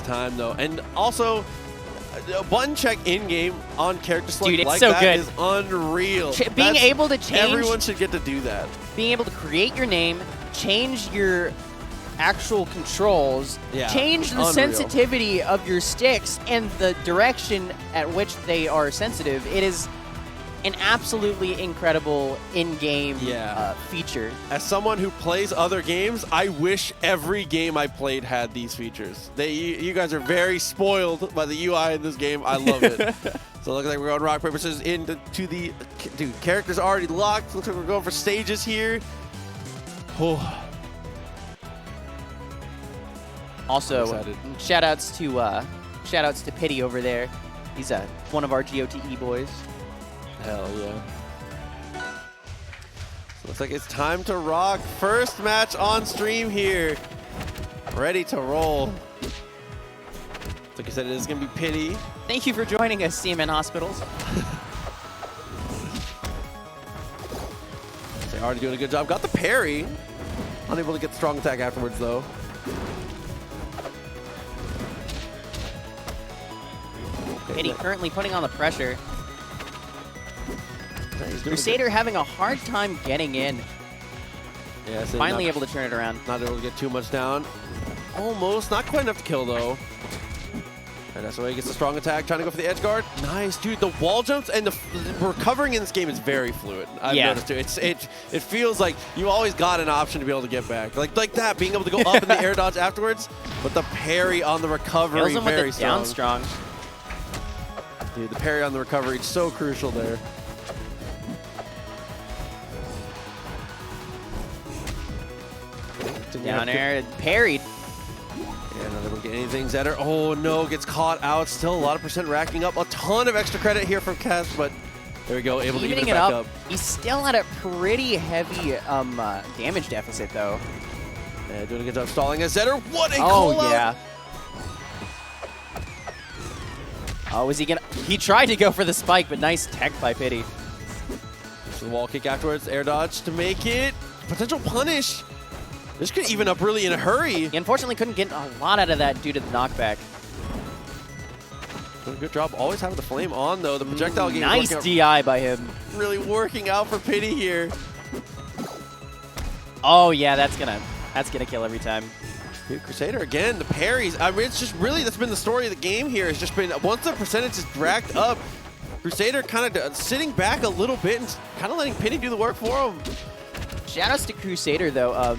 time, though. And also, button check in-game on character select Dude, like so that good. is unreal. Being able to change... Everyone should get to do that. Being able to create your name, change your actual controls, change the sensitivity of your sticks and the direction at which they are sensitive. It is an absolutely incredible in-game feature. As someone who plays other games, I wish every game I played had these features. You guys are very spoiled by the UI in this game. I love it. So it looks like we're going rock, paper, scissors into the... Dude, characters already locked. Looks like we're going for stages here. Oh. Also, shout-outs to Pity over there. He's one of our GoTE boys. Hell yeah. So looks like it's time to rock. First match on stream here. Ready to roll. Like I said, it is going to be Pity. Thank you for joining us, CMN Hospitals. They're already doing a good job. Got the parry. Unable to get the strong attack afterwards, though. Pity currently putting on the pressure. Crusader having a hard time getting in. Yeah, so finally able to turn it around. Not able to get too much down. Almost. Not quite enough to kill, though. And that's why he gets the strong attack, trying to go for the edge guard. Nice, dude. The wall jumps and the recovering in this game is very fluid. I've noticed, too. It feels like you always got an option to be able to get back. Like that, being able to go up in the air dodge afterwards. But the parry on the recovery, very strong. Down strong. Dude, the parry on the recovery, it's so crucial there. Down air, parried. Yeah, not able to get anything. Zetter, oh no, gets caught out. Still a lot of percent racking up. A ton of extra credit here from Kess, but there we go, able to even it back up. He's still at a pretty heavy damage deficit, though. Yeah, doing a good job stalling as Zetter. What a call out! Yeah. Oh, is he gonna? He tried to go for the spike, but nice tech by Pity. So the wall kick afterwards, air dodge to make it. Potential punish. This could even up really in a hurry. He unfortunately couldn't get a lot out of that due to the knockback. Doing a good job always having the flame on, though. The projectile game nice DI by him. Really working out for Pity here. Oh yeah, that's gonna kill every time. Dude, Crusader again, the parries. I mean, it's just really, that's been the story of the game here. It's just been, once the percentage is racked up, Crusader kind of sitting back a little bit and kind of letting Pity do the work for him. Shoutouts to Crusader, though.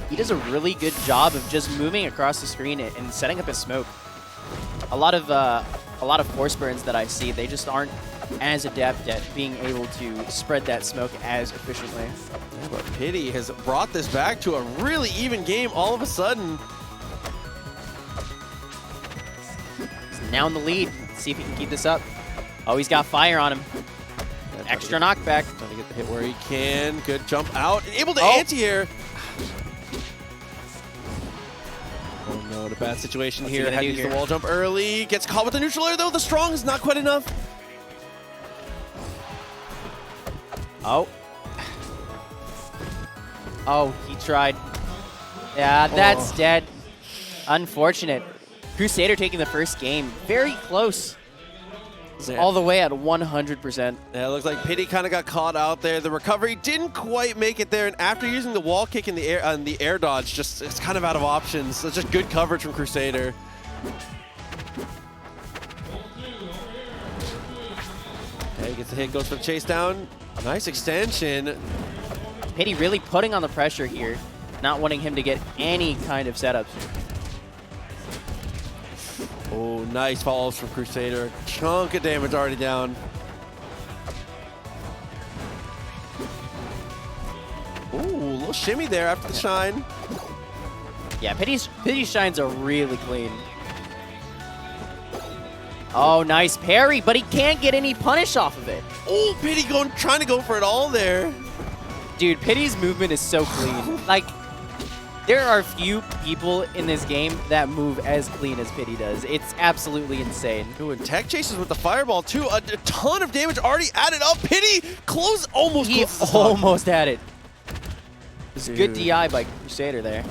He does a really good job of just moving across the screen and setting up his smoke. A lot of force burns that I see, they just aren't as adept at being able to spread that smoke as efficiently. Yeah, but Pity has brought this back to a really even game all of a sudden. He's now in the lead. Let's see if he can keep this up. Oh, he's got fire on him. Extra knockback. Trying to get the hit where he can. Good jump out. Able to anti-air. Oh no, the bad situation here. Had to use the wall jump early. Gets caught with the neutral air though. The strong is not quite enough. Oh. Oh, he tried. Yeah, that's dead. Unfortunate. Crusader taking the first game. Very close. All the way at 100%. Yeah, it looks like Pity kind of got caught out there. The recovery didn't quite make it there, and after using the wall kick in the air and the air dodge, just it's kind of out of options. It's just good coverage from Crusader. Okay, gets the hit, goes for the chase down. Nice extension. Pity really putting on the pressure here, not wanting him to get any kind of setups. Oh, nice follows from Crusader. Chunk of damage already down. Ooh, a little shimmy there after the shine. Yeah, Pity's shines are really clean. Oh, nice parry, but he can't get any punish off of it. Oh, Pity trying to go for it all there. Dude, Pity's movement is so clean. Like, there are few people in this game that move as clean as Pity does. It's absolutely insane. Ooh, and tech chases with the fireball too. A ton of damage already added up. Pity almost had it. It was good DI by Crusader there.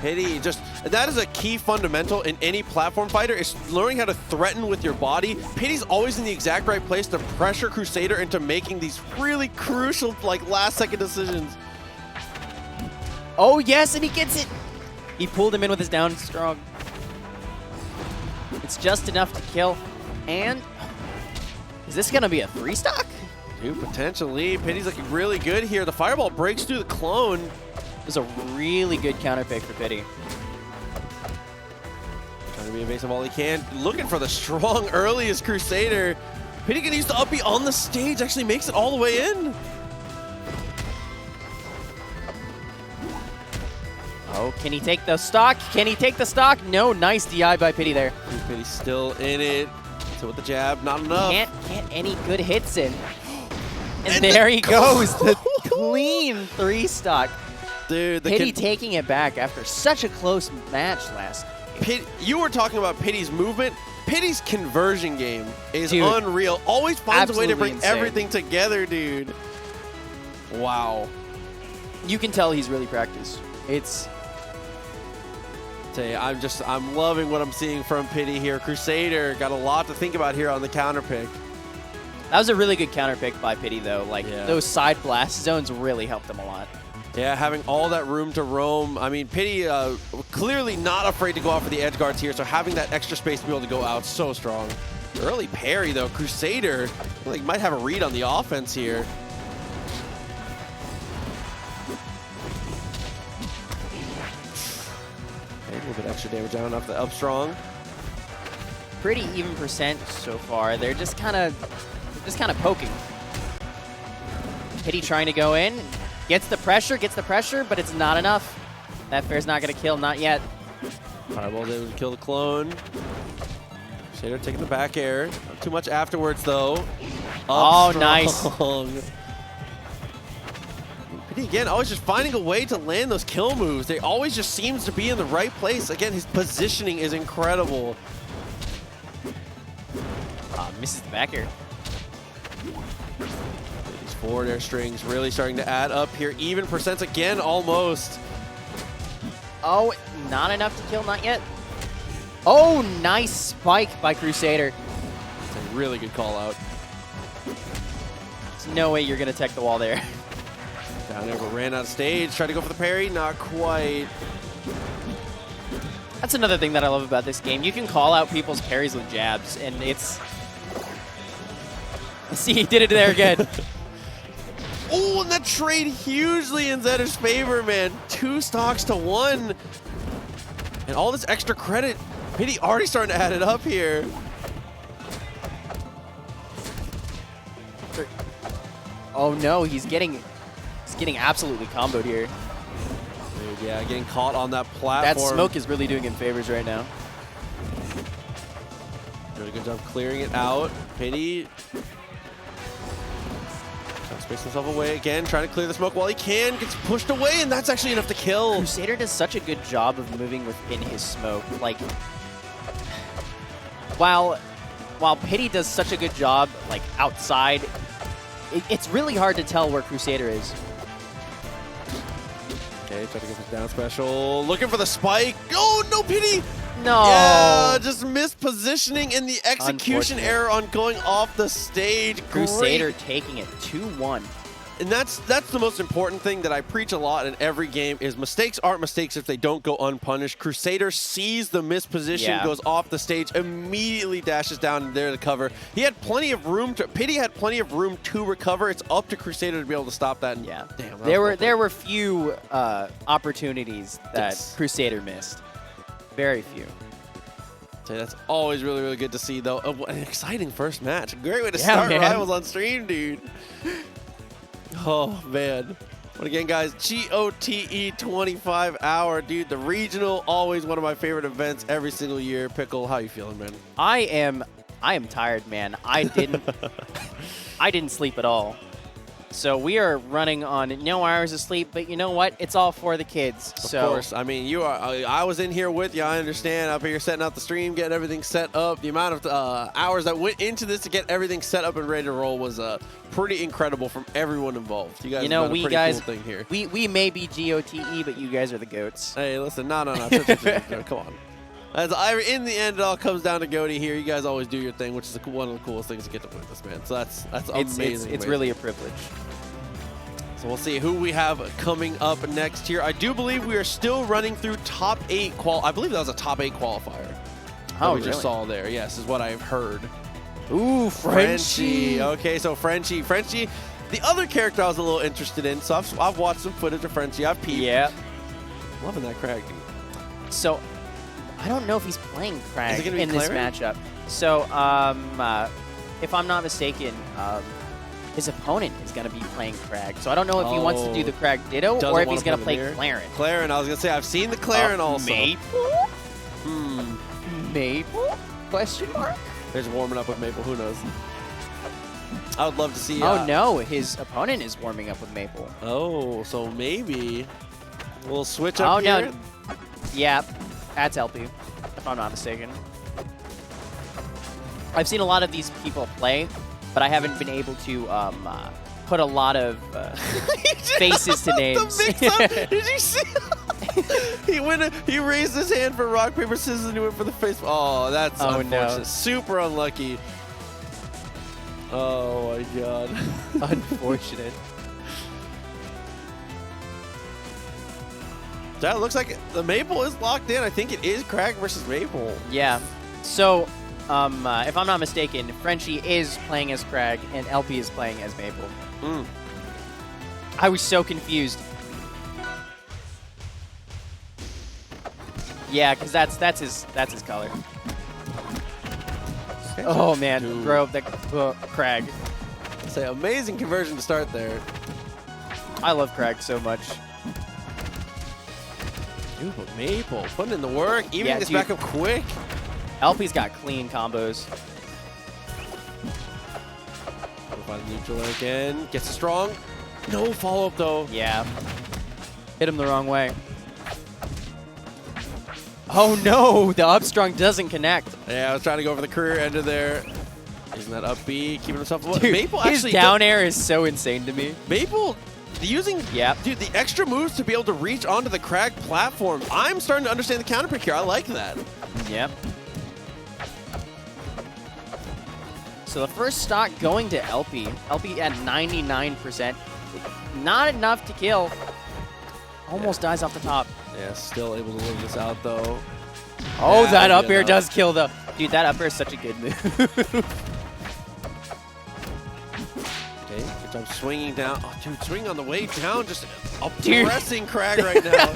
Pity, that is a key fundamental in any platform fighter, is learning how to threaten with your body. Pity's always in the exact right place to pressure Crusader into making these really crucial, like, last-second decisions. Oh, yes, and he gets it. He pulled him in with his down strong. It's just enough to kill. And is this going to be a 3-stock? Dude, potentially. Pity's looking really good here. The fireball breaks through the clone. It was a really good counter pick for Pity. Trying to be evasive all he can. Looking for the strong earliest Crusader. Pity can use the up B on the stage. Actually makes it all the way in. Oh, can he take the stock? Can he take the stock? No, nice DI by Pity there. Pity's still in it. So with the jab, not enough. Can't get any good hits in. And there he goes. The clean 3-stock. Dude, Pity taking it back after such a close match last game. You were talking about Pity's movement. Pity's conversion game is unreal. Always finds a way to bring everything together, dude. Wow. You can tell he's really practiced. It's... I'm loving what I'm seeing from Pity here. Crusader got a lot to think about here on the counter pick. That was a really good counter pick by Pity, though. Like, those side blast zones really helped him a lot. Yeah, having all that room to roam. I mean, Pity clearly not afraid to go out for the edge guards here, so having that extra space to be able to go out, so strong. Early parry, though. Crusader might have a read on the offense here. Okay, a little bit extra damage down off the up strong. Pretty even percent so far. They're just kind of poking. Pity trying to go in. Gets the pressure, but it's not enough. That fair's not going to kill, not yet. Fireball's able to kill the clone. Crusader taking the back air. Not too much afterwards, though. Oh, nice. Pity, again, always just finding a way to land those kill moves. They always just seems to be in the right place. Again, his positioning is incredible. Misses the back air. These forward air strings really starting to add up here. Even percents again, almost. Oh, not enough to kill, not yet. Oh, nice spike by Crusader. It's a really good call out. There's no way you're going to tech the wall there. Down there, but ran out of stage. Tried to go for the parry, not quite. That's another thing that I love about this game. You can call out people's parries with jabs, and it's... See, he did it there again. Oh, and that trade hugely in Zetter's favor, man. 2 stocks to 1. And all this extra credit. Pity already starting to add it up here. Oh no, he's getting absolutely comboed here. Dude, yeah, getting caught on that platform. That smoke is really doing him favors right now. Doing a good job clearing it out. Pity space himself away again, trying to clear the smoke while he can. Gets pushed away, and that's actually enough to kill. Crusader does such a good job of moving within his smoke. Like, while Pity does such a good job, like, outside, it's really hard to tell where Crusader is. Okay, try to get this down special. Looking for the spike. Oh, no, Pity! No. Yeah, just missed positioning in the execution error on going off the stage. Crusader taking it 2-1. And that's the most important thing that I preach a lot in every game is mistakes aren't mistakes if they don't go unpunished. Crusader sees the misposition, goes off the stage, immediately dashes down there to cover. He had plenty of room to Pity had plenty of room to recover. It's up to Crusader to be able to stop that. And yeah. Damn, there were few opportunities that Crusader missed. Very few. So that's always really, really good to see, though. An exciting first match. Great way to start Rivals on stream, dude. Oh, man. But again, guys, GoTE 25 hour, dude. The regional, always one of my favorite events every single year. Pickle, how you feeling, man? I am tired, man. I didn't sleep at all. So we are running on no hours of sleep, but you know what? It's all for the kids. Of course. I mean, I was in here with you. I understand. Up here setting up the stream, getting everything set up. The amount of hours that went into this to get everything set up and ready to roll was pretty incredible from everyone involved. You guys, have done a pretty cool thing here. We may be GOTE, but you guys are the goats. Hey, listen, no. Come on. In the end, it all comes down to GoTE here. You guys always do your thing, which is one of the coolest things to get to win this, man. So that's amazing. It's really a privilege. So we'll see who we have coming up next here. I do believe we are still running through top 8 I believe that was a top 8 qualifier. Oh, we just saw there. Yes, is what I've heard. Ooh, Frenchy. Okay, so Frenchy, the other character I was a little interested in. So I've watched some footage of Frenchy. I've peeped. Yeah. Loving that Crag. So I don't know if he's playing Crag in this matchup. So if I'm not mistaken, his opponent is going to be playing Crag. So I don't know if he wants to do the Crag Ditto or if he's going to play Claren. Claren, I was going to say, I've seen the Claren also. Maple? Maple? Question mark? There's warming up with Maple. Who knows? I would love to see. Oh, no. His opponent is warming up with Maple. Oh, so maybe we'll switch up here. No. Yeah, that's Elfie, if I'm not mistaken. I've seen a lot of these people play, but I haven't been able to put a lot of faces to names. Did you see? He raised his hand for rock, paper, scissors, and he went for the face. Oh, that's unfortunate. No. Super unlucky. Oh, my God. Unfortunate. That looks like the Maple is locked in. I think it is Crag versus Maple. Yeah. So, if I'm not mistaken, Frenchy is playing as Crag and Elfie is playing as Maple. I was so confused. Yeah, because that's his color. Oh man, throw up the Crag. Say amazing conversion to start there. I love Crag so much. Dude, but Maple putting in the work, even this back up quick. Elfie's got clean combos. Find the neutral again. Gets it strong. No follow-up, though. Yeah. Hit him the wrong way. Oh, no. The up strong doesn't connect. Yeah, I was trying to go for the career ender there. Isn't that up B? Keeping himself alive. Dude, Maple his actually down air is so insane to me. Maple using dude, the extra moves to be able to reach onto the Crag platform. I'm starting to understand the counter pick here. I like that. Yep. So the first stock going to Elfie. Elfie at 99%. Not enough to kill. Almost dies off the top. Yeah, still able to live this out, though. Oh, that up air does kill, though. Dude, that up air is such a good move. Okay, good job swinging down. Oh, dude, swinging on the way down. Just oppressing Crag right now.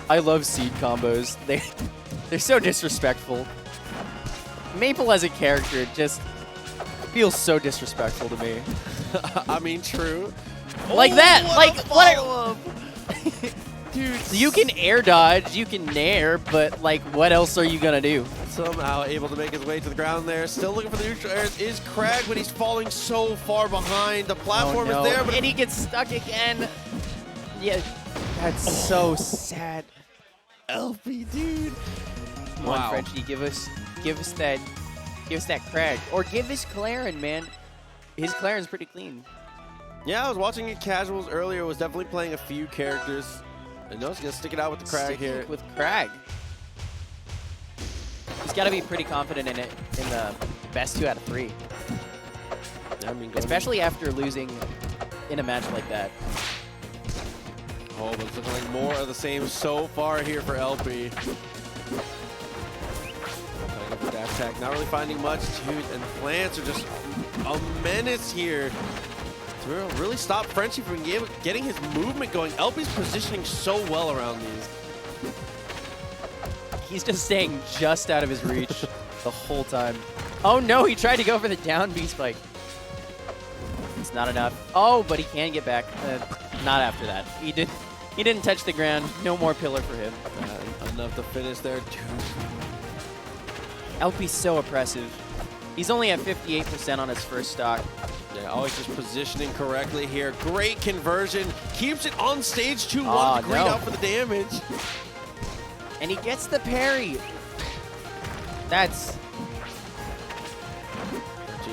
I love seed combos. They're so disrespectful. Maple as a character just feels so disrespectful to me. I mean, true. Like that. Like what? Dude, you can air dodge, you can nair, but like, what else are you gonna do? Somehow able to make his way to the ground there. Still looking for the neutral air is Crag, but he's falling so far behind. The platform is there, but and he gets stuck again. Yeah, that's so sad. Elfie, dude. Come on, Frenchy, give us that Crag, or give us Claren, man. His Claren's pretty clean. Yeah, I was watching it casuals earlier. Was definitely playing a few characters. I know he's gonna stick it out with the Crag here. With Crag, he's got to be pretty confident in it in the best 2 out of 3. I mean, especially after losing in a match like that. Oh, but it's looking like more of the same so far here for Elfie. Dash attack, not really finding much, dude, and plants are just a menace here to really stop Frenchy from getting his movement going. Elfie's positioning so well around these. He's just staying just out of his reach the whole time. Oh no, he tried to go for the down B spike. It's not enough. Oh, but he can get back. Not after that. He didn't touch the ground. No more pillar for him. Enough to finish there, dude. Elfie's so oppressive. He's only at 58% on his first stock. Yeah, always just positioning correctly here. Great conversion. Keeps it on stage 2-1 to green out for the damage. And he gets the parry. That's...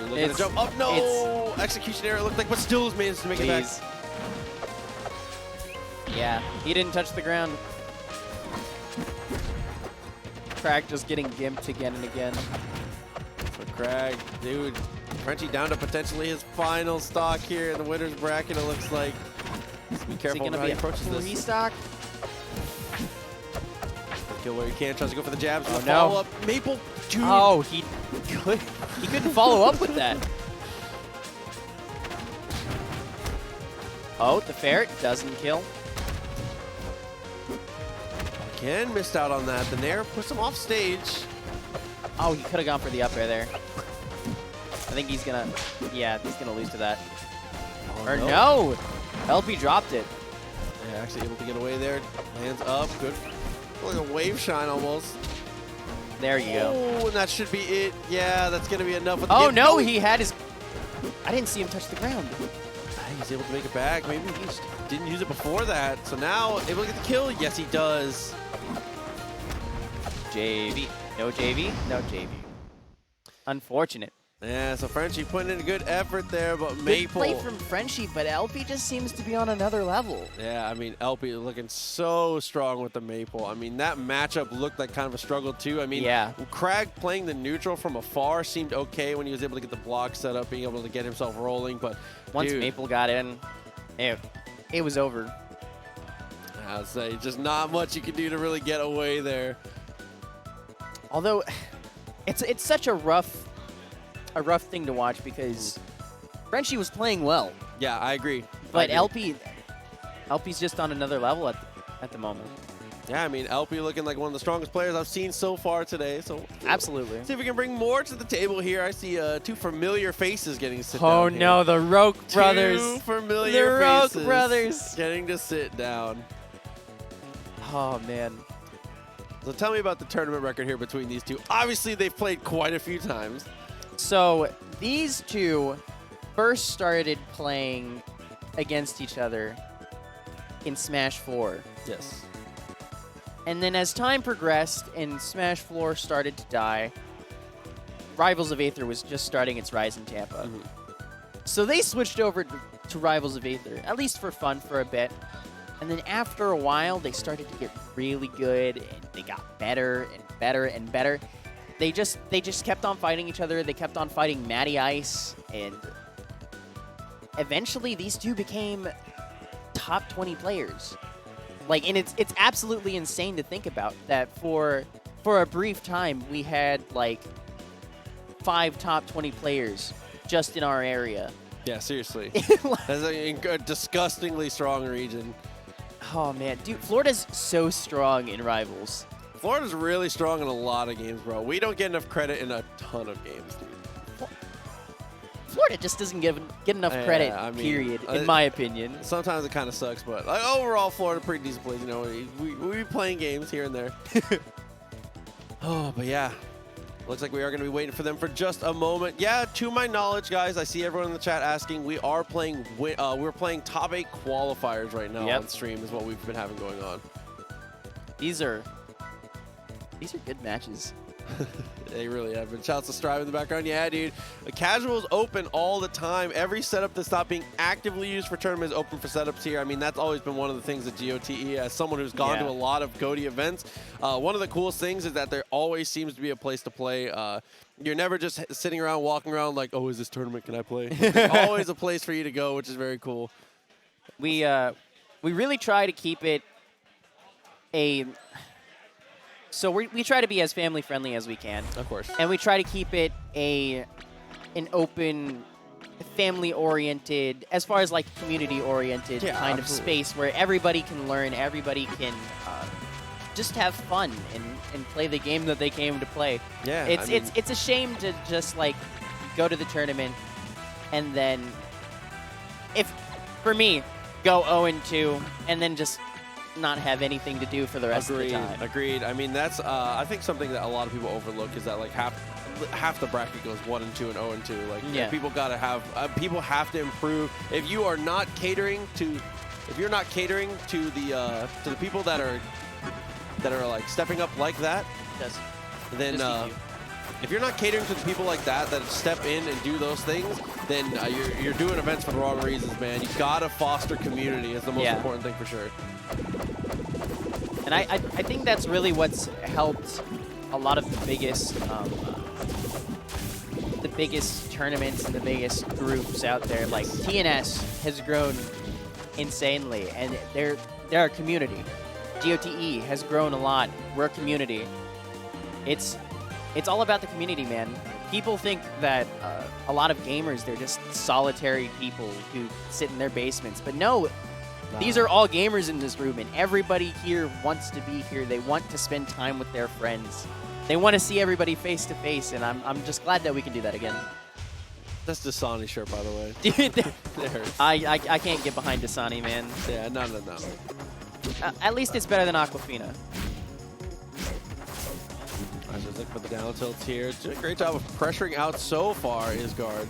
Looking to jump up. No! Execution error, it looked like, but still has managed to make it back. Yeah, he didn't touch the ground. Crag just getting gimped again and again. So Crag, dude, Frenchy down to potentially his final stock here in the winner's bracket, it looks like. Just be careful how he approaches this. Restock? Kill where he can, tries to go for the jabs. Oh, no. Follow up. Maple, dude. Oh, he couldn't follow up with that. Oh, the ferret doesn't kill. Again, missed out on that. The Nair puts him off stage. Oh, he could have gone for the up air there. I think he's gonna, yeah, he's gonna lose to that. Oh, or no, Elfie dropped it. Yeah, actually able to get away there. Lands up, good. Like a wave shine almost. There you go. Oh, and that should be it. Yeah, that's gonna be enough. With oh no, he had his, I didn't see him touch the ground. He's able to make it back. Maybe he just didn't use it before that. So now, able to get the kill? Yes, he does. JV. No JV? No JV. Unfortunate. Yeah, so Frenchy putting in a good effort there, but Maple. Good play from Frenchy, but Elfie just seems to be on another level. Yeah, I mean, Elfie looking so strong with the Maple. I mean, that matchup looked like kind of a struggle too. I mean, yeah. Crag playing the neutral from afar seemed okay when he was able to get the block set up, being able to get himself rolling, but once Maple got in, it was over. I'd say just not much you can do to really get away there. Although, it's such a rough thing to watch because Frenchy was playing well. Yeah, I agree. But Elfie's just on another level at the moment. Yeah, I mean, Elfie looking like one of the strongest players I've seen so far today. So absolutely. See if we can bring more to the table here. I see two familiar faces getting to sit down. Oh no, the Roke brothers. Two familiar faces. The Roke brothers getting to sit down. Oh man. So tell me about the tournament record here between these two. Obviously, they've played quite a few times. So these two first started playing against each other in Smash 4. Yes. And then as time progressed and Smash 4 started to die, Rivals of Aether was just starting its rise in Tampa. Mm-hmm. So they switched over to Rivals of Aether, at least for fun for a bit. And then after a while, they started to get really good, and they got better and better and better. They just kept on fighting each other. They kept on fighting Maddie Ice, and eventually these two became top 20 players. Like, and it's absolutely insane to think about that for a brief time we had like 5 top 20 players just in our area. Yeah, seriously. That's a disgustingly strong region. Oh man, dude, Florida's so strong in Rivals. Florida's really strong in a lot of games, bro. We don't get enough credit in a ton of games, dude. Florida just doesn't get enough credit, period, in my opinion. Sometimes it kind of sucks, but like, overall, Florida pretty decent place. You know, we be playing games here and there. Oh, but yeah. Looks like we are going to be waiting for them for just a moment. Yeah, to my knowledge, guys, I see everyone in the chat asking. We are playing. We're playing top 8 qualifiers right now on stream. Is what we've been having going on. These are good matches. They really have been. Shouts to Strive in the background. Yeah, dude. The casuals open all the time. Every setup that's not being actively used for tournaments is open for setups here. I mean, that's always been one of the things at GoTE. As someone who's gone to a lot of GoTE events, one of the coolest things is that there always seems to be a place to play. You're never just sitting around, walking around like, oh, is this tournament? Can I play? There's always a place for you to go, which is very cool. We really try to keep it So we try to be as family friendly as we can. Of course. And we try to keep it an open, family oriented, as far as like community oriented kind of space where everybody can learn, everybody can just have fun and play the game that they came to play. Yeah. It's a shame to just like go to the tournament and then for me, go 0-2 and then just not have anything to do for the rest of the time. Agreed. I mean, that's I think something that a lot of people overlook is that like half the bracket goes 1 and 2 and 0 and 2. Like people gotta have people have to improve. If you are not catering to, the people that are like stepping up like that, then if you're not catering to the people like that step in and do those things, then you're doing events for the wrong reasons, man. You gotta foster community is the most important thing for sure. And I think that's really what's helped a lot of the biggest tournaments and the biggest groups out there. Like TNS has grown insanely, and they're a community. GoTE has grown a lot. We're a community. It's all about the community, man. People think that a lot of gamers, they're just solitary people who sit in their basements. But no, these are all gamers in this room, and everybody here wants to be here. They want to spend time with their friends. They want to see everybody face to face, and I'm just glad that we can do that again. That's Dasani shirt, by the way. Dude, I can't get behind Dasani, man. Yeah, no. At least it's better than Aquafina. Just looking for the down tilts here. Doing a great job of pressuring out so far is Guard.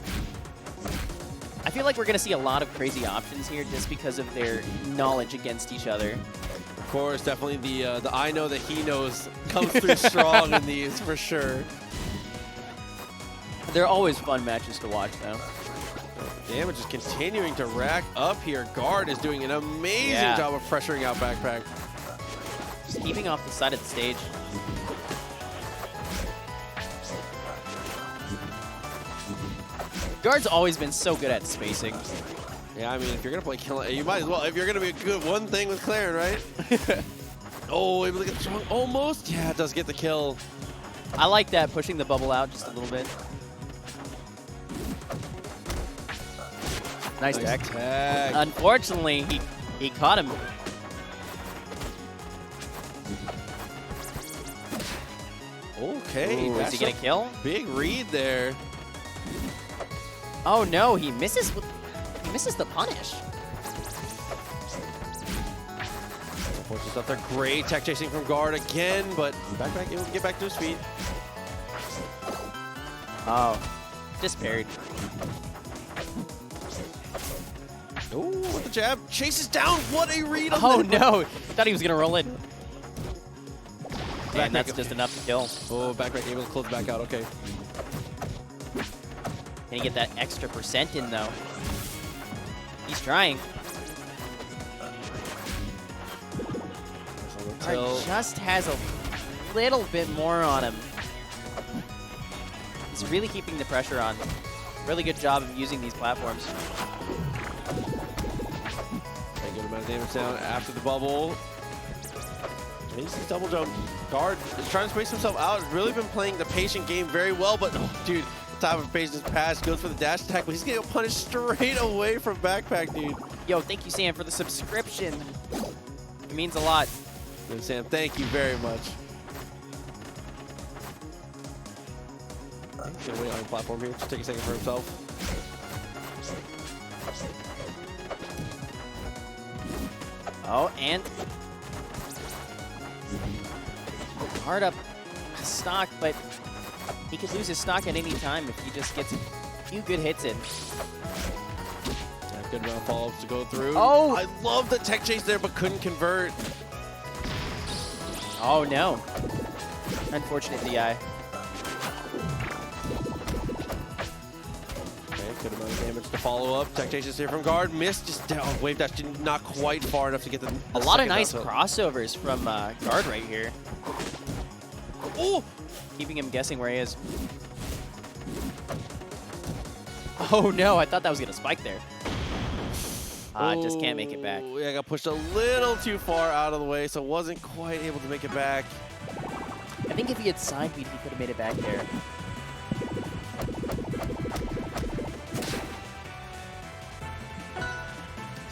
I feel like we're going to see a lot of crazy options here just because of their knowledge against each other. Of course, definitely the I know that he knows comes through strong in these for sure. They're always fun matches to watch, though. Damage is continuing to rack up here. Guard is doing an amazing job of pressuring out Backpack. Just keeping off the side of the stage. Guard's always been so good at spacing. Yeah, I mean, if you're going to play Killing, you might as well. If you're going to be a good one thing with Claren, right? Oh, able to get the strong. Almost. Yeah, it does get the kill. I like that, pushing the bubble out just a little bit. Nice tech. Unfortunately, he caught him. Okay. Ooh, is he going to kill? Big read there. Oh no, he misses the punish. Unfortunate stuff there. Great tech chasing from Guard again, but Backpack able to get back to his feet. Oh, just parried. Oh, with the jab. Chases down. What a read. Oh no, I thought he was going to roll in. And that's just enough to kill. Oh, Backpack able to close back out. Okay. Can he get that extra % in, though? He's trying. Guard just has a little bit more on him. He's really keeping the pressure on. Really good job of using these platforms. A good amount of damage down after the bubble. He's double jump. Guard is trying to space himself out. Has really been playing the patient game very well, but oh, dude. Top of patience pass, goes for the dash attack, but he's getting punished straight away from Backpack, dude. Yo, thank you, Sam, for the subscription. It means a lot. And Sam, thank you very much. He's gonna wait on the platform here. Just take a second for himself. Oh, and hard up stock, but he could lose his stock at any time if he just gets a few good hits in. Good amount of follow-ups to go through. Oh! I love the tech chase there, but couldn't convert. Oh, no. Unfortunate DI. Okay, good amount of damage to follow up. Tech chases here from Guard. Missed, just down. Wave dash not quite far enough to get the A lot of nice crossovers from Guard right here. Oh! Keeping him guessing where he is. Oh no, I thought that was going to spike there. Just can't make it back. Yeah, got pushed a little too far out of the way, so wasn't quite able to make it back. I think if he had side beat, he could have made it back there.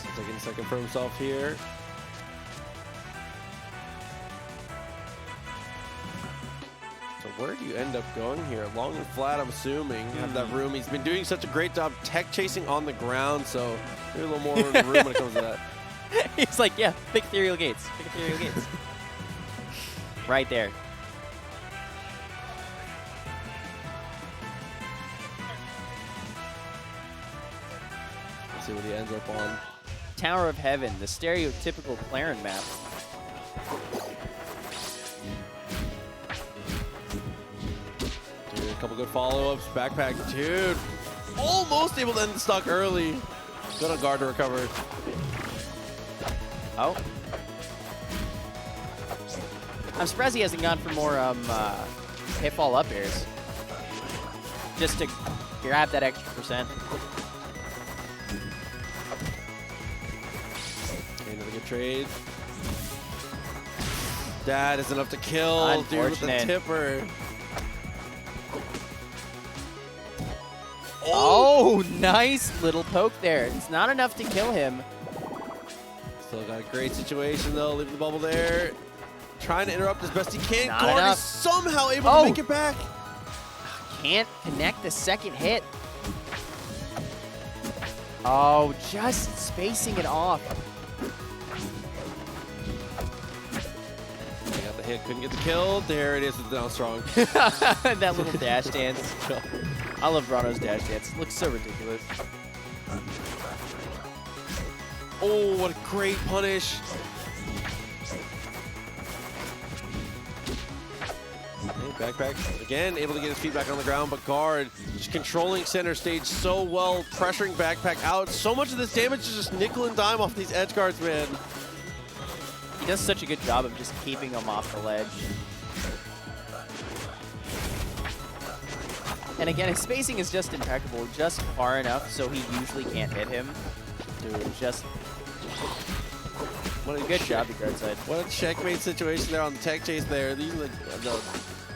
So taking a second for himself here. So where do you end up going here? Long and flat, I'm assuming. Have that room. He's been doing such a great job tech chasing on the ground, so there's a little more room when it comes to that. He's like, yeah, pick ethereal gates. Pick ethereal gates. Right there. see what he ends up on. Tower of Heaven, the stereotypical Claren map. Dude, a couple good follow-ups. Backpack, dude. Almost able to end the stock early. Good on guard to recover. Oh. I'm surprised he hasn't gone for more hit-fall up airs. Just to grab that extra percent. Okay, another good trade. That is enough to kill, dude, with the tipper. Oh, nice little poke there. It's not enough to kill him. Still got a great situation, though. Leaving the bubble there. Trying to interrupt as best he can. Not Guard enough. is somehow able to make it back. Can't connect the second hit. Oh, just spacing it off. He got the hit, couldn't get the kill. There it is with the down strong. That little dash dance. I love Rano's dash dance. It looks so ridiculous. Oh, what a great punish. Backpack, again, able to get his feet back on the ground, but guard just controlling center stage so well, pressuring backpack out. So much of this damage is just nickel and dime off these edge guards, man. He does such a good job of just keeping them off the ledge. And again, his spacing is just impeccable, just far enough so he usually can't hit him. Dude, just what a good job, the guard side. What a checkmate situation there on the tech chase there. These are the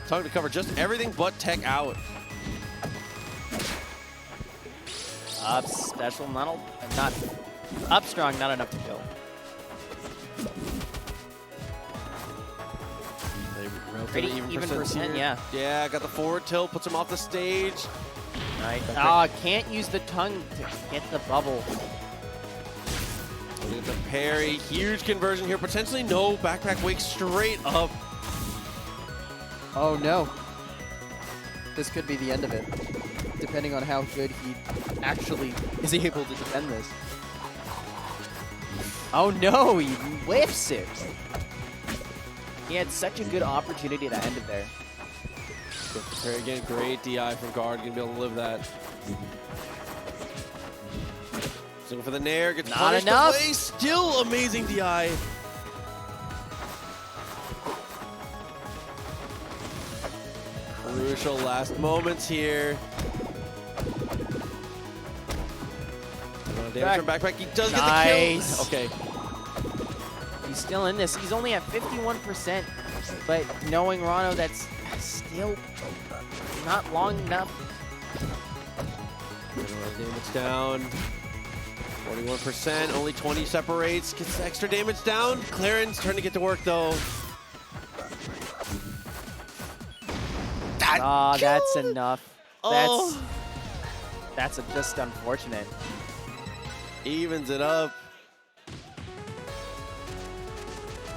tongue to cover just everything but tech out. Up special, not up strong, not enough to kill. Pretty even percent, yeah. Yeah, got the forward tilt, puts him off the stage. Nice. Ah, can't use the tongue to get the bubble. Look at the parry, huge conversion here. Potentially no backpack wake straight up. Oh no. This could be the end of it, depending on how good he actually is able to defend this. Oh no, he whiffs it. He had such a good opportunity to end it there. Parry again, great DI from guard, gonna be able to live that. Looking for the nair, gets punished away, still amazing DI. Crucial last moments here. Damage from backpack, he does get the kill. Okay. He's still in this. He's only at 51%, but knowing Rano, that's still not long enough. Damage down. 41%, only 20 separates. Gets the extra damage down. Claren's trying to get to work though. Ah, that's enough. Oh. That's just unfortunate. Evens it up.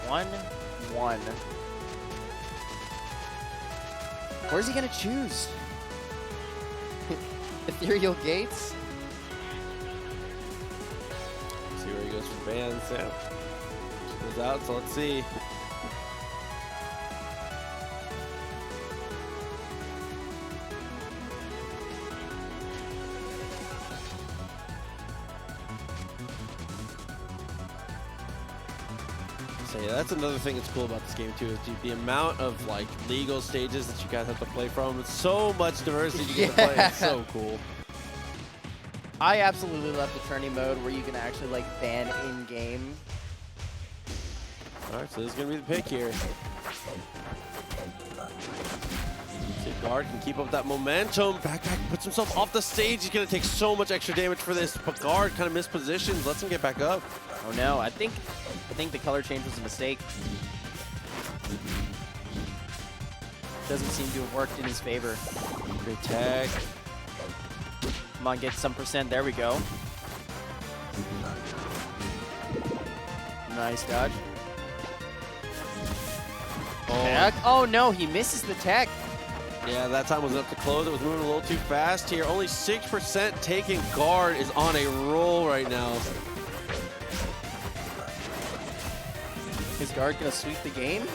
1-1. Where's he gonna choose? Ethereal Gates? Let's see where he goes for bans. Yeah. She goes out, so let's see. So yeah, that's another thing that's cool about this game too, is the amount of like legal stages that you guys have to play from. It's so much diversity you get to play. It's so cool. I absolutely love the tourney mode where you can actually like ban in game. All right, so this is gonna be the pick here. See if guard can keep up that momentum. Backpack puts himself off the stage. He's gonna take so much extra damage for this, but guard kind of mispositions, lets him get back up. Oh no, I think the color change was a mistake. Doesn't seem to have worked in his favor. Great tag. Come on, get some percent. There we go. Nice dodge. Oh. Tag. Oh no, he misses the tag. Yeah, that time was up to close. It was moving a little too fast here. Only 6% taking guard is on a roll right now. Is guard going to sweep the game?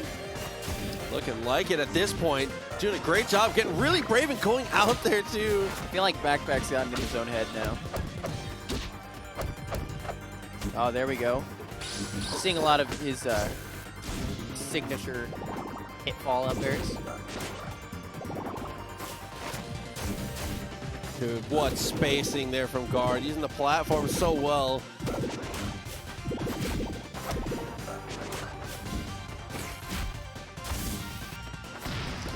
Looking like it at this point. Doing a great job, getting really brave and going out there too. I feel like Backpack's gotten in his own head now. Oh, there we go. Seeing a lot of his signature hit fall up there. Dude, what spacing there from guard. Using the platform so well.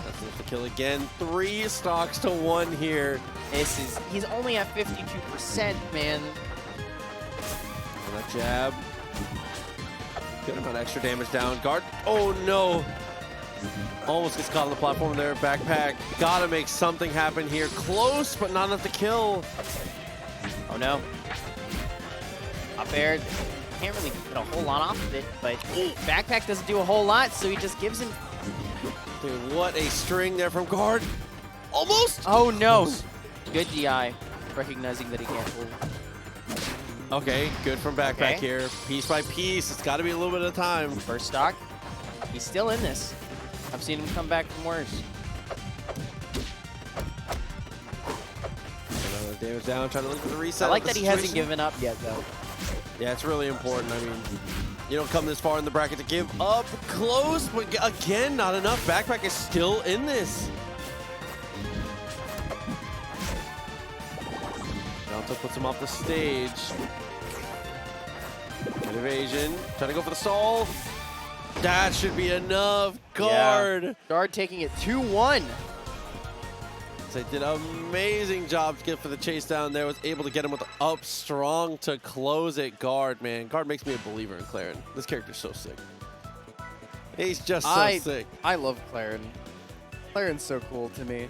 That's the kill again. 3 stocks to 1 here. He's only at 52%, man. And a jab. Good amount of extra damage down. Guard. Oh no. Almost gets caught on the platform there. Backpack. Gotta make something happen here. Close, but not enough to kill. Oh no. Up air. Can't really get a whole lot off of it, but Backpack doesn't do a whole lot, so he just gives him. Dude, what a string there from guard. Almost. Oh no. Good DI. Recognizing that he can't hold. Okay, good from Backpack here. Piece by piece. It's got to be a little bit of time. First stock. He's still in this. I've seen him come back from worse. Another damage down, trying to look for the reset. I like that he hasn't given up yet, though. Yeah, it's really important. I mean, you don't come this far in the bracket to give up. Close, but again, not enough. Backpack is still in this. Delta puts him off the stage. Good evasion. Trying to go for the stall. That should be enough. Guard. Yeah. Guard taking it 2-1. They did an amazing job to get for the chase down there. Was able to get him with the up strong to close it. Guard, man. Guard makes me a believer in Claren. This character's so sick. He's just so sick. I love Claren. Claren's so cool to me.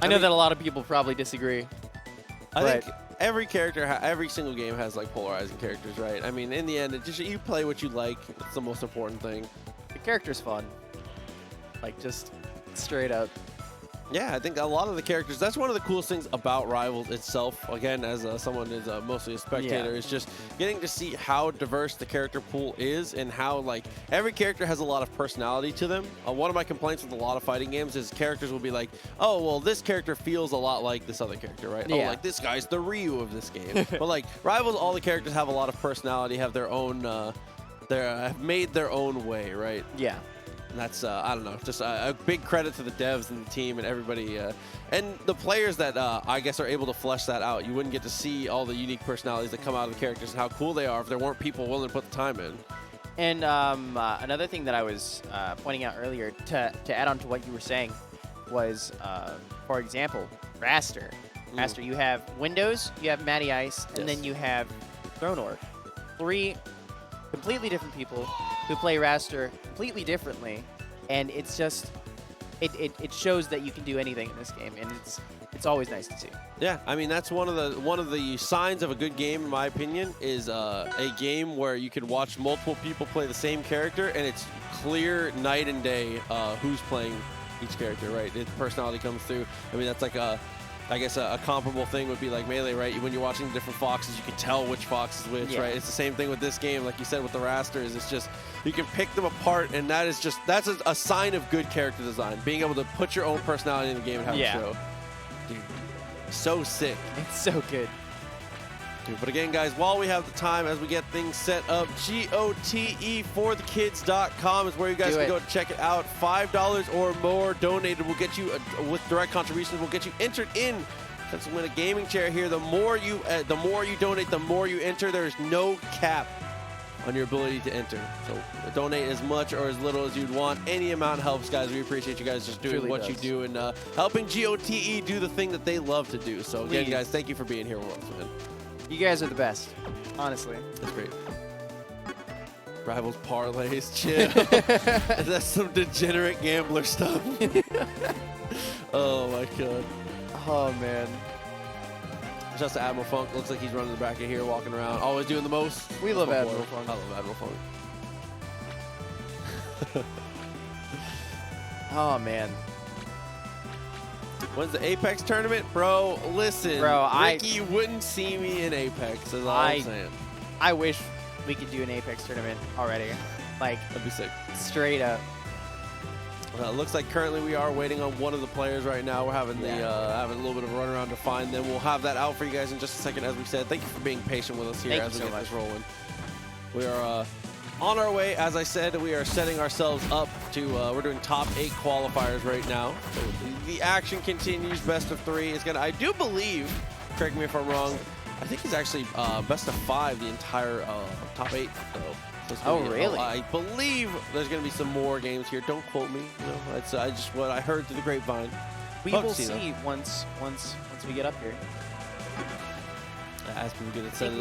I know that a lot of people probably disagree. I think every character, every single game has like polarizing characters, right? I mean, in the end, it just you play what you like. It's the most important thing. The character's fun. Like, just straight up. Yeah, I think a lot of the characters, that's one of the coolest things about Rivals itself. Again, as someone who's mostly a spectator, is just getting to see how diverse the character pool is and how, like, every character has a lot of personality to them. One of my complaints with a lot of fighting games is characters will be like, oh, well, this character feels a lot like this other character, right? Yeah. Oh, like, this guy's the Ryu of this game. But, like, Rivals, all the characters have a lot of personality, have their own, have made their own way, right? Yeah. And that's, I don't know, just a big credit to the devs and the team and everybody. And the players that I guess are able to flesh that out. You wouldn't get to see all the unique personalities that come out of the characters and how cool they are if there weren't people willing to put the time in. And another thing that I was pointing out earlier to add on to what you were saying was, for example, Raster. Raster, you have Windows, you have Maddie Ice, and then you have Throneorg. 3 completely different people who play Raster completely differently, and it's just it shows that you can do anything in this game, and it's always nice to see. Yeah, I mean that's one of the signs of a good game, in my opinion, is a game where you can watch multiple people play the same character, and it's clear night and day who's playing each character, right? Its personality comes through. I mean that's like I guess a comparable thing would be like Melee, right? When you're watching different Foxes, you can tell which Fox is which, right? It's the same thing with this game, like you said with the Rasters. It's just, you can pick them apart, and that's a sign of good character design. Being able to put your own personality in the game and have it show. Dude, so sick. It's so good. Dude, but again, guys, while we have the time, as we get things set up, GoTE for the kids.com is where you guys can go to check it out. $5 or more donated will get you, with direct contributions, will get you entered in to win a gaming chair here. The more you donate, the more you enter. There is no cap on your ability to enter. So donate as much or as little as you'd want. Any amount helps, guys. We appreciate you guys just doing what you do and helping GoTE do the thing that they love to do. So again, guys, thank you for being here with us, man. You guys are the best, honestly. That's great. Rivals parlays, chill. That's some degenerate gambler stuff. Oh my god. Oh man. Just Admiral Funk looks like he's running the bracket here, walking around, always doing the most. We love Admiral Funk. I love Admiral Funk. Oh man. When's the Apex tournament? Bro, listen. Bro, Ricky wouldn't see me in Apex, is all I'm saying. I wish we could do an Apex tournament already. Like, that'd be sick. Straight up. Well, it looks like currently we are waiting on one of the players right now. We're having having a little bit of a run around to find them. We'll have that out for you guys in just a second, as we said. Thank you for being patient with us here as we get this rolling. We are on our way. As I said, we are setting ourselves up to, we're doing top 8 qualifiers right now. So the action continues. Best of 3 is going to, I do believe, correct me if I'm wrong, I think it's actually best of 5, the entire top 8. So really? I believe there's going to be some more games here. Don't quote me. You know, that's just what I heard through the grapevine. We will see once we get up here. As people get it I set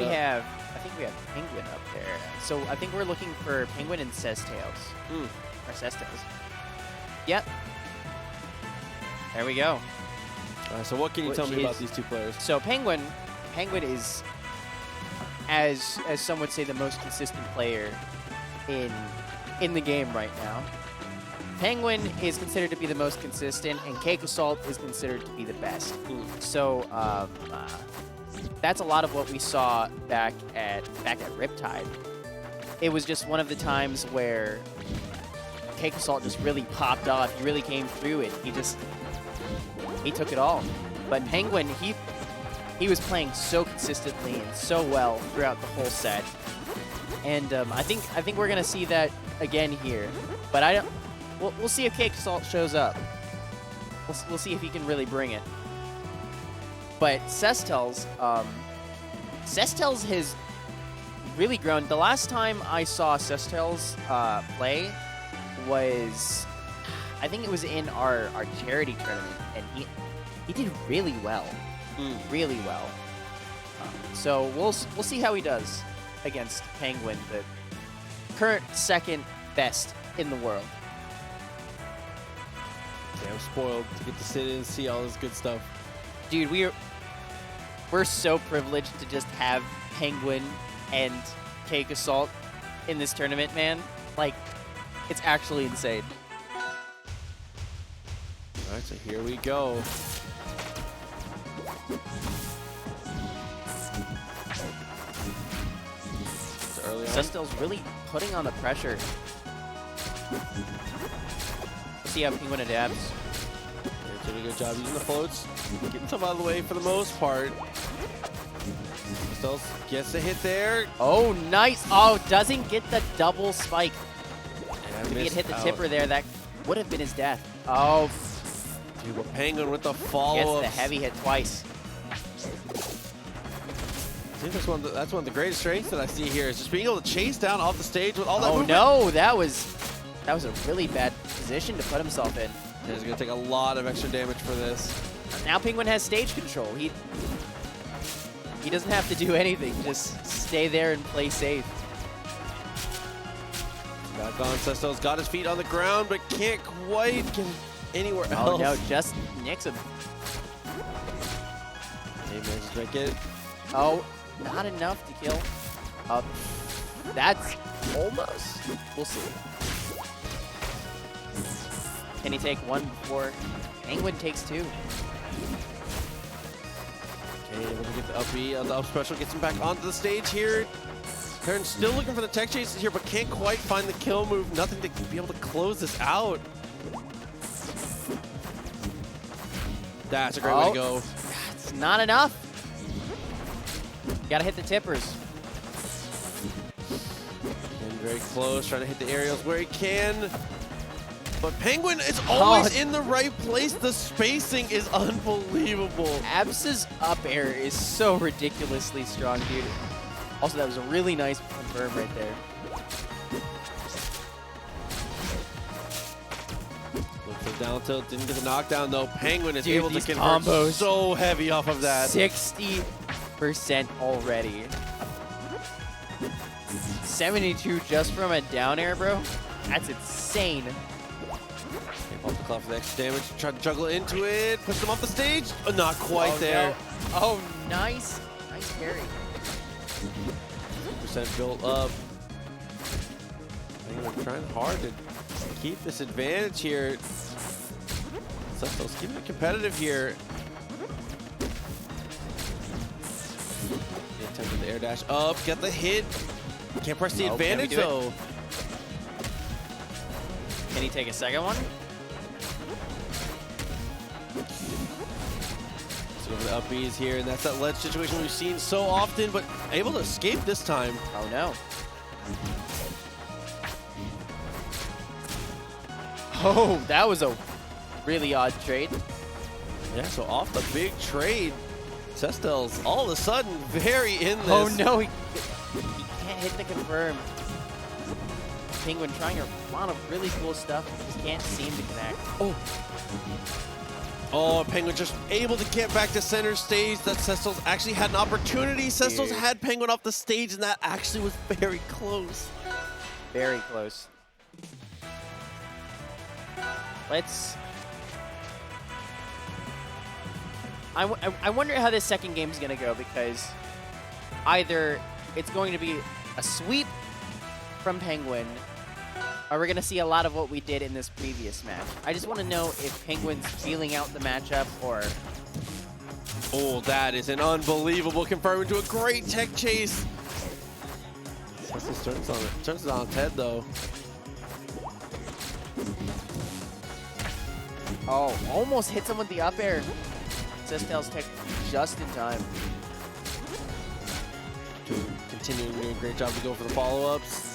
think we have Penguin up there. So I think we're looking for Penguin and Sestails. Or Sestails. Yep. There we go. All right, so what can you tell me about these 2 players? So Penguin is, as some would say, the most consistent player in the game right now. Penguin is considered to be the most consistent, and CakeAssult is considered to be the best. So that's a lot of what we saw back at Riptide. It was just one of the times where CakeAssult just really popped off. He really came through it. He took it all. But Penguin, he was playing so consistently and so well throughout the whole set. And I think we're gonna see that again here. But we'll see if CakeAssult shows up. We'll see if he can really bring it. But Sestails has really grown. The last time I saw Sestails play was, I think it was in our charity tournament, and he did really well, really well. So we'll see how he does against Penguin, the current 2nd best in the world. Yeah, I'm spoiled to get to sit in and see all this good stuff. Dude, we're so privileged to just have Penguin and CakeAssult in this tournament, man. Like, it's actually insane. All right, so here we go. Sestails really putting on the pressure. Let's see how Penguin adapts. They're doing a good job using the floats, getting some out of the way for the most part. Sestails gets a hit there. Oh, nice. Oh, doesn't get the double spike. If he had hit the tipper there, that would have been his death. Oh. Dude, but Penguin with the follow-up. Gets the heavy hit twice. I think that's one of the greatest strengths that I see here is just being able to chase down off the stage with all that movement. No, that was a really bad position to put himself in. He's going to take a lot of extra damage for this. Now Penguin has stage control. He doesn't have to do anything. Just stay there and play safe. Back on. Sestails got his feet on the ground, but can't quite get anywhere else. Oh no, just nicks him. Hey, man, just make it. Oh, not enough to kill. That's almost. We'll see. Can he take 1 before Penguin takes 2? Okay, able to get the up B. The up special gets him back onto the stage here. Karen still looking for the tech chases here, but can't quite find the kill move. Nothing to be able to close this out. That's a great way to go. That's not enough. Gotta hit the tippers. Getting very close, trying to hit the aerials where he can. But Penguin is always in the right place. The spacing is unbelievable. Abs's up air is so ridiculously strong, dude. Also, that was a really nice confirm right there. Look for down tilt, didn't get the knockdown though. Penguin is able to convert combos so heavy off of that. 60% already. 72 just from a down air, bro. That's insane. Off the clock for the extra damage. Try to juggle into it. Push him off the stage. Oh, not quite there. No. Oh, nice. Nice carry. % built up. They're trying hard to keep this advantage here. Cestos keeping it competitive here. Attempting the air dash up, get the hit. Can't press the advantage though. Can he take a second one? So the up B's here, and that's that ledge situation we've seen so often, but able to escape this time. Oh no. Oh, that was a really odd trade. Yeah, so off the big trade, Cestel's all of a sudden very in this. Oh no, he can't hit the confirm. Penguin trying a lot of really cool stuff, just can't seem to connect. Oh, Penguin just able to get back to center stage. That Cestel's actually had an opportunity. Cestel's had Penguin off the stage, and that actually was very close. Very close. Let's... I wonder how this second game is going to go, because either it's going to be a sweep from Penguin, or we're going to see a lot of what we did in this previous match. I just want to know if Penguin's feeling out the matchup, or... Oh, that is an unbelievable confirm into a great tech chase. Cestos turns it on its head, though. Oh, almost hits him with the up air. Cestel's tech just in time. Continuing to do a great job to go for the follow-ups.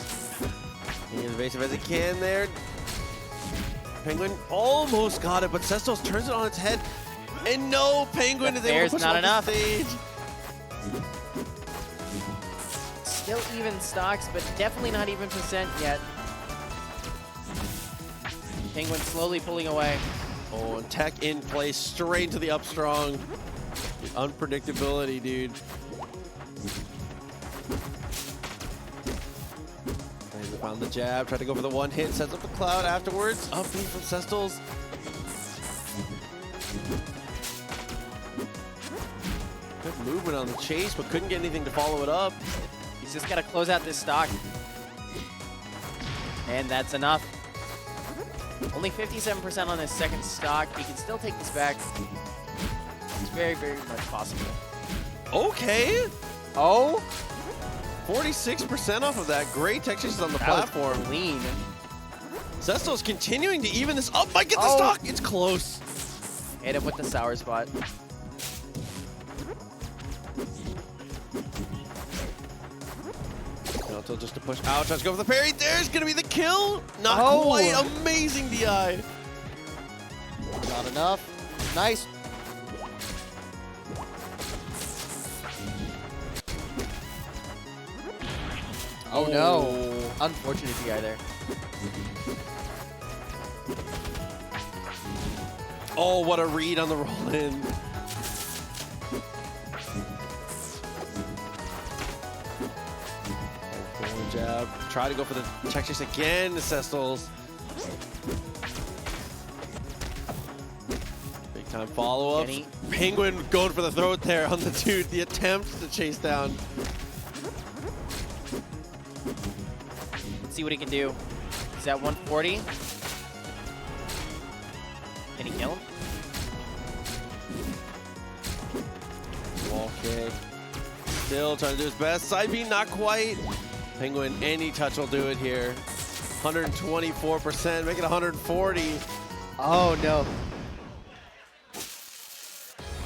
Being as evasive as he can there. Penguin almost got it, but Cestos turns it on its head. And no, Penguin is able to push not off enough. the stage. Still even stocks, but definitely not even percent yet. Penguin slowly pulling away. Oh, and tech in place, straight to the up strong. The unpredictability, dude. And found the jab, tried to go for the one hit, sets up the cloud afterwards. Up B from Cestos. Good movement on the chase, but couldn't get anything to follow it up. He's just got to close out this stock. And that's enough. Only 57% on his second stock. He can still take this back. It's very, very much possible. Okay. Oh. 46% off of that. Great tech chases on the platform. Was clean. Cestos continuing to even this up. Might get the stock. It's close. Hit him with the sour spot. Until just to push out, tries to go for the parry. There's gonna be the kill. Not quite. Amazing DI. Not enough. Nice. Oh no. Unfortunate DI there. Oh, what a read on the roll in. Jab. Try to go for the check chase again, Cestos. Big time follow-up. Penguin going for the throat there on the dude. The attempt to chase down. Let's see what he can do. He's at 140. Can he kill him? Wall kick. Still trying to do his best. Side B, not quite. Penguin, any touch will do it here. 124%, make it 140. Oh no.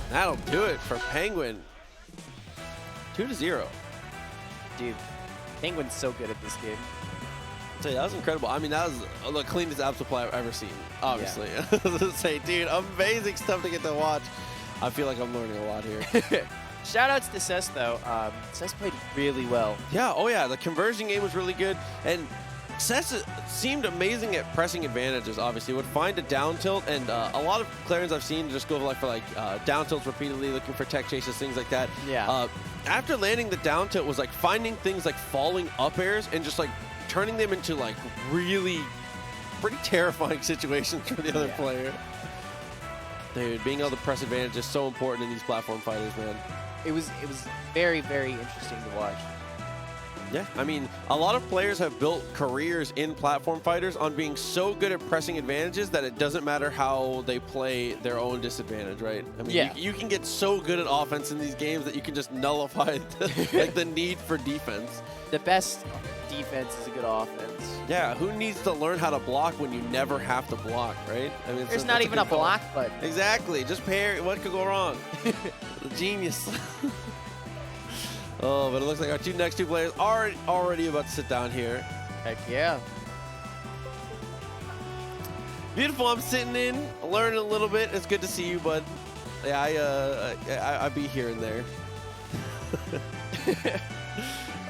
That'll do it for Penguin. 2-0. Dude, Penguin's so good at this game. I'll tell you, that was incredible. I mean, that was the cleanest app supply I've ever seen, obviously. Yeah. Say, dude, amazing stuff to get to watch. I feel like I'm learning a lot here. Shoutouts to Cess, though. Cess played really well. Yeah, oh yeah, the conversion game was really good. And Cess seemed amazing at pressing advantages, obviously. Would find a down tilt, and a lot of Clarins I've seen just go for down tilts repeatedly, looking for tech chases, things like that. Yeah. After landing the down tilt was like finding things like falling up airs and just like turning them into like really pretty terrifying situations for the other player. Dude, being able to press advantage is so important in these platform fighters, man. It was very, very interesting to watch. Yeah, I mean, a lot of players have built careers in platform fighters on being so good at pressing advantages that it doesn't matter how they play their own disadvantage, right? I mean, you can get so good at offense in these games that you can just nullify the need for defense. The best defense is a good offense. Yeah, who needs to learn how to block when you never have to block, right? I mean, there's not even a block button. Exactly, just parry. What could go wrong? Genius. Oh, but it looks like our next two players are already about to sit down here. Heck yeah. Beautiful. I'm sitting in, learning a little bit. It's good to see you, bud. Yeah, I be here and there.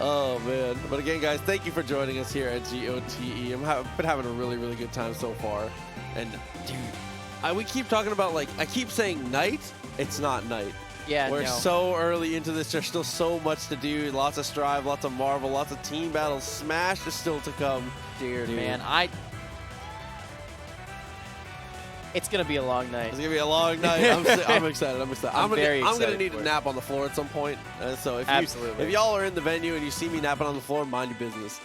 Oh, man. But again, guys, thank you for joining us here at GoTE. I've been having a really, really good time so far. And, dude, we keep talking about, like, I keep saying night. It's not night. Yeah, We're so early into this. There's still so much to do. Lots of Strive, lots of Marvel, lots of team battles. Smash is still to come. Dude. Man, it's going to be a long night. It's going to be a long night. I'm excited. I'm excited. I'm very excited. I'm going to need a nap on the floor at some point. So if y'all are in the venue and you see me napping on the floor, mind your business.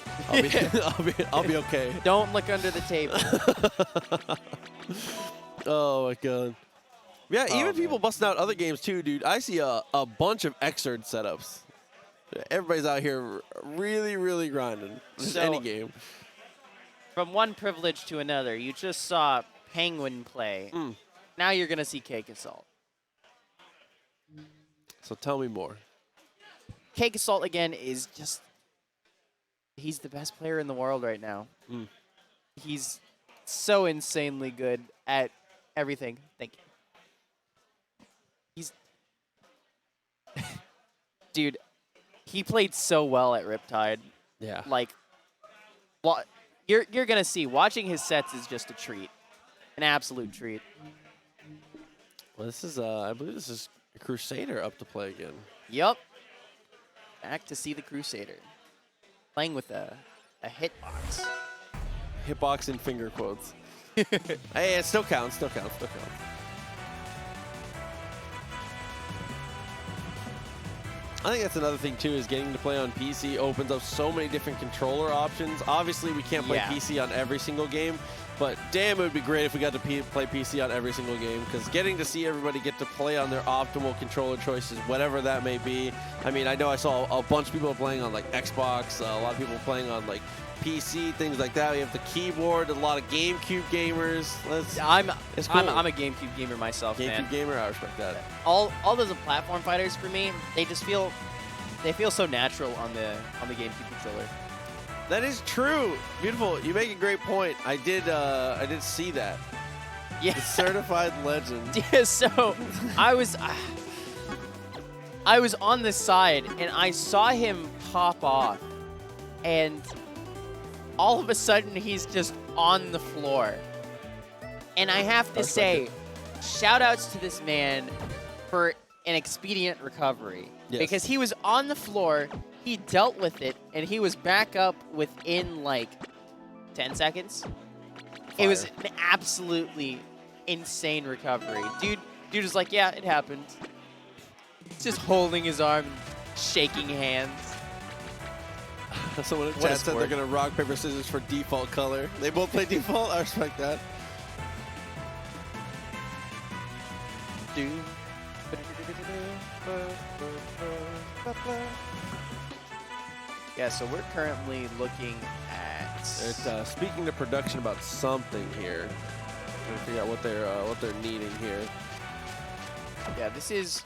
I'll be okay. Don't look under the table. Oh, my God. Yeah, even people busting out other games too, dude. I see a bunch of Xrd setups. Everybody's out here really, really grinding. Just any game. From one privilege to another, you just saw Penguin play. Now you're going to see CakeAssult. So tell me more. CakeAssult, again, is just... He's the best player in the world right now. He's so insanely good at everything. Thank you. Dude, he played so well at Riptide. Yeah. Like, well, you're going to see. Watching his sets is just a treat. An absolute treat. Well, this is, I believe this is Crusader up to play again. Yup. Back to see the Crusader. Playing with a hitbox. Hitbox in finger quotes. Hey, it still counts, still counts. I think that's another thing, too, is getting to play on PC opens up so many different controller options. Obviously, we can't play PC on every single game, but damn, it would be great if we got to play PC on every single game, because getting to see everybody get to play on their optimal controller choices, whatever that may be. I mean, I know I saw a bunch of people playing on, like, Xbox, a lot of people playing on, like, PC, things like that. We have the keyboard, a lot of GameCube gamers. I'm a GameCube gamer myself, man. GameCube gamer, I respect that. All those platform fighters for me, they feel so natural on the GameCube controller. That is true. Beautiful. You make a great point. I did see that. Yeah. The certified legend. Yeah, so I was on the side and I saw him pop off, and all of a sudden he's just on the floor. And I have to say, shout outs to this man for an expedient recovery. Yes. Because he was on the floor, he dealt with it, and he was back up within like 10 seconds. Fire. It was an absolutely insane recovery. Dude was like, yeah, it happened. Just holding his arm, shaking hands. Someone in chat said they're going to rock, paper, scissors for default color. They both play default? I respect that. Dude. Yeah, so we're currently looking at... It's speaking to production about something here. Trying to figure out what they're needing here. Yeah, this is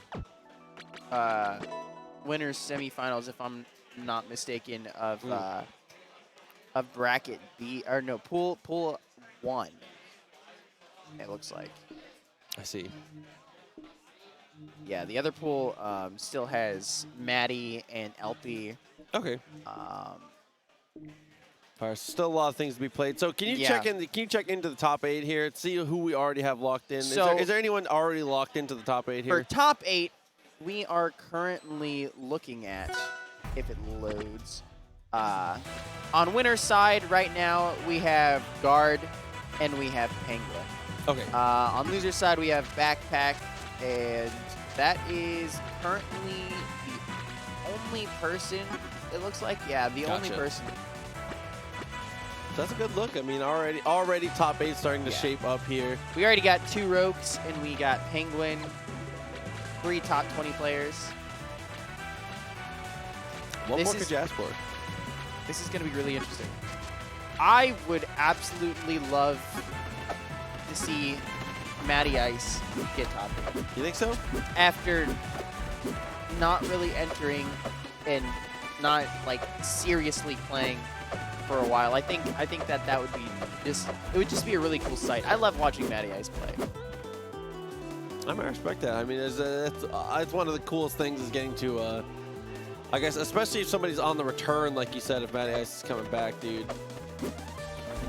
winners semifinals, if I'm not mistaken, of bracket B, or no, pool 1. It looks like. I see. Yeah, the other pool still has Maddie and Elfie. Okay. Still a lot of things to be played. So can you check in? Can you check into the top 8 here? See who we already have locked in. So is there anyone already locked into the top 8 here? For top 8, we are currently looking at, if it loads, on winner's side right now we have Guard and we have Penguin. Okay. On loser's side we have Backpack, and that is currently the only person it looks like, yeah, the only person. That's a good look. I mean, already top 8 starting to shape up here. We already got 2 Rokes, and we got Penguin, 3 top 20 players. What more could you ask for? This is going to be really interesting. I would absolutely love to see Maddie Ice get top 8. You think so? After not really entering and not like seriously playing for a while, I think that would be it would just be a really cool sight. I love watching Maddie Ice play. I respect that. I mean, it's one of the coolest things is getting to, I guess, especially if somebody's on the return, like you said, if Maddie Ice is coming back, dude.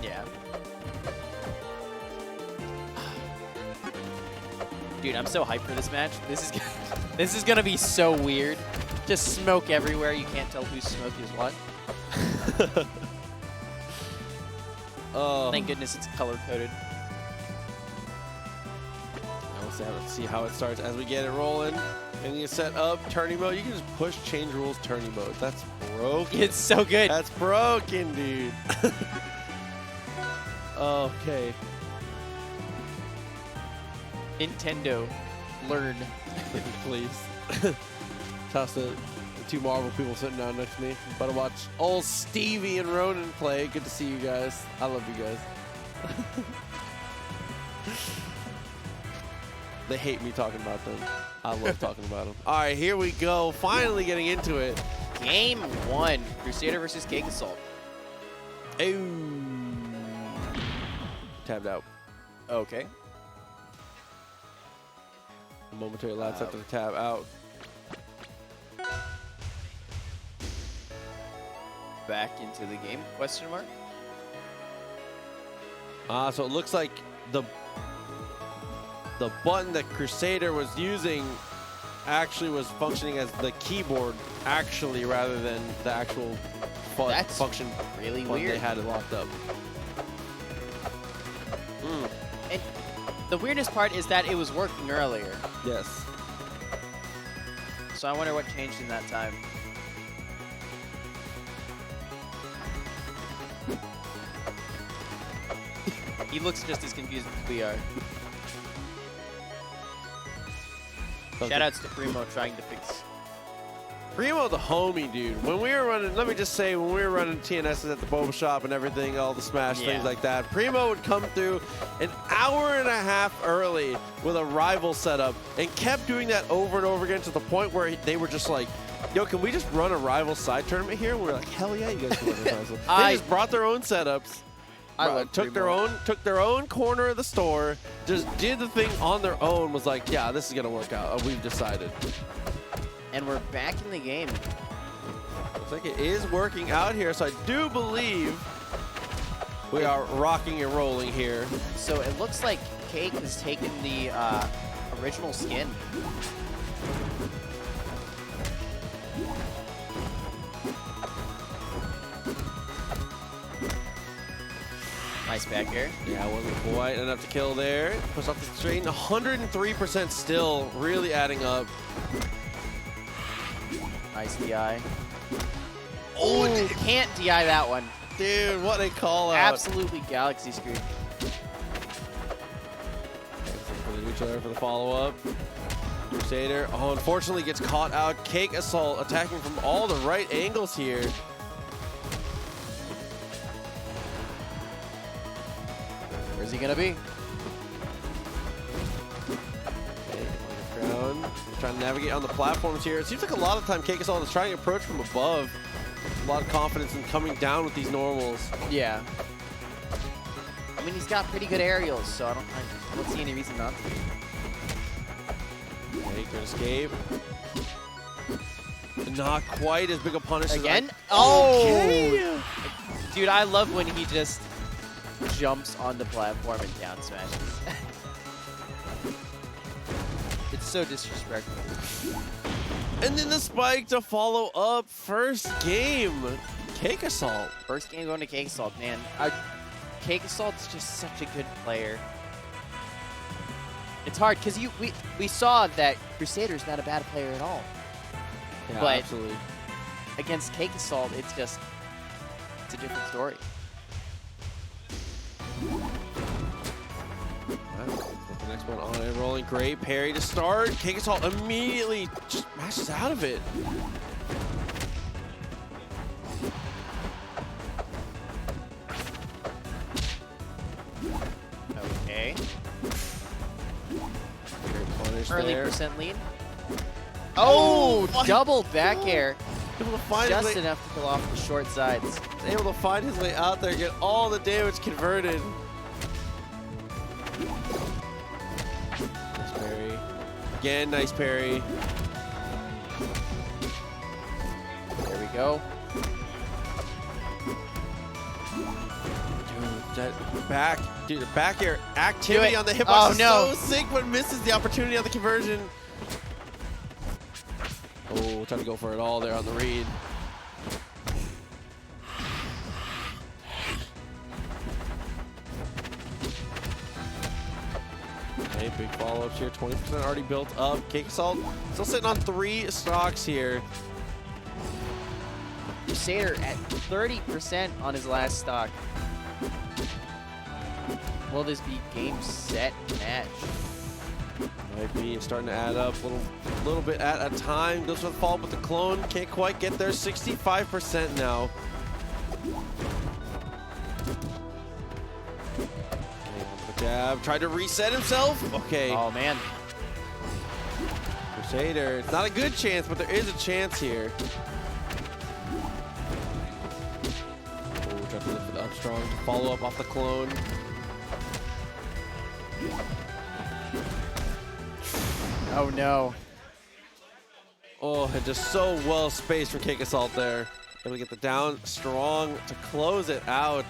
Yeah. Dude, I'm so hyped for this match. This is gonna be so weird. Just smoke everywhere. You can't tell whose smoke is what. Thank goodness it's color coded. Let's see how it starts as we get it rolling. And you set up tourney mode. You can just push change rules tourney mode. That's broken. It's so good. That's broken, dude. Okay. Nintendo, learn. Please. Toss the 2 Marvel people sitting down next to me. About to watch old Stevie and Ronan play. Good to see you guys. I love you guys. They hate me talking about them. I love talking about them. All right, here we go. Finally getting into it. Game 1, Crusader versus CakeAssult. Ooh. Tabbed out. Okay. A momentary lapse after the tab out. Back into the game, question mark? So it looks like the button that Crusader was using actually was functioning as the keyboard, actually, rather than the actual function really when weird. They had it locked up. And the weirdest part is that it was working earlier. Yes. So I wonder what changed in that time. He looks just as confused as we are. Shoutouts to Primo trying to fix. Primo the homie, dude. When we were running, let me just say, when we were running TNSs at the boba shop and everything, all the Smash things like that, Primo would come through an hour and a half early with a rival setup and kept doing that over and over again to the point where they were just like, yo, can we just run a rival side tournament here? And we were like, hell yeah, you guys can run a rival. They just brought their own setups. Took their own corner of the store, just did the thing on their own, was like, yeah, this is gonna work out. We've decided. And we're back in the game. Looks like it is working out here, so I do believe we are rocking and rolling here. So it looks like Cake has taken the original skin. Nice back air. Yeah, wasn't quite enough to kill there. Push off the straight. 103% still, really adding up. Nice DI. Oh, can't DI that one. Dude, what a call out. Absolutely galaxy screen. For the neutral air for the follow-up. Crusader, unfortunately gets caught out. CakeAssult attacking from all the right angles here. Where's he gonna be? Okay, on the ground. Trying to navigate on the platforms here. It seems like a lot of the time CakeAssult is trying to approach from above. A lot of confidence in coming down with these normals. Yeah. I mean, he's got pretty good aerials, so I don't see any reason not to. Okay, good escape. Not quite as big a punish again. As oh, okay. Dude, I love when he just jumps on the platform and down smashes. It's so disrespectful. And then the spike to follow up. First game, CakeAssult. First game going to CakeAssult, man. CakeAssult's just such a good player. It's hard because we saw that Crusader's not a bad player at all. Yeah, but absolutely. against CakeAssult, it's a different story. The next one on and rolling. Great parry to start. CakeAssult immediately just mashes out of it. Okay. Great punish Early there. percent lead. Oh, my double back air. Able to find Just his way, enough to kill off the short sides. able to find his way out there, get all the damage converted. Nice parry. Again, nice parry. There we go. Dude, the back air activity on the hitbox is so sick, but misses the opportunity on the conversion. Oh, trying to go for it all there on the read. Okay, big follow-ups here. 20% already built up. CakeAssult still sitting on 3 stocks here. Crusader at 30% on his last stock. Will this be game, set, match? Might be starting to add up a little bit at a time. Goes for the follow-up with the clone. Can't quite get there. 65% now. The jab. Tried to reset himself. Okay. Oh, man. Crusader. It's not a good chance, but there is a chance here. Oh, trying to look for the up strong to follow up off the clone. Oh, no. Oh, and just so well spaced from CakeAssult there. Able to get the down strong to close it out.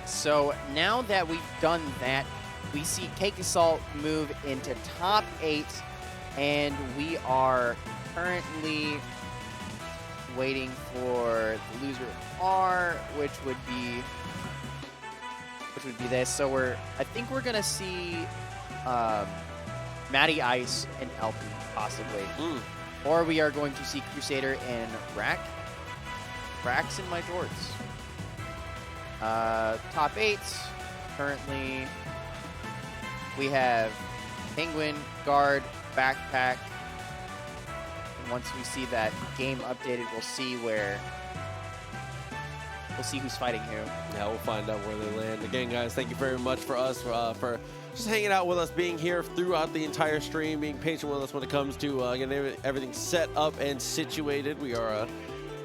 So now that we've done that, we see CakeAssult move into top 8, and we are currently waiting for the loser of R, which would be this. So I think we're gonna see Maddie Ice and Elfie possibly, or we are going to see Crusader and Rax in my jorts. Top 8 currently we have Penguin, Guard, Backpack. And once we see that game updated, we'll see who's fighting who. Yeah, we'll find out where they land. Again, guys, thank you very much for for just hanging out with us, being here throughout the entire stream, being patient with us when it comes to getting everything set up and situated. We are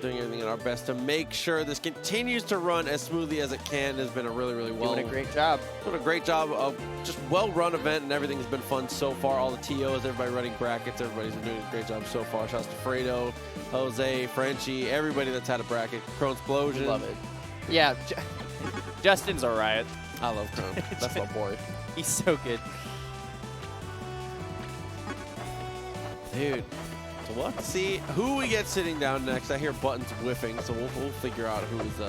doing everything in our best to make sure this continues to run as smoothly as it can. It's been a really Doing a great job. Doing a great job of just well-run event, and everything has been fun so far. All the TOs, everybody running brackets, everybody's been doing a great job so far. Shouts to Fredo, Jose, Frenchy, everybody that's had a bracket. Crone Explosion. Love it. Yeah, Justin's all right. I love Crone. That's my boy. He's so good. Dude. So we'll have to see who we get sitting down next. I hear buttons whiffing, so we'll figure out who's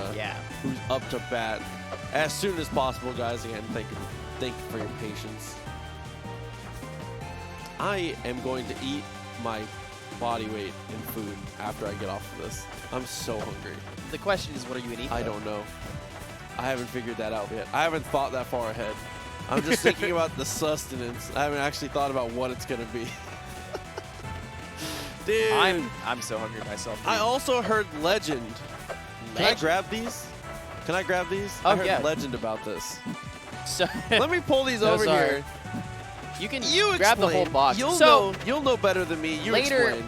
up to bat as soon as possible, guys. Again, thank you for your patience. I am going to eat my body weight in food after I get off of this. I'm so hungry. The question is, what are you gonna eat? I don't know. I haven't figured that out yet. I haven't thought that far ahead. I'm just thinking about the sustenance. I haven't actually thought about what it's gonna be. Dude, I'm so hungry myself. Dude. I also heard Legend. Can I grab these? Can I grab these? Oh, I heard yeah. Legend about this. So let me pull these over here. You can grab explain. The whole box. You'll know better than me. You explain.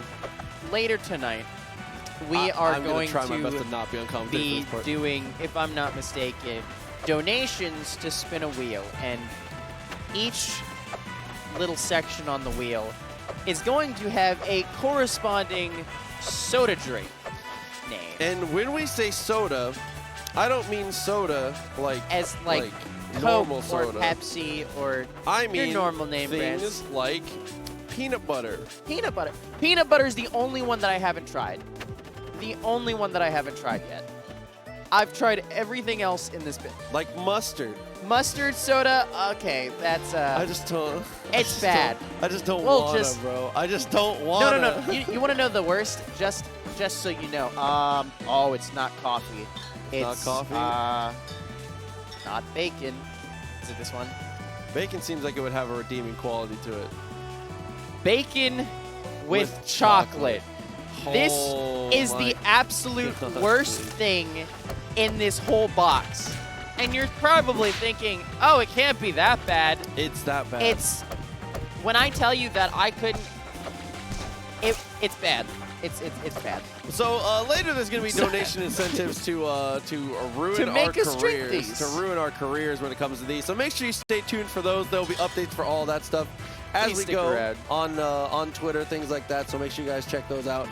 Later tonight, we are going try my best to not be uncomfortable. Be doing, if I'm not mistaken, donations to spin a wheel, and each little section on the wheel is going to have a corresponding soda drink name. And when we say soda, I don't mean soda like Coke normal soda or Pepsi or I mean your normal name things brands. like peanut butter. Peanut butter. Peanut butter is the only one that I haven't tried. The only one that I haven't tried yet. I've tried everything else in this bit. Like mustard. Mustard soda, okay, that's I just don't. It's bad. I just don't wanna, bro. I just don't wanna. No. You want to know the worst? Just so you know. Oh, it's not coffee. It's not coffee. Not bacon. Is it this one? Bacon seems like it would have a redeeming quality to it. Bacon with chocolate. This is the absolute worst thing in this whole box. And you're probably thinking, oh, it can't be that bad. It's that bad. It's, when I tell you that I couldn't, it's bad. It's bad. So later there's going to be donation incentives to ruin our careers. To ruin our careers when it comes to these. So make sure you stay tuned for those. There will be updates for all that stuff as we go on Twitter, things like that. So make sure you guys check those out.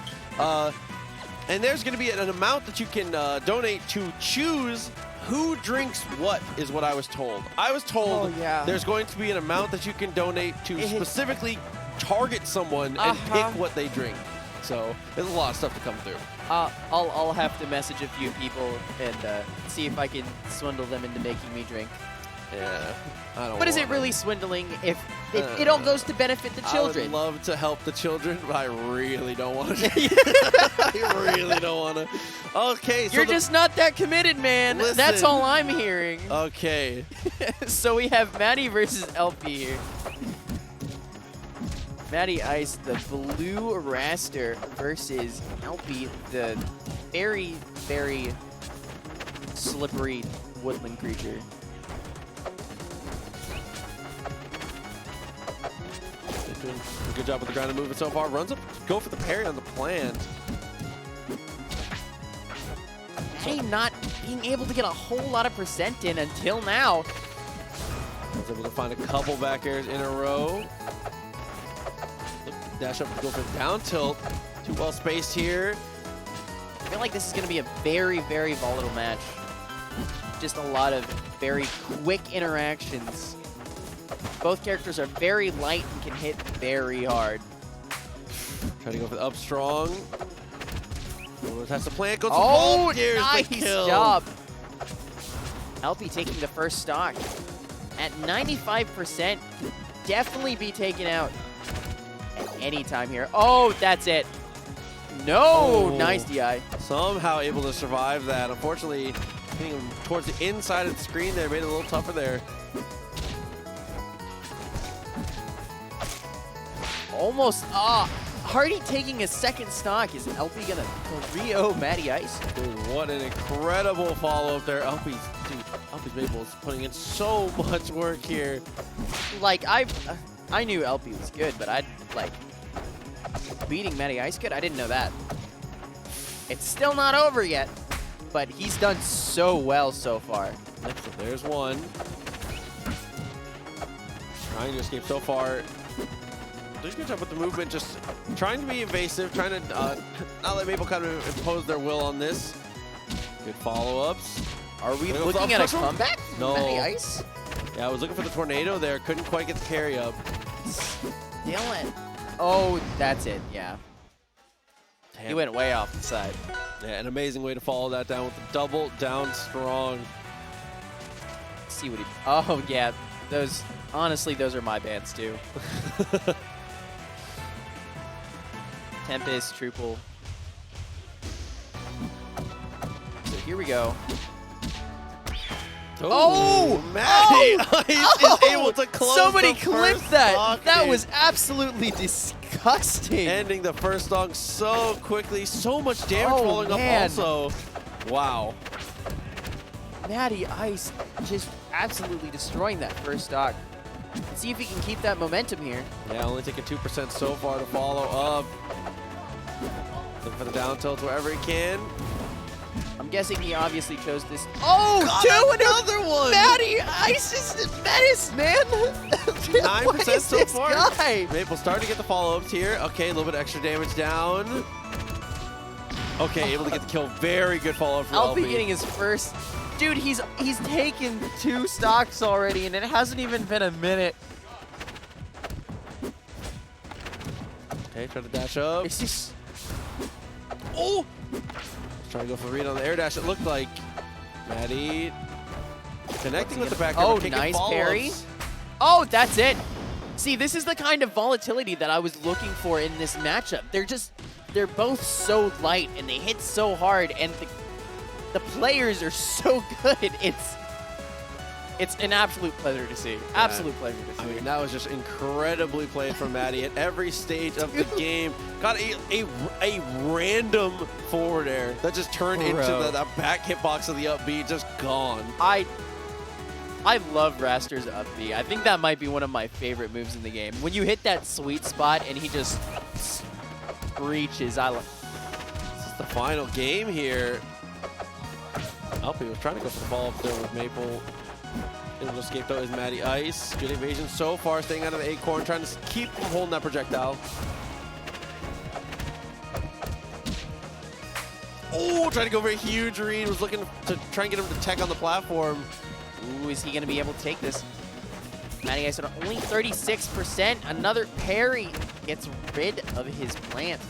And there's going to be an amount that you can donate to choose who drinks what, is what I was told. I was told there's going to be an amount that you can donate to specifically target someone and pick what they drink. So there's a lot of stuff to come through. I'll have to message a few people and see if I can swindle them into making me drink. Yeah, I don't. But is it really swindling if it all goes to benefit the children? I would love to help the children, but I really don't want to. I really don't want to. Okay, so you're just not that committed, man. Listen. That's all I'm hearing. Okay. So we have Maddie versus Elfie here. Maddie Ice, the blue raster, versus Elfie, the very, very slippery woodland creature. Doing a good job with the ground and movement so far. Runs up, go for the parry on the plant. Maddie not being able to get a whole lot of percent in until now. Was able to find a couple back airs in a row. Dash up and go for down tilt. Too well spaced here. I feel like this is going to be a very, very volatile match. Just a lot of very quick interactions. Both characters are very light and can hit very hard. Trying to go for the up strong. That's the plant. Goes oh, to nice job. Elfie taking the first stock. At 95%, definitely be taken out at any time here. Oh, that's it. No, nice DI. Somehow able to survive that. Unfortunately, hitting him towards the inside of the screen there made it a little tougher there. Almost, Hardy taking a second stock. Is Elfie gonna 3-0 Maddie Ice? Dude, what an incredible follow-up there. Elfie's Maple's putting in so much work here. Like, I knew Elfie was good, but beating Maddie Ice good? I didn't know that. It's still not over yet, but he's done so well so far. So there's one. Trying to escape so far. Doing a good job with the movement, just trying to be evasive, trying to not let Maple kind of impose their will on this. Good follow-ups. Are we looking at a comeback? No. Maddie Ice? Yeah, I was looking for the tornado there. Couldn't quite get the carry up. Dylan. Oh, that's it, yeah. Damn. He went way off the side. Yeah, an amazing way to follow that down with the double down strong. Let's see what he... Oh, yeah. Those... Honestly, those are my bands, too. Tempest, Truple. So here we go. Oh, Maddie is able to close. Somebody clipped that. That was absolutely disgusting. Ending the first stock so quickly. So much damage falling up also. Wow. Maddie Ice just absolutely destroying that first stock. Let's see if he can keep that momentum here. Yeah, only taking 2% so far to follow up. Looking for the down tilt wherever he can. I'm guessing he obviously chose this. Oh, another one! Maddie Ice is a menace, man. 9% so far. Guy? Maple starting to get the follow-ups here. Okay, a little bit extra damage down. Okay, able to get the kill. Very good follow-up from Elfie. Elfie. Getting his first. Dude, he's taken 2 stocks already, and it hasn't even been a minute. Okay, trying to dash up. Is this... Oh! Trying to go for a read on the air dash, it looked like. Maddie connecting with the back. Oh, nice parry. Oh, that's it. See, this is the kind of volatility that I was looking for in this matchup. They're both so light and they hit so hard, and the players are so good. It's an absolute pleasure to see. Absolute pleasure to see. I mean, that was just incredibly played from Maddie at every stage of the game. Got a random forward air that just turned into the back hitbox of the up B, just gone. I love Raster's up B. I think that might be one of my favorite moves in the game. When you hit that sweet spot and he just reaches, I love. This is the final game here. Elfie was trying to go for the follow-up there with Maple. Able to escape though is Maddie Ice. Good evasion so far, staying out of the acorn, trying to keep from holding that projectile. Oh, trying to go for a huge read. Was looking to try and get him to tech on the platform. Ooh, is he going to be able to take this? Maddie Ice at only 36%. Another parry gets rid of his plant.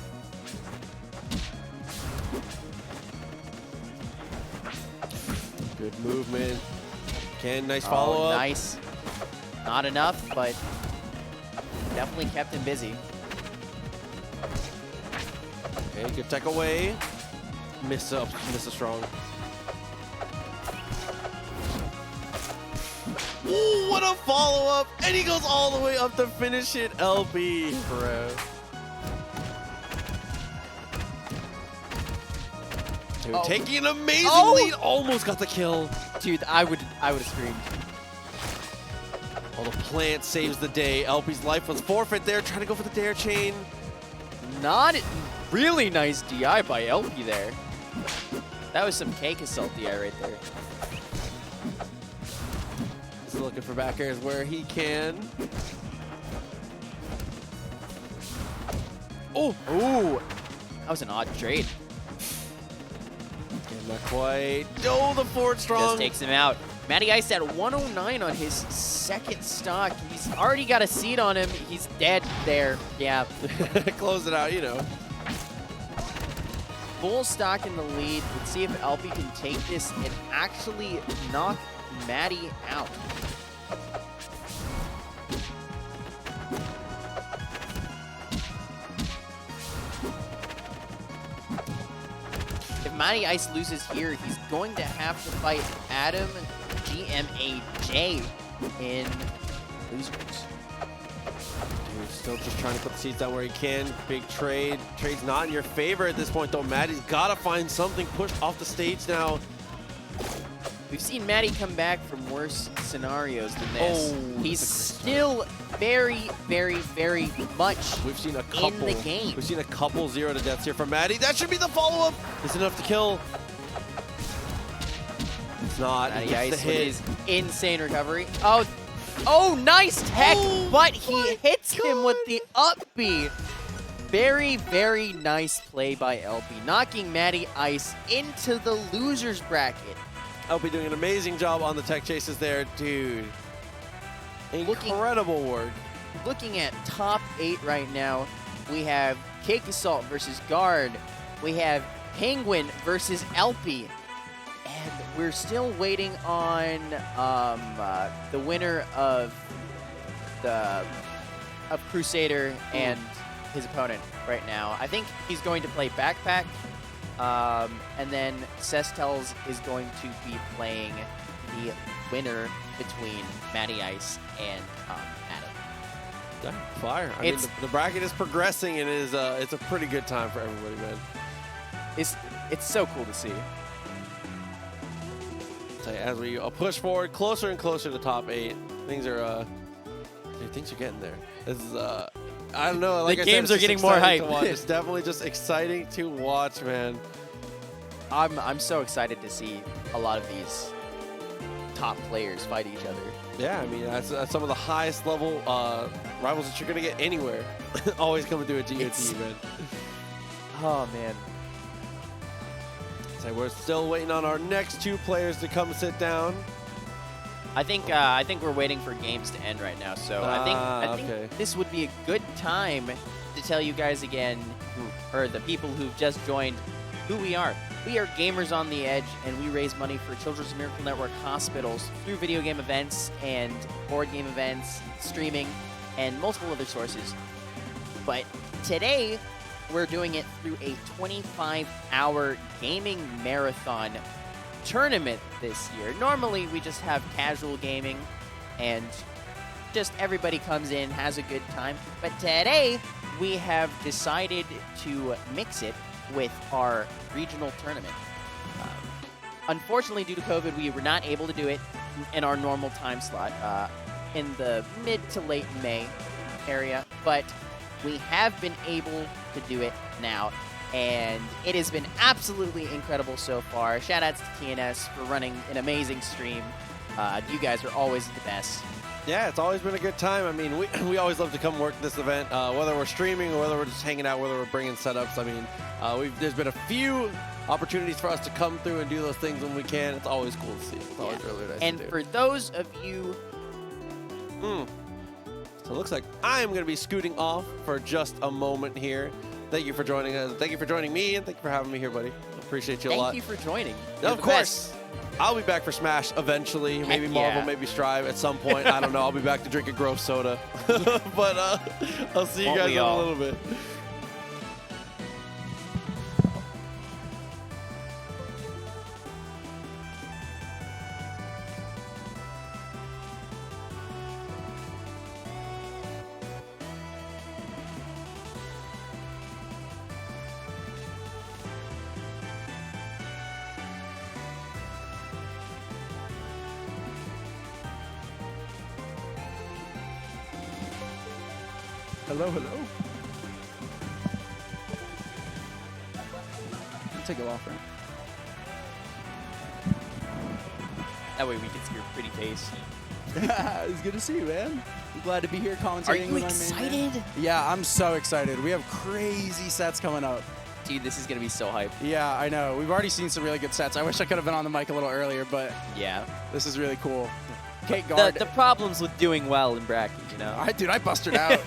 Good movement. Nice follow-up. Nice. Not enough, but definitely kept him busy. Okay, good tech away. Miss a strong. Ooh, what a follow-up! And he goes all the way up to finish it. LB, bro. Dude, taking an amazing lead, almost got the kill. Dude, I would have screamed. Oh, the plant saves the day. LP's life was forfeit there, trying to go for the dare chain. Not really nice DI by LP there. That was some CakeAssult DI right there. He's looking for back airs where he can. Oh! Ooh! That was an odd trade. Not quite. Oh, the forward strong. Just takes him out. Maddie Ice at 109 on his second stock. He's already got a seed on him. He's dead there. Yeah. Close it out, you know. Full stock in the lead. Let's see if Elfie can take this and actually knock Maddie out. If Maddie Ice loses here, he's going to have to fight Adam GMAJ in losers. Dude, still just trying to put the seeds down where he can. Big trade. Trade's not in your favor at this point, though. Maddie's got to find something pushed off the stage now. We've seen Maddie come back from worse scenarios than this. Oh, he's still very, very, very much in the game. We've seen a couple 0 to deaths here from Maddie. That should be the follow-up. Is enough to kill? It's not. Maddie Ice with his insane recovery. Oh, nice tech, but he hits him with the up B. Very, very nice play by LP, knocking Maddie Ice into the losers bracket. LP doing an amazing job on the tech chases there, dude. Incredible work. Looking at top 8 right now, we have CakeAssult versus Guard. We have Penguin versus LP. And we're still waiting on the winner of Crusader and his opponent right now. I think he's going to play Backpack. And then Sestels is going to be playing the winner between Maddie Ice and Adam. Fire. I mean, the bracket is progressing, and it's a pretty good time for everybody, man. It's so cool to see. So as we push forward, closer and closer to top 8, things are getting there. This is I don't know. Like the I games said, are getting more hype. It's definitely just exciting to watch, man. I'm so excited to see a lot of these top players fight each other. Yeah, I mean, that's some of the highest level rivals that you're going to get anywhere. Always coming through a GoTE, man. Oh, man. So we're still waiting on our next 2 players to come sit down. I think we're waiting for games to end right now, so I think this would be a good time to tell you guys again, or the people who've just joined, who we are. We are Gamers on the Edge, and we raise money for Children's Miracle Network hospitals through video game events and board game events, streaming, and multiple other sources. But today, we're doing it through a 25-hour gaming marathon tournament this year. Normally, we just have casual gaming, and just everybody comes in, has a good time. But today, we have decided to mix it with our regional tournament. Unfortunately, due to COVID, we were not able to do it in our normal time slot in the mid to late May area, but we have been able to do it now, and it has been absolutely incredible so far. Shout outs to TNS for running an amazing stream. You guys are always the best. Yeah, it's always been a good time. I mean, we always love to come work this event, whether we're streaming or whether we're just hanging out, whether we're bringing setups. I mean, there's been a few opportunities for us to come through and do those things when we can. It's always cool to see. It's always really nice and to do. For those of you... So it looks like I'm going to be scooting off for just a moment here. Thank you for joining us. Thank you for joining me, and thank you for having me here, buddy. Appreciate you a lot. Thank you for joining. Of course. I'll be back for Smash eventually. Maybe Marvel, maybe Strive at some point. I don't know. I'll be back to drinking Grove soda. But I'll see you guys in a little bit. Hello, hello. I'll take it off, right? That way we can see your pretty face. It's good to see you, man. I'm glad to be here commentating. Are you with excited? Yeah, I'm so excited. We have crazy sets coming up. Dude, this is going to be so hype. Yeah, I know. We've already seen some really good sets. I wish I could have been on the mic a little earlier, but yeah, this is really cool. Cake guard. The problems with doing well in bracket, you know? Dude, I busted out.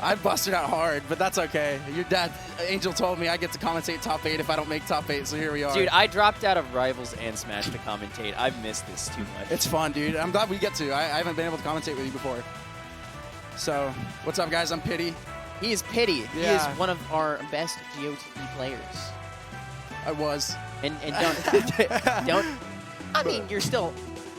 I busted out hard, but that's okay. Your dad, Angel, told me I get to commentate top 8 if I don't make top 8, so here we are. Dude, I dropped out of Rivals and Smash to commentate. I've missed this too much. It's fun, dude. I'm glad we get to. I haven't been able to commentate with you before. So, what's up, guys? I'm Pity. He is Pity. Yeah. He is one of our best GoTE players. I was. And don't. I mean, you're still.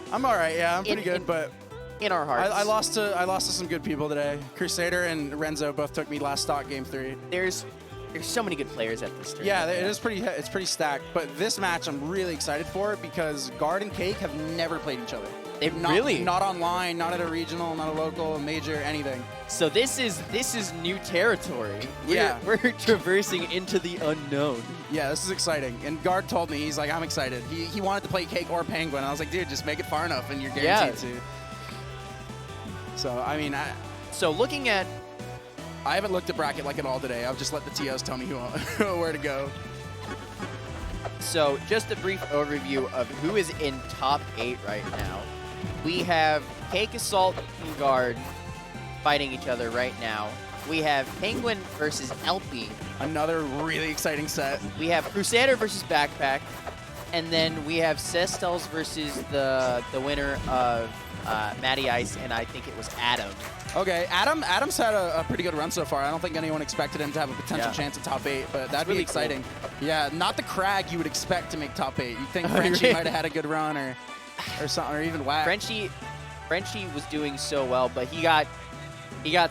I'm all right. Yeah, I'm pretty good, but in our hearts, I lost to some good people today. Crusader and Renzo both took me last stock game 3. There's so many good players at this tournament. Yeah, it's pretty stacked. But this match I'm really excited for because Guard and Cake have never played each other. They've not online, not at a regional, not a local, a major, anything. So this is new territory. We're traversing into the unknown. Yeah, this is exciting. And Guard told me, he's like, I'm excited. He wanted to play Cake or Penguin. I was like, dude, just make it far enough and you're guaranteed to. So, I mean, so looking at... I haven't looked at bracket like at all today. I've just let the TOs tell me where to go. So just a brief overview of who is in top 8 right now. We have CakeAssult and Guard fighting each other right now. We have Penguin versus Elfie. Another really exciting set. We have Crusader versus Backpack. And then we have Sestels versus the winner of Maddie Ice, and I think it was Adam. Okay, Adam's had a pretty good run so far. I don't think anyone expected him to have a potential chance at top 8, but that'd be exciting. Cool. Yeah, not the Crag you would expect to make top 8. You'd think Frenchy might have had a good run or something, or even Whack. Frenchy was doing so well, but he got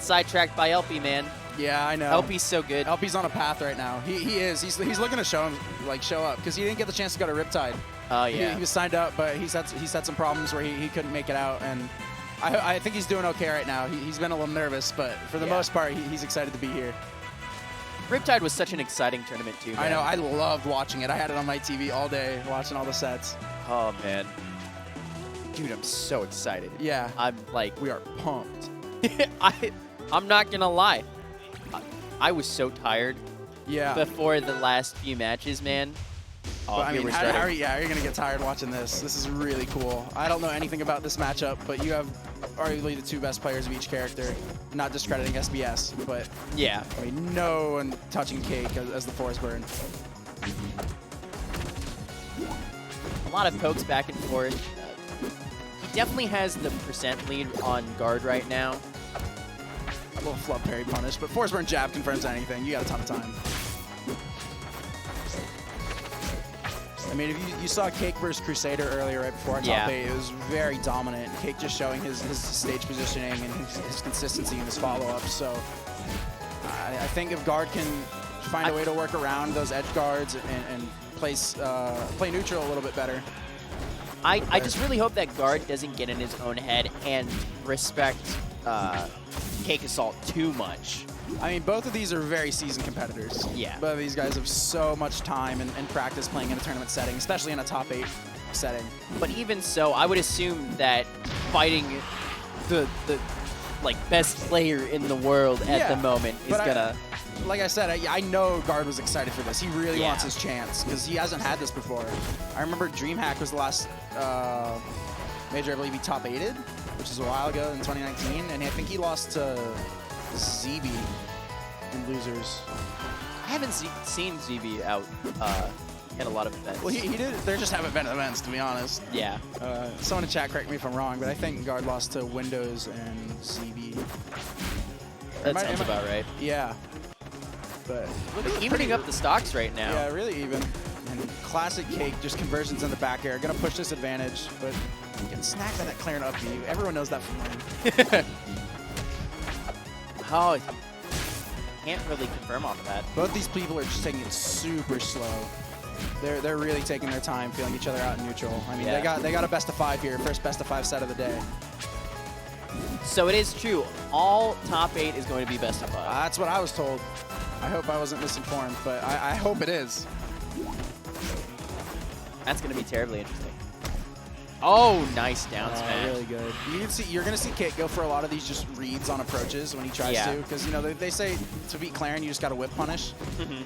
sidetracked by Elfie, man. Yeah, I know. Elfie's so good. Elfie's on a path right now. He is. He's looking to show up because he didn't get the chance to go to Riptide. Oh yeah. He was signed up, but he's had some problems where he couldn't make it out, and I think he's doing okay right now. He's been a little nervous, but for the most part, he's excited to be here. Riptide was such an exciting tournament too, man. I know. I loved watching it. I had it on my TV all day, watching all the sets. Oh man, dude, I'm so excited. Yeah. I'm like, we are pumped. I'm not gonna lie. I was so tired. Yeah. Before the last few matches, man. Oh, I mean, how are you going to get tired watching this? This is really cool. I don't know anything about this matchup, but you have arguably the 2 best players of each character. Not discrediting SBS, but yeah. I mean, no one touching Cake as the forest burn. lot of pokes back and forth. He definitely has the percent lead on guard right now. A little flub parry punish, but force burn jab confirms anything. You got a ton of time. I mean, if you saw Cake versus Crusader earlier right before our top 8, it was very dominant. Cake just showing his stage positioning and his consistency in his follow-ups. So I think if guard can find a way to work around those edge guards and play neutral a little bit better. I just really hope that guard doesn't get in his own head and respect CakeAssult too much. I mean, both of these are very seasoned competitors. Yeah. Both of these guys have so much time and practice playing in a tournament setting, especially in a top 8 setting. But even so, I would assume that fighting the like best player in the world at the moment is gonna. Like I said, I know Guard was excited for this. He really wants his chance because he hasn't had this before. I remember DreamHack was the last major I believe he top 8'd, which is a while ago in 2019, and I think he lost to ZB in losers. I haven't seen ZB out at a lot of events. Well, he did. They just haven't been events, to be honest. Yeah. Someone in chat, correct me if I'm wrong, but I think Guard lost to Windows and ZB. That sounds about right. Yeah. But evening up the stocks right now. Yeah, really even. And classic Cake, just conversions in the back air. Gonna push this advantage, but getting snagged by that clear and up B. Everyone knows that from him. Oh, can't really confirm off of that. Both these people are just taking it super slow. They're really taking their time, feeling each other out in neutral. I mean, they got a best of 5 here, first best of 5 set of the day. So it is true. All top 8 is going to be best of 5. That's what I was told. I hope I wasn't misinformed, but I hope it is. That's going to be terribly interesting. Oh, nice down smash. Really good. You're going to see Cake go for a lot of these just reads on approaches when he tries to, because you know they say to beat Claren you just got to whip punish.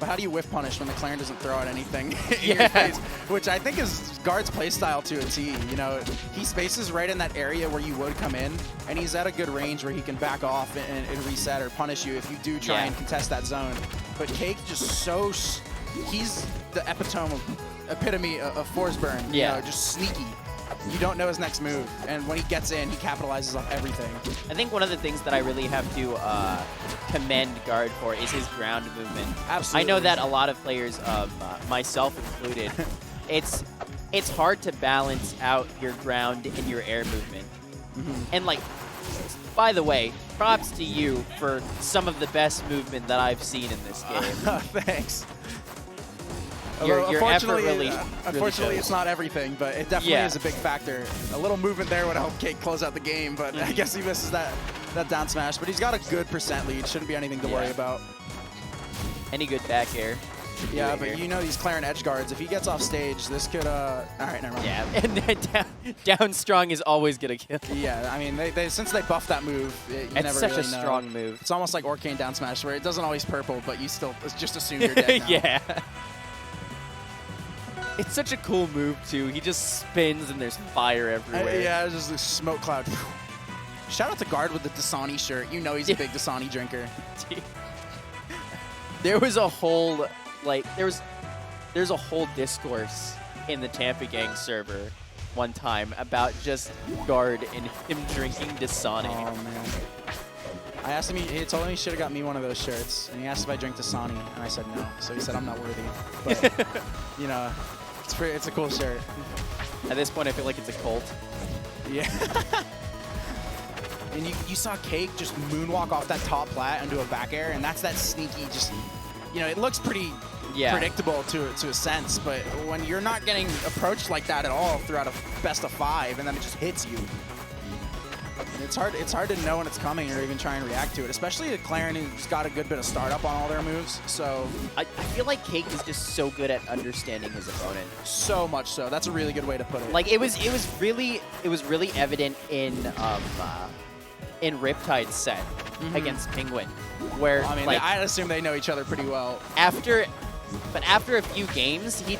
But how do you whip punish when the Claren doesn't throw out anything in your face? Which I think is Guard's playstyle to a T. You know, he spaces right in that area where you would come in, and he's at a good range where he can back off and reset or punish you if you do try and contest that zone. But Cake just he's the epitome of force burn. You know, just sneaky. You don't know his next move, and when he gets in, he capitalizes off everything. I think one of the things that I really have to commend Guard for is his ground movement. Absolutely. I know that a lot of players, myself included, it's hard to balance out your ground and your air movement. And like, by the way, props to you for some of the best movement that I've seen in this game. Thanks. Your effort really unfortunately, it's not everything, but it definitely is a big factor. A little movement there would help Cake close out the game, but I guess he misses that down smash. But he's got a good percent lead. Shouldn't be anything to worry about. Any good back air. Yeah, but you know these Claren edge guards. If he gets off stage, this could. All right, never mind. Yeah, and then down strong is always gonna kill. Yeah, I mean, since they buffed that move, it's never such really a strong move. It's almost like Orcane down smash, where it doesn't always purple, but you still just assume you're dead now. Yeah. It's such a cool move, too. He just spins and there's fire everywhere. Yeah, it's just a smoke cloud. Shout out to Guard with the Dasani shirt. You know he's a big Dasani drinker. There was a whole, there's a whole discourse in the Tampa Gang server one time about just Guard and him drinking Dasani. Oh, man. I asked him, he told me he should have got me one of those shirts, and he asked if I drank Dasani, and I said no. So he said I'm not worthy. But, you know, it's a cool shirt. At this point, I feel like it's a cult. Yeah. And you saw Cake just moonwalk off that top plat into a back air, and that's that sneaky, just, you know, it looks pretty predictable to a sense, but when you're not getting approached like that at all throughout a best of 5, and then it just hits you, it's hard to know when it's coming or even try and react to it, especially at Claren, who's got a good bit of startup on all their moves. So I feel like Cake is just so good at understanding his opponent. So much so. That's a really good way to put it. Like it was really evident in Riptide's set against Penguin, where I mean, like, I'd assume they know each other pretty well. After a few games, he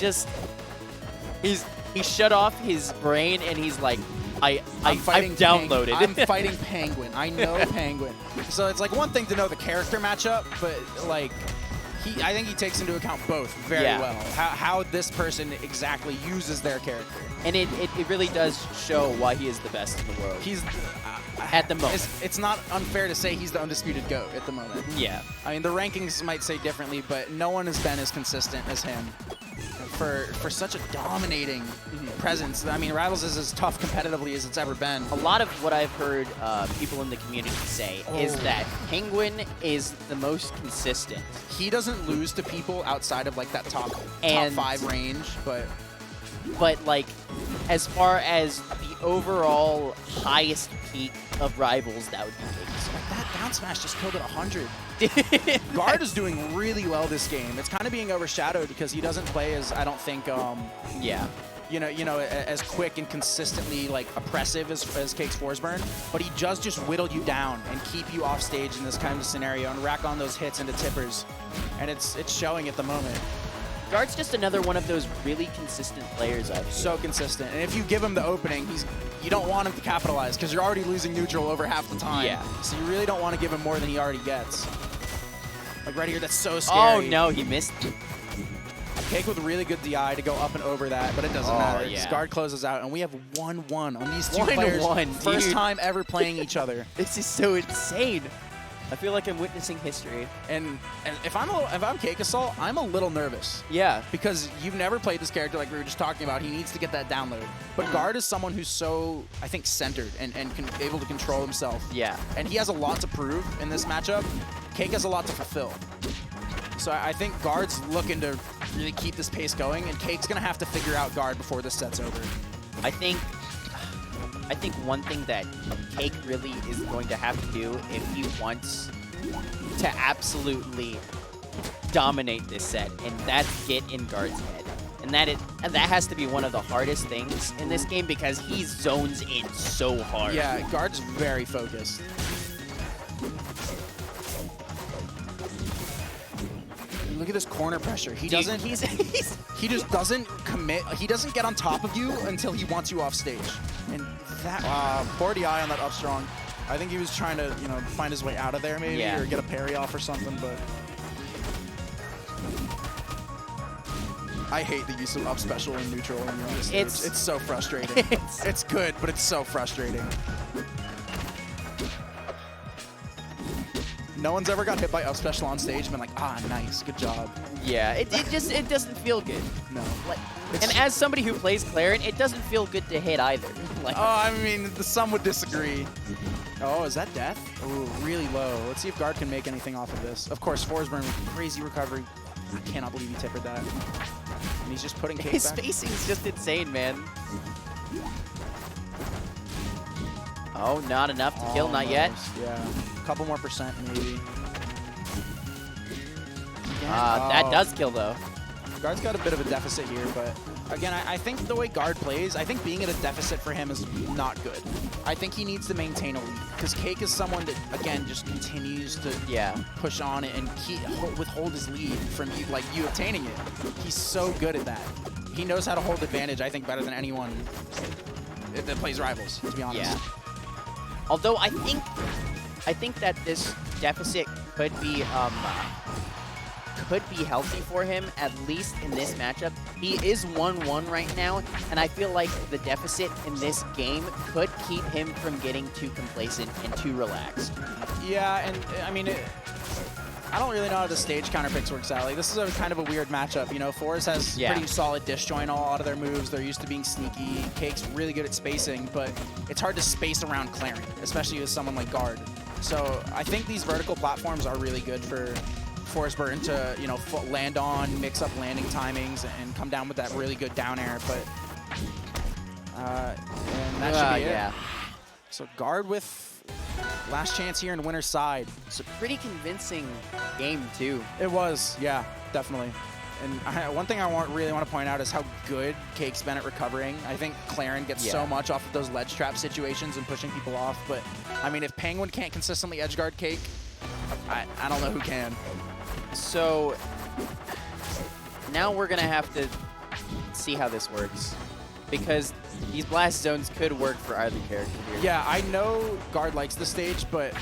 shut off his brain and he's like, I've downloaded. I'm fighting Penguin. I know Penguin. So it's like one thing to know the character matchup, but like I think he takes into account both very well. How this person exactly uses their character. And it really does show why he is the best in the world. He's at the moment. It's not unfair to say he's the undisputed GOAT at the moment. Yeah. I mean, the rankings might say differently, but no one has been as consistent as him for such a dominating presence. I mean, Rivals is as tough competitively as it's ever been. A lot of what I've heard people in the community say is that Penguin is the most consistent. He doesn't lose to people outside of like that top 5 range, but like as far as the overall highest peak of Rivals, that would be Cake. Like that down smash just killed it 100. Guard is doing really well this game. It's kind of being overshadowed because he doesn't play as, I don't think, yeah, you know, as quick and consistently like oppressive as Cake's Forsburn, but he does just whittle you down and keep you off stage in this kind of scenario and rack on those hits into tippers, and it's showing at the moment. Guard's just another one of those really consistent players. I feel. So consistent, and if you give him the opening, you don't want him to capitalize because you're already losing neutral over half the time. Yeah. So you really don't want to give him more than he already gets. Like right here, that's so scary. Oh no, he missed. Cake with a really good DI to go up and over that, but it doesn't matter. Yeah. Guard closes out, and we have 1-1 on these two players. 1-1, First dude. time ever playing each other. This is so insane. I feel like I'm witnessing history. And if I'm CakeAssult, I'm a little nervous. Yeah. Because you've never played this character like we were just talking about. He needs to get that download. But Guard is someone who's so, I think, centered and able to control himself. Yeah. And he has a lot to prove in this matchup. Cake has a lot to fulfill. So I think Guard's looking to really keep this pace going, and Cake's going to have to figure out Guard before this set's over. I think one thing that Cake really is going to have to do if he wants to absolutely dominate this set, and that's get in Guard's head. And that has to be one of the hardest things in this game because he zones in so hard. Yeah, Guard's very focused. Look at this corner pressure. He doesn't. He just doesn't commit. He doesn't get on top of you until he wants you off stage. And that poor DI on that up strong. I think he was trying to, you know, find his way out of there maybe, or get a parry off or something. But I hate the use of up special and neutral when you're on the stage. It's so frustrating. It's good, but it's so frustrating. No one's ever got hit by up special on stage and been like, ah, nice, good job. Yeah, it doesn't feel good. No. Like, and as somebody who plays Claret, it doesn't feel good to hit either. Like, oh, I mean, some would disagree. Oh, is that death? Oh, really low. Let's see if Guard can make anything off of this. Of course, Forsburn with crazy recovery. I cannot believe he tippered that. And he's just putting Cake his back. spacing's just insane, man. Oh, not enough to kill, not yet. Yeah, a couple more percent maybe. That does kill, though. Guard's got a bit of a deficit here, but again, I think the way Guard plays, I think being at a deficit for him is not good. I think he needs to maintain a lead, because Cake is someone that, again, just continues to push on it and withhold his lead from you obtaining it. He's so good at that. He knows how to hold advantage, I think, better than anyone that plays Rivals, to be honest. Yeah. Although I think that this deficit could be healthy for him, at least in this matchup. He is 1-1 right now, and I feel like the deficit in this game could keep him from getting too complacent and too relaxed. Yeah, and I mean, I don't really know how the stage counter picks works out. Like, this is a kind of a weird matchup. You know, Forest has pretty solid disjoint on a lot of their moves. They're used to being sneaky. Cake's really good at spacing, but it's hard to space around Claret, especially with someone like Guard. So I think these vertical platforms are really good for Forsburn to, you know, land on, mix up landing timings, and come down with that really good down air. But and that should be it. So Guard with last chance here in winner's side. It's a pretty convincing game, too. It was, yeah, definitely. And one thing I really want to point out is how good Cake's been at recovering. I think Claret gets so much off of those ledge trap situations and pushing people off. But, I mean, if Penguin can't consistently edgeguard Cake, I don't know who can. So now we're going to have to see how this works, because these blast zones could work for either character here. Yeah, I know Guard likes the stage, but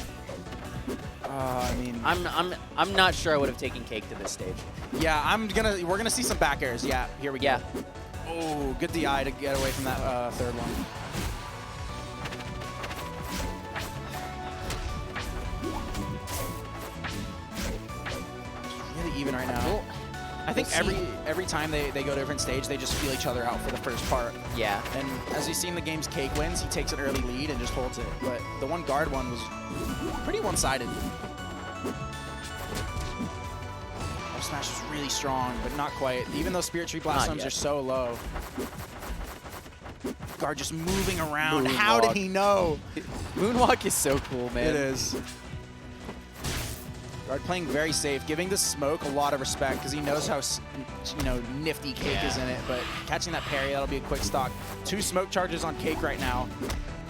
I mean, I'm not sure I would have taken Cake to this stage. Yeah, we're gonna see some back airs. Yeah, here we go. Oh, good DI to get away from that third one. It's really even right now. Cool. I think every time they go to a different stage, they just feel each other out for the first part. Yeah. And as you see in the game's Cake wins, he takes an early lead and just holds it. But the one guard one was pretty one-sided. F smash is really strong, but not quite. Even though Spirit Tree Blossoms are so low. Guard just moving around. Moonwalk. How did he know? Moonwalk is so cool, man. It is. Guard playing very safe, giving the smoke a lot of respect because he knows how nifty Cake is in it. But catching that parry, that'll be a quick stock. 2 smoke charges on Cake right now.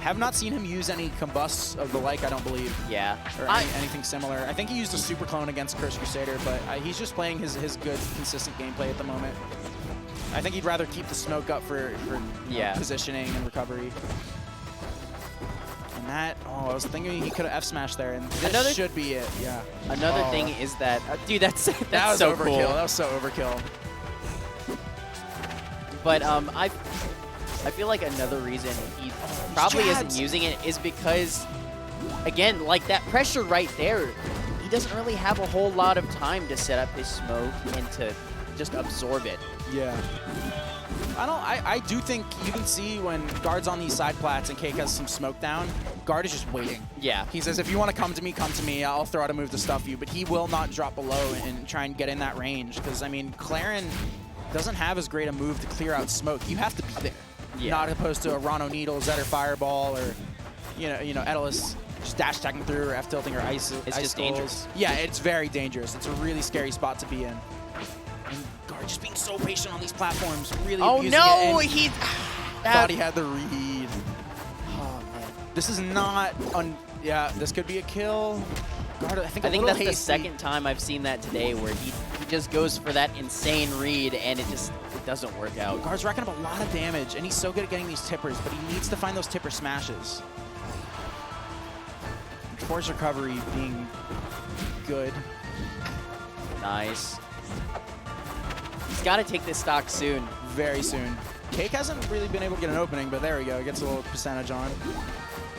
Have not seen him use any combusts of the like, I don't believe. Yeah. Or anything similar. I think he used a super clone against Crusader, but he's just playing his good, consistent gameplay at the moment. I think he'd rather keep the smoke up for positioning and recovery. And that, I was thinking he could have F-smashed there, and this should be it, yeah. Another thing is that, dude, that's so overkill. Cool. That was so overkill. But I feel like another reason he probably isn't using it is because, again, like that pressure right there, he doesn't really have a whole lot of time to set up his smoke and to just absorb it. Yeah. I do think you can see when Guard's on these side plats and Cake has some smoke down, Guard is just waiting. Yeah. He says, if you want to come to me, I'll throw out a move to stuff you, but he will not drop below and try and get in that range because, I mean, Claren doesn't have as great a move to clear out smoke. You have to be there. Yeah. Not opposed to a Rano Needle, Zetter Fireball, or, you know, Edelus just dash attacking through or F tilting or ice. It's just dangerous. Yeah, it's very dangerous. It's a really scary spot to be in. And Guard just being so patient on these platforms, really abusing it. He thought he had the read. Oh man, this is not. Yeah, this could be a kill. Guard, I think that's the second time I've seen that today, where he just goes for that insane read and it doesn't work out. Guard's racking up a lot of damage, and he's so good at getting these tippers, but he needs to find those tipper smashes. Force recovery being good. Nice. He's got to take this stock soon. Very soon. Cake hasn't really been able to get an opening, but there we go. Gets a little percentage on.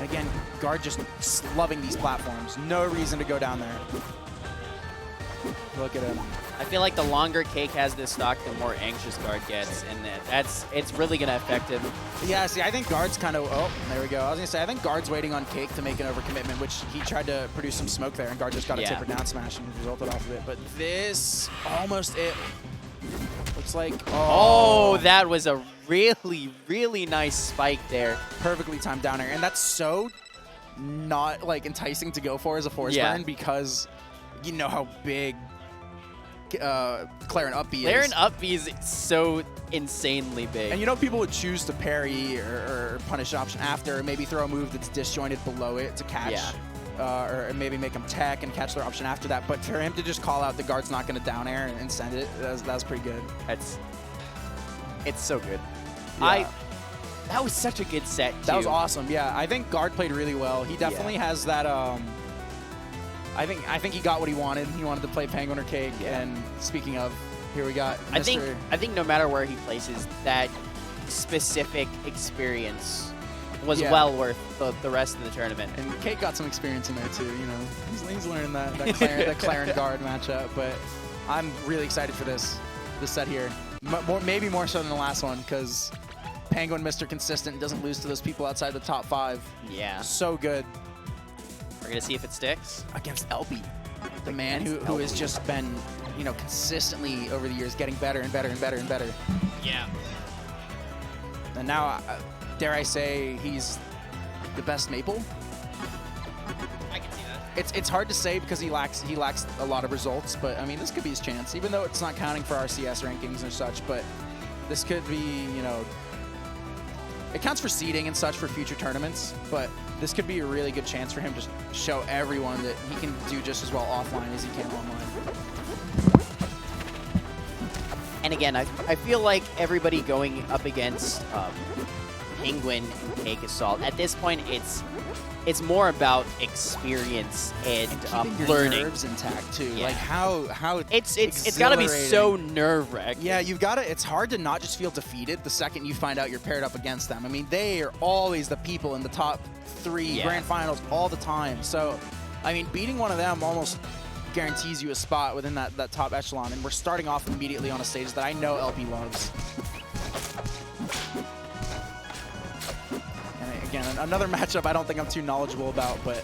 Again, Guard just loving these platforms. No reason to go down there. Look at him. I feel like the longer Cake has this stock, the more anxious Guard gets, and it's really going to affect him. Yeah, see, I think Guard's kind of, there we go. I was going to say, I think Guard's waiting on Cake to make an overcommitment, which he tried to produce some smoke there, and Guard just got a tipper down smash and resulted off of it. But this, almost it. Looks like, oh, that was a really, really nice spike there. Perfectly timed down air, and that's so not, like, enticing to go for as a force burn because you know how big Claren up B is. Claren up B is so insanely big. And you know people would choose to parry or punish option after, or maybe throw a move that's disjointed below it to catch. Or maybe make him tech and catch their option after that. But for him to just call out the Guard's not going to down air and send it, that was pretty good. It's so good. Yeah. That was such a good set, too. That was awesome, yeah. I think Guard played really well. He definitely has that, I think he got what he wanted. He wanted to play Penguin or Cake, and speaking of, here we got Mr. I think no matter where he places, that specific experience was well worth the rest of the tournament. And Cake got some experience in there too, you know. He's learning that Claren Guard matchup, but I'm really excited for this set here. Maybe more so than the last one, because Penguin, Mr. Consistent, doesn't lose to those people outside the top 5. Yeah. So good. We're going to see if it sticks. Against Elfie, the man who has just been, you know, consistently over the years getting better and better and better and better. Yeah. And now, dare I say, he's the best Maple? I can see that. It's hard to say because he lacks a lot of results, but I mean, this could be his chance, even though it's not counting for RCS rankings and such, but this could be, you know, it counts for seeding and such for future tournaments, but this could be a really good chance for him to show everyone that he can do just as well offline as he can online. And again, I feel like everybody going up against Penguin and CakeAssult, at this point, it's it's more about experience and keeping learning. Your nerves intact too. Yeah. Like how it's got to be so nerve-wracking. Yeah, it's hard to not just feel defeated the second you find out you're paired up against them. I mean, they are always the people in the top 3 grand finals all the time. So, I mean, beating one of them almost guarantees you a spot within that top echelon, and we're starting off immediately on a stage that I know LP loves. And again, another matchup I don't think I'm too knowledgeable about, but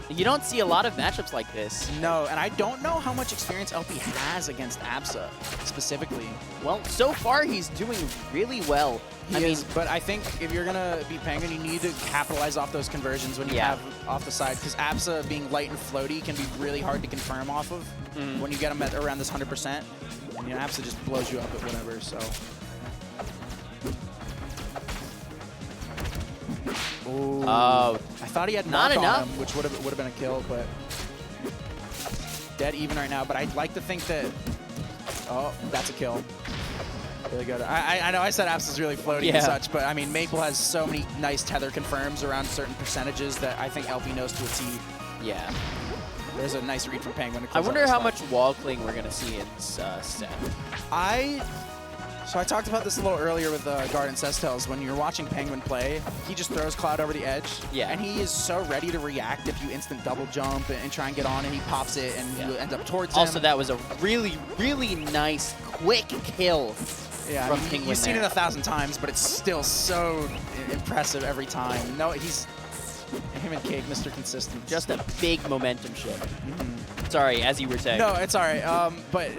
you don't see a lot of matchups like this. No, and I don't know how much experience LP has against Absa specifically. Well, so far he's doing really well. I mean, but I think if you're gonna beat Penguin, you need to capitalize off those conversions when you have off the side, because Absa being light and floaty can be really hard to confirm off of when you get them at around this 100%. And, Absa just blows you up at whatever. So. Oh, I thought he had not enough, on him, which would have been a kill, but dead even right now. But I'd like to think that. Oh, that's a kill. Really good. I know I said Absa's really floaty and such, but I mean Maple has so many nice tether confirms around certain percentages that I think LP knows to a T. Yeah. There's a nice read from Penguin. I wonder how much wall cling we're gonna see in set. So I talked about this a little earlier with Garden Sestels. When you're watching Penguin play, he just throws Cloud over the edge. Yeah. And he is so ready to react if you instant double jump and try and get on, and he pops it, and you end up towards him. Also, that was a really, really nice, quick kill from Penguin. You've seen it 1,000 times, but it's still so impressive every time. No, him and Cake, Mr. Consistent. Just a big momentum shift. Sorry, as you were saying. No, it's all right. But,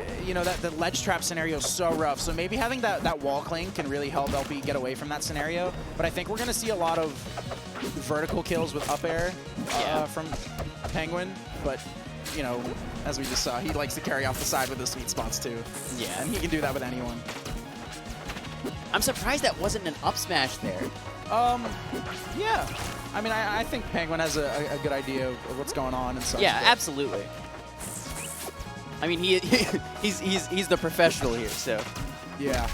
the ledge trap scenario is so rough. So maybe having that wall cling can really help LP get away from that scenario. But I think we're going to see a lot of vertical kills with up air from Penguin. But, as we just saw, he likes to carry off the side with the sweet spots too. Yeah. And he can do that with anyone. I'm surprised that wasn't an up smash there. Yeah. I mean, I think Penguin has a good idea of what's going on and such. Yeah, absolutely. I mean, he's the professional here, so. Yeah.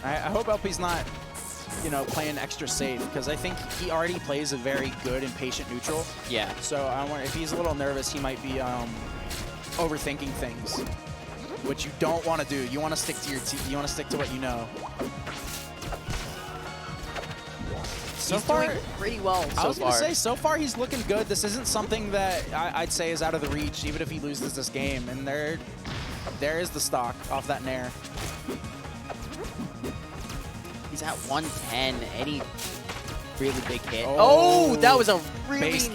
I hope LP's not, playing extra safe, because I think he already plays a very good and patient neutral. Yeah. So I wonder if he's a little nervous, he might be overthinking things, which you don't want to do. You want to stick to you want to stick to what you know. He's doing pretty well so far. I was going to say, so far he's looking good. This isn't something that I'd say is out of the reach, even if he loses this game. And there is the stock off that Nair. He's at 110. Any really big hit. Oh, that was a really nice.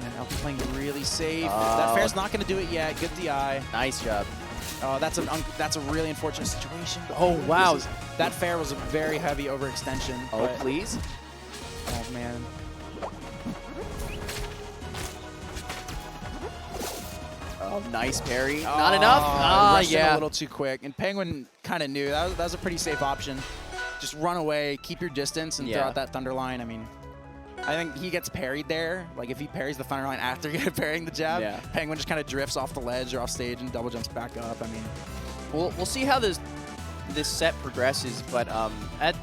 And LP playing really safe. That fair's not going to do it yet. Good DI. Nice job. Oh, that's a really unfortunate situation. Oh, wow. That fair was a very heavy overextension. Oh, please. Oh, man. Oh, nice parry. Not enough. Yeah. A little too quick. And Penguin kind of knew. That was a pretty safe option. Just run away, keep your distance, and throw out that Thunderline. I mean, I think he gets parried there. Like, if he parries the Thunderline after parrying the jab, Penguin just kind of drifts off the ledge or off stage and double jumps back up. I mean, we'll see how this set progresses, but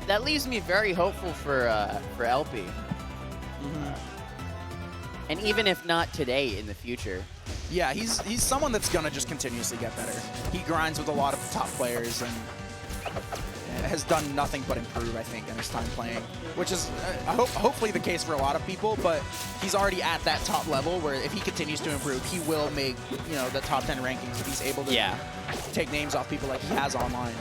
that leaves me very hopeful for LP. And even if not today, in the future. Yeah, he's someone that's gonna just continuously get better. He grinds with a lot of top players and has done nothing but improve, I think, in his time playing, which is hopefully the case for a lot of people. But he's already at that top level where if he continues to improve, he will make the top 10 rankings if he's able to take names off people like he has online.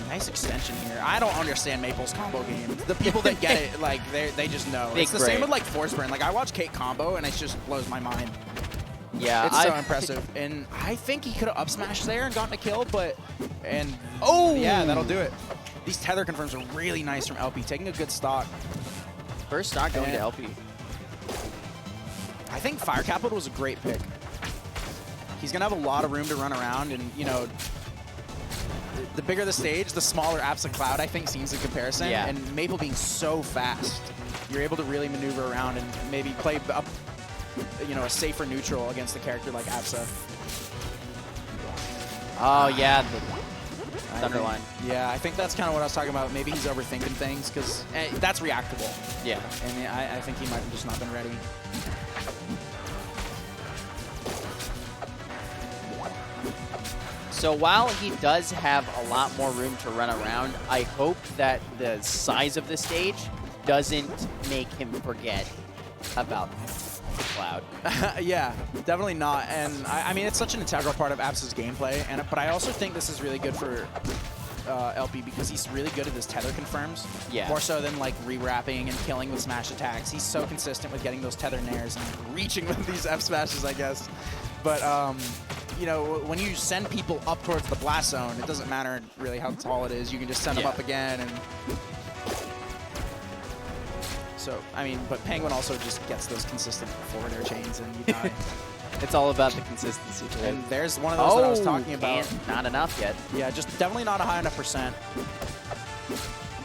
Nice extension here. I don't understand Maple's combo game. The people that get it, like, they just know. It's the same with, like, Force Burn. Like, I watch Cake combo, and it just blows my mind. Yeah. It's so impressive. And I think he could have up smashed there and gotten a kill, but... Yeah, that'll do it. These tether confirms are really nice from LP, taking a good stock. First stock going to LP. I think Fire Capital was a great pick. He's going to have a lot of room to run around, and, the bigger the stage, the smaller Absa Cloud, I think, seems in comparison. Yeah. And Maple being so fast, you're able to really maneuver around and maybe play up, a safer neutral against a character like Absa. Oh, yeah. Thunderline. Yeah, I think that's kind of what I was talking about. Maybe he's overthinking things because that's reactable. Yeah. And I think he might have just not been ready. So while he does have a lot more room to run around, I hope that the size of the stage doesn't make him forget about the cloud. Yeah, definitely not. And I mean, it's such an integral part of Abs's gameplay. But I also think this is really good for Elfie because he's really good at his tether confirms. Yeah. More so than like re-wrapping and killing with smash attacks. He's so consistent with getting those tether nairs and reaching with these F smashes, I guess. But you know, when you send people up towards the blast zone, it doesn't matter really how tall it is. You can just send them up again. And so, I mean, but Penguin also just gets those consistent forward air chains and you die. It's all about the consistency to it. And there's one of those that I was talking about. And not enough yet. Yeah, just definitely not a high enough percent.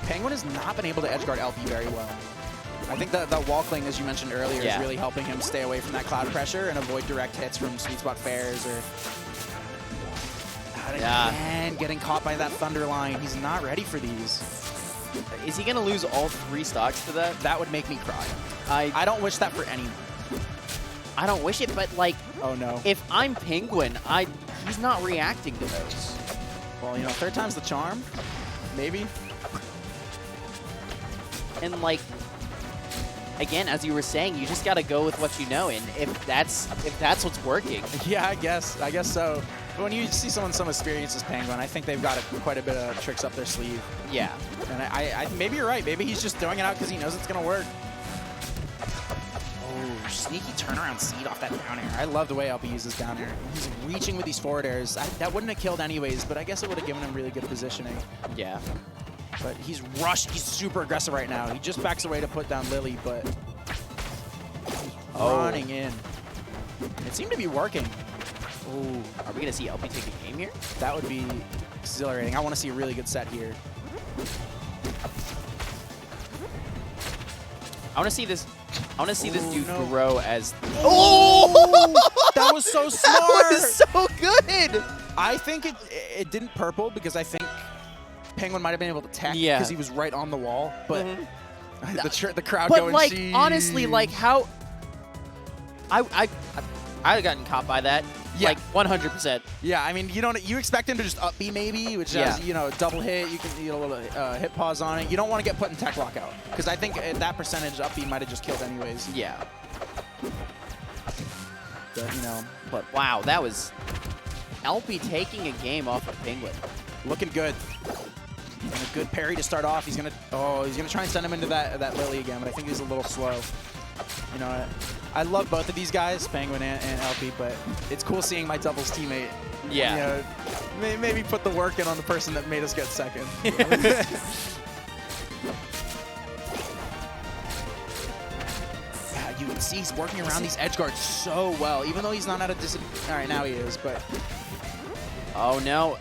Penguin has not been able to edgeguard Elfie very well. I think that wall cling, as you mentioned earlier, is really helping him stay away from that cloud pressure and avoid direct hits from sweet spot fairs or... Again, getting caught by that thunder line. He's not ready for these. Is he going to lose all 3 stocks to that? That would make me cry. I don't wish that for anyone. I don't wish it, but like... Oh, no. If I'm Penguin, he's not reacting to those. Well, you know, 3rd time's the charm. Maybe. And like... Again, as you were saying, you just got to go with what you know, and if that's what's working. Yeah, I guess so. But when you see someone so experienced as Penguin, I think they've got quite a bit of tricks up their sleeve. Yeah. And I maybe you're right. Maybe he's just throwing it out because he knows it's going to work. Oh, sneaky turnaround seed off that down air. I love the way Elfie uses down air. He's reaching with these forward airs. That wouldn't have killed anyways, but I guess it would have given him really good positioning. Yeah. But he's rushed. He's super aggressive right now. He just backs away to put down Lily, but he's running in. It seemed to be working. Ooh. Are we going to see Elfie take a game here? That would be exhilarating. I want to see a really good set here. I want to see this dude grow as... Oh! That was so smart! That was so good! I think it didn't purple because I think Penguin might have been able to tech because he was right on the wall, but the crowd going, like, Sheesh. honestly, like, how... I'd have gotten caught by that. Yeah. Like, 100%. Yeah, I mean, you expect him to just up B maybe, which has, you know, double hit. You can get a little hit pause on it. You don't want to get put in tech lockout because I think at that percentage, up B might have just killed anyways. Yeah. But, you know. But, wow, that was... Elfie taking a game off of Penguin. Looking good. And a good parry to start off. He's gonna try and send him into that Lily again, but I think he's a little slow. You know, I love both of these guys, Penguin and Elfie, but it's cool seeing my doubles teammate. Yeah. You know, maybe put the work in on the person that made us get second. You can see he's working around these edge guards so well, even though he's not at a disadvantage. All right, now he is, but... Oh, no.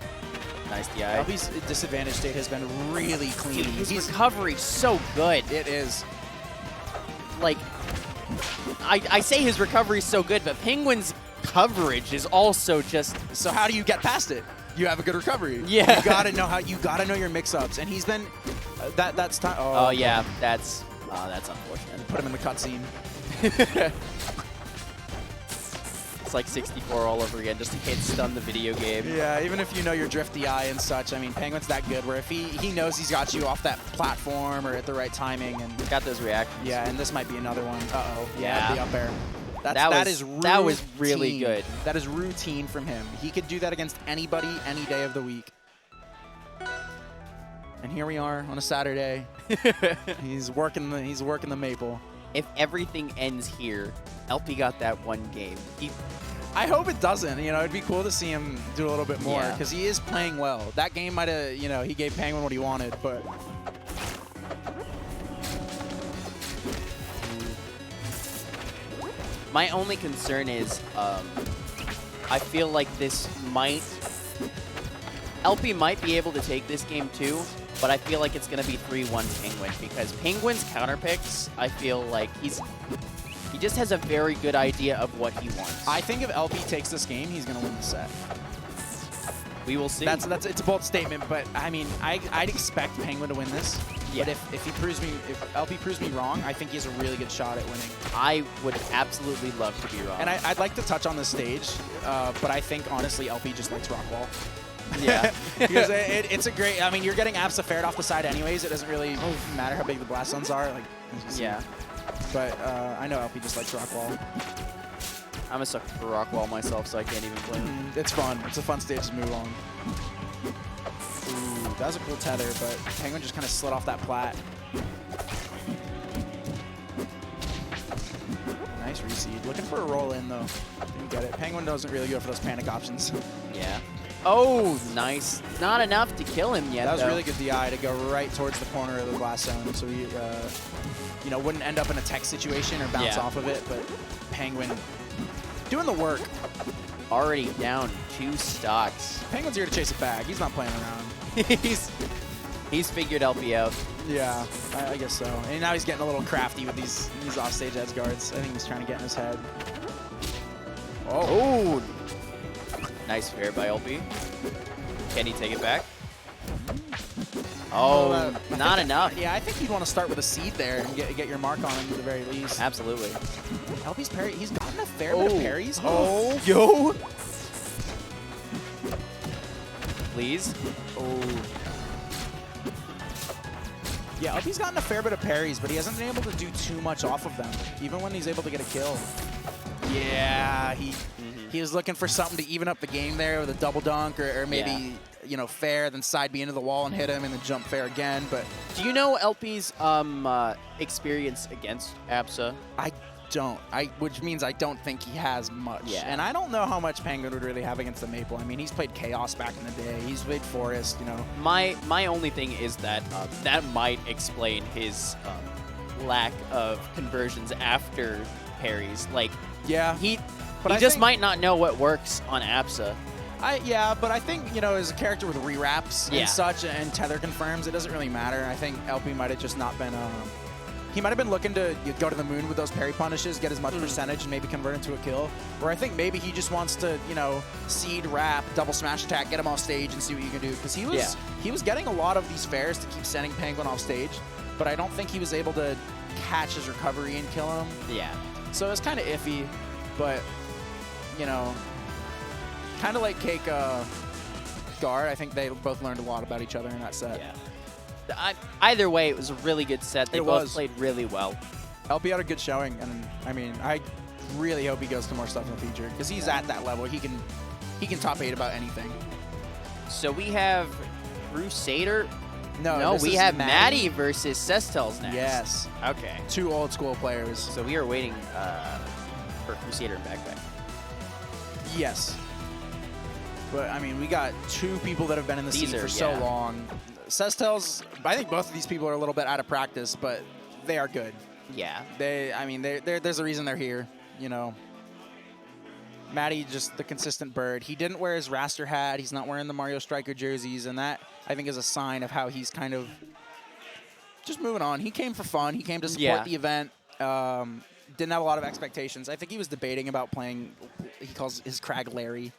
Nice DI. Elfie's disadvantage state has been really clean. His recovery so good. It is. Like, I say his recovery is so good, but Penguin's coverage is also just... So how do you get past it? You have a good recovery. Yeah. You gotta know your mix-ups, and he's been... That's time. Oh, yeah. That's unfortunate. Put him in the cutscene. It's like 64 all over again, just to hit stun the video game. Yeah, even if you know your drift DI and such, I mean, Penguin's that good where if he knows he's got you off that platform or at the right timing and... Got those reactions. Yeah, and this might be another one. Uh-oh. Yeah. The up air. That was really good. That is routine from him. He could do that against anybody, any day of the week. And here we are on a Saturday. He's working the maple. If everything ends here, Elfie got that one game. I hope it doesn't. You know, it'd be cool to see him do a little bit more because he is playing well. That game might have, you know, he gave Penguin what he wanted, but... My only concern is I feel like this might... Elfie might be able to take this game too, but I feel like it's going to be 3-1 Penguin because Penguin's counter picks, I feel like he just has a very good idea of what he wants. I think if Elfie takes this game, he's going to win the set. We will see. It's a bold statement, but I mean, I'd expect Penguin to win this. Yeah. But if LP proves me wrong, I think he has a really good shot at winning. I would absolutely love to be wrong. And I'd like to touch on the stage, but I think honestly LP just likes Rockwall. Yeah. Because it's a great. I mean, you're getting Absa Fared off the side anyways. It doesn't really matter how big the blast zones are. Like. Yeah. But I know LP just likes Rockwall. I'm a sucker for Rockwall myself, so I can't even play him. It's fun. It's a fun stage to move on. Ooh, that was a cool tether, but Penguin just kind of slid off that plat. Nice reseed. Looking for a roll in, though. Didn't get it. Penguin doesn't really go for those panic options. Yeah. Oh, nice. Not enough to kill him yet, That was though. really good DI to go right towards the corner of the blast zone, so he, you know, wouldn't end up in a tech situation or bounce off of it, but Penguin doing the work. Already down 2 stocks. Penguin's here to chase a bag. He's not playing around. He's figured LP out. Yeah, I guess so. And now he's getting a little crafty with these offstage edge guards. I think he's trying to get in his head. Oh. Nice fair by LP. Can he take it back? Oh, not enough. Yeah, I think you'd want to start with a seed there and get your mark on him at the very least. Absolutely. LP's parry, he's gotten a fair bit of parries. Oh, yo. Please. Oh. Yeah, LP's gotten a fair bit of parries, but he hasn't been able to do too much off of them, even when he's able to get a kill. Yeah, he was looking for something to even up the game there with a double dunk or maybe, you know, fair, then side B into the wall and hit him, and then jump fair again. But do you know LP's experience against Absa? I don't. Which means I don't think he has much. Yeah. And I don't know how much Penguin would really have against the Maple. I mean, he's played Chaos back in the day. He's played Forest, you know. My only thing is that that might explain his lack of conversions after parries. Like, yeah, he just might not know what works on Absa. Yeah, but I think, you know, as a character with rewraps and such, and tether confirms, it doesn't really matter. I think LP might have just not been. He might have been looking to go to the moon with those parry punishes, get as much percentage, and maybe convert into a kill. Or I think maybe he just wants to, you know, seed, wrap, double smash attack, get him off stage, and see what you can do. Because he was getting a lot of these fairs to keep sending Penguin off stage, but I don't think he was able to catch his recovery and kill him. Yeah. So it's kind of iffy, but, you know, kind of like Cake Guard, I think they both learned a lot about each other in that set. Yeah. Either way, it was a really good set. They both played really well. LP had a good showing, and I mean, I really hope he goes to more stuff in the future because he's at that level. He can top 8 about anything. So we have Crusader. No, we have Maddie versus Sestels next. Yes. Okay. 2 old school players. So we are waiting for Crusader and Backpack. Yes. But I mean, we got 2 people that have been in the scene for so long. Sestels, I think both of these people are a little bit out of practice, but they are good. Yeah. There's a reason they're here, you know. Maddie, just the consistent bird. He didn't wear his raster hat. He's not wearing the Mario Striker jerseys, and that, I think, is a sign of how he's kind of just moving on. He came for fun. He came to support the event. Didn't have a lot of expectations. I think he was debating about playing, he calls his Crag Larry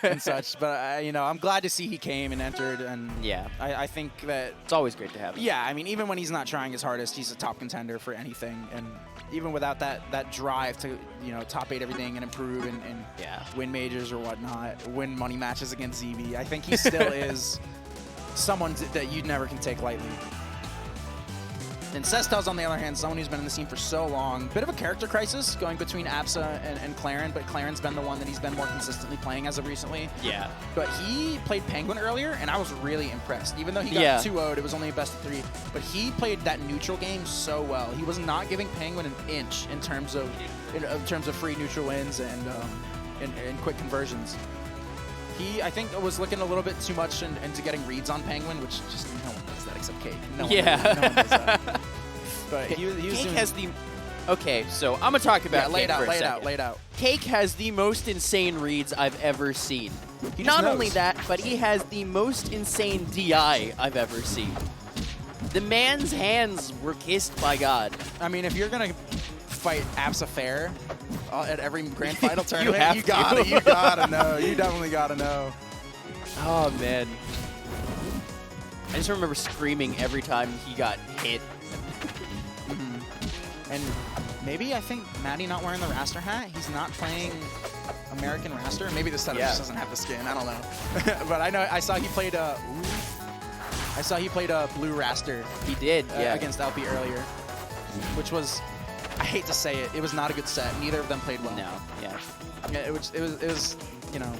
and such. But, you know, I'm glad to see he came and entered. And I think that it's always great to have him. Yeah, I mean, even when he's not trying his hardest, he's a top contender for anything. And even without that drive to, you know, top 8 everything and improve and win majors or whatnot, win money matches against ZB, I think he still is someone that you never can take lightly. And Sestels, on the other hand, someone who's been in the scene for so long. Bit of a character crisis going between Absa and Claren, but Claren's been the one that he's been more consistently playing as of recently. Yeah. But he played Penguin earlier, and I was really impressed. Even though he got 2-0'd, it was only a best of 3. But he played that neutral game so well. He was not giving Penguin an inch in terms of free neutral wins and quick conversions. He, I think, was looking a little bit too much into getting reads on Penguin, which just no one does that except Cake. No one does that. But he was Cake doing... has the... Okay, so I'm going to talk about Cake for a second. Lay it out. Cake has the most insane reads I've ever seen. Not only that, but he has the most insane DI I've ever seen. The man's hands were kissed by God. I mean, if you're going to fight Absa Fair at every grand final tournament, you gotta know. You definitely gotta know. Oh, man. I just remember screaming every time he got hit. And maybe I think Maddie not wearing the Raster hat, he's not playing American Raster. Maybe the setup just doesn't have the skin. I don't know. But I saw he played a blue Raster. He did, against Elfie earlier, which was, I hate to say it, it was not a good set. Neither of them played well. No, yeah. It was you know,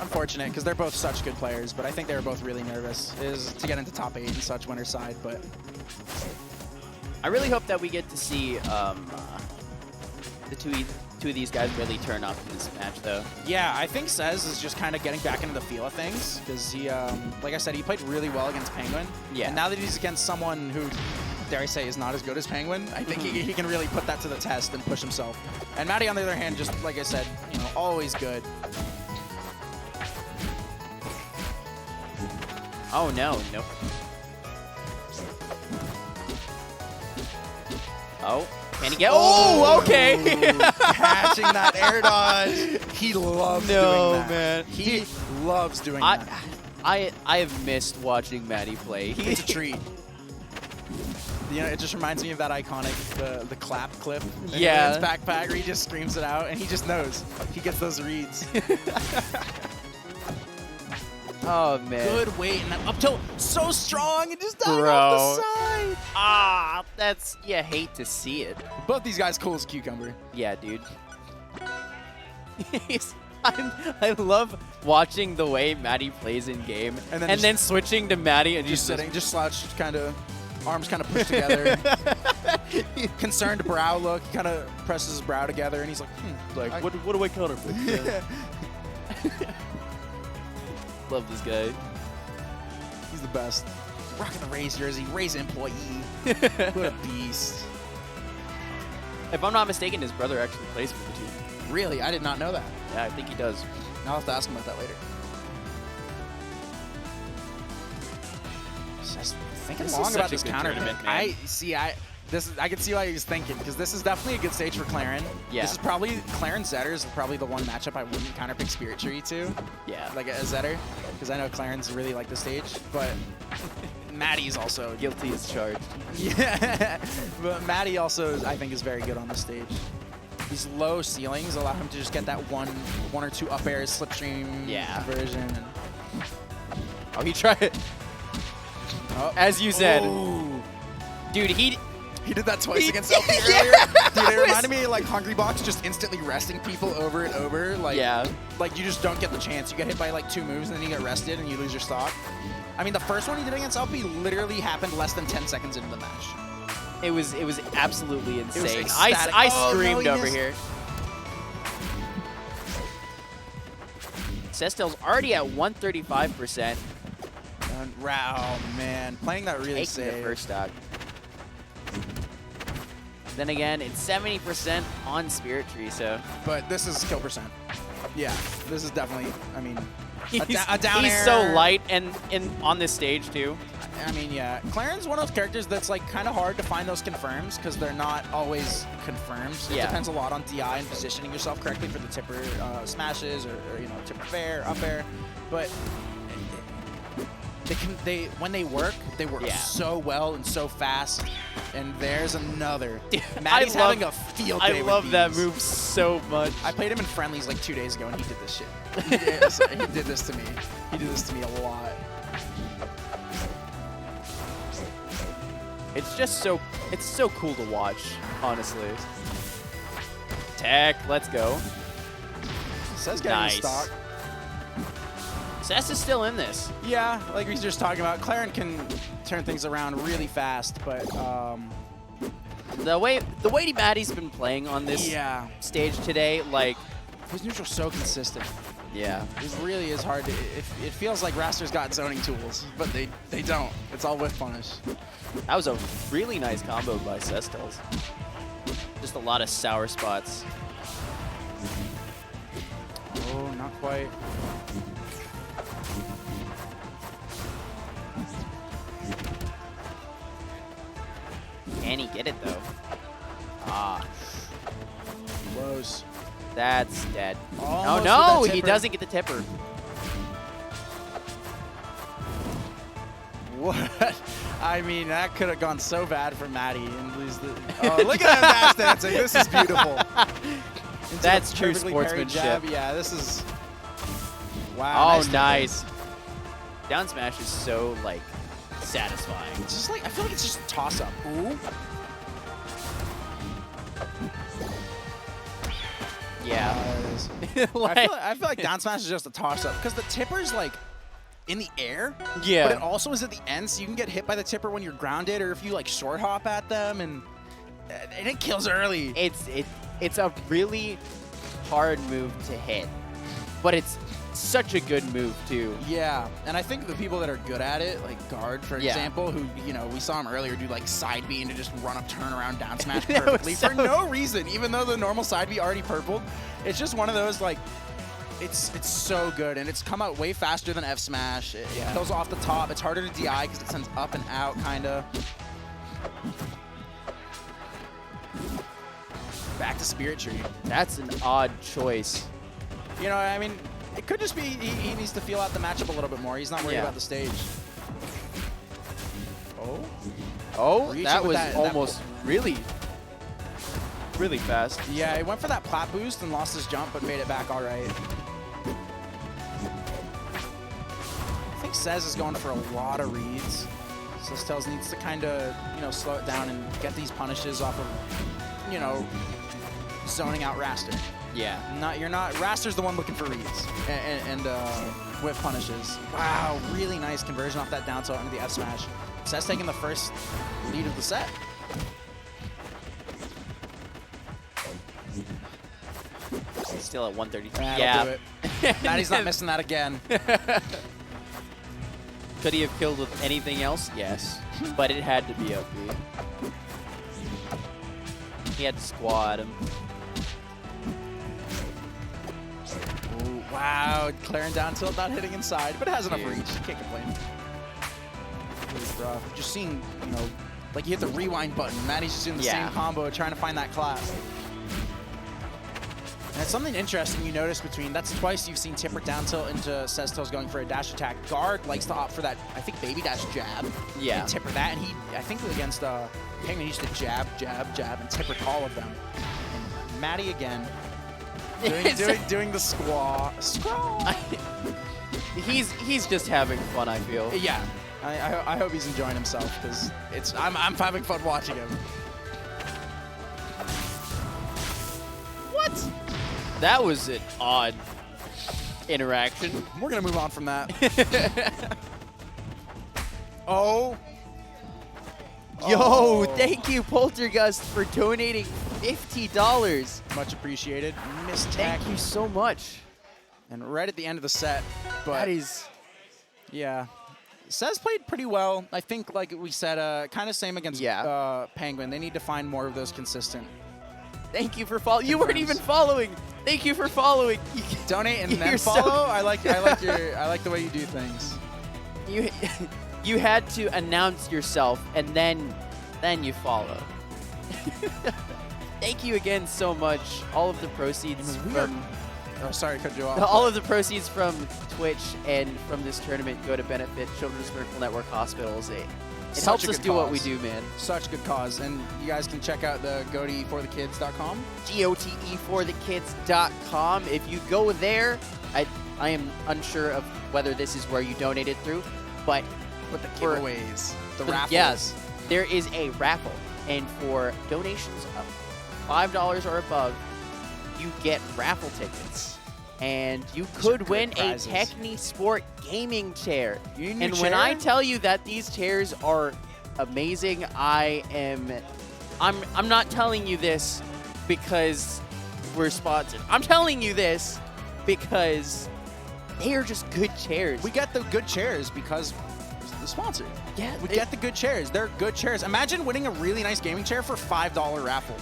unfortunate because they're both such good players. But I think they were both really nervous to get into top 8 and such winner's side. But I really hope that we get to see the two of these guys really turn up in this match, though. Yeah, I think Cez is just kind of getting back into the feel of things because he, like I said, he played really well against Penguin. Yeah. And now that he's against someone who, dare I say, is not as good as Penguin, I think he can really put that to the test and push himself. And Maddie, on the other hand, just like I said, you know, always good. Oh, no. Nope. Oh. Can he get? Oh, okay. Catching that air dodge. He loves doing that. Man. He loves doing that. I have missed watching Maddie play. It's a treat. You know, it just reminds me of that iconic the clap clip in his backpack where he just screams it out and he just knows. He gets those reads. Oh, man. Good weight and that up tilt so strong and just died off the side. Ah, that's, hate to see it. Both these guys cool as a cucumber. Yeah, dude. I love watching the way Maddie plays in game and then switching to Maddie and just sitting, just slouched, kind of arms kind of pushed together. Concerned brow look. He kind of presses his brow together and he's like, what do I counter with? Love this guy. He's the best. Rocking the Rays jersey, Rays employee. What a beast. If I'm not mistaken, his brother actually plays for the team. Really? I did not know that. Yeah, I think he does. I'll have to ask him about that later. Just thinking long about this counter pick. I can see why he was thinking, because this is definitely a good stage for Claren. Yeah. This is probably, Claren Zetter is probably the one matchup I wouldn't counterpick Spirit Tree to. Yeah. Like a Zetter, because I know Claren's really like the stage, but Maddie's also guilty as charged. Yeah, but Maddie also, I think, is very good on the stage. These low ceilings allow him to just get that one or two up airs, slipstream version. And oh, he tried it. Oh. As you said. Oh. Dude, he did that twice against Elfie earlier. Dude, it reminded me of like Hungry Box just instantly resting people over and over. Like, like you just don't get the chance. You get hit by like 2 moves and then you get rested and you lose your stock. I mean, the first one he did against Elfie literally happened less than 10 seconds into the match. It was absolutely insane. It was ecstatic. I screamed over here. Cestel's already at 135%. Wow, man, playing that really safe. Taking the first stock. Then again, it's 70% on Spirit Tree, so. But this is kill percent. Yeah, this is definitely, I mean, a down he's air. so light and on this stage, too. I mean, yeah. Claren's one of those characters that's like kind of hard to find those confirms because they're not always confirmed. It depends a lot on DI and positioning yourself correctly for the tipper smashes or you know, tipper fair, up air. But when they work so well and so fast. And there's another. Maddie's having a field day. I love that move so much. I played him in friendlies like 2 days ago, and he did this shit. He did this to me. He did this to me a lot. It's just so cool to watch, honestly. Tech, let's go. Cez getting the stock. Cez is still in this. Yeah, like we were just talking about, Claren can turn things around really fast, but the way Maddie's been playing on this stage today, like his neutral's so consistent. Yeah, it really is hard to. It feels like Raster's got zoning tools, but they don't. It's all whiff punish. That was a really nice combo by Cestels. Just a lot of sour spots. Oh, not quite. Can he get it, though? Ah. Close. That's dead. Almost oh, no! He doesn't get the tipper. What? I mean, that could have gone so bad for Maddie and lose the. Oh, look at that dash dancing! This is beautiful. That's true sportsmanship. Yeah, this is. Wow. Oh, nice. Down smash is so like satisfying. It's just like I feel like it's just a toss up. Ooh. Yeah. I feel like down smash is just a toss up because the tipper's like in the air. Yeah. But it also is at the end, so you can get hit by the tipper when you're grounded, or if you like short hop at them, and it kills early. It's a really hard move to hit, but it's such a good move too. Yeah, and I think the people that are good at it, like Guard, for example, who, you know, we saw him earlier do like side B and to just run up, turn around, down smash perfectly for no reason, even though the normal side B already purpled. It's just one of those, like, it's so good, and it's come out way faster than F smash. It kills off the top. It's harder to DI because it sends up and out, kind of. Back to Spirit Tree. That's an odd choice. You know, I mean, it could just be he needs to feel out the matchup a little bit more. He's not worried about the stage. Oh, that was almost really fast. Yeah, he went for that plat boost and lost his jump, but made it back all right. I think Cez is going for a lot of reads. So Stelz needs to kind of, you know, slow it down and get these punishes off of, you know, zoning out Raster. Yeah. Raster's the one looking for reads and whip punishes. Wow, really nice conversion off that down tilt into the F smash. Cez taking the first lead of the set. Still at 133. That'll do it. Maddie's not missing that again. Could he have killed with anything else? Yes. But it had to be OP. He had to squad him. Ooh, wow, clearing down tilt, not hitting inside, but it has enough reach. Can't complain. Really rough. Just seeing, you know, like you hit the rewind button. Maddie's just doing the same combo, trying to find that class. And it's something interesting you notice between, that's twice you've seen Tipper down tilt into Cez going for a dash attack. Guard likes to opt for that, I think, baby dash jab. Yeah. And Tipper that, and he, I think against Penguin, he used to jab, jab, jab, and Tipper all of them. And Maddie again, doing the squaw. He's just having fun, I feel. Yeah. I hope he's enjoying himself, because I'm having fun watching him. What? That was an odd interaction. We're going to move on from that. Oh. Yo, thank you, Poltergust, for donating $50. Much appreciated. Missed Thank you so much. And right at the end of the set. But that is... Yeah. Cez played pretty well. I think, like we said, kind of same against Penguin. They need to find more of those consistent. Thank you for following. You weren't even following. Thank you for following. Donate and then follow. I like the way you do things. You had to announce yourself and then you follow. Thank you again so much. All of the proceeds from sorry, cut you off. All of the proceeds from Twitch and from this tournament go to benefit Children's Miracle Network hospitals. It helps us do what we do, man. Such a good cause. And you guys can check out the GoTEforthekids.com. GoTEforthekids.com. If you go there, I am unsure of whether this is where you donated through, but with the giveaways, the raffles. Yes, there is a raffle. And for donations of $5 or above, you get raffle tickets. And you could win a Techni Sport gaming chair. And when I tell you that these chairs are amazing, I'm not telling you this because we're sponsored. I'm telling you this because they are just good chairs. We get the good chairs because the sponsor. Yeah, we get the good chairs. They're good chairs. Imagine winning a really nice gaming chair for $5 raffle.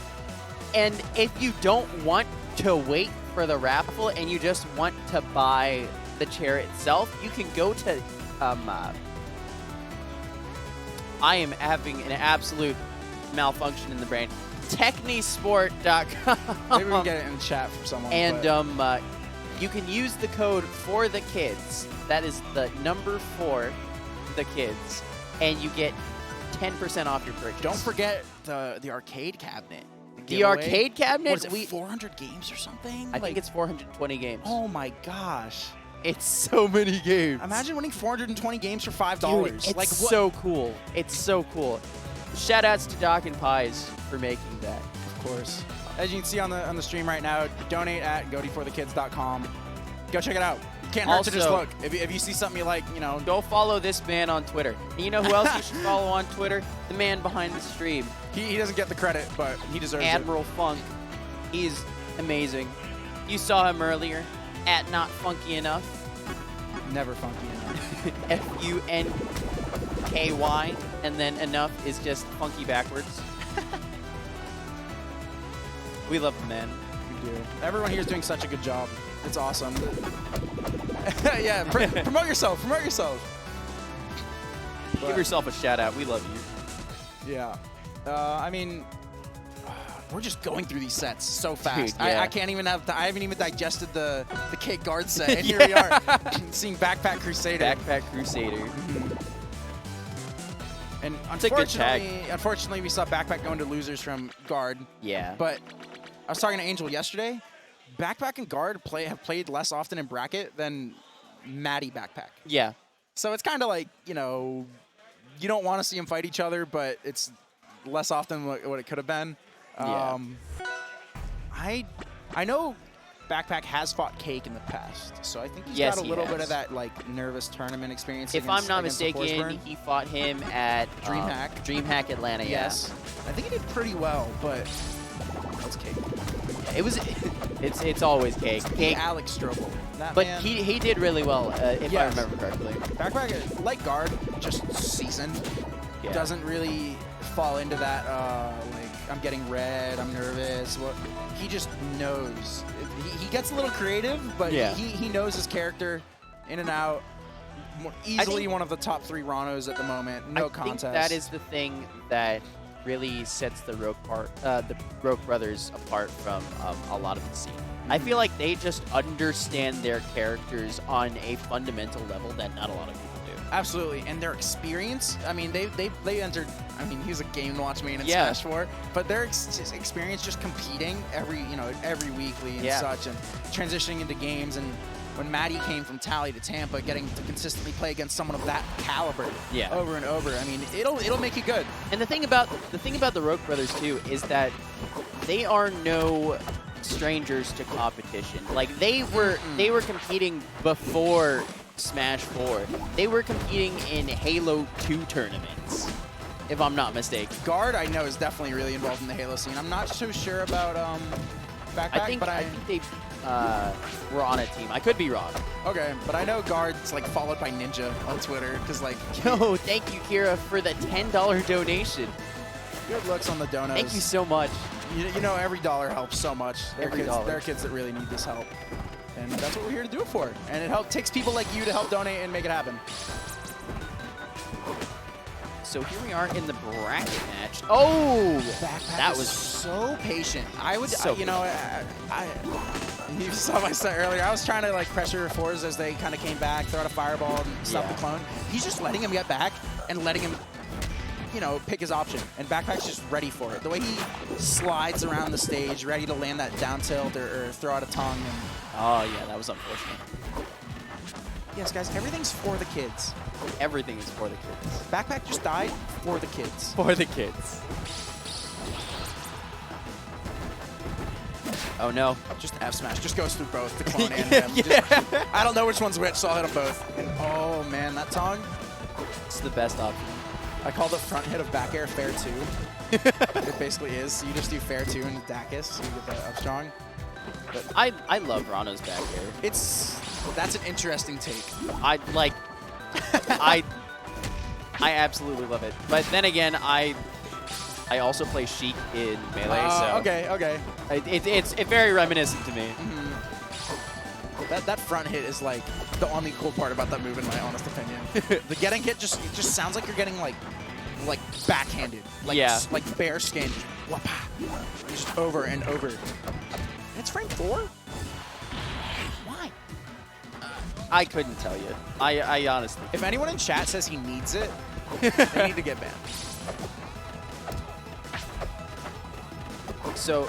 And if you don't want to wait for the raffle and you just want to buy the chair itself, you can go to I am having an absolute malfunction in the brain. Technisport.com. Maybe we can get it in chat from someone. And you can use the code for the kids. That is the number 4, the kids, and you get 10% off your purchase. Don't forget the arcade cabinet. The arcade cabinet? What is it, 400 games or something? I think it's 420 games. Oh my gosh. It's so many games. Imagine winning 420 games for $5. Dude, it's like, so cool. It's so cool. Shout outs to Doc and Pies for making that. Of course. As you can see on the stream right now, donate at GoTEforthekids.com. Go check it out. Can't hurt to just look. If you see something you like, go follow this man on Twitter. And you know who else you should follow on Twitter? The man behind the stream. He doesn't get the credit, but he deserves Admiral Funk. He's amazing. You saw him earlier at Not Funky Enough. Never funky enough. Funky, and then enough is just funky backwards. We love the man. We do. Everyone here is doing such a good job. It's awesome. Yeah, promote yourself. Promote yourself. Give yourself a shout out. We love you. Yeah. I mean, we're just going through these sets so fast. Dude, yeah. I can't even have. I haven't even digested the Cake Guard set, and here we are seeing Backpack Crusader. Backpack Crusader. And it's a good tag. Unfortunately, we saw Backpack going to losers from Guard. Yeah. But I was talking to Angel yesterday. Backpack and Guard have played less often in bracket than Maddie Backpack. Yeah. So it's kind of like, you don't want to see them fight each other, but it's less often what it could have been. Yeah. I know Backpack has fought Cake in the past, so I think he's got a little bit of that nervous tournament experience. If I'm not mistaken, he fought him at DreamHack Atlanta. Yes, I think he did pretty well, but that's Cake. It's always Cake. Alex Strobel. But he did really well, if I remember correctly. Backpack, like Guard, just seasoned. Yeah. Doesn't really fall into that, I'm getting red, I'm nervous. He just knows. He gets a little creative, but he knows his character in and out. Easily one of the top 3 Ranos at the moment. No contest. I think that is the thing that really sets the Rogue Brothers apart from a lot of the scene. I feel like they just understand their characters on a fundamental level that not a lot of people do. Absolutely, and their experience. I mean, they entered. I mean, he's a Game Watch main in Smash 4, but their experience just competing every weekly and such, and transitioning into games. And when Maddie came from Tally to Tampa, getting to consistently play against someone of that caliber over and over, I mean, it'll make you good. And the thing about the Rogue Brothers too is that they are no strangers to competition. Like they were competing before Smash 4. They were competing in Halo 2 tournaments, if I'm not mistaken. Guard, I know, is definitely really involved in the Halo scene. I'm not so sure about Backpack, I think they were on a team. I could be wrong. Okay, but I know Guard's followed by Ninja on Twitter because Yo, thank you, Kira, for the $10 donation. Good looks on the donos. Thank you so much. You know, every dollar helps so much. There are kids that really need this help. And that's what we're here to do it for. And it takes people like you to help donate and make it happen. So here we are in the bracket match. Oh! That was so patient. You saw my set earlier. I was trying to pressure fours as they kind of came back, throw out a fireball and stop the clone. He's just letting him get back and letting him pick his option. And Backpack's just ready for it. The way he slides around the stage, ready to land that down tilt or throw out a tongue. Oh, yeah, that was unfortunate. Yes, guys, everything's for the kids. Everything is for the kids. Backpack just died for the kids. For the kids. Oh, no. Just F smash. Just goes through both, the clone and him. I don't know which one's which, so I'll hit them both. And, oh, man, that tongue. It's the best option. I call the front hit of back air fair 2. It basically is. So you just do fair 2 and Dacus, so you get the up strong. But I love Rano's back air. That's an interesting take. I absolutely love it. But then again, I also play Sheik in Melee, so okay. It's very reminiscent to me. Mm-hmm. That front hit is the only cool part about that move, in my honest opinion. The getting hit just sounds like you're getting backhanded, like bear skin, just over and over. It's frame 4. Why? I couldn't tell you. I honestly. If anyone in chat says he needs it, they need to get banned. So,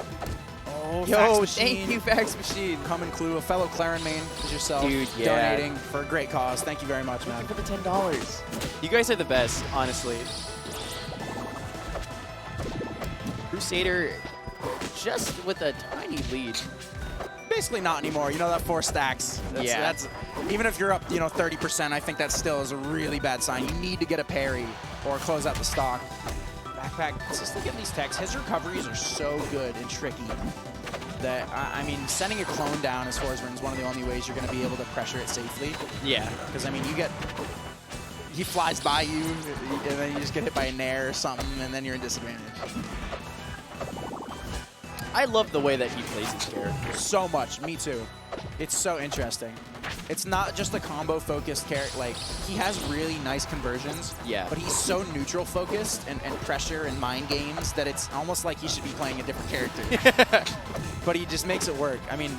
oh, yo, thank you, Fax Machine. Come and clue a fellow Claren main as yourself. Dude, yeah. Donating for a great cause. Thank you very much, man. Thank you for the $10. You guys are the best, honestly. Crusader just with a tiny lead. Basically not anymore. You know, that 4 stacks. That's, even if you're up, 30%, I think that still is a really bad sign. You need to get a parry or close out the stock. Backpack consistently getting these techs. His recoveries are so good and tricky that, I mean, sending a clone down as Forsman is one of the only ways you're going to be able to pressure it safely. Yeah. Because, I mean, he flies by you, and then you just get hit by a nair or something, and then you're in disadvantage. I love the way that he plays his character. So much. Me too. It's so interesting. It's not just a combo-focused character. Like, he has really nice conversions. Yeah. But he's so neutral-focused and pressure and mind games that it's almost like he should be playing a different character. But he just makes it work. I mean,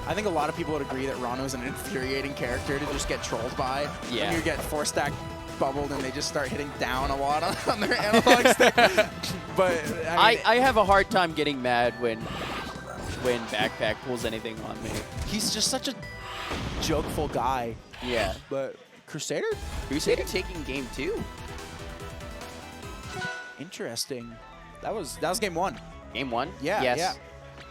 I think a lot of people would agree that Rano is an infuriating character to just get trolled by. Yeah. When you get 4-stack bubbled and they just start hitting down a lot on their analog stick. But I have a hard time getting mad when Backpack pulls anything on me. He's just such a jokeful guy. Yeah. But Crusader taking game 2. Interesting. That was game 1. Game 1? Yeah. Yes. Yeah.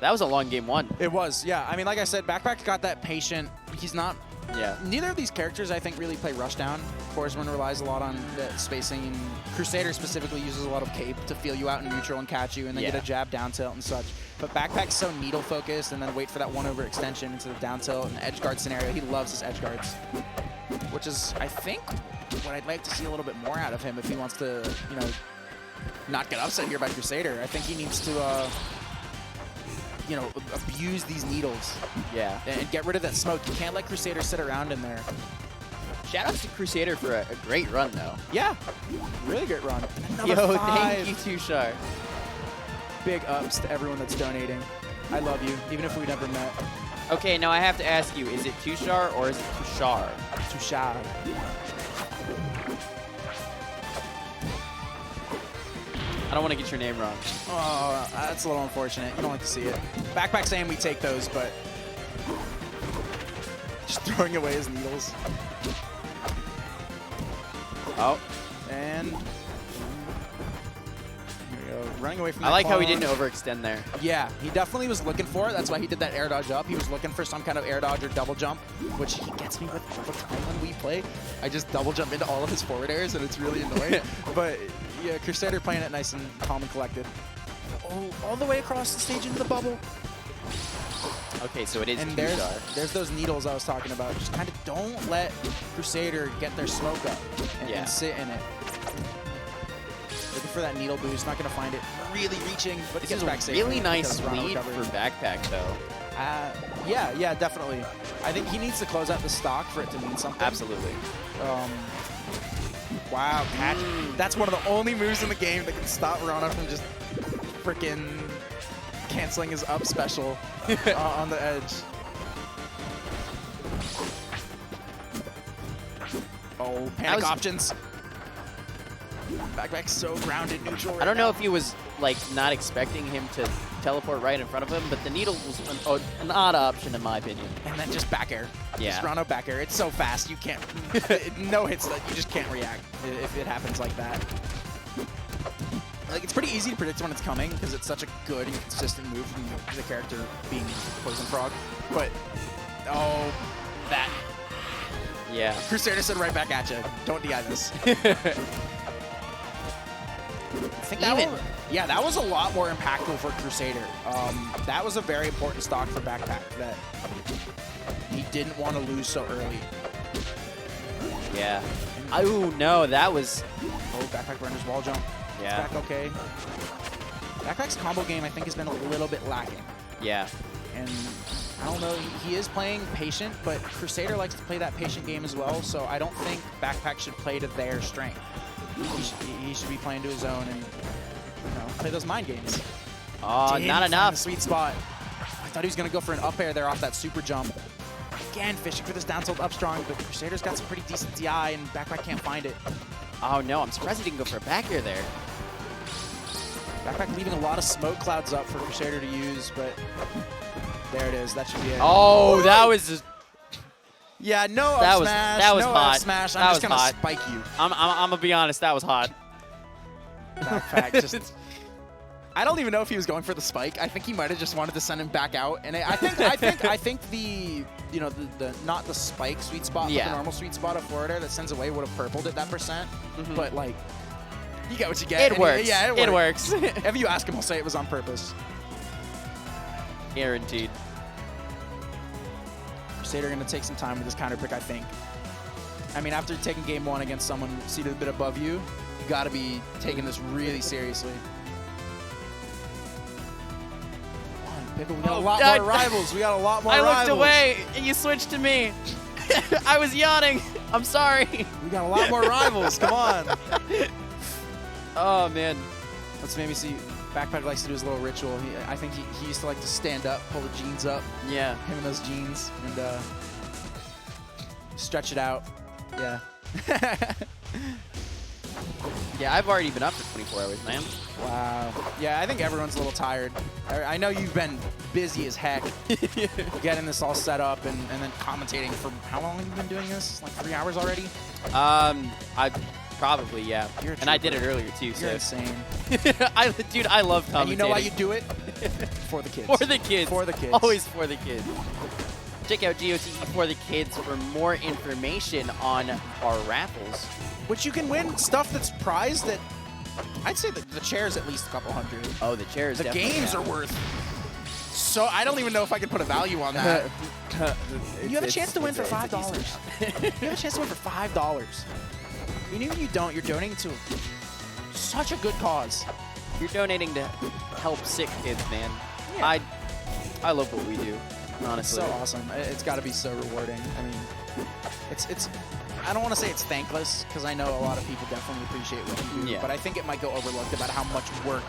That was a long game 1. It was. Yeah. I mean, like I said, Backpack got that patient. He's not. Yeah. Neither of these characters, I think, really play Rushdown. Forsman relies a lot on the spacing, and Crusader specifically uses a lot of cape to feel you out in neutral and catch you, and then get a jab down tilt and such. But Backpack's so needle focused, and then wait for that 1-over extension into the down tilt and the edge guard scenario. He loves his edge guards, which is, I think, what I'd like to see a little bit more out of him if he wants to, not get upset here by Crusader. I think he needs to. Abuse these needles. Yeah. And get rid of that smoke. You can't let Crusader sit around in there. Shoutouts to Crusader for a great run, though. Yeah. Really great run. Yo, thank you, Tushar. Big ups to everyone that's donating. I love you, even if we never met. Okay, now I have to ask you, is it Tushar or is it Tushar? Tushar. I don't want to get your name wrong. Oh, that's a little unfortunate. You don't like to see it. Backpack saying we take those, but just throwing away his needles. Oh. And here we go. Running away from the I like how he clone. didn't overextend there. Yeah, he definitely was looking for it. That's why he did that air dodge up. He was looking for some kind of air dodge or double jump, which he gets me with all the time when we play. I just double jump into all of his forward airs, and it's really annoying. But yeah, Crusader playing it nice and calm and collected. Oh, all the way across the stage into the bubble. Okay, so it is And Tushar. there's those needles I was talking about. Just kind of don't let Crusader get their smoke up and sit in it. Looking for that needle boost, not going to find it. Really reaching, but This it gets is back a safely really nice because Rano lead recovered. for Backpack, though. Yeah, definitely. I think he needs to close out the stock for it to mean something. Absolutely. Wow, catch. That's one of the only moves in the game that can stop Rano from just freaking canceling his up special on the edge. Oh, panic options. Backpack's so grounded, neutral. Right I don't know now. if he was like not expecting him to teleport right in front of him, but the needle was an odd option in my opinion. And then just back air. Yeah. Just Rano back air. It's so fast, you can't. No hits that you just can't react if it happens like that. Like, it's pretty easy to predict when it's coming because it's such a good and consistent move from the character being Poison Frog. But, oh, that. Yeah. Crusader said right back at you. Don't DI this. I think that was a lot more impactful for Crusader. That was a very important stock for Backpack that he didn't want to lose so early. Yeah. Oh, no, that was... Oh, Backpack burner's wall jump. Yeah. It's back okay. Backpack's combo game, I think, has been a little bit lacking. Yeah. And I don't know, he is playing patient, but Crusader likes to play that patient game as well, so I don't think Backpack should play to their strength. He should be playing to his own and play those mind games. Oh, not enough. Sweet spot. I thought he was going to go for an up air there off that super jump. Again, fishing for this down tilt up strong, but Crusader's got some pretty decent DI, and Backpack can't find it. Oh no, I'm surprised he didn't go for a back air there. Backpack leaving a lot of smoke clouds up for Crusader to use, but there it is. That should be it. Oh, that was just... Yeah, no that up was, smash. that was no hot. Up smash. That I'm was just going hot. to spike you. I'm going to be honest, that was hot. Backpack just... I don't even know if he was going for the spike. I think he might have just wanted to send him back out. And I think the not the spike sweet spot, but the normal sweet spot of Florida that sends away would have purpled it that percent. But like, you get what you get. It works. Yeah, it works. If you ask him, he'll say it was on purpose. Guaranteed. Crusader going to take some time with this counter pick, I think. I mean, after taking game 1 against someone seated a bit above you, you got to be taking this really seriously. Pickle, we got a lot more rivals. We got a lot more rivals. I looked away, and you switched to me. I was yawning. I'm sorry. We got a lot more rivals. Come on. Oh, man. Let's maybe see. Backpack likes to do his little ritual. I think he used to like to stand up, pull the jeans up. Yeah. Him and those jeans. And stretch it out. Yeah. Yeah, I've already been up for 24 hours, man. Wow. Yeah, I think everyone's a little tired. I know you've been busy as heck getting this all set up and then commentating for how long have you been doing this? Like 3 hours already? I probably, yeah. And I did it earlier, too. You're insane. Dude, I love commentating. And you know why you do it? For the kids. For the kids. For the kids. Always for the kids. Check out GoTE for the kids for more information on our raffles. Which you can win stuff that's prized that I'd say the chair is at least a couple hundred. Oh, the chairs. The games are worth. So I don't even know if I could put a value on that. You have a chance to win for $5. You have a chance to win for $5. Even if you don't, you're donating to such a good cause. You're donating to help sick kids, man. Yeah. I love what we do, honestly. So awesome. It's got to be so rewarding. I mean, it's. I don't want to say it's thankless, because I know a lot of people definitely appreciate what you do, but I think it might go overlooked about how much work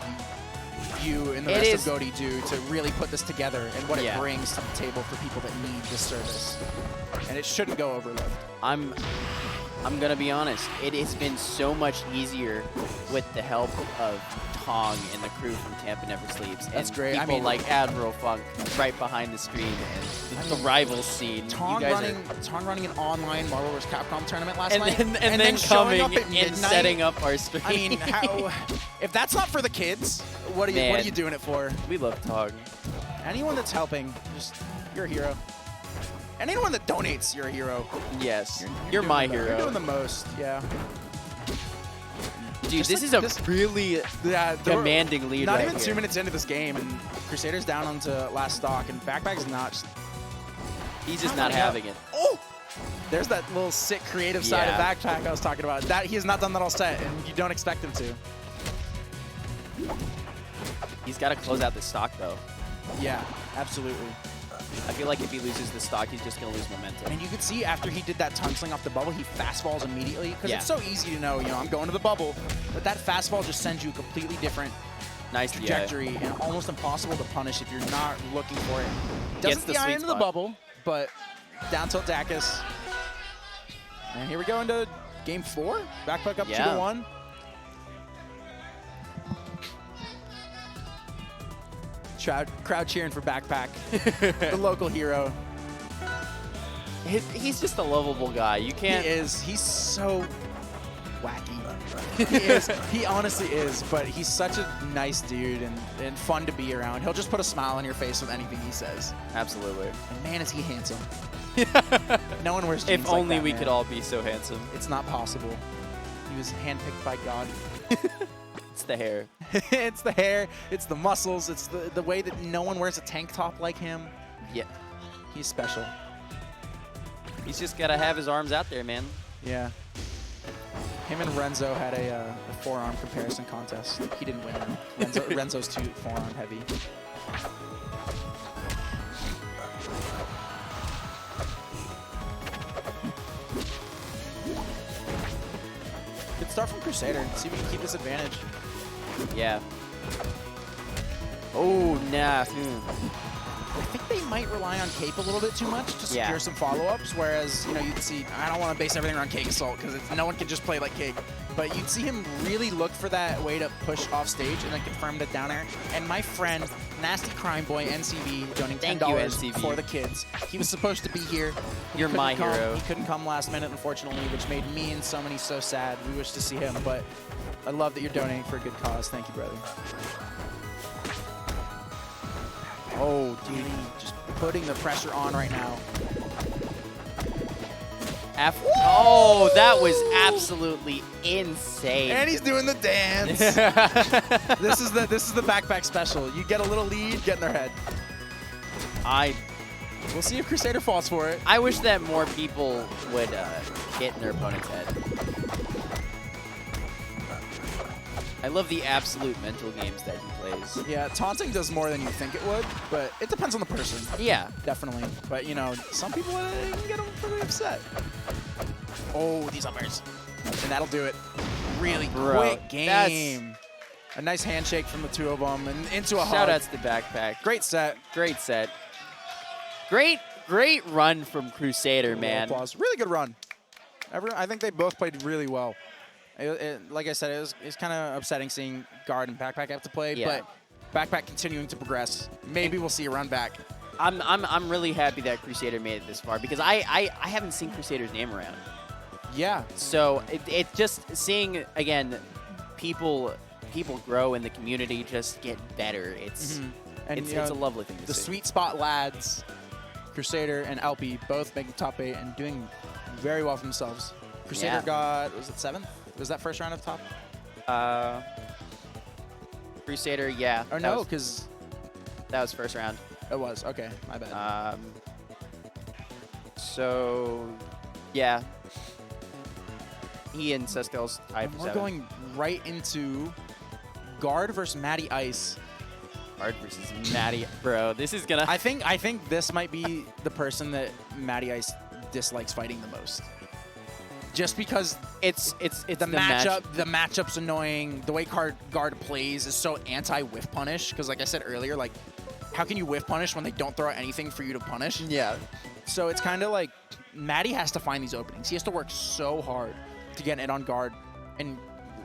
you and the rest of GoTE do to really put this together and what it brings to the table for people that need this service. And it shouldn't go overlooked. I'm going to be honest. It has been so much easier with the help of Tong and the crew from Tampa Never Sleeps. That's and great. People I mean, like Admiral Funk right behind the screen and the rivals scene. Tong running an online Marvel vs. Capcom tournament last night. And then coming and setting up our stream. I mean, if that's not for the kids, what are you doing it for? We love Tong. Anyone that's helping, you're a hero. Anyone that donates, you're a hero. Yes. You're my hero. You're doing the most, yeah. Dude, this is a really commanding lead Not right even here. 2 minutes into this game, and Crusader's down onto last stock, and Backpack's not. He's just not having it. Oh! There's that little sick creative side of Backpack I was talking about. That he has not done that all set, and you don't expect him to. He's got to close out this stock, though. Yeah, absolutely. I feel like if he loses the stock, he's just going to lose momentum. And you could see after he did that tongue sling off the bubble, he fastballs immediately. Because it's so easy to know, I'm going to the bubble. But that fastball just sends you a completely different trajectory and almost impossible to punish if you're not looking for it. Doesn't the eye into the bubble, but down tilt Dacus. And here we go into game 4. Backpack up 2-1. Crowd cheering for Backpack, the local hero. He's just a lovable guy. You can't. He is. He's so wacky. He is. He honestly is. But he's such a nice dude and fun to be around. He'll just put a smile on your face with anything he says. Absolutely. And man, is he handsome. No one wears jeans If only like that, we man. could all be so handsome. It's not possible. He was handpicked by God. It's the hair. It's the hair. It's the muscles. It's the way that no one wears a tank top like him. Yeah. He's special. He's just got to have his arms out there, man. Yeah. Him and Renzo had a forearm comparison contest. He didn't win. Renzo's too forearm heavy. Good start from Crusader. See if we can keep this advantage. Yeah. Oh, nah. I think they might rely on Cape a little bit too much to secure some follow-ups, whereas, you know, you'd see, I don't want to base everything around CakeAssult because no one can just play like Cake, but you'd see him really look for that way to push off stage and then confirm the down air. And my friend, Nasty Crime Boy NCV, donating $10 for the kids. He was supposed to be here. You're my hero. He couldn't come last minute, unfortunately, which made me and so many so sad. We wish to see him, but I love that you're donating for a good cause. Thank you, brother. Oh, dude, just putting the pressure on right now. Oh, that was absolutely insane. And he's doing the dance. This is the backpack special. You get a little lead, get in their head. We'll see if Crusader falls for it. I wish that more people would get in their opponent's head. I love the absolute mental games that he plays. Yeah, taunting does more than you think it would, but it depends on the person. Yeah. Definitely. But, you know, some people can get them really upset. Oh, these uppers. And that'll do it. Really quick game. A nice handshake from the two of them and into a hug. Shout-outs to Backpack. Great set. Great set. Great run from Crusader, man. Applause. Really good run. I think they both played really well. Like I said, it was kind of upsetting seeing Guard and Backpack have to play, but Backpack continuing to progress. Maybe we'll see a run back. I'm really happy that Crusader made it this far because I haven't seen Crusader's name around. Yeah. So it just seeing again people grow in the community, just get better. It's it's a lovely thing to see. The Sweet Spot lads, Crusader and Elfie, both making top 8 and doing very well for themselves. Crusader got, was it 7th? Was that first round of top? Crusader, yeah. Or no, because that was first round. It was, okay, my bad. So, yeah. He and Seskel's tied for 7. We're going right into Guard versus Maddie Ice. Guard versus Maddie, bro. This is gonna. I think this might be the person that Maddie Ice dislikes fighting the most. Just because it's the matchup. The matchup's annoying. The way Guard plays is so anti-whiff punish. Because like I said earlier, like how can you whiff punish when they don't throw out anything for you to punish? Yeah. So it's kind of like Maddie has to find these openings. He has to work so hard to get it on Guard,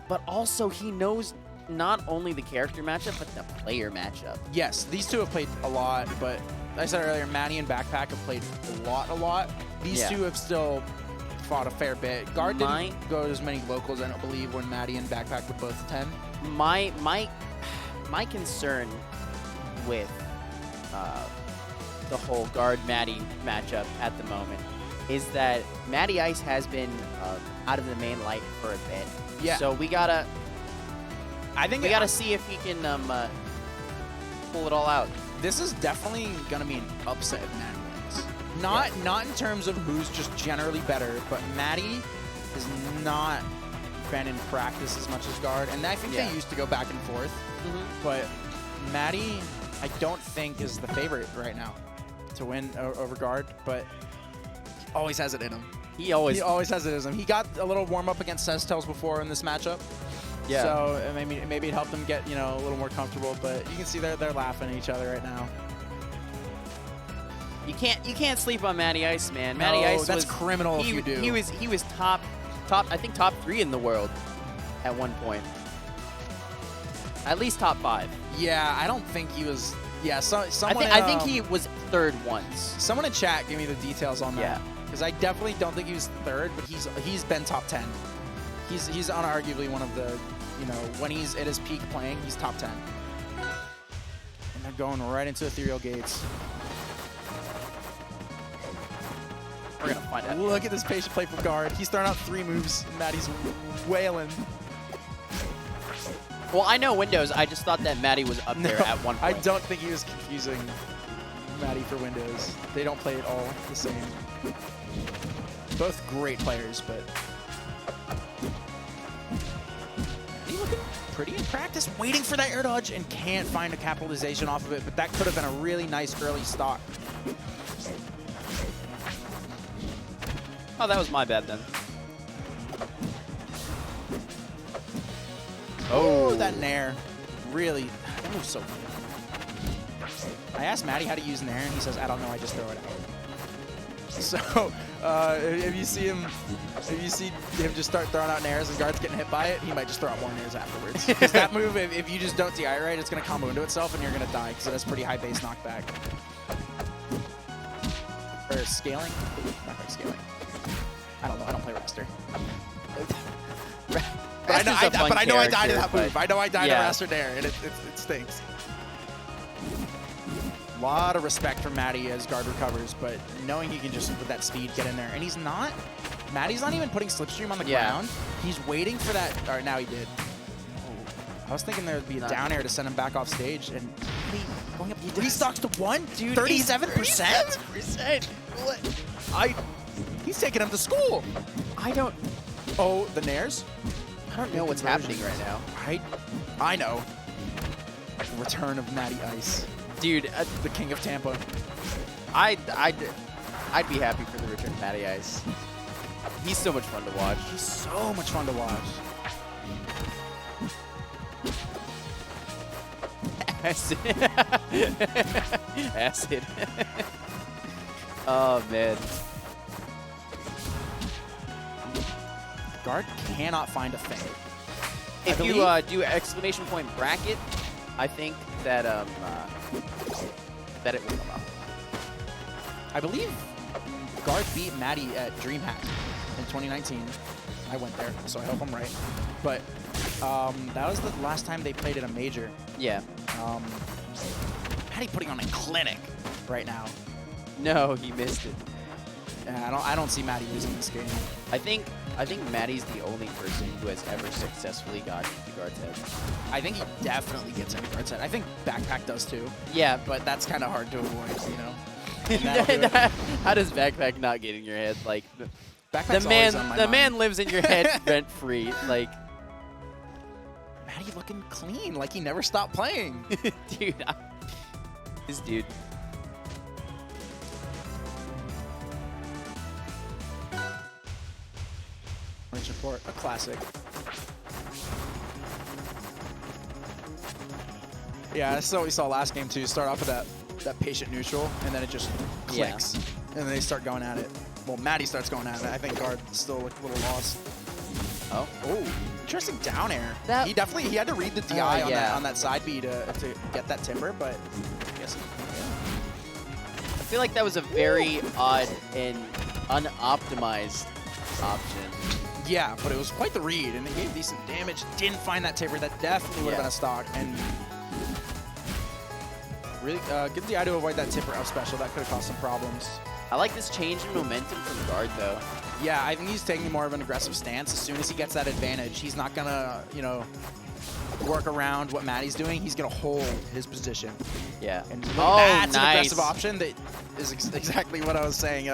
but also he knows not only the character matchup but the player matchup. Yes, these two have played a lot, but like I said earlier, Maddie and Backpack have played a lot. These two have still fought a fair bit. Guard didn't go to as many locals, I don't believe, when Maddie and Backpack would both attend. My concern with the whole Guard-Maddie matchup at the moment is that Maddie Ice has been out of the main light for a bit. Yeah. So we gotta see if he can pull it all out. This is definitely gonna be an upset if Maddie wins. Not in terms of who's just generally better, but Maddie has not been in practice as much as Guard, and I think they used to go back and forth. But Maddie, I don't think is the favorite right now to win over Guard, but he always has it in him. He always has it in him. He got a little warm up against Sestels before in this matchup. Yeah. So maybe it helped them get a little more comfortable, but you can see they're laughing at each other right now. You can't sleep on Maddie Ice, man. No, Maddie Ice that's criminal if you do. He was top I think top 3 in the world at one point. At least top 5. Yeah, I don't think he was. Yeah, I think he was 3rd once. Someone in chat give me the details on that. Yeah. Because I definitely don't think he was 3rd, but he's been top 10. He's unarguably one of the, when he's at his peak playing, he's top 10. And they're going right into Ethereal Gates. We're going to find out. Look at this patient play from Guard. He's throwing out 3 moves. Maddie's wailing. Well, I know Windows. I just thought that Maddie was up there at one point. I don't think he was confusing Maddie for Windows. They don't play it all the same. Both great players, but he's looking pretty in practice, waiting for that air dodge and can't find a capitalization off of it, but that could have been a really nice early stock. Oh, that was my bad then. Oh, that nair. Really, that was so good. I asked Maddie how to use an air, and he says, I don't know, I just throw it out. So if you see him just start throwing out airs and guards getting hit by it, he might just throw out more airs afterwards. Because that move, if you just don't DI right, it's going to combo into itself and you're going to die because it has pretty high base knockback. Or scaling? Knockback scaling. I don't know. I don't play Raster. But I know I died to that move. I know I died to Raster Dare, and it stinks. A lot of respect for Maddie as guard recovers, but knowing he can just, with that speed, get in there. And he's not, Maddie's not even putting Slipstream on the ground. He's waiting for that, or now he did. I was thinking there would be a down air to send him back off stage, and going up, he restocks to 1? Dude, 37%? 37%? What? He's taking him to school. I don't. Oh, the nairs? I don't know what's happening right now. I know. Return of Maddie Ice. Dude, the king of Tampa. I'd be happy for the return of Maddie Ice. He's so much fun to watch. He's so much fun to watch. Acid. Acid. Oh, man. Guard cannot find a thing. If you do exclamation point bracket, I think that that it will come up. I believe Guard beat Maddie at DreamHack in 2019. I went there, so I hope I'm right. But that was the last time they played at a major. Yeah. Maddie putting on a clinic right now. No, he missed it. Yeah, I don't see Maddie losing this game. I think Maddie's the only person who has ever successfully gotten the guard's head. I think he definitely gets into guard's head. I think Backpack does too. Yeah, but that's kind of hard to avoid, you know. How does Backpack not get in your head? Like, Backpack's the man lives in your head rent free. Like, Maddie looking clean, like he never stopped playing. Dude, this dude. Report, a classic. Yeah, that's what we saw last game too. Start off with that patient neutral, and then it just clicks, and then they start going at it. Well, Maddie starts going at it. I think Guard still looked a little lost. Oh, interesting down air. He had to read the DI on that side B to get that tipper, but I guess. I feel like that was a very odd and unoptimized option. Yeah, but it was quite the read, and it gave decent damage. Didn't find that tipper. That definitely would have been a stock. And really give the eye to avoid that tipper up special. That could have caused some problems. I like this change in momentum from Guard, though. Yeah, I think he's taking more of an aggressive stance. As soon as he gets that advantage, he's not going to, you know, work around what Maddie's doing. He's going to hold his position. Yeah. And that's an aggressive option that is exactly what I was saying.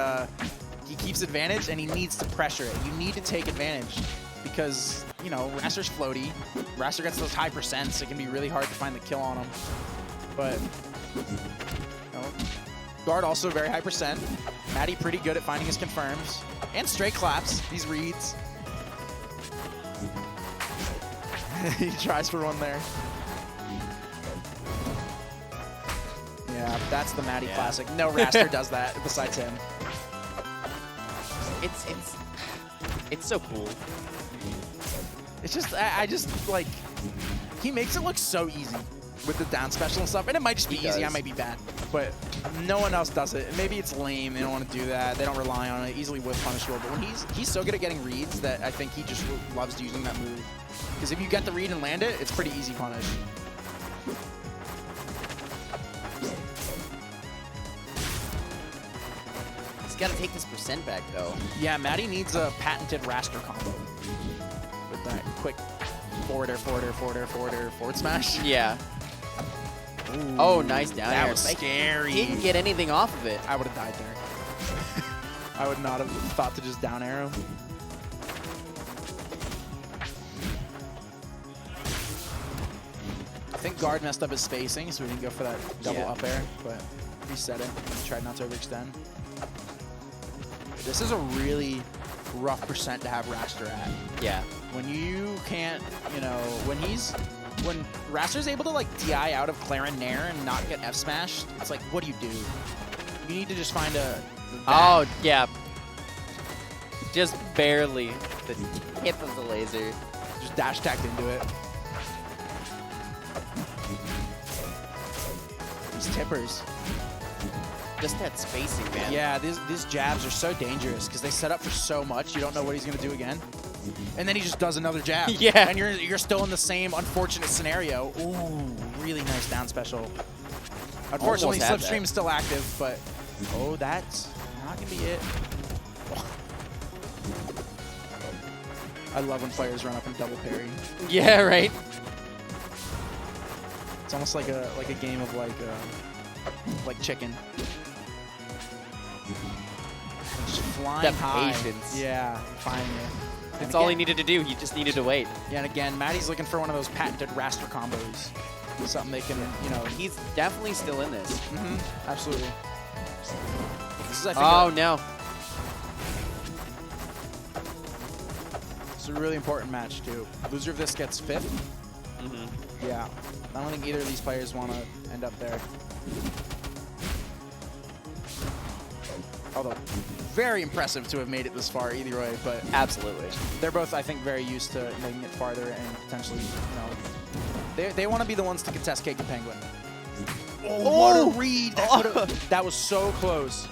He keeps advantage, and he needs to pressure it. You need to take advantage because, you know, Raster's floaty. Raster gets those high percents. It can be really hard to find the kill on him. But, you know, Guard also very high percent. Maddie pretty good at finding his confirms. And straight claps, these reads. He tries for one there. Yeah, that's the Maddie classic. No Raster does that besides him. It's so cool. It's just, I just, like, he makes it look so easy with the down special and stuff. And it might just be easy, I might be bad. But no one else does it. Maybe it's lame, they don't want to do that. They don't rely on it, easily whiff punish roll. But when he's so good at getting reads that I think he just loves using that move. Because if you get the read and land it, it's pretty easy punish. Got to take this percent back, though. Yeah, Maddie needs a patented Raster combo with that quick forward smash. Yeah. Ooh, oh, nice down air. That was scary. Didn't get anything off of it. I would have died there. I would not have thought to just down arrow. I think Guard messed up his spacing, so we didn't go for that double up air, but reset it. Tried not to overextend. This is a really rough percent to have Raster at. Yeah. When you can't, you know, when he's when Raster's able to like DI out of Claren Nair and not get F smashed, it's like, what do? You need to just find a... Oh, yeah. Just barely the tip of the laser. Just dash tacked into it. These tippers. Just that spacing, man. Yeah, these jabs are so dangerous because they set up for so much. You don't know what he's going to do again. And then he just does another jab. Yeah. And you're still in the same unfortunate scenario. Ooh, really nice down special. Unfortunately, Slipstream is still active, but oh, that's not going to be it. I love when players run up and double parry. Yeah, right. It's almost like a game of like chicken. Just flying that high. patience. Yeah, finding it. That's all he needed to do. He just needed to wait. Yeah, and again, Maddie's looking for one of those patented Raster combos. Something they can, you know. He's definitely still in this. Mm-hmm. Absolutely. This is, I think, no. It's a really important match, too. Loser of this gets 5th. Mm-hmm. Yeah. I don't think either of these players want to end up there. Although, very impressive to have made it this far either way, but absolutely. They're both, I think, very used to making it farther and potentially, you know, they want to be the ones to contest Cake and Penguin. Oh, what a read! That was so close.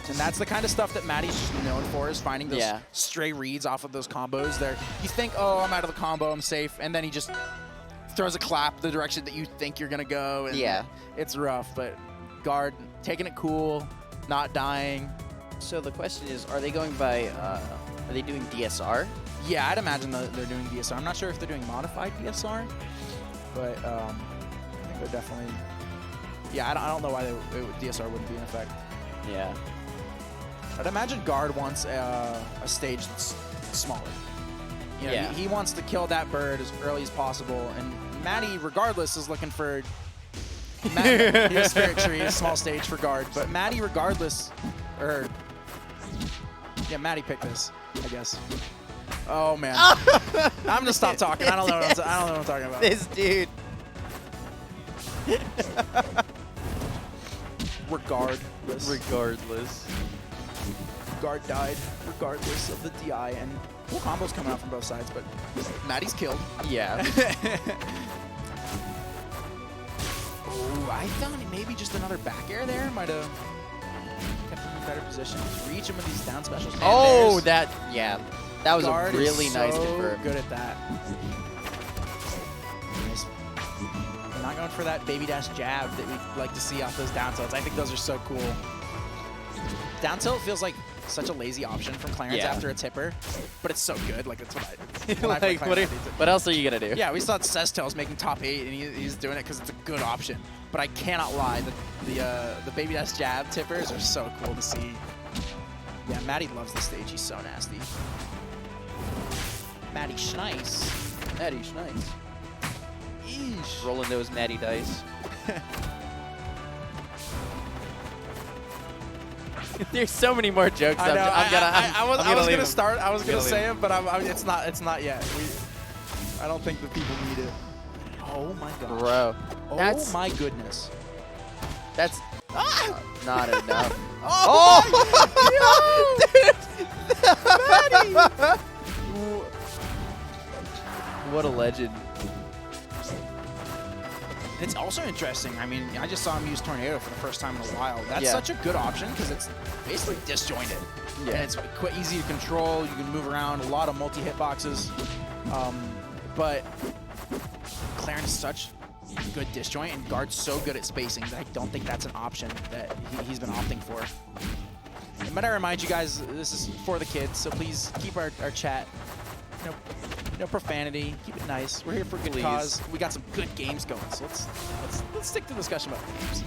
And that's the kind of stuff that Maddie's just known for, is finding those stray reads off of those combos. There, you think, oh, I'm out of the combo, I'm safe, and then he just throws a clap the direction that you think you're gonna go. And it's rough, but Guard taking it cool, not dying. So the question is, are they going by? Are they doing DSR? Yeah, I'd imagine they're doing DSR. I'm not sure if they're doing modified DSR, but I think they're definitely. Yeah, I don't know why DSR wouldn't be in effect. Yeah. I'd imagine Guard wants a stage that's smaller. You know, he wants to kill that bird as early as possible, and Maddie, regardless, is looking for. He has Spirit Tree, a small stage for Guard, but Maddie, regardless, Maddie picked this, I guess. Oh man, I'm gonna stop talking. I don't know what I'm talking about. This dude. Regardless. Guard died, regardless of the DI, and cool combos coming out from both sides, but Maddie's killed. Yeah. Oh, I thought maybe just another back air there might have kept him in a better position. Reach him with these down specials. Man, oh, that was Guard a really nice confirm. Good at that. Nice. We're not going for that baby dash jab that we like to see off those down tilts. I think those are so cool. Down tilt feels like such a lazy option from Clarence after a tipper, but it's so good. Like, that's what I what else are you going to do? Yeah, we saw Cestel's making top 8, and he's doing it because it's a good option. But I cannot lie, the baby dash jab tippers are so cool to see. Yeah, Maddie loves the stage. He's so nasty. Maddie Schneis. Maddie Schneis. Eesh. Rolling those Maddie dice. There's so many more jokes. I know. I was gonna start. I was gonna say it, it, but it's not yet. I don't think the people need it. Oh my god. Bro. Oh my goodness. That's not enough. Oh! Maddie! What a legend. It's also interesting. I mean, I just saw him use Tornado for the first time in a while. That's such a good option because it's basically disjointed. Yeah. And it's quite easy to control. You can move around, a lot of multi-hitboxes. But Clarence is such good disjoint, and Guard's so good at spacing that I don't think that's an option that he's been opting for. And might I remind you guys, this is for the kids, so please keep our chat, no profanity, keep it nice. We're here for good cause. We got some good games going, so let's stick to the discussion about games.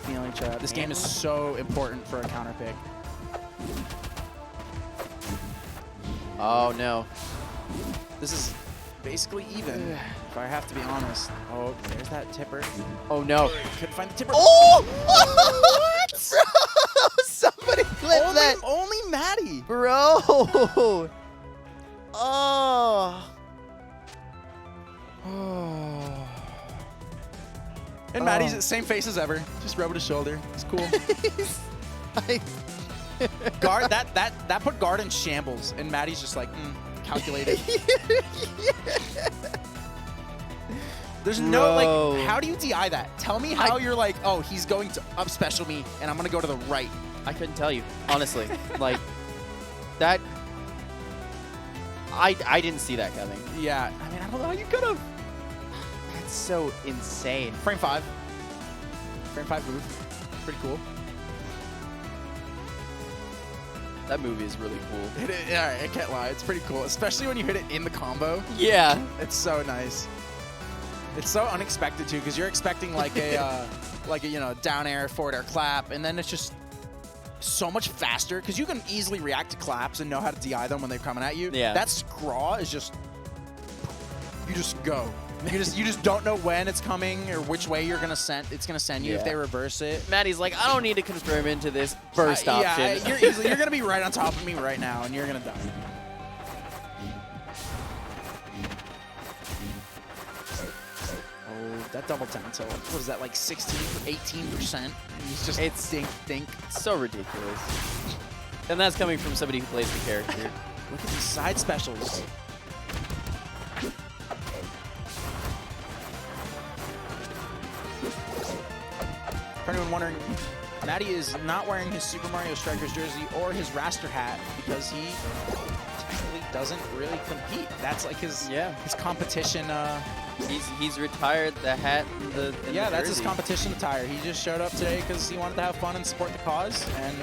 Feeling chat. This game is so important for a counter pick. Oh no. This is basically even, if I have to be honest. Oh, there's that tipper. Oh no. Couldn't find the tipper. Oh! What? Bro, Somebody clip that. Only Maddie. Bro. Oh. And Maddie's same face as ever. Just rubbing his shoulder. It's cool. Guard that put guard in shambles, and Maddie's just like calculated. There's no like. How do you DI that? Tell me how you're like. Oh, he's going to up special me, and I'm gonna go to the right. I couldn't tell you honestly. Like that. I didn't see that coming. Yeah. I mean, I don't know how you could have. That's so insane. Frame 5. Frame 5 move. Pretty cool. That movie is really cool. Yeah, I can't lie. It's pretty cool, especially when you hit it in the combo. Yeah. It's so nice. It's so unexpected too, because you're expecting like a down air, forward air clap, and then it's just so much faster because you can easily react to claps and know how to DI them when they're coming at you. Yeah. That scraw is just you just go. You just don't know when it's coming or which way you're gonna send. It's gonna send you if they reverse it. Maddie's like, I don't need to confirm into this burst option. Yeah, you're gonna be right on top of me right now, and you're gonna die. Oh, that double 10. So what is that, like 16, 18%? He's just dink. It's so ridiculous. And that's coming from somebody who plays the character. Look at these side specials. For anyone wondering, Maddie is not wearing his Super Mario Strikers jersey or his raster hat because he technically doesn't really compete. That's like his competition. He's retired the hat and the that's his competition attire. He just showed up today because he wanted to have fun and support the cause. And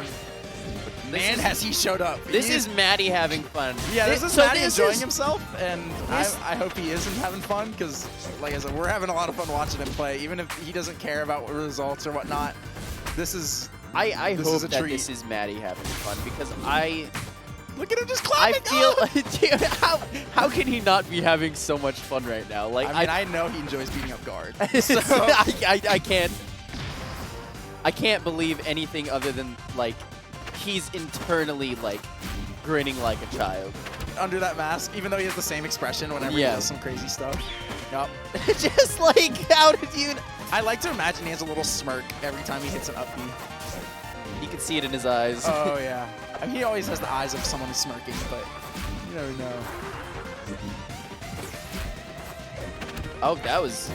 man, has he showed up. This is Maddie having fun. Yeah, this is Maddie enjoying himself, and I hope he isn't having fun because, like I said, we're having a lot of fun watching him play, even if he doesn't care about results or whatnot. This is I hope that this is Maddie having fun because look at him just clapping. I feel dude, how can he not be having so much fun right now? Like I know he enjoys beating up guard. So I can't believe anything other than like he's internally like grinning like a child under that mask, even though he has the same expression whenever he does some crazy stuff. Yup. Just like, how did you? I like to imagine he has a little smirk every time he hits an up B. You can see it in his eyes. Oh yeah. I mean, he always has the eyes of someone who's smirking, but you never know. Oh, that was.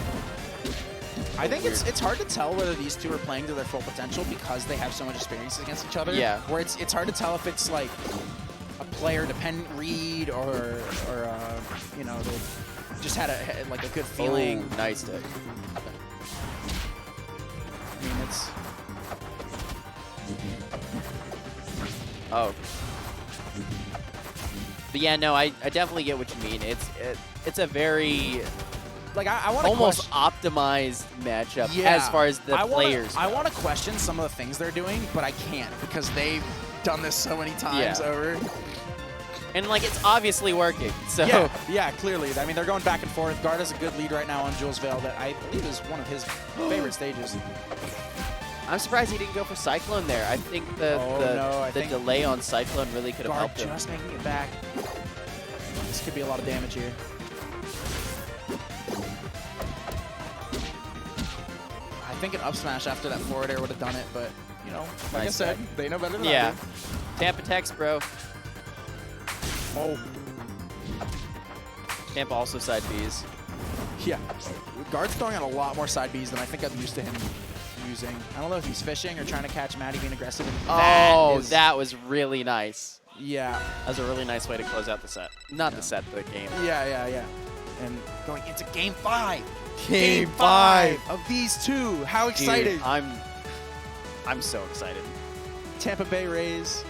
I think it's hard to tell whether these two are playing to their full potential because they have so much experience against each other. Yeah. Where it's hard to tell if it's like a player-dependent read or you know, they just had a good feeling. Nice stick. I mean, it's. Oh. But yeah, no, I definitely get what you mean. It's a very. Like I want to almost optimized matchup as far as the players. I want to question some of the things they're doing, but I can't because they've done this so many times over. And like it's obviously working. So yeah, clearly. I mean, they're going back and forth. Guard has a good lead right now on Jules Vale that I believe is one of his favorite stages. I'm surprised he didn't go for Cyclone there. I think the delay on Cyclone really could have helped him. Just making it back. This could be a lot of damage here. I think an up smash after that forward air would have done it, but, you know, like I said, they know better than I do. Tampa Tex, bro. Oh. Tampa also side Bs. Yeah. Guard's throwing out a lot more side Bs than I think I'm used to him using. I don't know if he's fishing or trying to catch Maddie being aggressive. That was really nice. Yeah. That was a really nice way to close out the set. Not the set, the game. Yeah. And going into Game 5. Game 5 of these two. How excited. Dude, I'm so excited. Tampa Bay Rays,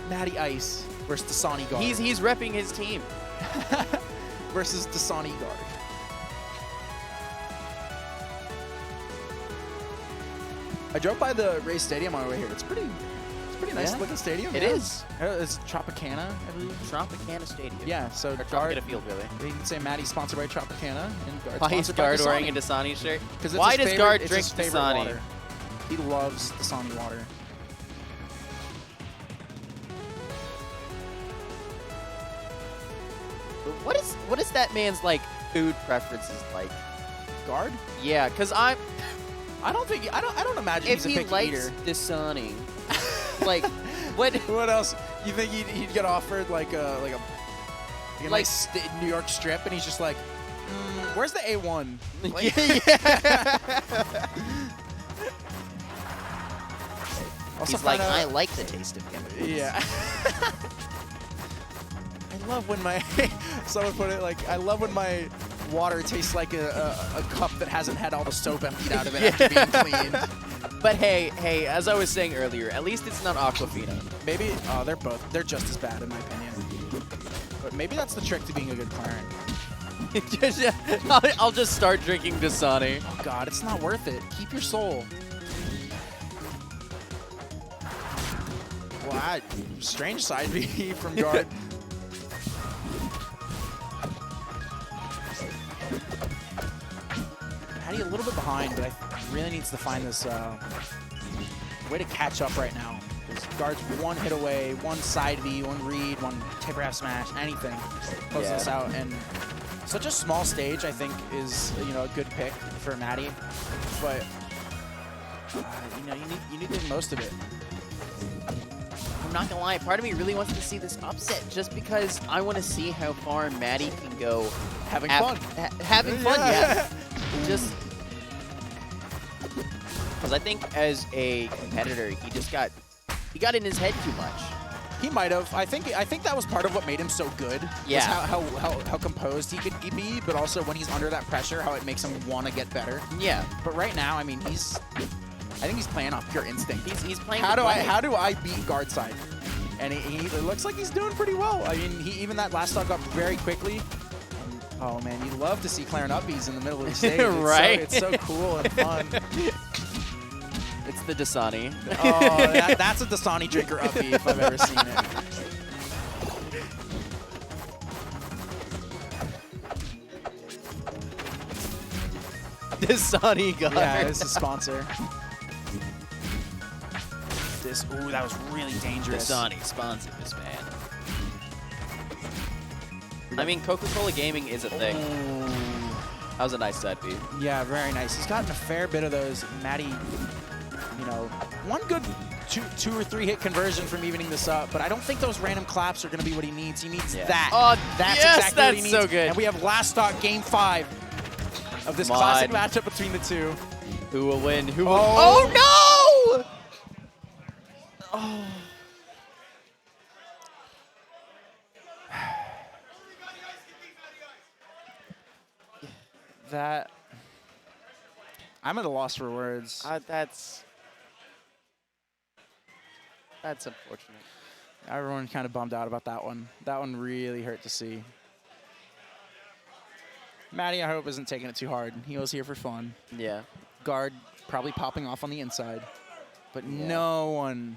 Maddie Ice versus Dasani Guard. He's repping his team. Versus Dasani Guard. I drove by the Rays Stadium on my way here. It's pretty nice looking stadium. It is. It's Tropicana, I believe. Tropicana Stadium. Yeah, so Guard field, really. You can say Maddie's sponsored by Tropicana and Guard. Why is Guard wearing a Dasani shirt? Because why does Guard drink Dasani? Water. He loves Dasani water. what is that man's like food preferences like? Guard? Yeah, because I don't imagine if he's a picky he eater. likes Dasani, like what? What else? You think he'd get offered like a nice New York strip, and he's just like, where's the A1? Like, He's like, I like the taste of chemicals. Yeah. I love when my someone put it like, I love when my water tastes like a cup that hasn't had all the soap emptied out of it after being cleaned. But hey, as I was saying earlier, at least it's not Aquafina. Maybe they're just as bad in my opinion. But maybe that's the trick to being a good Clarent. I'll just start drinking Dasani. Oh God, it's not worth it. Keep your soul. Wow, strange side B from guard. Maddie a little bit behind, but really needs to find this way to catch up right now. His guard's one hit away, one side B, one read, one tipper half smash, anything. Close this out, and such a small stage, I think, is a good pick for Maddie. But you need to make the most of it. I'm not gonna lie, part of me really wants to see this upset just because I want to see how far Maddie can go. Having fun. Having fun, yeah. Just because I think as a competitor, he got in his head too much. He might have. I think that was part of what made him so good. Yeah. How composed he could be, but also when he's under that pressure, how it makes him want to get better. Yeah. But right now, I mean, I think he's playing off pure instinct. He's playing. How do I beat guard side? And it looks like he's doing pretty well. I mean, even that last stock up very quickly. Oh man, you love to see Clarent upbeats in the middle of the stage. Right? It's so cool and fun. It's the Dasani. Oh, that's a Dasani drinker upbeat if I've ever seen it. Dasani guard. Yeah, this is a sponsor. Ooh, that was really dangerous. Dasani sponsored this man. I mean, Coca-Cola Gaming is a thing. Ooh. That was a nice side beat. Yeah, very nice. He's gotten a fair bit of those. Maddie, one good two or three hit conversion from evening this up, but I don't think those random claps are going to be what he needs. He needs that. Oh, that's yes, exactly what he that's needs. so good. And we have last stock game 5 of this classic matchup between the two. Who will win? Who will? Oh, no! Oh. That I'm at a loss for words. That's unfortunate. Everyone kind of bummed out about that one. That one really hurt to see. Maddie, I hope, isn't taking it too hard. He was here for fun. Yeah. Guard probably popping off on the inside, but no one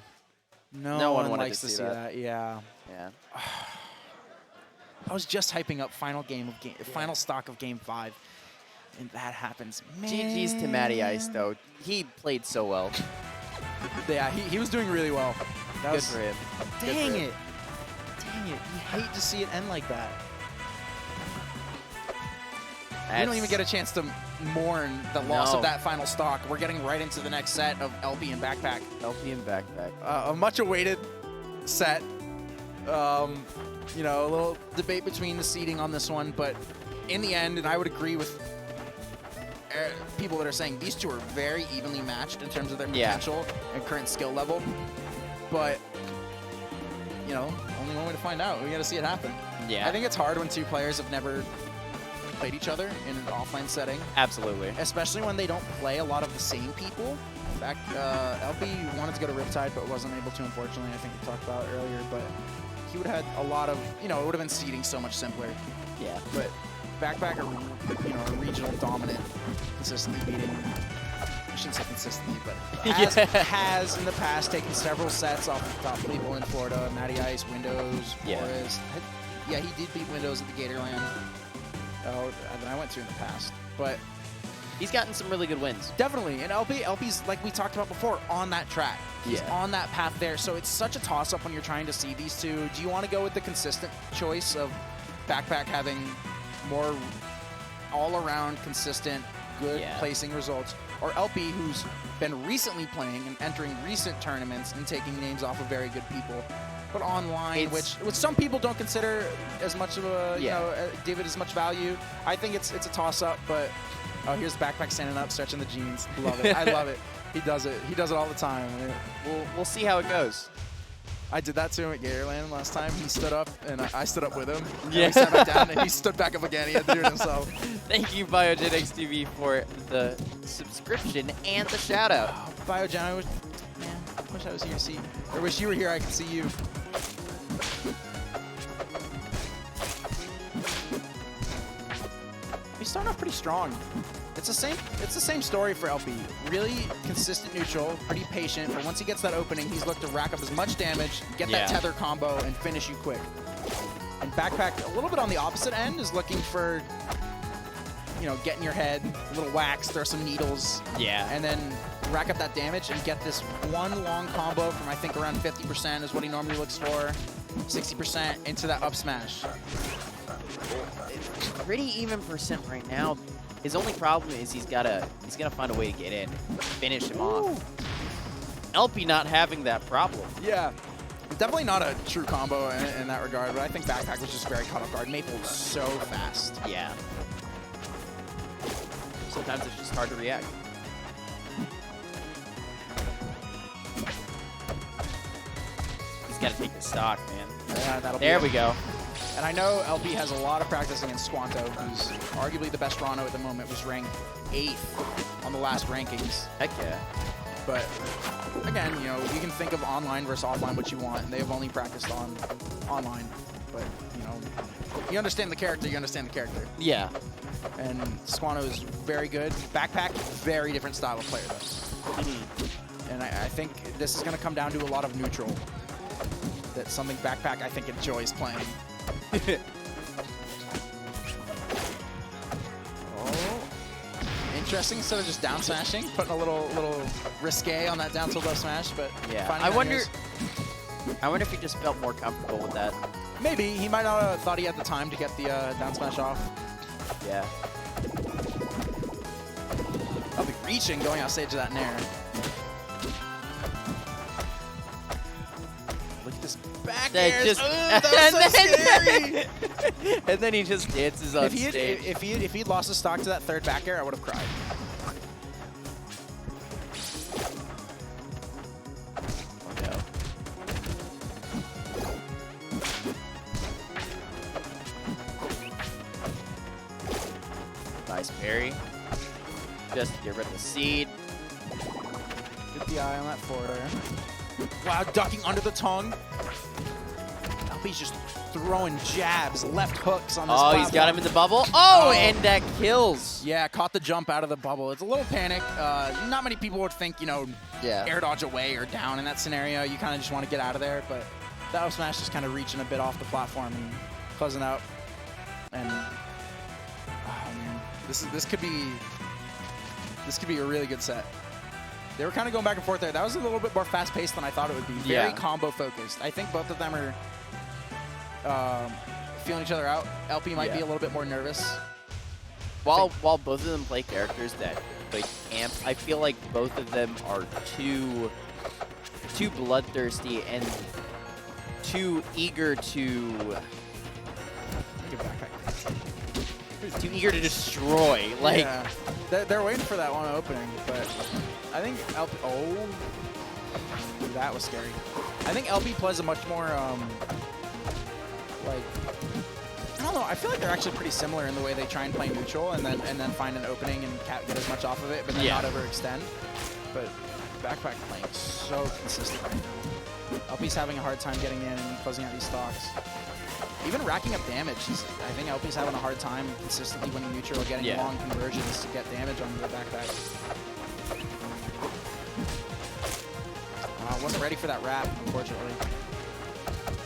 likes to see that. Yeah. Yeah. I was just hyping up final stock of game 5, and that happens. Man. GG's to Maddie Ice though. He played so well. Yeah, he was doing really well. That Good for him. Dang it. You hate to see it end like that. We don't even get a chance to mourn the loss of that final stock. We're getting right into the next set of Elfie and Backpack. Elfie and Backpack. A much-awaited set. A little debate between the seeding on this one, but in the end, and I would agree with people that are saying these two are very evenly matched in terms of their potential and current skill level. But, only one way to find out. We got to see it happen. Yeah. I think it's hard when two players have never played each other in an offline setting. Absolutely. Especially when they don't play a lot of the same people. In fact, Elfie wanted to go to Riptide, but wasn't able to, unfortunately. I think we talked about it earlier, but he would have had a lot of, it would have been seeding so much simpler. Yeah. But Backpack are, a regional dominant, consistently beating, I shouldn't say consistently, but has in the past taken several sets off the top people in Florida. Maddie Ice, Windows, Forest. Yeah, he did beat Windows at the Gatorland. Oh, I went to in the past, but he's gotten some really good wins. Definitely, and LP's, like we talked about before, on that track. He's on that path there, so it's such a toss-up when you're trying to see these two. Do you want to go with the consistent choice of Backpack having more all-around, consistent, good placing results, or Elfie, who's been recently playing and entering recent tournaments and taking names off of very good people, but online, which some people don't consider as much of a, you know, give it as much value. I think it's a toss-up, but oh, here's Backpack standing up, stretching the jeans. Love it. I love it. He does it. He does it all the time. We'll see how it goes. I did that to him at Gatorland last time. He stood up, and I stood up with him. Yeah. We sat back down, and he stood back up again. He had to do it himself. Thank you, Biogenics TV, for the subscription and the shout-out. Oh, Biogen, I wish I was here to see. I wish you were here. I could see you. He's starting off pretty strong. It's the same story for Elfie. Really consistent neutral, pretty patient, but once he gets that opening, he's looked to rack up as much damage, get that tether combo, and finish you quick. And Backpack, a little bit on the opposite end, is looking for, you know, get in your head, a little wax, throw some needles, and then rack up that damage and get this one long combo from, I think, around 50% is what he normally looks for, 60% into that up smash. It's pretty even percent right now. His only problem is he's gotta find a way to get in, finish him off. Elfie not having that problem. Yeah, definitely not a true combo in that regard, but I think Backpack was just very caught off guard. Maple is so fast. Yeah. Sometimes it's just hard to react. He's gotta take the stock, man. Yeah, there we go. And I know Elfie has a lot of practice against Squanto, who's arguably the best Rano at the moment, was ranked 8th on the last rankings. Heck yeah. But again, you know, you can think of online versus offline what you want, and they have only practiced on online. But, you know, you understand the character, you understand the character. Yeah. And Squanto is very good. Backpack, very different style of player, though. And I think this is going to come down to a lot of neutral. That's something Backpack, I think, enjoys playing. Oh, interesting. Instead of just down smashing, putting a little risque on that down tilt up smash, but yeah. I wonder if he just felt more comfortable with that. Maybe he might not have thought he had the time to get the down smash off. Yeah. I'll be reaching going out stage of that nair. Look at this back air. That was so scary. And then he just dances on stage. If he'd lost his stock to that third back air, I would have cried. Oh no. Nice parry. Just to get rid of the seed. Get the eye on that forward air. Wow, ducking under the tongue. Elfie's just throwing jabs, left hooks on this platform. He's got him in the bubble. Oh, and that kills. Yeah, caught the jump out of the bubble. It's a little panic. Not many people would think, you know, air dodge away or down in that scenario. You kind of just want to get out of there, but that up smash just kind of reaching a bit off the platform and closing out. And oh man, this could be a really good set. They were kind of going back and forth there. That was a little bit more fast-paced than I thought it would be. Very combo-focused. I think both of them are feeling each other out. Elfie might be a little bit more nervous. While both of them play characters that play camp, I feel like both of them are too bloodthirsty and too eager to to destroy. Like, yeah. They're waiting for that one opening, but I think Elfie. Oh, that was scary. I think Elfie plays a much more like, I don't know. I feel like they're actually pretty similar in the way they try and play neutral and then find an opening and get as much off of it, but then not overextend. But Backpack playing so consistent right now. Elfie's having a hard time getting in and closing out these stocks. Even racking up damage. I think Elfie's having a hard time consistently winning neutral or getting long conversions to get damage on the Backpack. Wasn't ready for that wrap, unfortunately.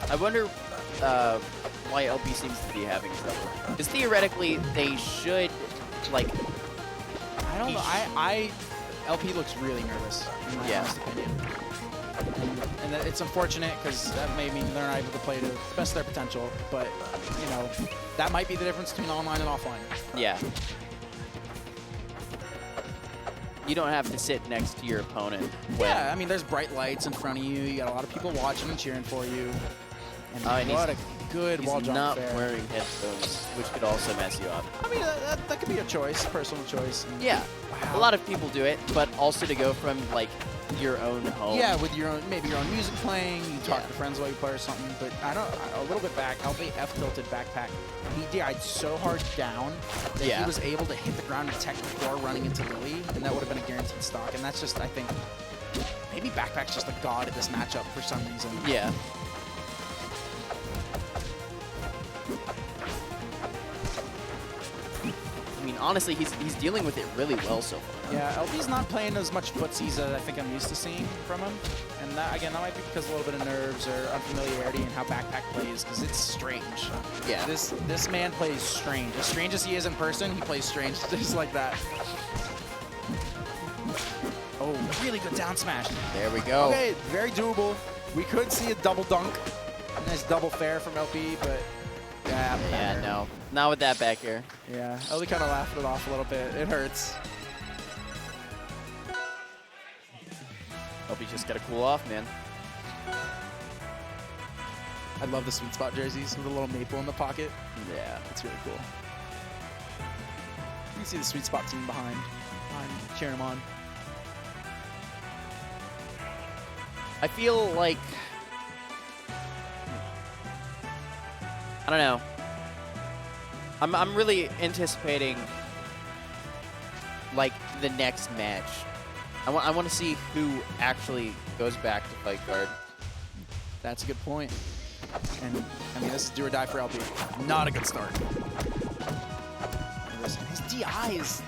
I wonder why Elfie seems to be having trouble. Because theoretically, they should, like... I don't know. Elfie looks really nervous, in my honest opinion. And it's unfortunate because that may mean they're not able to play to the best of their potential. But, you know, that might be the difference between online and offline. Yeah. You don't have to sit next to your opponent. Yeah, I mean, there's bright lights in front of you. You got a lot of people watching and cheering for you. And what a good wall jump not there. wearing headphones, which could also mess you up. I mean, that could be a choice, personal choice. Yeah. Wow. A lot of people do it, but also to go from, like, your own home. Yeah, with your own, maybe your own music playing, you talk to friends while you play or something. But I don't, a little bit back, Elfie F-tilted backpack. He died so hard down that he was able to hit the ground and detect before running into Lily, and that would have been a guaranteed stock. And that's just, I think, maybe Backpack's just a god at this matchup for some reason. Yeah. I mean, honestly, he's dealing with it really well so far. Yeah, Elfie's not playing as much footsies as I think I'm used to seeing from him. And that, again, that might be because of a little bit of nerves or unfamiliarity in how Backpack plays, because it's strange. Yeah. This man plays strange. As strange as he is in person, he plays strange just like that. Oh, really good down smash. There we go. Okay, very doable. We could see a double dunk. A nice double fair from LP, but yeah, no. Not with that back air. Yeah, Elfie kind of laughed it off a little bit. It hurts. Hope you just gotta cool off, man. I love the sweet spot jerseys with a little maple in the pocket. Yeah. It's really cool. You can see the sweet spot team behind cheering them on. I feel like, I don't know. I'm really anticipating, like, the next match. I want to see who actually goes back to fight guard. That's a good point. And, I mean, this is do or die for LP. Not a good start. His DI is...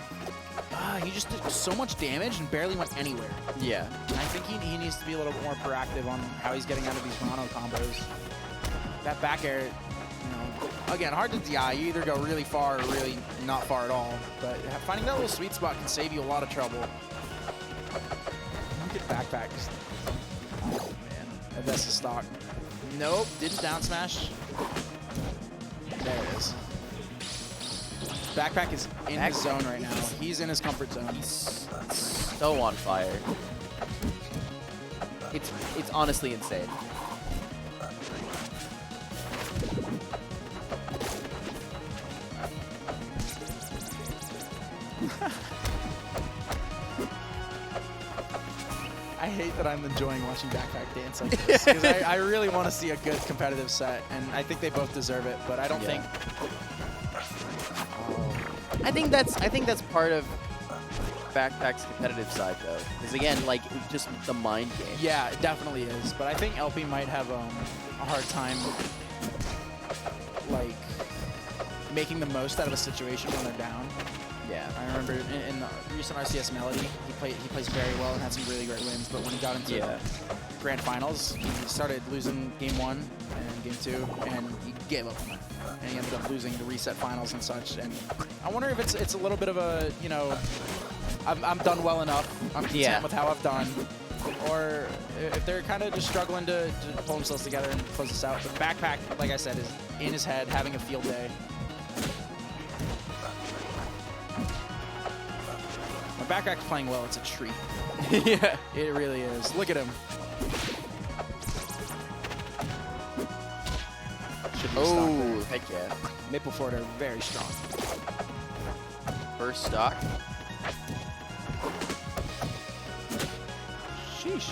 he just did so much damage and barely went anywhere. Yeah. And I think he needs to be a little bit more proactive on how he's getting out of these mono combos. That back air, you know, again, hard to DI. You either go really far or really not far at all. But finding that little sweet spot can save you a lot of trouble. Look at backpack. Oh, man. That's the stock. Nope, didn't down smash. There it is. Backpack is in his zone right now. He's in his comfort zone. He's so on fire. It's honestly insane. I hate that I'm enjoying watching Backpack dance like this because I really want to see a good competitive set, and I think they both deserve it. But I don't think. I think that's part of Backpack's competitive side, though. Because again, like, just the mind game. Yeah, it definitely is. But I think LP might have a hard time, like, making the most out of a situation when they're down. Yeah. I remember in the recent RCS Melody, he plays very well and had some really great wins. But when he got into Grand Finals, he started losing Game 1 and Game 2, and he gave up on it. And he ended up losing the reset finals and such. And I wonder if it's a little bit of a, you know, I'm done well enough. I'm content with how I've done. Or if they're kind of just struggling to pull themselves together and close this out. But Backpack, like I said, is in his head, having a field day. When Backpack's playing well, it's a treat. Yeah. It really is. Look at him. Oh, heck yeah. Maple Ford are very strong. First stock. Sheesh.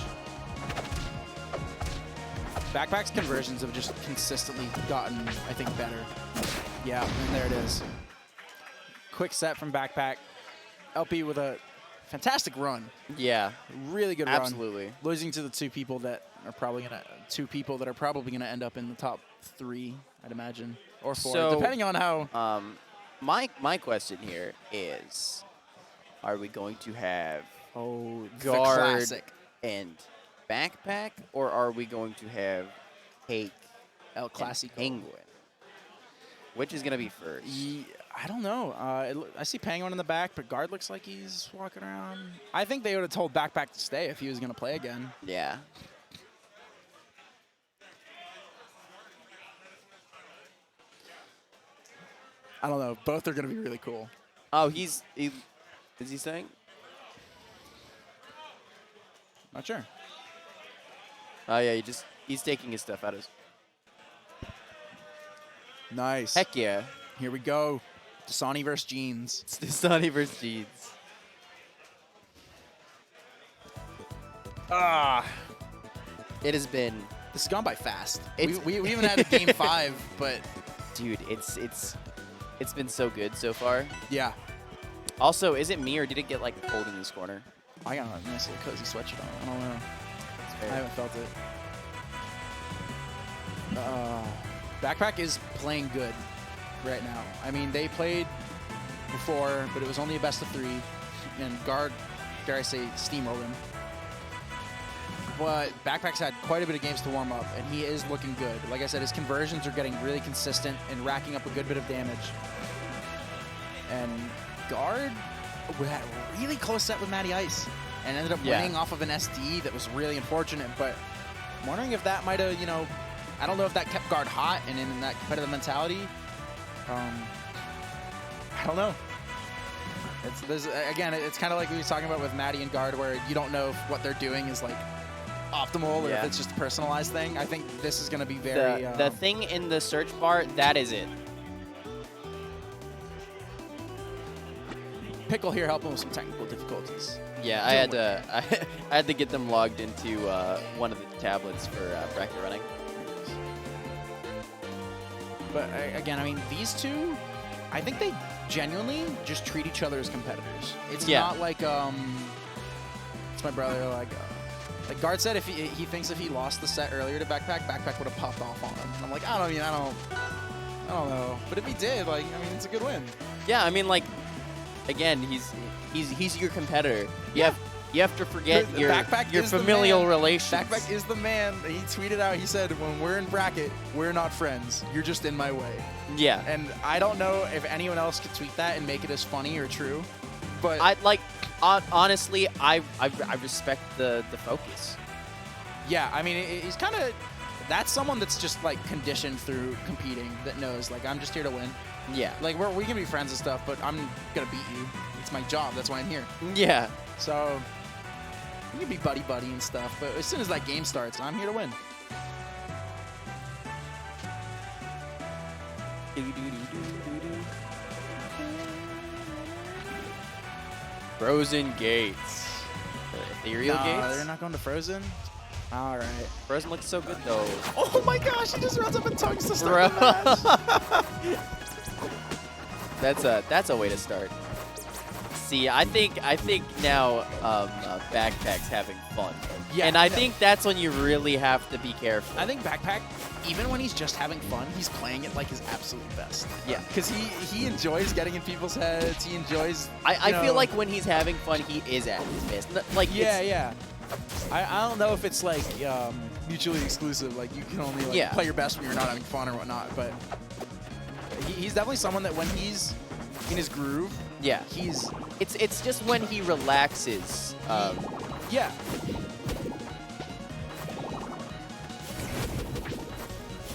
Backpack's conversions have just consistently gotten, I think, better. Yeah, and there it is. Quick set from Backpack. LP with a fantastic run. Yeah. Really good run. Absolutely. Losing to the two people that are probably gonna end up in the top 3, I'd imagine, or 4, So, depending on how. My question here is, are we going to have The guard classic. and Backpack, or are we going to have Cake El and Clasico. Penguin? Which is going to be first? I don't know. I see Penguin in the back, but guard looks like he's walking around. I think they would have told Backpack to stay if he was going to play again. Yeah. I don't know. Both are going to be really cool. Oh, is he saying? Not sure. Oh, yeah, he's taking his stuff out of his... Nice. Heck yeah. Here we go. Dasani versus Jeans. It's Dasani versus Jeans. It has been... This has gone by fast. We even had a game 5, but... Dude, it's been so good so far. Yeah. Also, is it me or did it get like cold in this corner? I got a nice little cozy sweatshirt on. I don't know. I haven't felt it. Backpack is playing good right now. I mean, they played before, but it was only a best of 3, and Guard, dare I say, steamrolled him. But Backpack's had quite a bit of games to warm up, and he is looking good. Like I said, his conversions are getting really consistent and racking up a good bit of damage. And Guard had a really close set with Maddie Ice and ended up winning off of an SD that was really unfortunate. But I'm wondering if that might have, you know, I don't know if that kept Guard hot and in that competitive mentality. I don't know. Again, it's kind of like we were talking about with Maddie and Guard, where you don't know if what they're doing is like optimal or if it's just a personalized thing. I think this is going to be very... The thing in the search bar, that is it. Pickle here helping with some technical difficulties. Yeah, I had to get them logged into one of the tablets for bracket running. But again, I mean, these two, I think they genuinely just treat each other as competitors. It's not like it's my brother. Like Guard said, if he thinks if he lost the set earlier to Backpack would have popped off on him. And I'm like, I don't know. But if he did, like, I mean, it's a good win. Yeah, I mean, like, again, he's your competitor. You have to forget your familial relations. Backpack is the man. He tweeted out, he said, when we're in bracket, we're not friends. You're just in my way. Yeah. And I don't know if anyone else could tweet that and make it as funny or true. But honestly, I respect the focus. Yeah, I mean, he's kind of... That's someone that's just, like, conditioned through competing, that knows, like, I'm just here to win. Yeah. Like, we can be friends and stuff, but I'm going to beat you. It's my job. That's why I'm here. Yeah. So, we can be buddy-buddy and stuff, but as soon as that game starts, I'm here to win. Frozen Gates. Ethereal Gates? They're not going to Frozen? All right. Frozen looks so good, though. Oh, my gosh. He just runs up and tugs to start the match. That's a way to start. See, I think now Backpack's having fun. Yeah, and I think that's when you really have to be careful. I think Backpack, even when he's just having fun, he's playing it like his absolute best. Yeah. Because he enjoys getting in people's heads. He enjoys... I feel like when he's having fun, he is at his best. Like, yeah. I don't know if it's like mutually exclusive. Like, you can only play your best when you're not having fun or whatnot. But he's definitely someone that when he's in his groove, it's just when he relaxes. Yeah.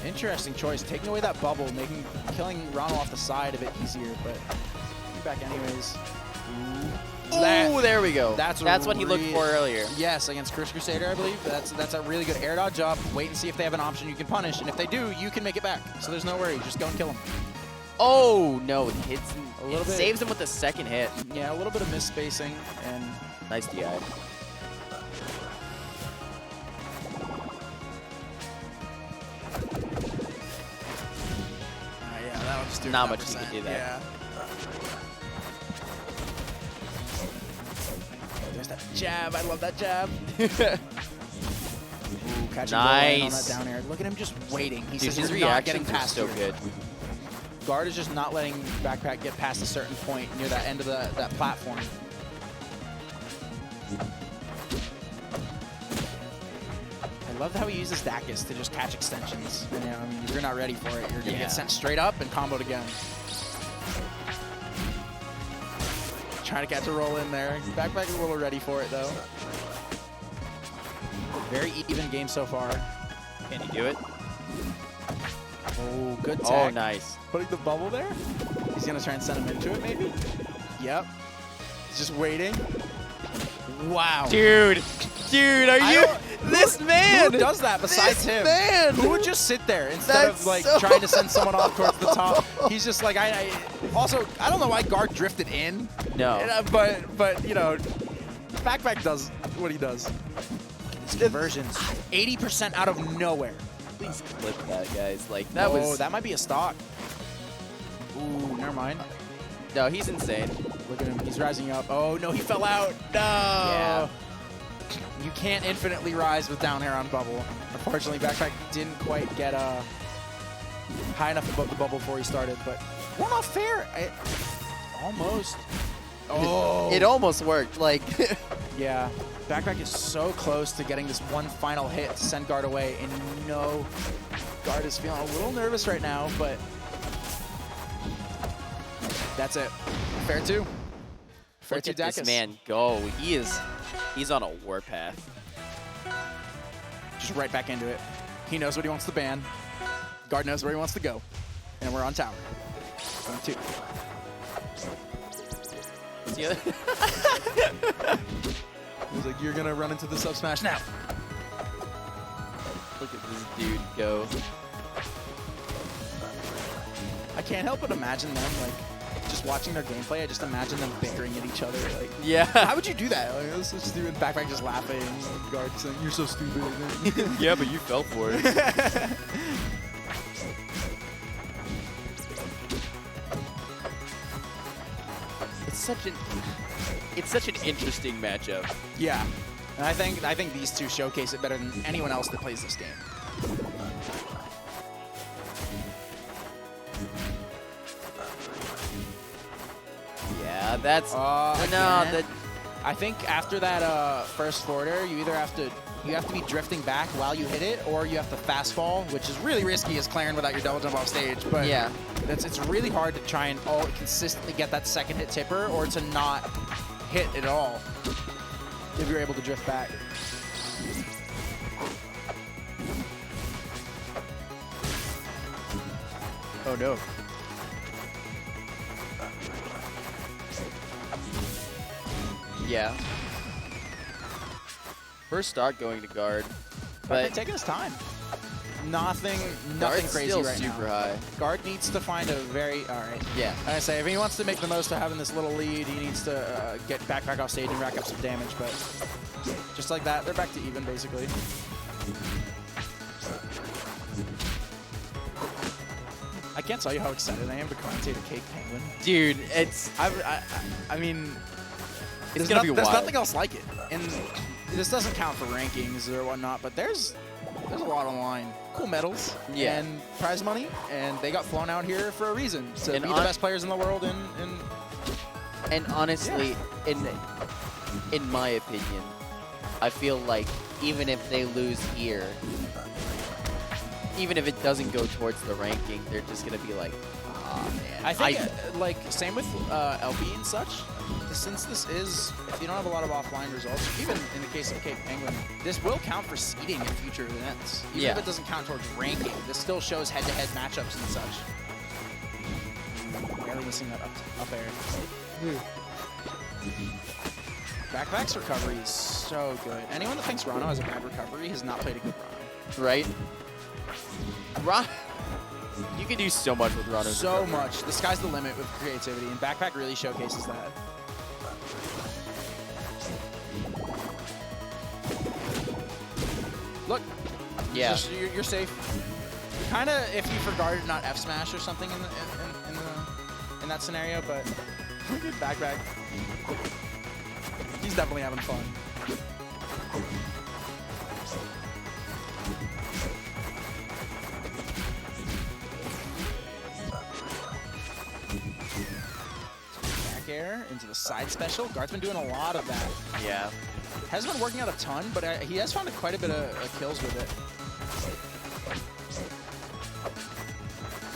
Interesting choice. Taking away that bubble, killing Ronald off the side a bit easier, but back anyways. Oh, there we go. That's what he looked for earlier. Yes, against Crusader, I believe. That's a really good air dodge job. Wait and see if they have an option you can punish, and if they do, you can make it back. So there's no worry. Just go and kill him. Oh, no. It hits him. A little bit. Saves him with the second hit. Yeah, a little bit of misspacing. And nice DI. Yeah, that would just do not much you can do that. Yeah. There's that jab. I love that jab. Ooh, catching on that down air. Look at him just waiting. He says his he's not getting reactions past so good. Guard is just not letting Backpack get past a certain point near that end of that platform. I love how he uses Dacus to just catch extensions. And, I mean, if you're not ready for it, you're going to get sent straight up and comboed again. Trying to catch a roll in there. Backpack is a little ready for it, though. Very even game so far. Can he do it? Oh, good tech. Oh, nice. Putting the bubble there? He's going to try and send him into it, maybe? Yep. He's just waiting. Wow. Dude, are you this man? Who does that besides him? Man. Who would just sit there instead of like trying to send someone off towards the top? He's just like also I don't know why guard drifted in. No. But you know, Backpack does what he does. Conversions 80% out of nowhere. Please clip that, guys. Like that was. That might be a stock. Ooh, never mind. No, he's insane. Look at him. He's rising up. Oh, no, he fell out. No. Yeah. You can't infinitely rise with down air on bubble. Unfortunately, Backpack didn't quite get high enough above the bubble before he started, but we're not fair. Almost. Oh. It almost worked. Like. Yeah. Backpack is so close to getting this one final hit to send guard away, and you know guard is feeling a little nervous right now, but that's it. Fair two. Fair Look two, at this Dacus. man go. He's on a warpath. Just right back into it. He knows what he wants to ban. Guard knows where he wants to go. And we're on tower. 2. He's like, you're gonna run into the sub smash now. Look at this dude go. I can't help but imagine them like just watching their gameplay. I just imagine them bickering at each other. Like, yeah. How would you do that? Like, let's just do it. Backpack just laughing. Guard saying, "You're so stupid." Yeah, but you fell for it. It's such an interesting matchup. Yeah, and I think these two showcase it better than anyone else that plays this game. Yeah, that's I think after that first quarter, you either have to be drifting back while you hit it, or you have to fast fall, which is really risky as Claren without your double jump off stage. But yeah, it's really hard to try and consistently get that second hit tipper, or to not hit at all if you're able to drift back. Oh no. Yeah. First stock going to guard, but taking his time. Nothing crazy still right super now. high. Guard needs to find a very Yeah. I say if he wants to make the most of having this little lead, he needs to get back off stage and rack up some damage. But just like that, they're back to even basically. I can't tell you how excited I am to commentate a Cake Penguin. Dude, it's. I mean, It's gonna be wild. There's nothing else like it, and this doesn't count for rankings or whatnot. But there's a lot on the line. Cool medals and prize money, and they got flown out here for a reason to be the best players in the world. And honestly, in my opinion, I feel like even if they lose here, even if it doesn't go towards the ranking, they're just gonna be like, oh man. I think like same with Elfie and such. Since this is, if you don't have a lot of offline results, even in the case of Cake Penguin, this will count for seeding in future events. Even if it doesn't count towards ranking, this still shows head-to-head matchups and such. Barely missing that up air. Backpack's recovery is so good. Anyone that thinks Rano has a bad recovery has not played a good Rano. Right? You can do so much with Rano. So much. The sky's the limit with creativity, and Backpack really showcases that. Look. Yeah. You're safe. Kind of if you forgot not F smash or something in that scenario, but good Backpack. He's definitely having fun. Back air into the side special. Guard's been doing a lot of that. Yeah. Hasn't been working out a ton, but he has found quite a bit of kills with it.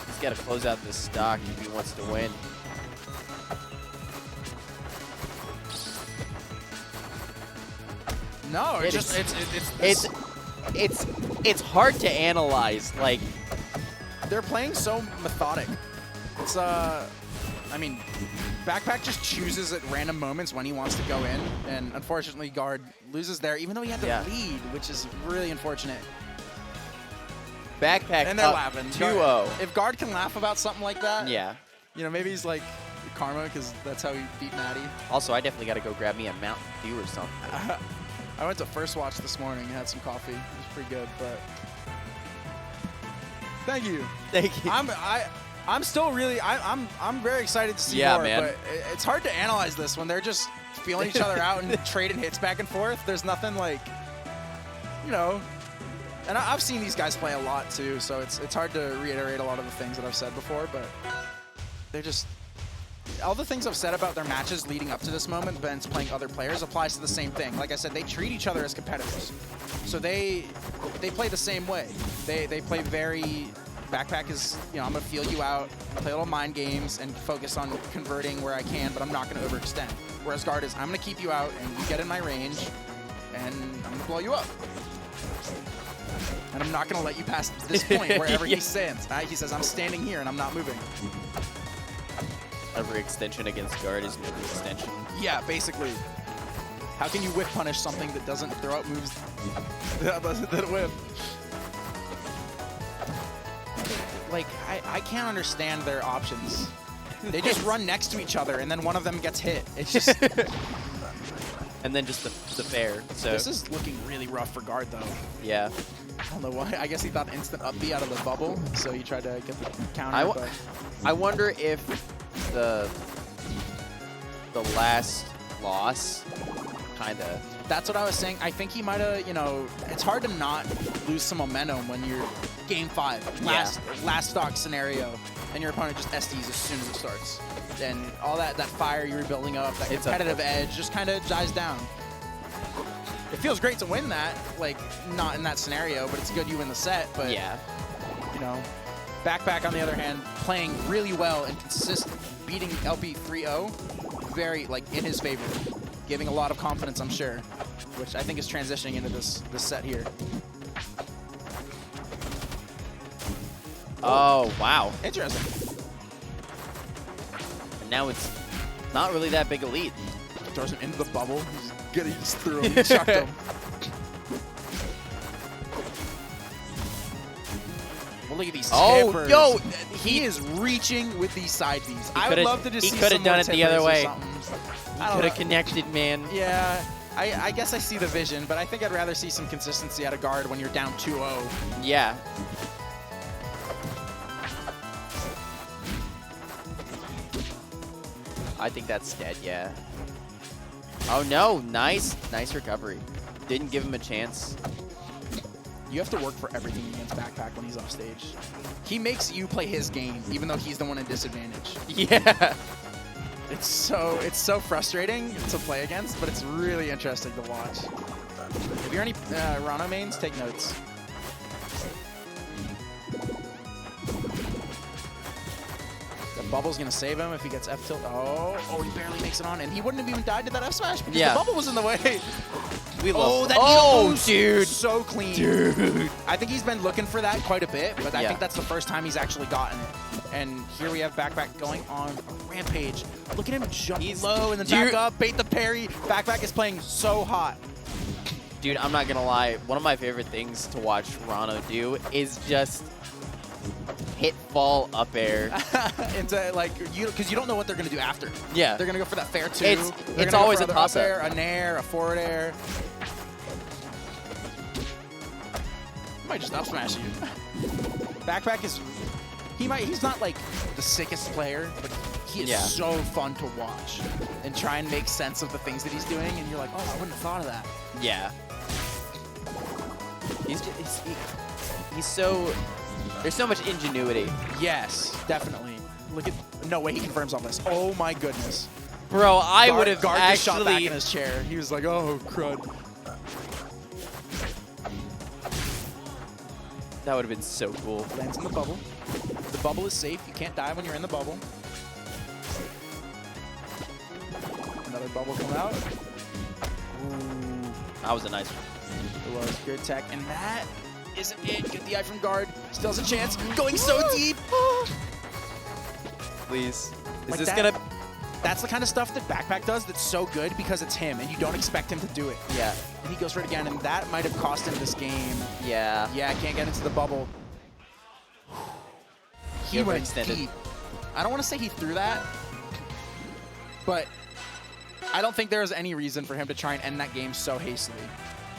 He's got to close out this stock if he wants to win. No, it's hard to analyze. Like they're playing so methodic. It's I mean, Backpack just chooses at random moments when he wants to go in, and unfortunately, Guard loses there, even though he had the lead, which is really unfortunate. Backpack and they're laughing. 2-0. If Guard can laugh about something like that, yeah. You know, maybe he's like karma because that's how he beat Maddie. Also, I definitely got to go grab me a Mountain Dew or something. I went to First Watch this morning and had some coffee. It was pretty good, but thank you. Thank you. I'm still really I'm very excited to see more, man. but it's hard to analyze this when they're just feeling each other out and trading hits back and forth. There's nothing like, you know, and I've seen these guys play a lot too, so it's hard to reiterate a lot of the things that I've said before, but they're just all the things I've said about their matches leading up to this moment, Ben's playing other players, applies to the same thing. Like I said, they treat each other as competitors. So they play the same way. They play very, Backpack is, you know, I'm going to feel you out, play little mind games, and focus on converting where I can, but I'm not going to overextend. Whereas Guard is, I'm going to keep you out, and you get in my range, and I'm going to blow you up. And I'm not going to let you pass this point wherever he stands. He says, I'm standing here, and I'm not moving. Every extension against Guard is an extension. Yeah, basically. How can you whip punish something that doesn't throw out moves that whip? Like, I can't understand their options. They just run next to each other, and then one of them gets hit. It's just... And then just the fair. So this is looking really rough for Guard, though. Yeah. I don't know why. I guess he thought instant up B out of the bubble, so he tried to get the counter. I wonder if the last loss kind of... That's what I was saying. I think he might have, you know, it's hard to not lose some momentum when you're game 5, last stock scenario, and your opponent just SDs as soon as it starts. And all that fire you were building up, that competitive edge just kind of dies down. It feels great to win that, like, not in that scenario, but it's good you win the set, but, yeah, you know, Backpack, on the other hand, playing really well and consistent, beating LP 3-0, very, like, in his favor, giving a lot of confidence, I'm sure, which I think is transitioning into this set here. Oh, wow. Interesting. And now it's not really that big a lead. Throws him into the bubble. He just threw him and chucked him. Well, look at these tippers. Yo, he is reaching with these side Bs. I would love to just see some He could have done it the other way. He could have connected, man. Yeah, I guess I see the vision, but I think I'd rather see some consistency out of Guard when you're down 2-0. Yeah. I think that's dead, yeah. Oh, no. Nice recovery. Didn't give him a chance. You have to work for everything against Backpack when he's off stage. He makes you play his game, even though he's the one at disadvantage. Yeah. It's so frustrating to play against, but it's really interesting to watch. If you're any Rano mains, take notes. Bubble's going to save him if he gets F-tilt. Oh, he barely makes it on, and he wouldn't have even died to that F-smash because the bubble was in the way. We love that dude. So clean. Dude. I think he's been looking for that quite a bit, but I think that's the first time he's actually gotten it. And here we have Backpack going on a rampage. Look at him jump low and then back up, bait the parry. Backpack is playing so hot. Dude, I'm not going to lie. One of my favorite things to watch Rano do is just hit fall up air into like because you don't know what they're gonna do after. Yeah, they're gonna go for that fair two. It's always a toss air, a nair, a forward air. He might just up smash you. Backpack is he's not like the sickest player, but he is so fun to watch and try and make sense of the things that he's doing, and you're like, oh, I wouldn't have thought of that. Yeah. He's so. There's so much ingenuity. Yes, definitely. Look at no way he confirms all this. Oh my goodness, bro! I would have Guard actually shot back in his chair. He was like, "Oh crud." That would have been so cool. Lands in the bubble. The bubble is safe. You can't die when you're in the bubble. Another bubble come out. Ooh. That was a nice one. It was good tech, and that isn't it. Get the eye from Guard. Still has a chance. Going so deep. Please. Is this gonna? That's the kind of stuff that Backpack does that's so good because it's him, and you don't expect him to do it. Yeah. And he goes for it again, and that might have cost him this game. Yeah. Yeah, can't get into the bubble. He went deep. I don't want to say he threw that, but I don't think there was any reason for him to try and end that game so hastily.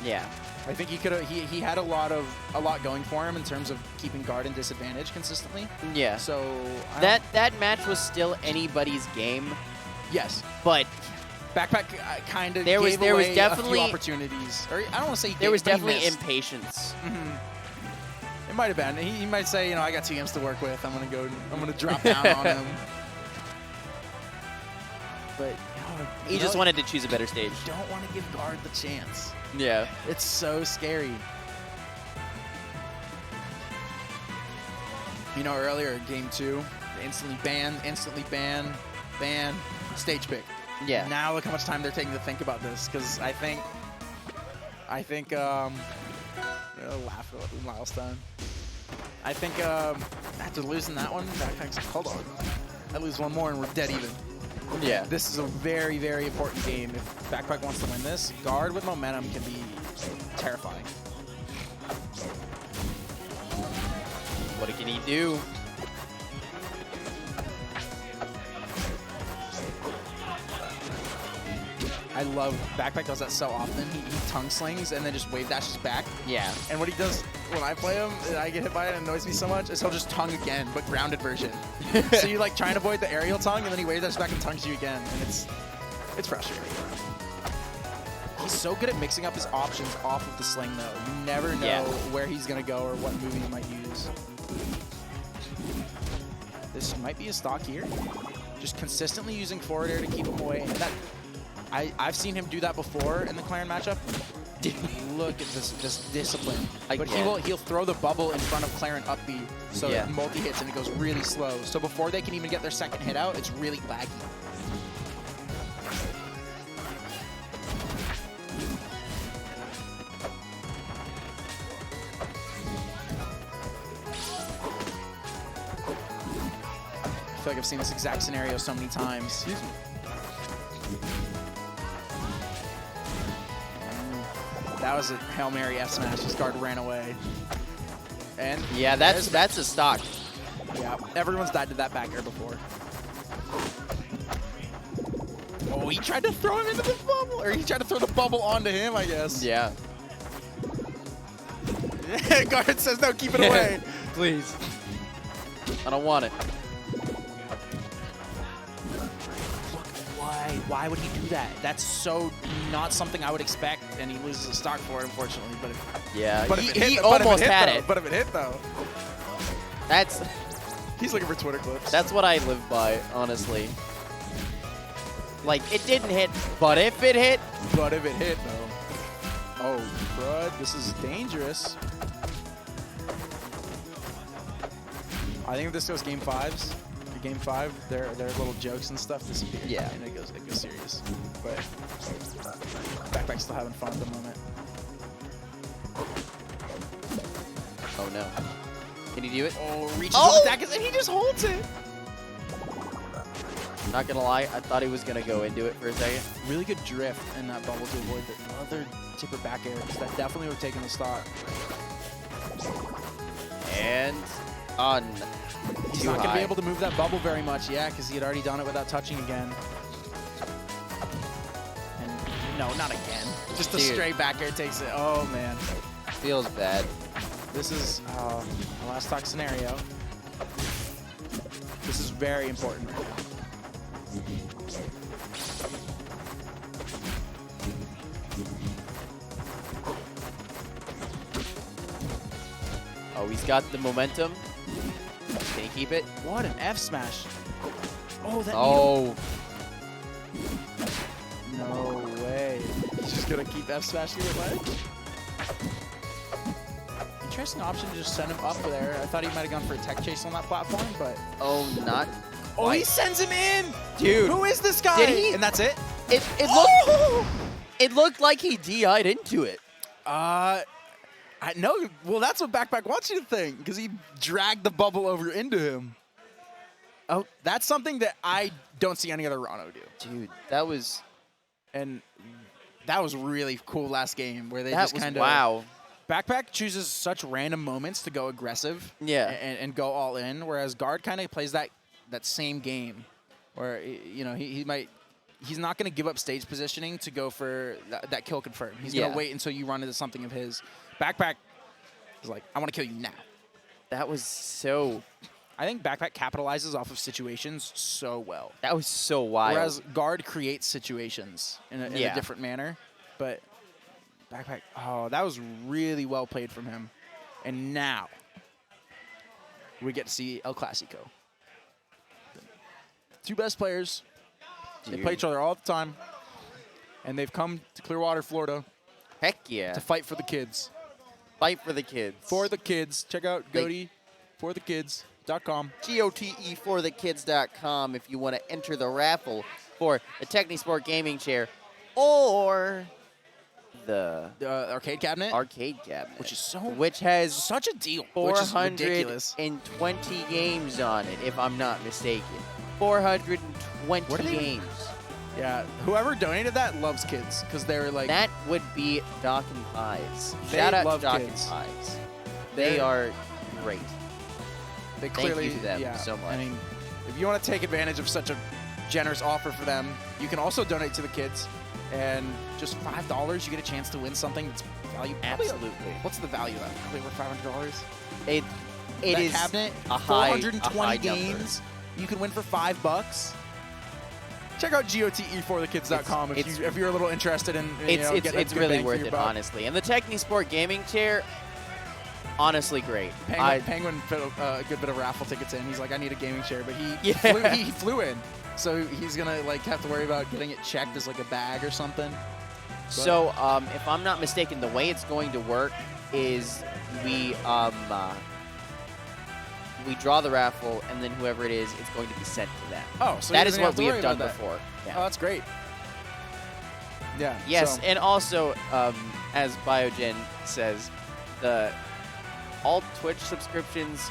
Yeah. I think he could have. He had a lot going for him in terms of keeping guard in disadvantage consistently. Yeah. So that match was still anybody's game. Yes, but Backpack kind of there was definitely a few opportunities. Or I don't want to say there was definitely impatience. Mm-hmm. It might have been. He might say, I got 2 games to work with. I'm gonna drop down on him. But he just wanted to choose a better stage. You don't want to give guard the chance. Yeah. It's so scary. Earlier game 2, instantly ban, stage pick. Yeah. Now look how much time they're taking to think about this, because I think laugh about the milestone. I think after losing that one, Backpack's like, hold on. I lose one more and we're dead even. Yeah. This is a very, very important game. If Backpack wants to win this, guard with momentum can be terrifying. What can he do? I love Backpack does that so often. He tongue slings and then just wave dashes back. Yeah. And what he does when I play him and I get hit by it and it annoys me so much is he'll just tongue again, but grounded version. So you try and avoid the aerial tongue and then he wave dashes back and tongues you again, and it's frustrating. He's so good at mixing up his options off of the sling though. You never know where he's gonna go or what move he might use. This might be a stock here. Just consistently using forward air to keep him away. And I've seen him do that before in the Claren matchup. Look at this discipline. But he'll throw the bubble in front of Claren up B, so it multi-hits and it goes really slow. So before they can even get their second hit out, it's really laggy. I feel like I've seen this exact scenario so many times. Excuse me. That was a Hail Mary F smash. His guard ran away. And yeah, that's a stock. Yeah, everyone's died to that back air before. Oh, he tried to throw him into the bubble, or he tried to throw the bubble onto him, I guess. Yeah. Guard says no, keep it away, please. I don't want it. Why would he do that? That's so not something I would expect, and he loses a stock for it, unfortunately. But he almost had it. But if it hit, though, he's looking for Twitter clips. That's what I live by, honestly. It didn't hit, but if it hit. But if it hit, though. Oh, crud, this is dangerous. I think if this goes game 5s. Game 5, their little jokes and stuff disappear. Yeah. And it goes serious. But Backpack's still having fun at the moment. Oh no. Can he do it? Oh, reaches with the attack and he just holds it. Not gonna lie, I thought he was gonna go into it for a second. Really good drift in that bubble to avoid the other tipper back air. That definitely would have taken the stock. And he's not going to be able to move that bubble very much, because he had already done it without touching again. And no, not again. Just a straight back air takes it. Oh, man. Feels bad. This is a last stock scenario. This is very important right now. Oh, he's got the momentum. Can he keep it? What an F smash. Oh, that No way. He's just going to keep F smashing it ledge? Interesting option to just send him up there. I thought he might have gone for a tech chase on that platform, but... Oh, not... Oh, he sends him in! Dude. Who is this guy? Did he? And that's it? It looked like he DI'd into it. No, well, that's what Backpack wants you to think, because he dragged the bubble over into him. Oh, that's something that I don't see any other Rano do. Dude, that was... And that was really cool last game where they that just was, kind of... wow. Backpack chooses such random moments to go aggressive and go all in, whereas Guard kind of plays that same game where, you know, he's not going to give up stage positioning to go for that kill confirm. He's going to wait until you run into something of his. Backpack is like, I want to kill you now. That was so... I think Backpack capitalizes off of situations so well. That was so wild. Whereas Guard creates situations in a different manner, but... Backpack, oh, that was really well played from him. And now, we get to see El Clasico. The two best players, they play each other all the time, and they've come to Clearwater, Florida. Heck yeah. To fight for the kids. Fight for the kids. For the kids. Check out GoTE, forthekids.com. GoTE forthekids.com if you want to enter the raffle for the Technisport gaming chair or... the arcade cabinet, which has such a deal, 420 games on it, if I'm not mistaken. 420 games. Yeah, whoever donated that loves kids because they're like that would be Doc and Pies. They Shout out love to Doc kids. and Pies. They are great. They clearly, thank you to them so much. I mean, if you want to take advantage of such a generous offer for them, you can also donate to the kids. And just $5, you get a chance to win something that's valuable. Absolutely. What's the value of that? Probably worth $500. It that is cabinet, a high, 420 games. Number. You can win for $5. Check out GoTE4thekids.com if you're a little interested in it's really worth it, honestly. And the Technisport gaming chair, honestly great. Penguin put a good bit of raffle tickets in. He's like, I need a gaming chair, but he flew in. So he's going to like have to worry about getting it checked as like a bag or something. But so if I'm not mistaken, the way it's going to work is we draw the raffle, and then whoever it is, it's going to be sent to them. Oh, so that is what we have done before. Yeah. Oh, that's great. Yeah. Yes, and also, as Biogen says, all Twitch subscriptions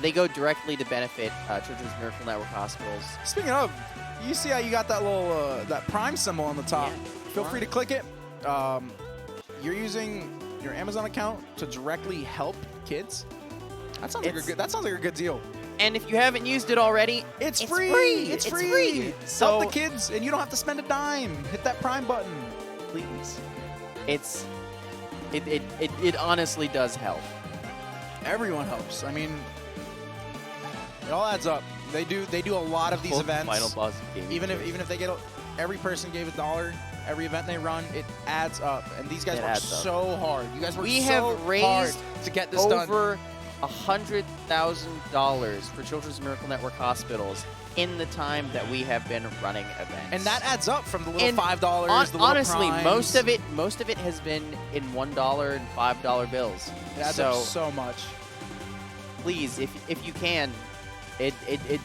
they go directly to benefit Children's Miracle Network hospitals. Speaking of, you see how you got that little that Prime symbol on the top? Yeah. Feel free to click it. You're using your Amazon account to directly help kids. That sounds like a good deal. And if you haven't used it already, it's free. It's free. So help the kids, and you don't have to spend a dime. Hit that Prime button, please. It honestly does help. Everyone helps. I mean, it all adds up. They do a lot of these events. Final boss game. Even if they get every person gave $1, every event they run, it adds up. And these guys work so hard. You guys work so hard to get this done. Over $100,000 for Children's Miracle Network hospitals in the time that we have been running events. And that adds up from the little $5, the little honestly, primes. most of it has been in $1 and $5 bills. It adds up so much. Please, if you can, it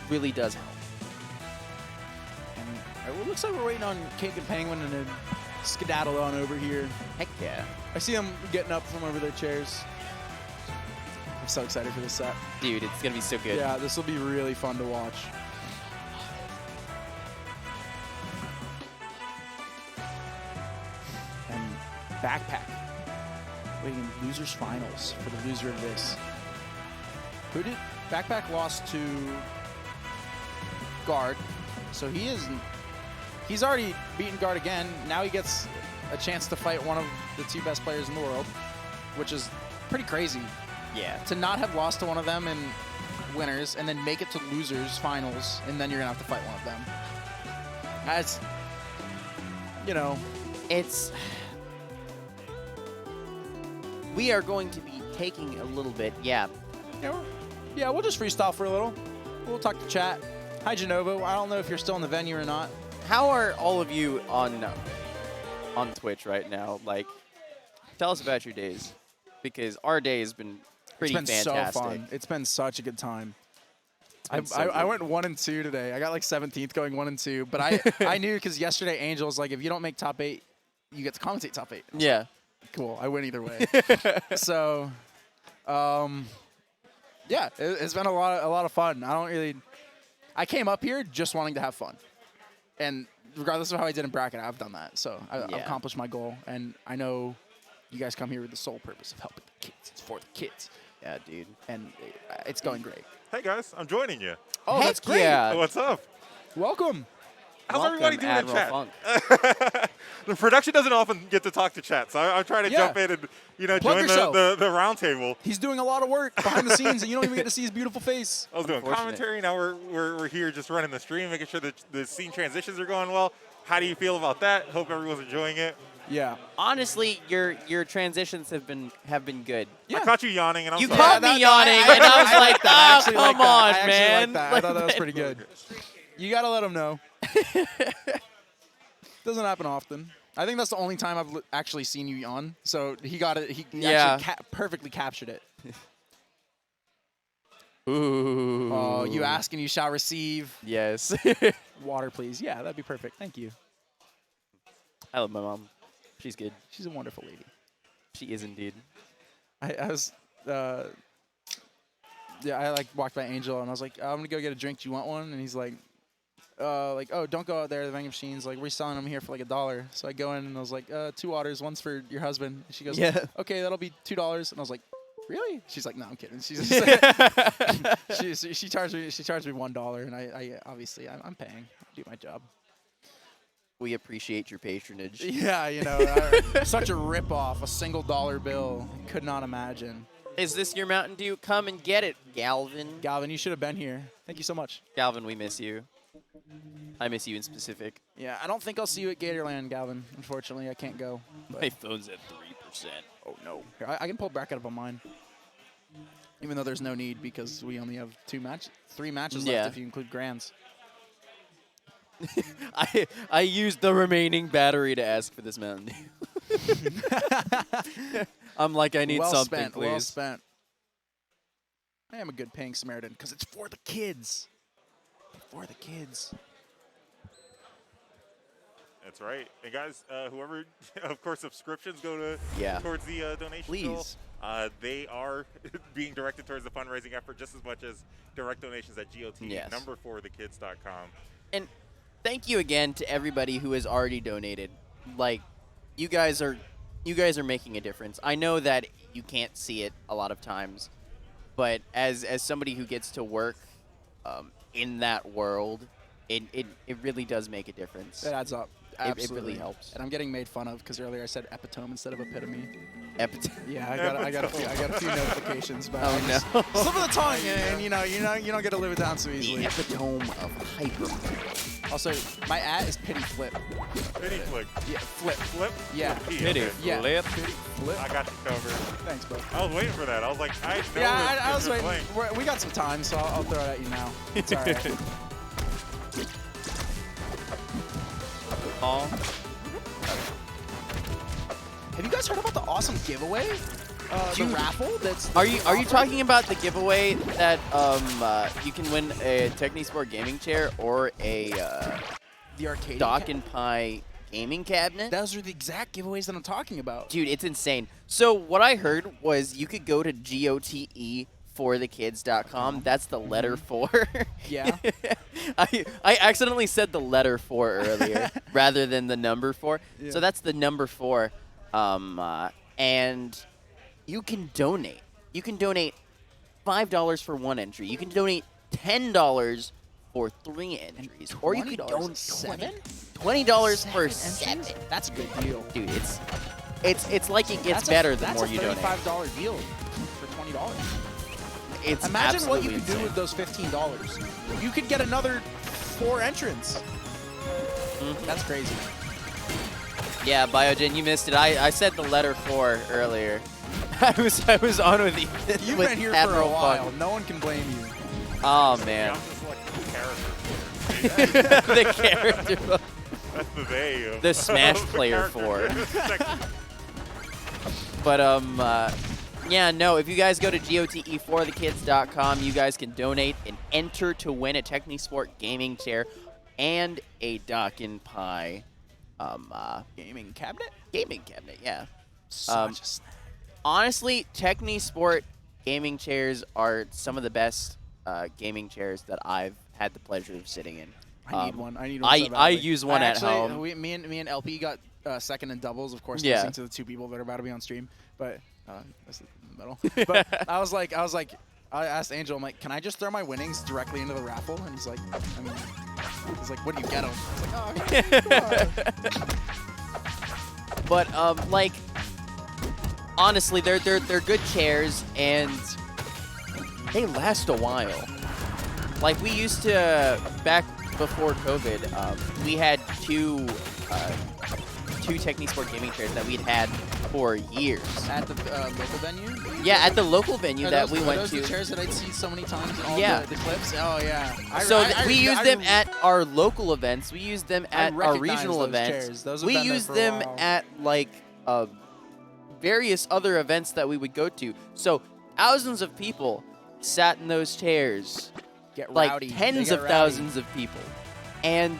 really does help. And it looks like we're waiting on Cake and Penguin and then skedaddle on over here. Heck yeah. I see them getting up from over their chairs. I'm so excited for this set. Dude, it's going to be so good. Yeah, this will be really fun to watch. And Backpack waiting losers finals for the loser of this. Who did Backpack lost to Guard, so he's already beaten Guard again. Now he gets a chance to fight one of the two best players in the world, which is pretty crazy. Yeah. To not have lost to one of them in winners and then make it to losers finals, and then you're gonna have to fight one of them. That's, we are going to be taking a little bit, yeah, we'll just freestyle for a little. We'll talk to chat. Hi, Genovo. I don't know if you're still in the venue or not. How are all of you on Twitch right now? Like, tell us about your days, because our day has been pretty fantastic. So fun. It's been such a good time. I went 1 and 2 today. I got like 17th going 1 and 2, but I knew because yesterday Angel was like, if you don't make top 8, you get to commentate top 8. Yeah. Like, cool. I win either way. So, yeah, it's been a lot of fun. I don't really I came up here just wanting to have fun. And regardless of how I did in bracket, I've done that. So I've accomplished my goal. And I know you guys come here with the sole purpose of helping the kids. It's for the kids. Yeah, dude. And it's going great. Hey, guys. I'm joining you. Oh, that's great. Yeah. What's up? Welcome. How's everybody doing Admiral in chat? Funk. The production doesn't often get to talk to chat, so I'm trying to jump in and join the round table. He's doing a lot of work behind the scenes, and you don't even get to see his beautiful face. I was doing commentary. Now we're here just running the stream, making sure that the scene transitions are going well. How do you feel about that? Hope everyone's enjoying it. Yeah. Honestly, your transitions have been good. I caught you yawning, and I'm You sorry. caught me yawning, and I was like, oh, come on, man. I thought that was pretty good. You got to let him know. Doesn't happen often. I think that's the only time I've actually seen you yawn. So he got it. He actually perfectly captured it. Ooh. Oh, you ask and you shall receive. Yes. Water, please. Yeah, that'd be perfect. Thank you. I love my mom. She's good. She's a wonderful lady. She is indeed. I was, I like walked by Angel and I was like, I'm gonna go get a drink. Do you want one? And he's like, oh, don't go out there. The vending machine's like, we're selling them here for like $1. So I go in and I was like, 2 waters, one's for your husband. And she goes, okay, that'll be $2. And I was like, really? She's like, no, I'm kidding. She's just she charged me $1, and I obviously I'm paying. I do my job. We appreciate your patronage. Yeah, such a rip-off, a single dollar bill. Could not imagine. Is this your Mountain Dew? Come and get it, Galvin. Galvin, you should have been here. Thank you so much. Galvin, we miss you. I miss you in specific. Yeah, I don't think I'll see you at Gatorland, Galvin. Unfortunately, I can't go. My phone's at 3%. Oh, no. Here, I can pull bracket up on mine. Even though there's no need because we only have 3 matches left if you include grands. I used the remaining battery to ask for this Mountain Dew. I'm like, I need something, please. Well spent. I am a good paying Samaritan because it's for the kids. For the kids. That's right. And guys, whoever, of course, subscriptions go to towards the donation goal. They are being directed towards the fundraising effort just as much as direct donations at GoTE, number 4thekids.com. And thank you again to everybody who has already donated. Like, you guys are making a difference. I know that you can't see it a lot of times, but as somebody who gets to work in that world, it really does make a difference. It adds up. Absolutely. It really helps. And I'm getting made fun of because earlier I said epitome instead of epitome. Yeah, I got a few notifications about it. Oh no. Slip of the tongue, and you don't get to live it down so easily. The epitome of hyper. Also, my @is pity flip. Pity flip. Yeah, flip. Flip? Yeah. Pity Yeah. flip. Pity flip. I got you covered. Thanks, bud. I was waiting for that. I was like, I know I was this waiting. We got some time, so I'll throw it at you now. It's all right. Have you guys heard about the awesome giveaway? The raffle? Are you talking about the giveaway that you can win a Technisport gaming chair or a the arcade Dock and Pie gaming cabinet? Those are the exact giveaways that I'm talking about. Dude, it's insane. So what I heard was you could go to GoTE forthekids.com. That's the letter 4. Yeah. I accidentally said the letter 4 earlier rather than the number 4. Yeah. So that's the number 4. And you can donate. You can donate $5 for 1 entry. You can donate $10 for 3 entries. Or you could donate $20 for 7. That's a good deal. Dude, it's like it gets better the more you donate. That's a $35 deal for $20. Imagine what you could insane. do with those $15. You could get another 4 entrants. That's crazy. Yeah, Biogen, you missed it. I said the letter 4 earlier. I was on with you. You've with been here Admiral for a while. Funk. No one can blame you. Oh man. I'm just like the character. The character. That's the they. The Smash player 4. But yeah, no, if you guys go to GoTE4thekids.com, you guys can donate and enter to win a Technisport gaming chair and a Dock and Pie gaming cabinet? Gaming cabinet, yeah. Such a snack. Honestly, Technisport gaming chairs are some of the best gaming chairs that I've had the pleasure of sitting in. I need one. I need one. I use one at home. Me and LP got second in doubles, of course, yeah. listening to the 2 people that are about to be on stream. But that's in the middle. But I asked Angel, I'm like, can I just throw my winnings directly into the raffle? And he's like, what do you get them? I was like, oh, But like, honestly, they're good chairs and they last a while. Like we used to back before COVID, we had two Technisport gaming chairs that we'd had for years. At the local venue? Yeah, at the local venue that we went to. The chairs that I'd seen so many times in all the clips? Oh, yeah. We used them at our local events. We used them at our regional events. We used them at, like, various other events that we would go to. So thousands of people sat in those chairs. Like tens of thousands of people. And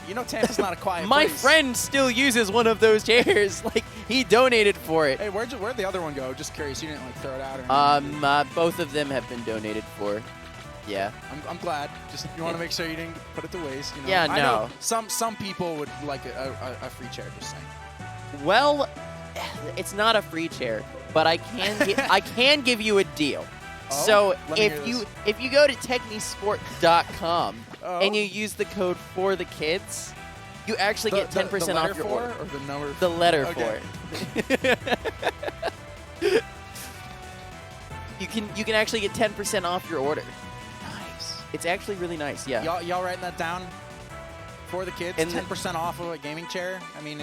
you know Tampa's not a quiet my place. friend still uses one of those chairs. Like, he donated for it. Hey, where'd the other one go? Just curious. You didn't, like, throw it out or anything? Both of them have been donated for. Yeah. I'm glad. Just you want to make sure you didn't put it to waste. You know? Yeah, no. I know some people would like a free chair, just saying. Well, it's not a free chair, but I can give you a deal. Oh, so if you go to technisport.com and you use the code for the kids, you actually get 10% off your order. Or the number? The letter okay. for it. You can actually get 10% off your order. Nice. It's actually really nice. Yeah. Y'all writing that down for the kids? And 10% off of a gaming chair. I mean,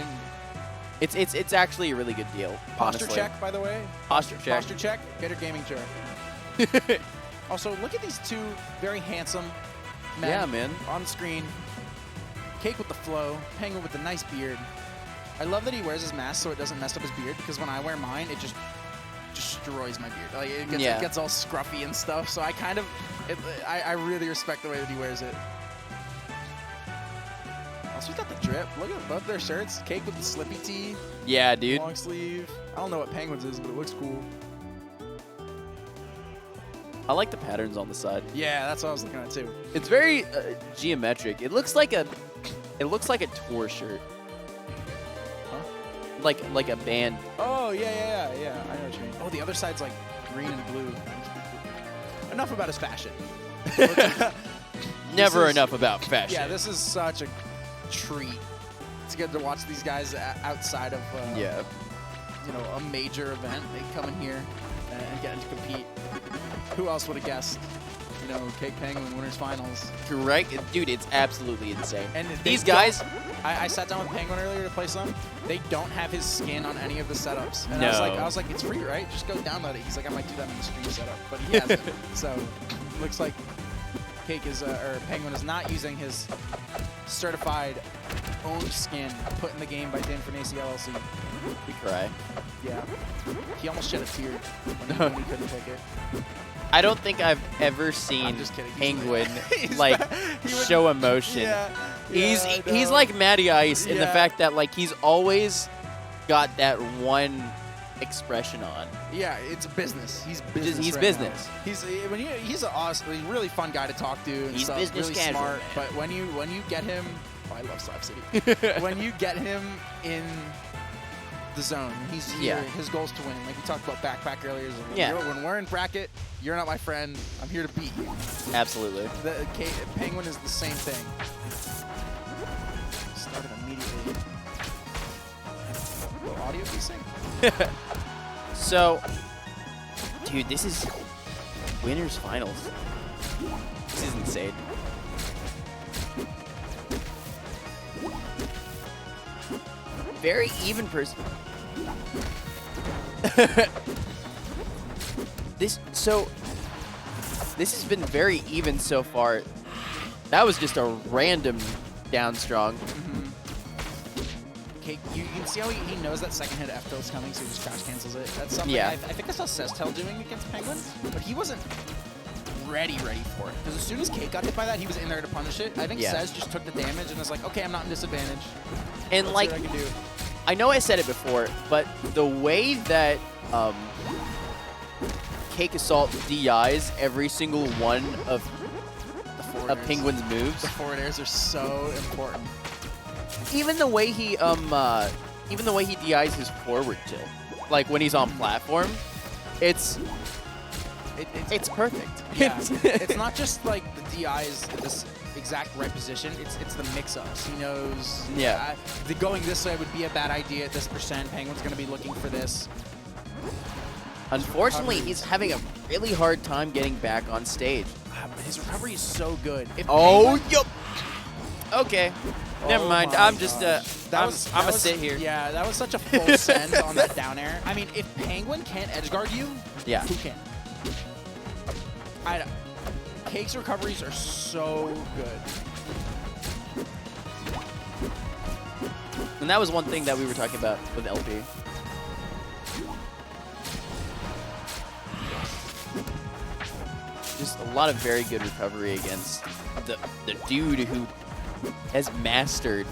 it's actually a really good deal. Posture honestly. check, by the way. Posture check. Posture check. Get her gaming chair. Also, look at these 2 very handsome men yeah, man. on screen. Cake with the flow, Penguin with the nice beard. I love that he wears his mask so it doesn't mess up his beard, because when I wear mine, it just destroys my beard. Like it gets all scruffy and stuff. So I really respect the way that he wears it. Also, he's got the drip. Look at both their shirts. Cake with the slippy tee. Yeah, dude. Long sleeve. I don't know what Penguin's is, but it looks cool. I like the patterns on the side. Yeah, that's what I was looking at too. It's very geometric. It looks like a tour shirt. Huh? Like a band. Oh yeah. I know what you mean. Oh, the other side's like green and blue. Enough about his fashion. Never enough about fashion. Yeah, this is such a treat. It's good to watch these guys outside of a major event. They come in here and get to compete. Who else would have guessed? Cake Penguin Winners Finals. Correct. Dude, it's absolutely insane. And these guys... I sat down with Penguin earlier to play some. They don't have his skin on any of the setups. And no. I was like, it's free, right? Just go download it. He's like, I might do that in the stream setup. But he hasn't. So, looks like Cake is, or Penguin is not using his certified owned skin put in the game by Dan Farnese LLC. We cry. Yeah. He almost shed a tear when he couldn't pick it. I don't think I've ever seen Penguin show emotion. He's like Maddie Ice in the fact that he's always got that one expression on. Yeah, it's business. He's business. He's business. He's an awesome, he's a really fun guy to talk to. And he's stuff, business really casual, smart. man. But when you get him, I love Slap City. When you get him in the zone, he's here. His goal's to win. Like we talked about backpack earlier. When we're in bracket, you're not my friend. I'm here to beat you. Absolutely. The Penguin is the same thing. Started immediately. Audio desync. So, dude, this is winners finals. This is insane. Very even person. This has been very even so far. That was just a random down strong. Okay, you can see how he knows that second hit F tilt's coming, so he just crash cancels it. That's something I think I saw Sestel doing against Penguin, but he wasn't ready for it. Because as soon as Cake got hit by that, he was in there to punish it. I think Sez just took the damage and was like, okay, I'm not in disadvantage. And Let's see what I can do. I know I said it before, but the way that CakeAssult DIs every single one of the of Penguin's moves. The forward airs are so important. Even the way he DIs his forward tilt, like when he's on platform, it's perfect. Yeah. It's not just like the DI is this exact right position. It's the mix-ups. He knows. Yeah. Going this way would be a bad idea at this percent. Penguin's going to be looking for this. Unfortunately, he's having a really hard time getting back on stage. His recovery is so good. Yup. Okay. Never mind. I'm just I'm gonna sit here. Yeah, that was such a full send on that down air. I mean, if Penguin can't edge guard you, yeah, who can? Cake's recoveries are so good. And that was one thing that we were talking about with Elfie. Just a lot of very good recovery against the dude who has mastered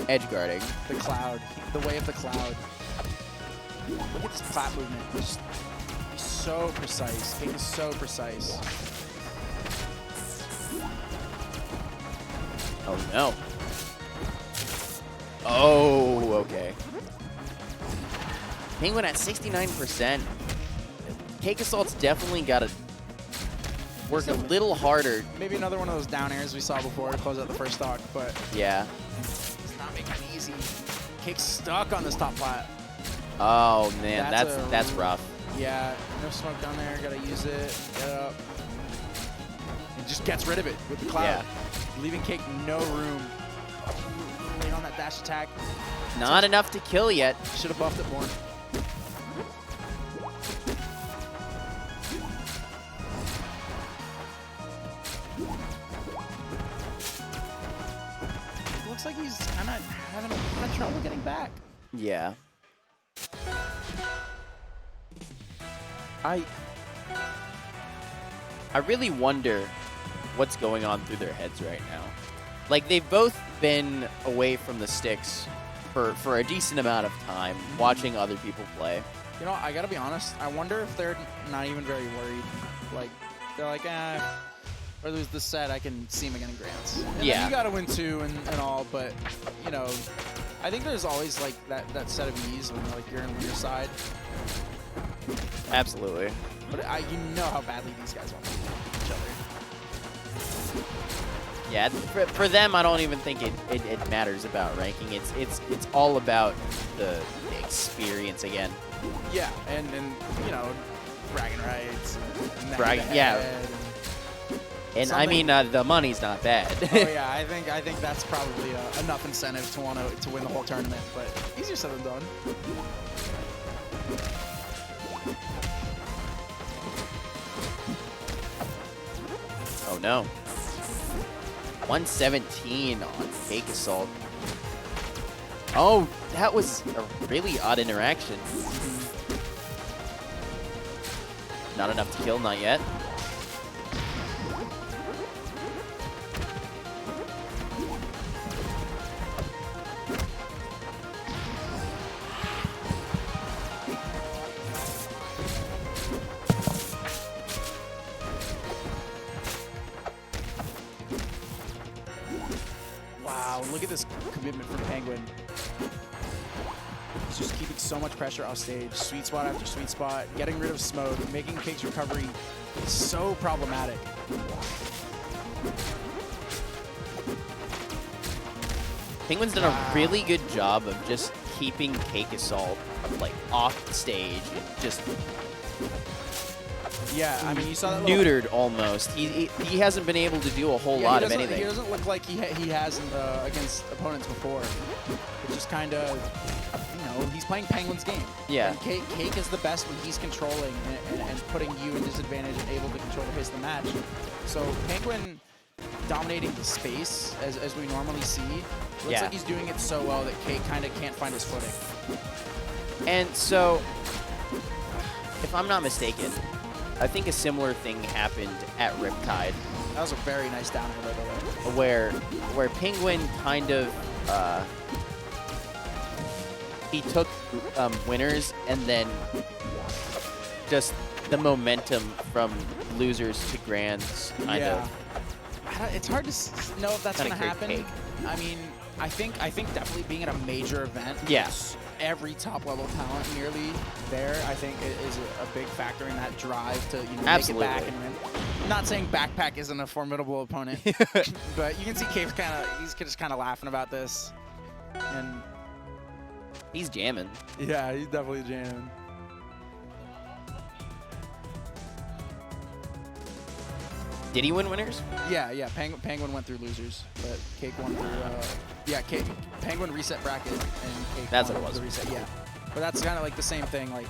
edge guarding. The cloud, the way of the cloud. Look at this plat movement. Just, he's so precise. Cake is so precise. Oh no. Oh, okay. Penguin at 69%. CakeAssult's definitely got to work a little harder. Maybe another one of those down airs we saw before to close out the first stock, but yeah, it's not making it easy. Cake's stuck on this top plat. Oh man, that's rough. Yeah, no smoke down there. Gotta use it. Get it up. And just gets rid of it with the cloud, yeah, leaving Cake no room. Late on that dash attack. Not enough to kill yet. Should have buffed it more. Looks like he's kind of having a lot of trouble getting back. Yeah. I really wonder what's going on through their heads right now. Like, they've both been away from the sticks for a decent amount of time, watching other people play. You know, I gotta be honest, I wonder if they're not even very worried. Like, they're like, if I lose this set, I can see him again in Grants. And yeah. You gotta win two and all, but, you know, I think there's always, like, that set of ease when, like, you're on your side. Absolutely. But you know how badly these guys want to beat each other. Yeah, for them, I don't even think it matters about ranking. It's all about the experience again. Yeah, and you know, bragging rights. Yeah. And I mean, the money's not bad. Oh yeah, I think that's probably enough incentive to want to win the whole tournament. But easier said than done. Oh no. 117 on CakeAssult. Oh, that was a really odd interaction. Not enough to kill, not yet. Wow, look at this commitment from Penguin. He's just keeping so much pressure off stage. Sweet spot after sweet spot, getting rid of smoke, making Cake's recovery so problematic. Penguin's done a really good job of just keeping CakeAssult like off stage and just yeah, I mean, you saw that neutered almost. He hasn't been able to do a whole lot of anything. He doesn't look like he has against opponents before. It's just kind of, you know, he's playing Penguin's game. Yeah. And Cake is the best when he's controlling and putting you in disadvantage and able to control the pace of the match. So Penguin dominating the space as we normally see. Looks like he's doing it so well that Cake kind of can't find his footing. And so, if I'm not mistaken, I think a similar thing happened at Riptide. That was a very nice down air, by the way. Where Penguin kind of he took winners and then just the momentum from losers to grands kind of it's hard to know if that's going to happen. Cake. I mean, I think definitely being at a major event. Yes. Every top level talent nearly there, I think, is a big factor in that drive to make it back and win. I'm not saying Backpack isn't a formidable opponent, but you can see Cave's he's just kind of laughing about this, and he's jamming. Yeah, he's definitely jamming. Did he win winners? Yeah. Penguin went through losers, but Cake won through. Penguin reset bracket and Cake. That's what it was. Reset, yeah. But that's kind of like the same thing, like.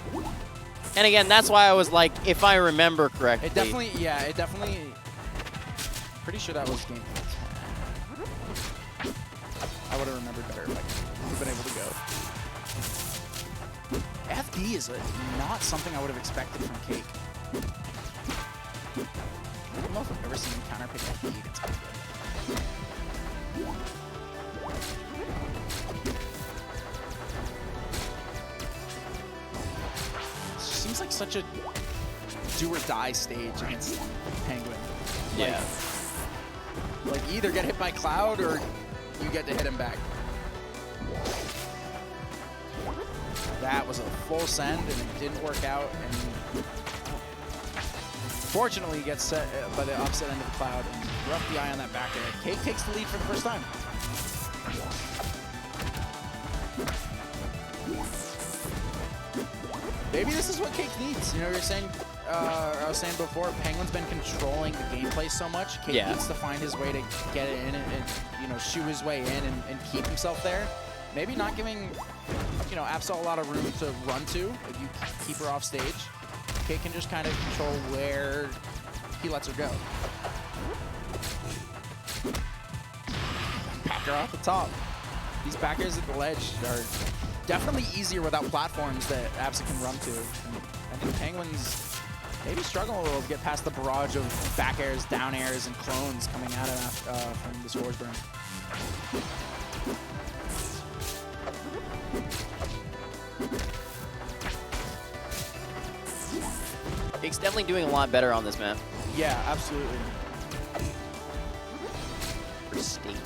And again, that's why I was like, if I remember correctly. It definitely. Pretty sure that was game 10. I would have remembered better if I would have been able to go. FD is not something I would have expected from Cake. I don't know if I've ever seen him counterpick FD against Penguin. It seems like such a do-or-die stage against Penguin. Yeah. Like you either get hit by Cloud or you get to hit him back. That was a full send and it didn't work out. And fortunately, he gets set by the opposite end of the Cloud and rough the eye on that back air. Cake takes the lead for the first time. Maybe this is what Cake needs. You know, you're saying, I was saying before, Penguin's been controlling the gameplay so much. Cake needs to find his way to get it in and shoot his way in and keep himself there. Maybe not giving, Absol a lot of room to run to if you keep her off stage. Cake can just kind of control where he lets her go. Backer off the top. These backers at the ledge are definitely easier without platforms that Absa can run to. And I think Penguins maybe struggling a little to get past the barrage of back airs, down airs, and clones coming out of from the Swords Burn. Cake's definitely doing a lot better on this map. Yeah, absolutely. For stage.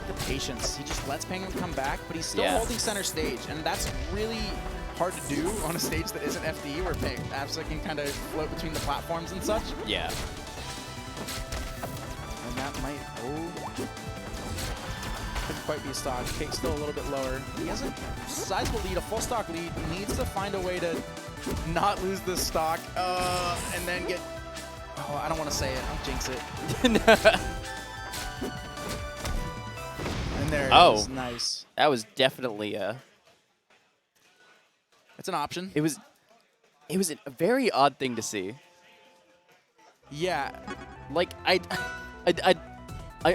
The patience. He just lets Penguin come back, but he's still holding center stage, and that's really hard to do on a stage that isn't FD, where Absa can kind of float between the platforms and such. Yeah. And that might... couldn't quite be a stock. Cake's still a little bit lower. He has a sizable lead, a full stock lead. He needs to find a way to not lose this stock, and then get... Oh, I don't want to say it. I'll jinx it. And there it is. Nice. That was definitely it's an option. It was a very odd thing to see. Yeah. Like I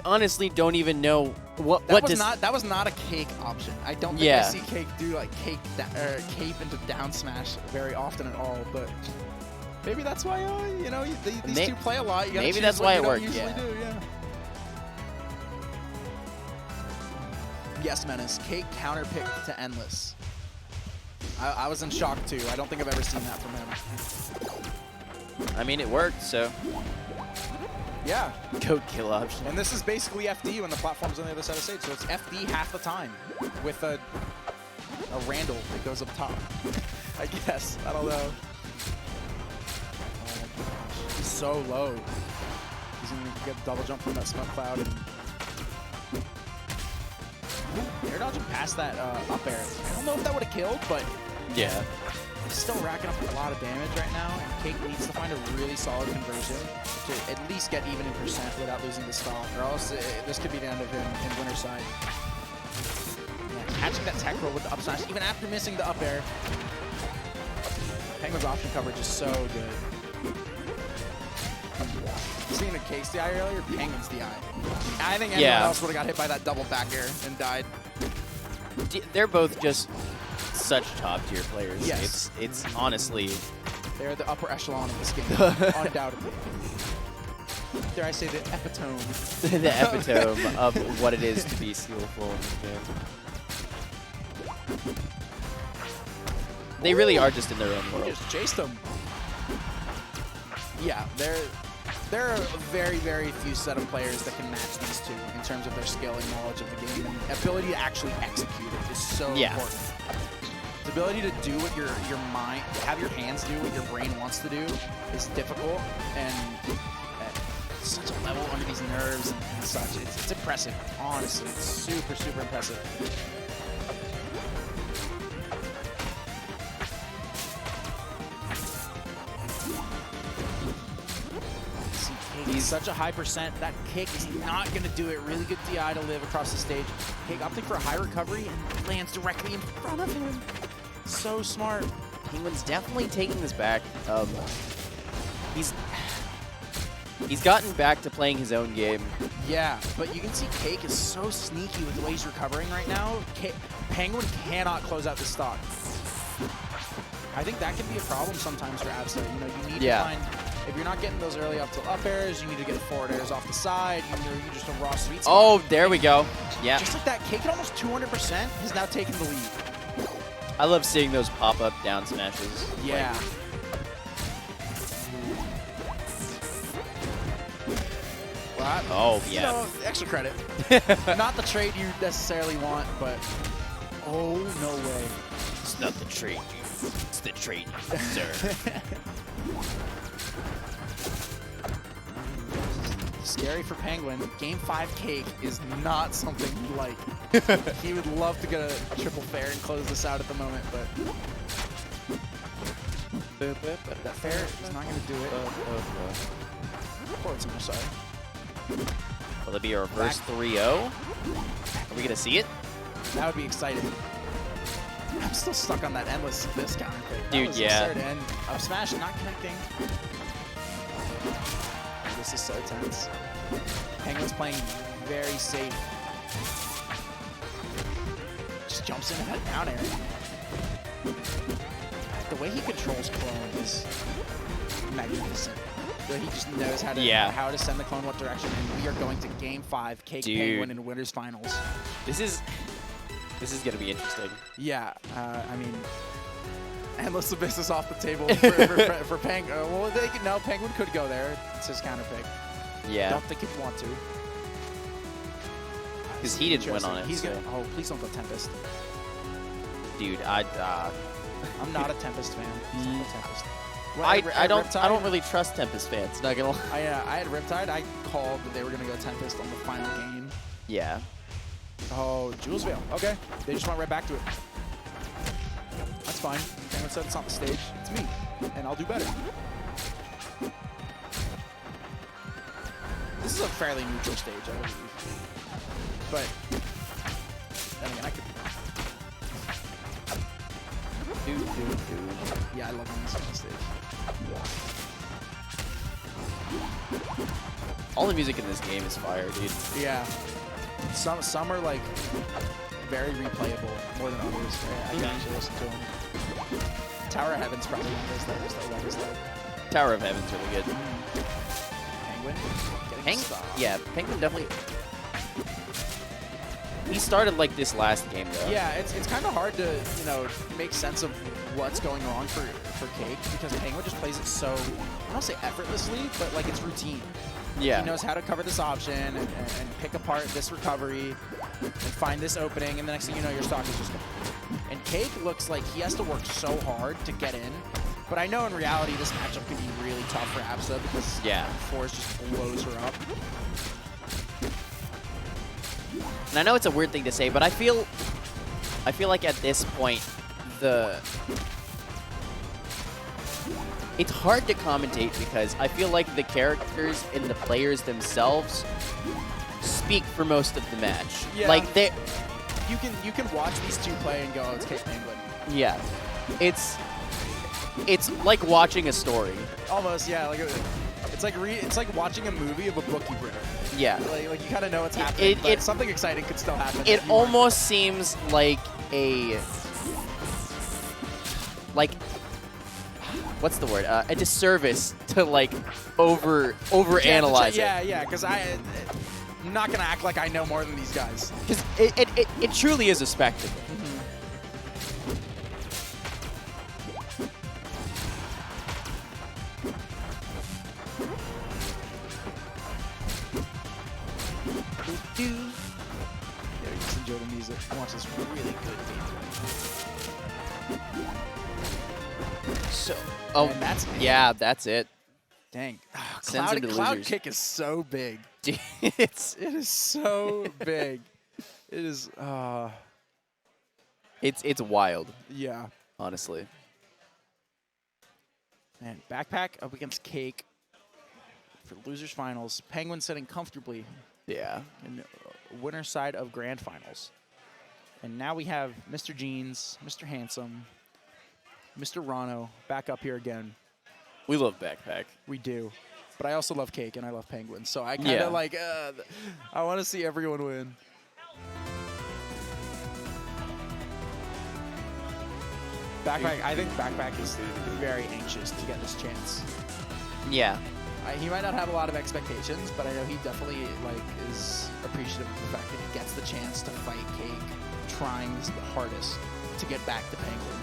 honestly don't even know what that was not a Cake option. I don't think I see Cake do like cape into down smash very often at all, but maybe that's why these two play a lot. You maybe that's why it worked. Yeah. Yes, Menace. Cake counterpicked to Endless. I was in shock too. I don't think I've ever seen that from him. I mean, it worked, so. Yeah. Code kill option. And this is basically FD when the platform's on the other side of the stage, so it's FD half the time with a Randall that goes up top. I guess. I don't know. Oh my gosh. He's so low. He's going to get a double jump from that smoke cloud. And air dodging past that up air. I don't know if that would have killed, but yeah. He's still racking up a lot of damage right now, and Cake needs to find a really solid conversion to at least get even in percent without losing the stock, or else this could be the end of him in winner's side. Yeah, catching that tech roll with the up smash, even after missing the up air. Penguin's option coverage is so good. Seeing the Cake's DI earlier, Penguin's DI. I think anyone else would have got hit by that double back air and died. They're both just such top-tier players. Yes. It's honestly... They're the upper echelon of this game, undoubtedly. Dare I say the epitome. The epitome of what it is to be skillful in this game. They really are just in their own world. Just chased them. Yeah, they're there are very, very few set of players that can match these two in terms of their skill and knowledge of the game. And ability to actually execute it is so important. The ability to do what your mind, have your hands do what your brain wants to do is difficult, and at such a level under these nerves and such, it's impressive. Honestly, it's super, super impressive. He's such a high percent. That kick is not going to do it. Really good DI to live across the stage. Cake opting for a high recovery and lands directly in front of him. So smart. Penguin's definitely taking this back. He's gotten back to playing his own game. Yeah, but you can see Cake is so sneaky with the way he's recovering right now. Penguin cannot close out the stock. I think that can be a problem sometimes for Absa. You know, you need to find, if you're not getting those early up to up airs, you need to get forward airs off the side. You just a raw sweet spot. Oh, there we go. Yeah. Just like that, Cake at almost 200% has now taken the lead. I love seeing those pop-up down smashes. Yeah. Oh, yeah. You know, extra credit. Not the trade you necessarily want, but oh, no way. It's not the trade you, it's the trade you deserve. Scary for Penguin. Game 5 Cake is not something he like. He would love to get a triple fair and close this out at the moment, but that fair is not going to do it. Forward smash, sorry. Will it be a reverse 3-0? Are we going to see it? That would be exciting. I'm still stuck on that endless this counter pick. Dude, yeah. Absurd, and up smash not connecting. This is so tense. Penguin's playing very safe. Just jumps into that down air. The way he controls clone is magnificent. He just knows how to send the clone what direction, and we are going to Game 5, Cake Penguin in Winners Finals. This is going to be interesting. Yeah, I mean, Endless Abyss is off the table for Penguin. Well, no, Penguin could go there. It's his counter pick. Yeah. I don't think he'd want to. Because he didn't win on it. He's gonna, oh, please don't go Tempest. Dude, I'm not a Tempest fan. Please don't go Tempest. Well, I don't really trust Tempest fans, not gonna lie. I had Riptide. I called that they were gonna go Tempest on the final game. Yeah. Oh, Jules Veil. Okay. They just went right back to it. That's fine. Penguin said it's not the stage. It's me. And I'll do better. This is a fairly neutral stage, I believe. But then again, I could. Yeah, I love when this on the stage. All the music in this game is fire, dude. Yeah. Some are like very replayable more than others. I can actually listen to them. Tower of Heaven's probably one of those that I always like. Tower of Heaven's really good. Penguin? Yeah, Penguin definitely. He started like this last game though. Yeah, it's kind of hard to make sense of what's going on for Cake because Penguin just plays it so I don't say effortlessly, but like it's routine. Yeah. He knows how to cover this option and pick apart this recovery and find this opening, and the next thing you know, your stock is just gone. And Cake looks like he has to work so hard to get in. But I know in reality this matchup could be really tough for Absa because Force just blows her up. And I know it's a weird thing to say, but I feel like at this point it's hard to commentate because I feel like the characters and the players themselves speak for most of the match. Yeah. Like you can watch these two play and go, oh, it's Cake Penguin. Yeah. It's like watching a story. Almost, yeah. Like it's like watching a movie of a bookkeeper. Yeah. Like you kind of know what's happening, but something exciting could still happen. It almost seems like what's the word? A disservice to like overanalyze it. Yeah, because I'm not gonna act like I know more than these guys. Because it truly is a spectacle. good game. So, and that's yeah, that's it. Dang. Sends him to Cloud losers. Kick is so big. It is so big. It is. It's wild. Yeah. Honestly. Man, Backpack up against Cake for losers finals. Penguin sitting comfortably. Yeah. In the winner side of grand finals. And now we have Mr. Jeans, Mr. Handsome, Mr. Rano back up here again. We love Backpack. We do. But I also love Cake and I love Penguin. So I kind of like, I want to see everyone win. Backpack, I think Backpack is very anxious to get this chance. Yeah. He might not have a lot of expectations, but I know he definitely is appreciative of the fact that he gets the chance to fight Cake, trying his hardest to get back to Penguin.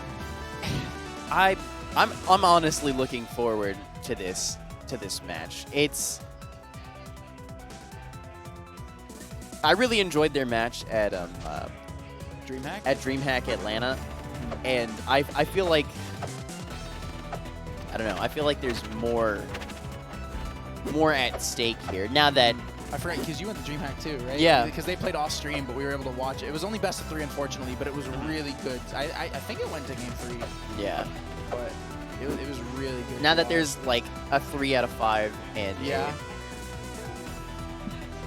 I'm honestly looking forward to this match. I really enjoyed their match at DreamHack? At DreamHack Atlanta, and I feel like I feel like there's more at stake here now that I forgot because you went to DreamHack too, right? Yeah. Because they played off stream, but we were able to watch it. It was only best of 3, unfortunately, but it was really good. I think it went to game 3. Yeah. But it was really good. Now that there's like a 3 out of 5 and yeah.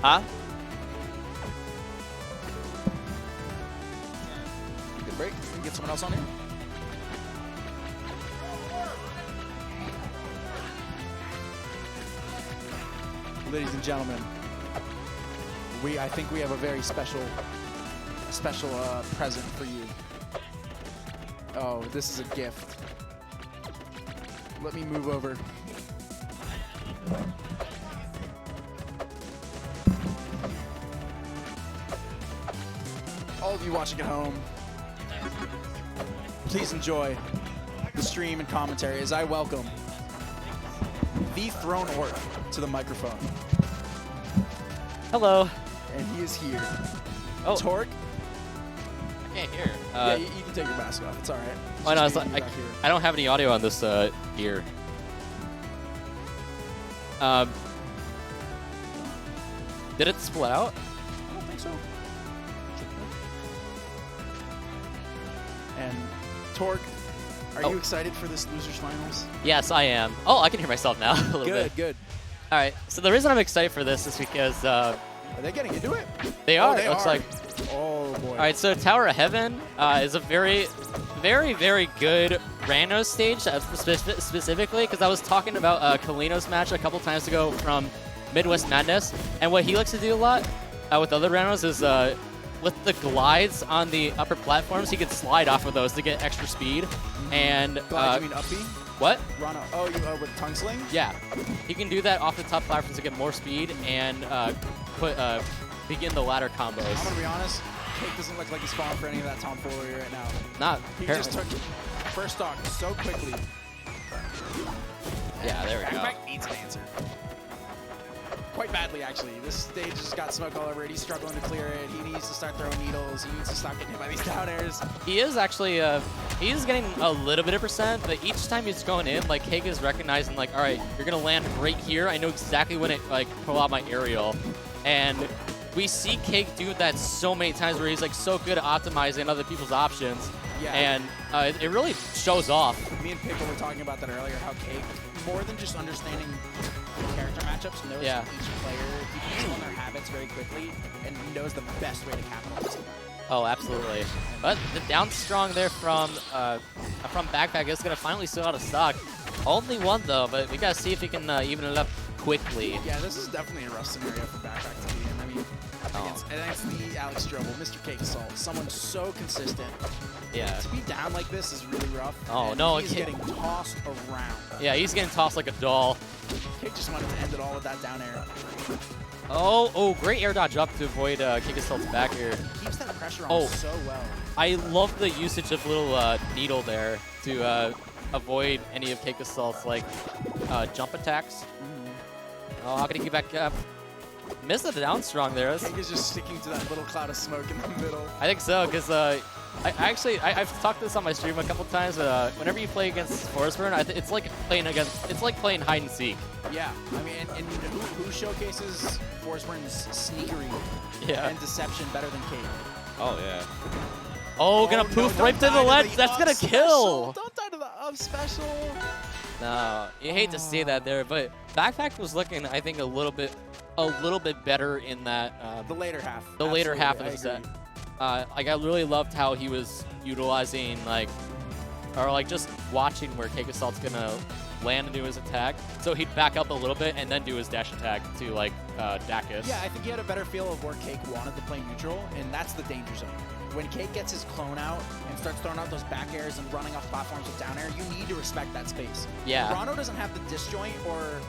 Huh? Good break. We can get someone else on here. Ladies and gentlemen, I think we have a very special present for you. Oh, this is a gift. Let me move over. All of you watching at home, please enjoy the stream and commentary as I welcome the Throne Orc to the microphone. Hello. And he is here. Oh. Torque. I can't hear. Yeah, you can take your mask off. It's all right. Oh, no, I don't have any audio on this ear. Did it split out? I don't think so. And Torque, are you excited for this Losers Finals? Yes, I am. Oh, I can hear myself now a little bit. Good. All right. So the reason I'm excited for this is because are they getting into it? They are. They looks are. like. Oh boy. All right. So Tower of Heaven is a very, very, very good rando stage specifically because I was talking about Kalino's match a couple times ago from Midwest Madness, and what he likes to do a lot with other randos is with the glides on the upper platforms, he can slide off of those to get extra speed. And Glides, you mean uppy? What? Rano. Oh, you with tongue sling? Yeah, he can do that off the top platforms to get more speed and begin the ladder combos. I'm gonna be honest. Cake doesn't look like he's falling for any of that tomfoolery right now. Not. He just took first stock so quickly. Yeah, there we go. Backpack needs an answer. Quite badly, actually. This stage just got smoke all over it. He's struggling to clear it. He needs to start throwing needles. He needs to stop getting hit by these down airs. He is actually, he's getting a little bit of percent, but each time he's going in, like, Cake is recognizing, like, all right, you're going to land right here. I know exactly when to, like, pull out my aerial. And we see Cake do that so many times where he's, like, so good at optimizing other people's options. Yeah. And it really shows off. Me and Pickle were talking about that earlier, how Cake, more than just understanding character matchups, knows each player. He picks on their habits very quickly and knows the best way to capitalize on that. Oh, absolutely. But the down strong there from Backpack is going to finally steal out of stock. Only one, though, but we got to see if he can even it up quickly. Yeah, this is definitely a rough scenario for Backpack to be in. I mean, against the Alex Strobel, Mr. CakeAssult, someone so consistent. Yeah. To be down like this is really rough. Oh, no. He's getting tossed around. Yeah, he's getting tossed like a doll. Cake just wanted to end it all with that down air. Oh, great air dodge up to avoid CakeAssult's back air. He keeps that pressure on so well. I love the usage of little needle there to avoid any of CakeAssult's like jump attacks. Oh, how can he get back up? Missed the down strong there. Cake is just sticking to that little cloud of smoke in the middle. I think so, because I've talked this on my stream a couple times. Whenever you play against Forceburn, it's like playing hide and seek. Yeah, I mean, and who showcases Forceburn's sneakery and deception better than Cake? Oh yeah. Oh, gonna poof right to the ledge. That's gonna kill. Don't die to the up special. No, you hate to see that there, but Backpack was looking, I think, a little bit better in that. The later half. The later half of the set. Like I really loved how he was utilizing just watching where CakeAssault's gonna land and do his attack. So he'd back up a little bit and then do his dash attack to Dacus. Yeah, I think he had a better feel of where Cake wanted to play neutral, and that's the danger zone. When Cake gets his clone out and starts throwing out those back airs and running off platforms with down air, you need to respect that space. Yeah. Rano doesn't have the disjoint or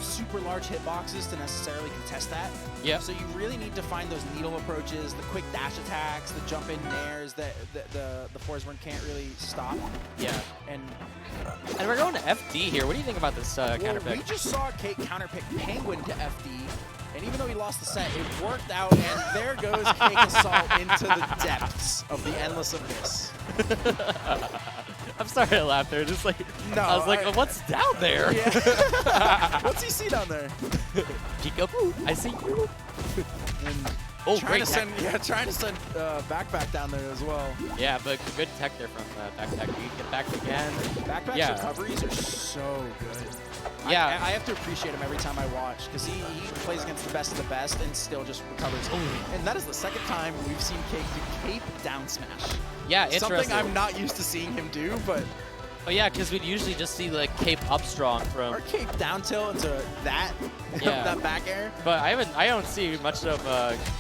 super large hitboxes to necessarily contest that. Yeah. So you really need to find those needle approaches, the quick dash attacks, the jump in nairs that the Forceburn can't really stop. Yeah. And we're going to FD here. What do you think about this counter pick? We just saw Cake counterpick Penguin to FD. And even though he lost the set, it worked out, and there goes CakeAsult into the depths of the endless abyss. I'm sorry to laugh there. Just like, no, I was like, what's down there? Yeah. What's he see down there? Peekaboo, I see you. And trying to send Backpack down there as well. Yeah, but good tech there from Backpack. You get back again. Backpack's recoveries are so good. Yeah, I have to appreciate him every time I watch because he plays against the best of the best and still just recovers. Ooh. And that is the second time we've seen Cake do cape down smash. Yeah, interesting. Something I'm not used to seeing him do, but. Oh yeah, because we'd usually just see like cape up strong from. Or cape down tilt into that, that back air. But I don't see much of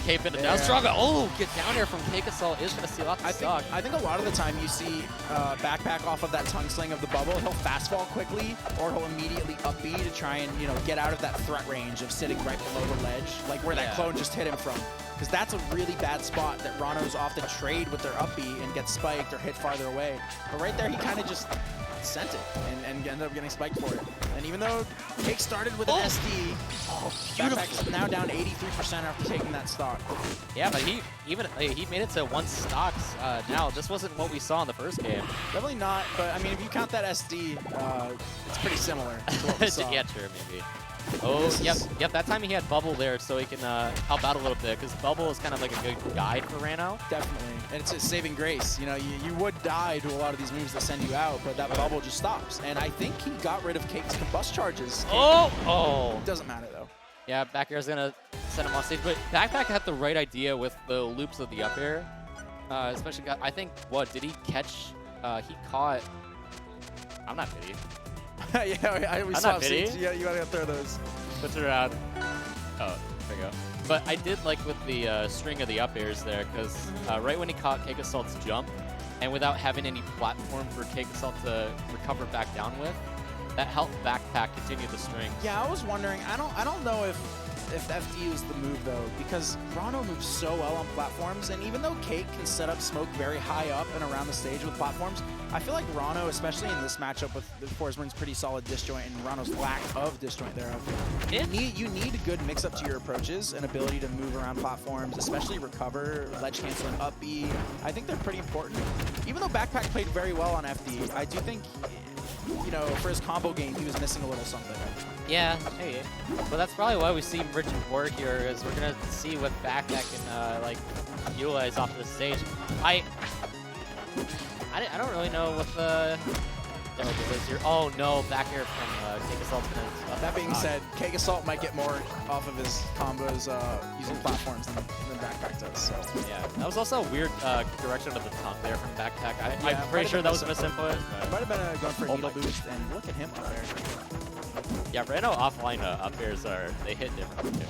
cape into down strong. Oh, get down here from CakeAsult is gonna steal off the stock. I think a lot of the time you see Backpack off of that tongue sling of the bubble. He'll fast fall quickly, or he'll immediately up B to try and get out of that threat range of sitting right below the ledge, like where that clone just hit him from. Because that's a really bad spot that Rano's often trade with their up B and get spiked or hit farther away. But right there, he kind of just sent it and ended up getting spiked for it. And even though Cake started with an SD, Backpack is now down 83% after taking that stock. Yeah, but he made it to 1 stocks now. This wasn't what we saw in the first game. Definitely not, but I mean, if you count that SD, it's pretty similar to what we saw. Yeah, sure, maybe. Oh, yep. That time he had Bubble there, so he can help out a little bit, because Bubble is kind of like a good guide for Rano. Definitely, and it's a saving grace. You would die to a lot of these moves that send you out, but that Bubble just stops. And I think he got rid of Cake's combust charges. Doesn't matter though. Yeah, back air's gonna send him off stage, but Backpack had the right idea with the loops of the up air. Especially, I think, did he catch? He caught. I'm not pity. we saw seats. Yeah, you gotta throw those. Puts it around. Oh, there we go. But I did like with the string of the up airs there, because right when he caught CakeAssault's jump, and without having any platform for CakeAssault to recover back down with, that helped Backpack continue the string. Yeah, I was wondering. I don't know if FD is the move though, because Rano moves so well on platforms, and even though Cake can set up smoke very high up and around the stage with platforms, I feel like Rano, especially in this matchup with the Forceburn's pretty solid disjoint and Rano's lack of disjoint thereof, you need a good mix-up to your approaches and ability to move around platforms, especially recover, ledge canceling, up B. I think they're pretty important. Even though Backpack played very well on FD, I do think, for his combo game, he was missing a little something. Yeah, maybe. Well, that's probably why we see Rich and War here, is we're gonna see what Backpack can utilize off the stage. I don't really know what the demo is here. Oh no, back air from CakeAssault. That being said, CakeAsult might get more off of his combos using platforms than Backpack does. So yeah, that was also a weird direction of the tongue there from Backpack. I'm pretty sure that was a misinput. It might have been going for a needle boost, and look at him up there. Yeah, Rano offline up airs they hit differently too.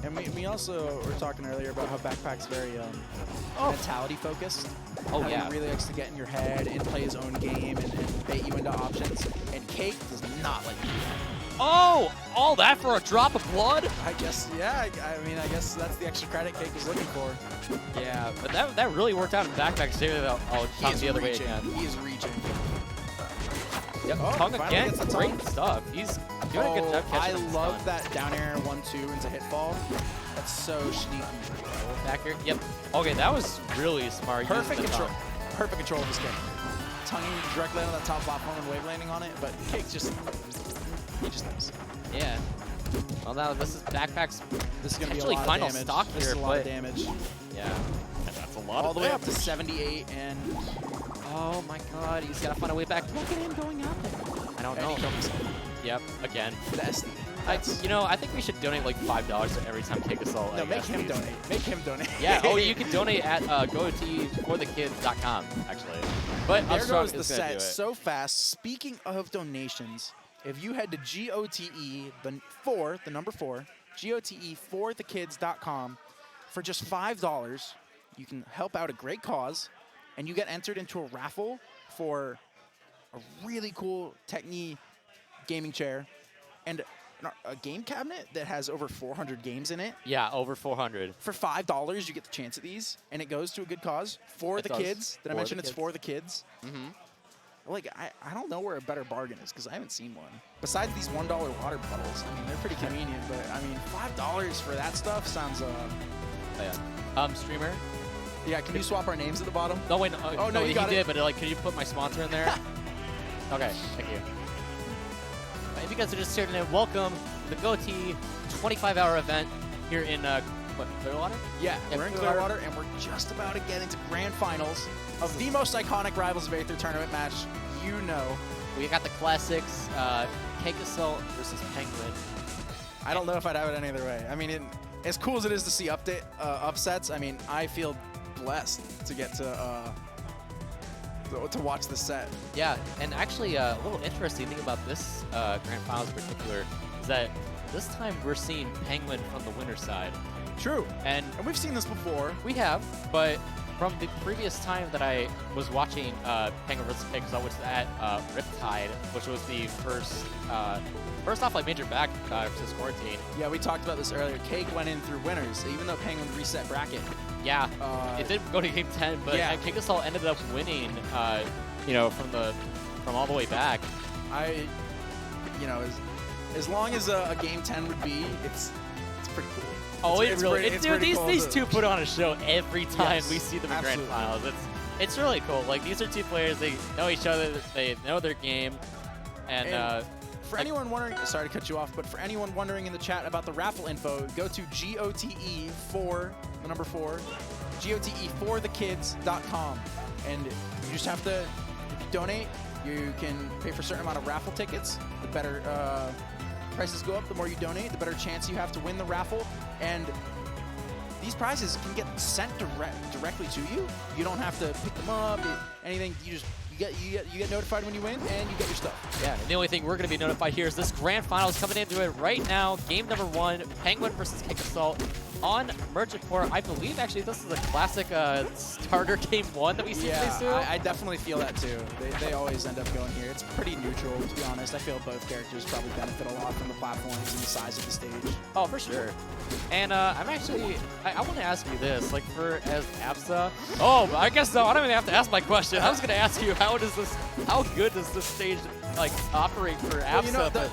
And we also were talking earlier about how Backpack's very mentality focused. Oh how yeah. He really likes to get in your head and play his own game and bait you into options. And Cake does not like to do that. Oh! All that for a drop of blood? I guess, yeah. I mean, I guess that's the extra credit Cake is looking for. Yeah, but that really worked out in Backpack's favor. Oh, tongue the other way again. He is reaching. Yep, tongue again. Great stuff. He's Doing a good job catching I him love stun. that down air 1-2 into hitfall. That's so sneaky. Back here. Yep. Okay, that was really smart. Perfect Using the control. tongue. Perfect control of this kick. Tonguing directly on that top platform and wave landing on it, but Cake just, he just knows. Yeah. Well, now this is backpacks. This is going to be a Actually, lot final of damage. stock This here, is a lot of but- damage. Yeah. That's a lot All of the way up damage. to 78, and Oh my God, he's got to find a way back. Look at him going up there. I don't and he know. killed himself. Yep. Again. The SD. I think we should donate like $5 every time CakeAssult. No, make him donate. Make him donate. Yeah. Oh, you can donate at GoTE4thekids.com actually. But There Upstrong goes the is gonna do set it. so fast. Speaking of donations, if you head to GoTE, the number 4, GoTE4thekids.com, for just $5, you can help out a great cause, and you get entered into a raffle for a really cool Techni gaming chair and a game cabinet that has over 400 games in it. Yeah, over 400. For $5, you get the chance at these, and it goes to a good cause for the kids. Did I mention it's for the kids? Mm-hmm. Like, I don't know where a better bargain is because I haven't seen one. Besides these $1 water bottles, I mean, they're pretty convenient, but I mean, $5 for that stuff sounds, Oh, yeah. Streamer. yeah, can you swap our names at the bottom? No, wait. No, Oh, no, you he got did, it. but like, could you put my sponsor in there? Okay, thank you. If you guys are just tuning in, welcome to the GoTE 25-hour event here in Clearwater. Yeah, Yeah, we're in Clearwater. Clearwater, and we're just about to get into grand finals of the most iconic Rivals of Aether tournament match you know. We got the classics, CakeAssult versus Penguin. I don't know if I'd have it any other way. I mean, as cool as it is to see upsets, I mean, I feel blessed to get to watch the set. Yeah, and actually a little interesting thing about this Grand Finals in particular is that this time we're seeing Penguin from the winner's side. True. And And we've seen this before. we have, but from the previous time that I was watching Penguin vs. CakeAssult, which was at Riptide, which was the first off like major back versus quarantine. Yeah, we talked about this earlier. Cake went in through winners, even though Penguin reset bracket. Yeah, Uh, it did go to game 10, but yeah. CakeAssult ended up winning, from all the way back. As long as a game 10 would be, it's pretty cool. Oh, It's pretty dude, cool these to- two put on a show every time Yes, we see them in absolutely. Grand Finals. It's really cool. Like, these are two players, they know each other, they know their game, and For anyone wondering, sorry to cut you off, but for anyone wondering in the chat about the raffle info, go to GoTE for the number 4, GoTE4thekids.com, and you just have to donate. You can pay for a certain amount of raffle tickets. The better prices go up, the more you donate, the better chance you have to win the raffle. And these prizes can get sent directly to you. You don't have to pick them up, anything. You get notified when you win, and you get your stuff. yeah, and the only thing we're going to be notified here is this Grand Finals coming into it right now. Game number 1, Penguin versus CakeAssult on Merchant Port. I believe, actually, this is a classic starter game 1 that we see plays too. Yeah, I definitely feel that too. They always end up going here. It's pretty neutral, to be honest. I feel both characters probably benefit a lot from the platforms and the size of the stage. Oh, for sure. And I'm actually, I want to ask you this, like as ABSA. Oh, I guess so. I don't even have to ask my question. I was going to ask you, how good does this stage like operate for ABSA? Well, you know, but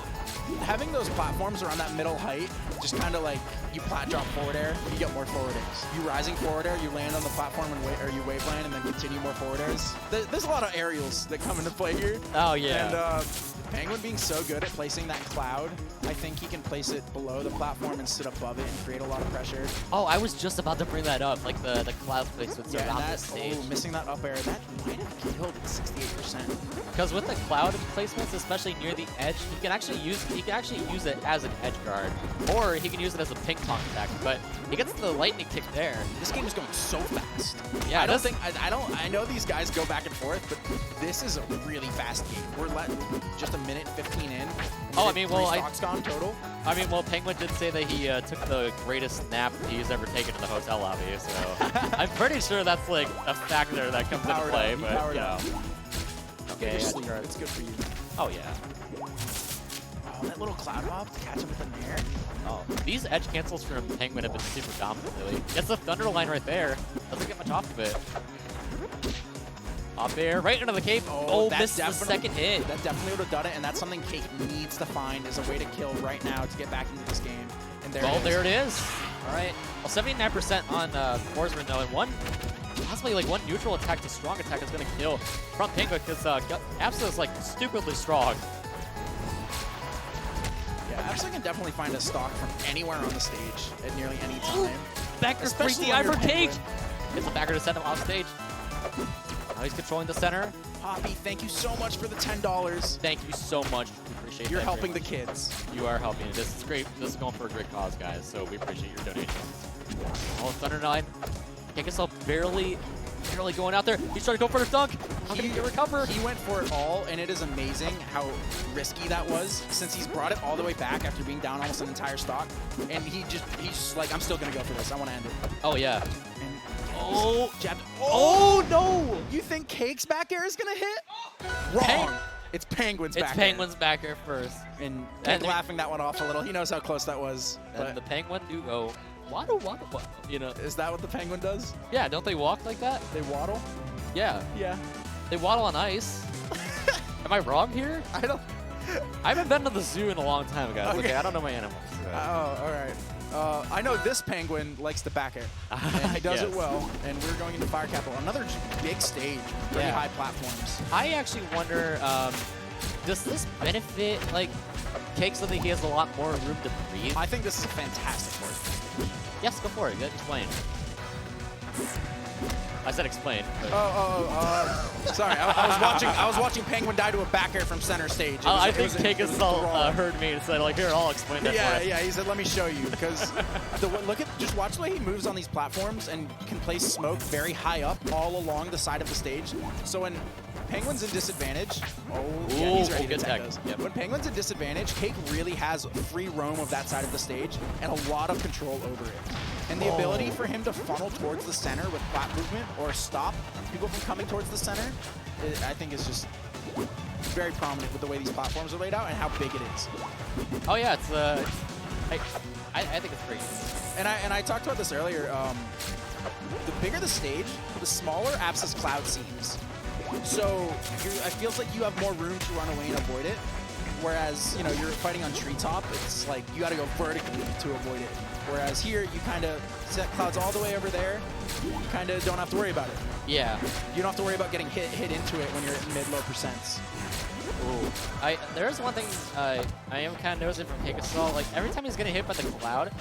having those platforms around that middle height, just kind of like you plat drop forward air, you get more forward airs. You rising forward air, you land on the platform or you wave land and then continue more forward airs. There's a lot of aerials that come into play here. oh yeah. And Penguin being so good at placing that cloud, I think he can place it below the platform and sit above it and create a lot of pressure. Oh, I was just about to bring that up, like the cloud placements Yeah, around and the stage. missing that up air, that might have killed at 68%. Because with the cloud placements, especially near the edge, he can actually use it as an edge guard, or he can use it as a ping pong attack. But he gets the lightning kick there. This game is going so fast. Yeah, I don't think I know these guys go back and forth, but this is a really fast game. We're just a minute 15 in. Oh, I mean, well, stocks gone total. I mean, well, Penguin did say that he took the greatest nap he's ever taken in the hotel lobby, so I'm pretty sure that's like a factor that comes into play. He But powered you know. up. Okay, Get your yeah, sleep. It's good for you. oh yeah. Oh, that little cloud hop to catch him with the nair. Oh, these edge cancels from Penguin have been super dominant lately. Gets the thunder line right there. Doesn't get much off of it. Up air, right into the cape. Oh, missed the second hit. That definitely would have done it, and that's something Cake needs to find as a way to kill right now to get back into this game. And there it is. All right. Well, 79% on Forsman, though, and possibly like one neutral attack to strong attack is going to kill from Penguin because Absol is like stupidly strong. Yeah, Absol can definitely find a stock from anywhere on the stage at nearly any time. Backer frees the eye for Cake. It's a backer to send him off stage. Now he's controlling the center. Poppy, thank you so much for the $10. Thank you so much. We appreciate it. You're helping the kids. You are helping. This is great. This is going for a great cause, guys. So we appreciate your donations. Oh, Thunder 9. CakeAssult barely going out there. He's trying to go for the dunk. How can he recover? He went for it all, and it is amazing how risky that was since he's brought it all the way back after being down almost an entire stock. And he's like, I'm still going to go for this. I want to end it. Oh, yeah. And jabbed. Oh, no! You think Cake's back air is going to hit? Wrong. It's Penguin's back air. It's Penguin's back air first. And Cake laughing that one off a little. He knows how close that was. And the Penguin do go waddle, you know. Is that what the Penguin does? Yeah, don't they walk like that? They waddle? Yeah. Yeah. They waddle on ice. Am I wrong here? I haven't been to the zoo in a long time, guys. Okay, I don't know my animals. So. Oh, all right. I know this Penguin likes the back air, and he does it well. And we're going into Fire Capital, another big stage, pretty high platforms. I actually wonder, does this benefit like Cake so that he has a lot more room to breathe? I think this is a fantastic course. Yes, go for it. Explain. I said explain. Sorry, I was watching Penguin die to a back air from center stage. I think CakeAssult heard me and said, like, here, I'll explain that for you. Yeah, he said, let me show you, because just watch the way he moves on these platforms and can place smoke very high up all along the side of the stage. So when Penguin's in disadvantage, he's ready to attack those. Yep. When Penguin's in disadvantage, Cake really has free roam of that side of the stage and a lot of control over it. And the ability for him to funnel towards the center with flat movement or stop people from coming towards the center, I think is just very prominent with the way these platforms are laid out and how big it is. Oh yeah, it's I think it's great. And I talked about this earlier. The bigger the stage, the smaller Apps' cloud seems. So it feels like you have more room to run away and avoid it. Whereas, you're fighting on treetop, it's like you got to go vertically to avoid it. Whereas here, you kind of set clouds all the way over there. You kind of don't have to worry about it. Yeah. You don't have to worry about getting hit into it when you're at mid-low percents. Ooh. There's one thing I am kind of noticing from CakeAssult. Like, every time he's getting hit by the cloud,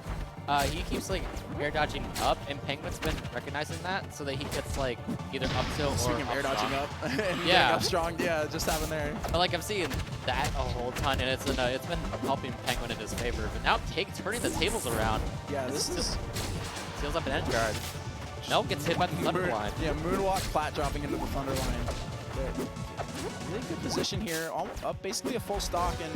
he keeps, like, air dodging up, and Penguin's been recognizing that so that he gets, like, either up tilt or Speaking of air dodging up and up strong, just having there. But, like, I'm seeing that a whole ton, and it's been helping Penguin in his favor. But now Cake turning the tables around. Yeah, this is... Seals up an edge guard. Nope, gets hit by the Thunder line. Yeah, Moonwalk plat dropping into the Thunder line. But really good position here, up basically a full stock, and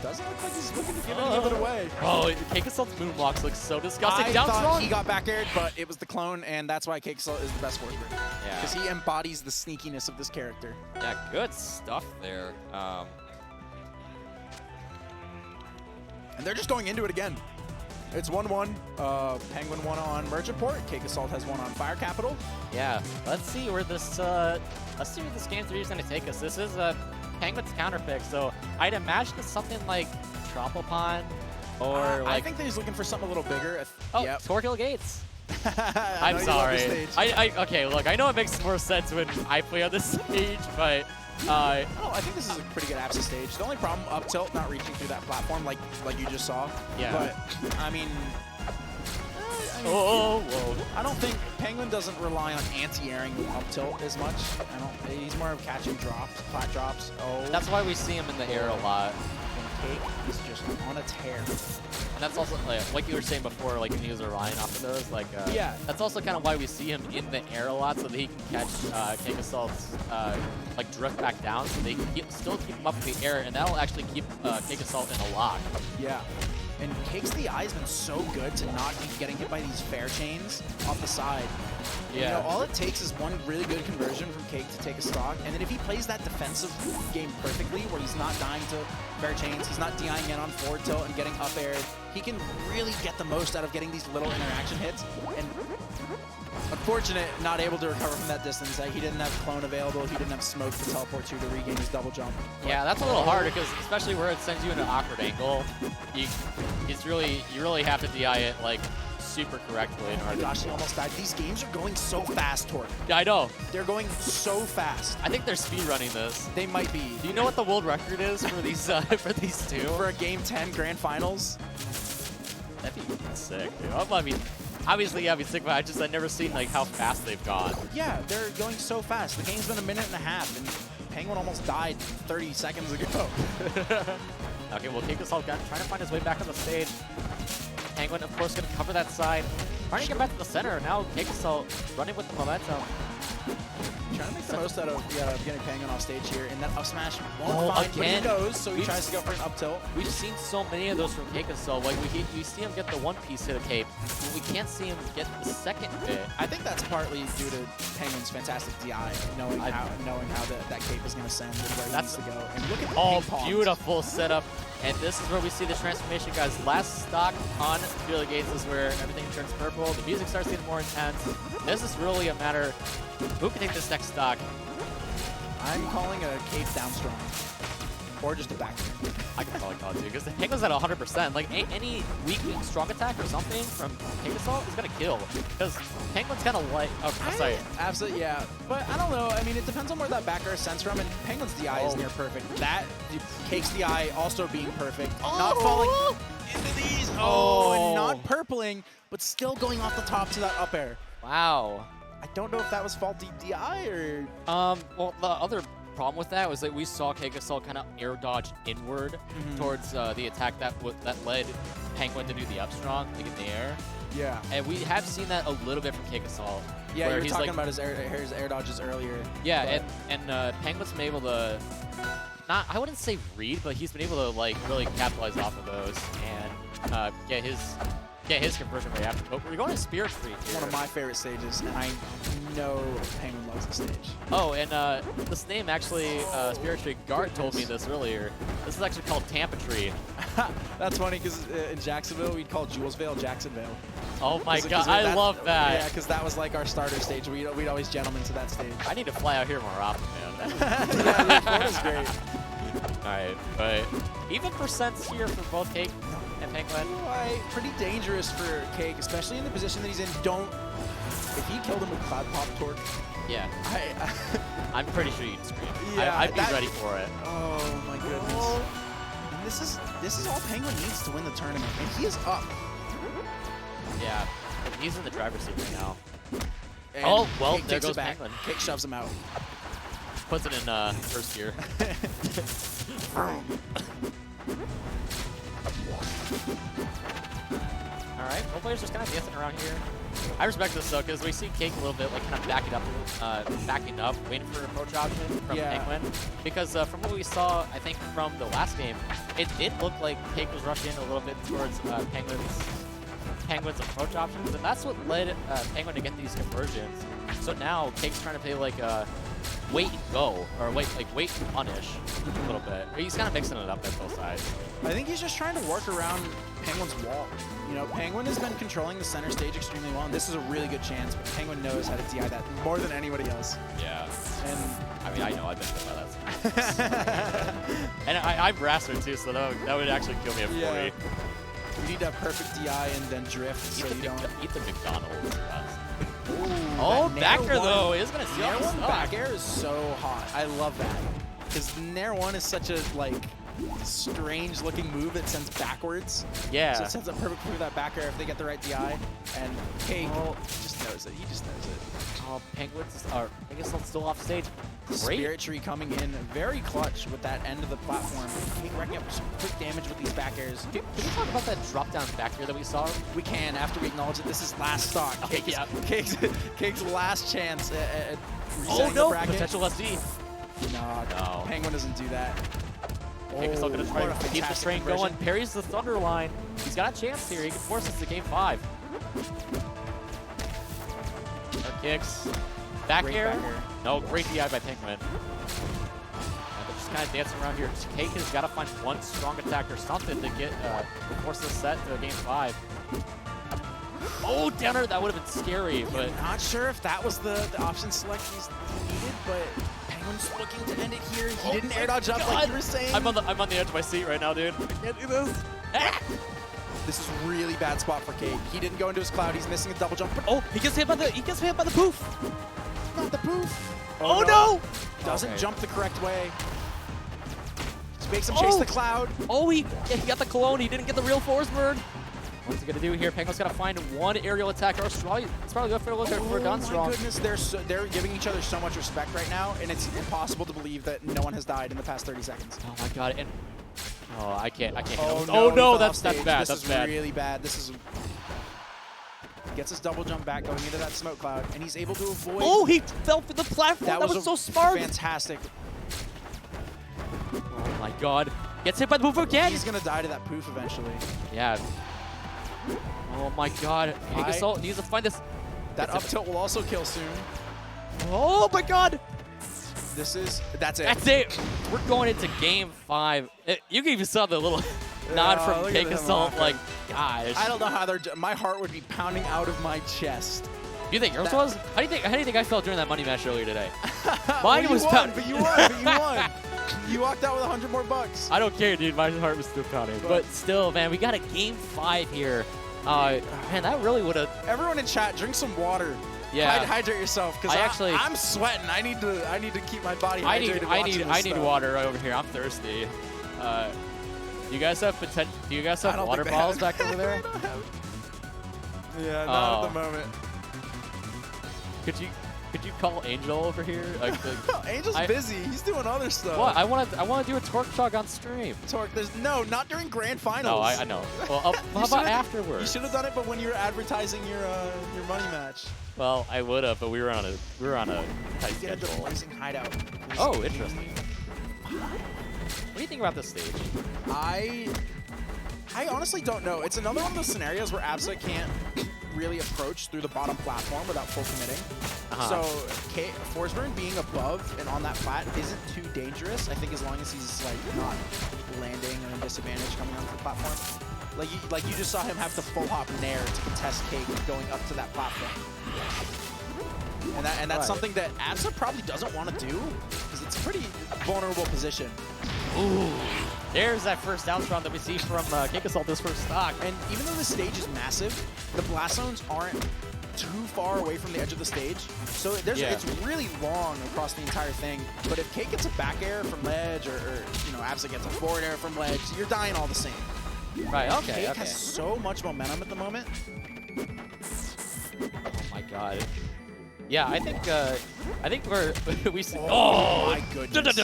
doesn't look like he's looking to give any of it away. Oh, CakeAssult's moonwalks look so disgusting. I Down thought strong. He got back aired, but it was the clone, and that's why CakeAssult is the best horseman. Yeah. Because he embodies the sneakiness of this character. Yeah, good stuff there. And they're just going into it again. It's 1-1. Penguin won on Merchant Port. CakeAssult has one on Fire Capital. Yeah, let's see where this game 3 is going to take us. This is Penguin's counter pick, so I'd imagine it's something like Tropopon or like... I think that he's looking for something a little bigger. Yep. Scorkill Gates. I'm sorry. Okay, look, I know it makes more sense when I play on this stage, but... I think this is a pretty good Apps stage. The only problem, up tilt, not reaching through that platform like you just saw. Yeah. But, I mean... whoa. I don't think Penguin doesn't rely on anti-airing with up tilt as much. He's more of catching drops, flat drops. That's why we see him in the air a lot. And Cake is just on a tear. And that's also like you were saying before, like when he was relying off of those, like that's also kind of why we see him in the air a lot, so that he can catch CakeAssult's like drift back down, so they can still keep him up in the air, and that'll actually keep CakeAssult in a lock. Yeah. And Cake's the eye has been so good to not be getting hit by these fair chains off the side. Yeah. All it takes is one really good conversion from Cake to take a stock, and then if he plays that defensive game perfectly, where he's not dying to fair chains, he's not DIing in on forward tilt and getting up aired, he can really get the most out of getting these little interaction hits. And Unfortunate, not able to recover from that distance. He didn't have clone available. He didn't have smoke to teleport to regain his double jump. Yeah, that's a little harder because especially where it sends you in an awkward angle, you really have to DI it like super correctly. Oh my gosh, he almost died. These games are going so fast, Torque. Yeah, I know. They're going so fast. I think they're speedrunning this. They might be. Do you know what the world record is for these two? For a Game 10 Grand Finals? That'd be sick, dude. I mean, obviously, yeah, it'd be sick, but I've never seen like how fast they've gone. Yeah, they're going so fast. The game's been a minute and a half, and Penguin almost died 30 seconds ago. Okay, well, CakeAssult trying to find his way back on the stage. Penguin, of course, going to cover that side. Trying to get back to the center. Now CakeAssult running with the momentum. Trying to make the most out of getting Penguin off stage here, and that up smash won't find where he goes, so he tries to go for an up tilt. We've seen so many of those from CakeAssult. Like we see him get the one piece hit of Cape, but we can't see him get the second bit. I think that's partly due to Penguin's fantastic DI, knowing how that Cape is going to send and where he needs to go. And look at the beautiful setup. And this is where we see the transformation, guys. Last stock on Field of Gates is where everything turns purple. The music starts getting more intense. This is really a matter who can take this next stock. I'm calling a Cape down strong. Or just a back. I can probably call it too, because the Penguin's at 100%. Like, any weak strong attack or something from CakeAssult is going to kill. Because Penguin's kind of like... Oh, sorry. Absolutely, yeah. But I don't know. I mean, it depends on where that back air sends from, and Penguin's DI is near perfect. That, Cake's DI also being perfect. Not falling into these. And not purpling, but still going off the top to that up air. Wow. I don't know if that was faulty DI or... Well, the other problem with that was that we saw CakeAssult kind of air dodge inward towards the attack that led Penguin to do the up strong, like in the air. Yeah. And we have seen that a little bit from CakeAssult. Yeah, you were talking about his air dodges earlier. Yeah, and Penguin's been able to, I wouldn't say read, but he's been able to like really capitalize off of those and get his conversion rate after. But we're going to Spirit Tree here. One of my favorite stages, and I know Penguin loves the stage. Oh, and this name actually, Spirit Tree, Gart told me this earlier. This is actually called Tampa Tree. That's funny because in Jacksonville, we'd call Julesville Jacksonville. Oh my god, I love that. Yeah, because that was like our starter stage. We'd always gentlemen to that stage. I need to fly out here more often, man. Yeah, Florida's great. Alright, but even percents here for both Cake and Penguin. Pretty dangerous for Cake, especially in the position that he's in. If he killed him with Cloud Pop Torque. Yeah. I'm pretty sure you'd scream. Yeah, I'd be ready for it. Oh my goodness. And this is all Penguin needs to win the tournament, and he is up. Yeah, he's in the driver's seat right now. And oh, well, Cake there takes goes it back. Penguin. Cake shoves him out. Puts it in first gear. Alright, both players just kind of dancing around here. I respect this though, because we see Cake a little bit like kind of backing up, waiting for an approach option from Penguin. Because from what we saw, I think from the last game, it did look like Cake was rushing a little bit towards Penguin's approach options, and that's what led Penguin to get these conversions. So now Cake's trying to play like wait and go, or wait and punish a little bit. He's kind of mixing it up at both sides. I think he's just trying to work around Penguin's wall. You know, Penguin has been controlling the center stage extremely well, and this is a really good chance, but Penguin knows how to DI that more than anybody else. Yeah. And I mean, I know I've been hit by that. And I'm Brasser too, so that would actually kill me at 40. Yeah. You need to have perfect DI and then drift so you don't... Eat the McDonald's. Ooh, oh, back air though is going to steal Nair the 1 stock. back air is so hot. I love that. Because Nair 1 is such a, like, strange looking move that sends backwards. Yeah. So it sends up perfect for that back air if they get the right DI. And Cake just knows it. He just knows it. Oh, Penguins are, I guess, still off stage. Great. Spirit Tree coming in very clutch with that end of the platform. Cake racking up some quick damage with these back airs. Can we talk about that drop down back air that we saw? We can after we acknowledge that this is last stock. Cake's last chance at resetting the bracket. Potential SD. No. Penguin doesn't do that. CakeAssult going to try to keep the train going. Parries the Thunder line. He's got a chance here. He can force us to game 5. Kicks. Back air. No, great DI by Penguin. They're just kind of dancing around here. Cake has got to find one strong attack or something to get force this set to game 5. Oh, downer, that would have been scary, but... Not sure if that was the option select he needed, but Penguin's looking to end it here. He didn't air dodge up like you were saying. I'm on the edge of my seat right now, dude. I can't do this. This is a really bad spot for Cake. He didn't go into his cloud. He's missing a double jump. Oh, he gets hit by the poof. Not the poof. Oh no! Doesn't jump the correct way. Just makes him chase the cloud. Oh, he got the clone. He didn't get the real force bird. What's he gonna do here? Penguin's gotta find one aerial attack. Or it's probably good for done strong. Oh my goodness, they're giving each other so much respect right now, and it's impossible to believe that no one has died in the past 30 seconds. Oh my god! And I can't. Oh no, that's bad. This That's is bad. really bad. This is. Gets his double jump back going into that smoke cloud, and he's able to avoid. Oh, he fell for the platform. That was so smart. Fantastic. Oh my god! Gets hit by the poof again. He's gonna die to that poof eventually. Yeah. Oh my god. CakeAssult needs to find this. That up tilt will also kill soon. Oh my god. That's it. That's it. We're going into game 5. You gave yourself a little nod from CakeAssult. Like, gosh. I don't know how my heart would be pounding out of my chest. You think yours was? How do you think I felt during that money match earlier today? Mine well, was pounding. But you won. You walked out with $100 more bucks. I don't care, dude. My heart was still pounding. But still, man, we got a game 5 here. Man, that really would have. Everyone in chat, drink some water. Yeah. Hydrate yourself, because I'm sweating. I need to keep my body hydrated. I need water right over here. I'm thirsty. You guys have Do you guys have water bottles back over there? Yeah, not at the moment. Could you call Angel over here? Angel's busy. He's doing other stuff. What? I want to do a torque chug on stream. Not during grand finals. No, I know. Well, how about afterwards? You should have done it, but when you were advertising your money match. Well, I would have, but we were on a tight schedule. schedule. Blazing hideout. Oh, interesting. What do you think about this stage? I honestly don't know. It's another one of those scenarios where Absa can't really approach through the bottom platform without full committing. So Forsberg being above and on that plat isn't too dangerous. I think as long as he's like not landing or in disadvantage coming onto the platform. Like you just saw him have the full hop nair to contest Cake going up to that platform. And that's something that Absa probably doesn't want to do because it's a pretty vulnerable position. Ooh, there's that first down strong that we see from CakeAssult this first stock. And even though the stage is massive, the blast zones aren't too far away from the edge of the stage. So it's really long across the entire thing. But if Cake gets a back air from ledge or Absa gets a forward air from ledge, you're dying all the same. Right, okay, Cake has so much momentum at the moment. Oh my god. Yeah, I think we see. Oh my goodness.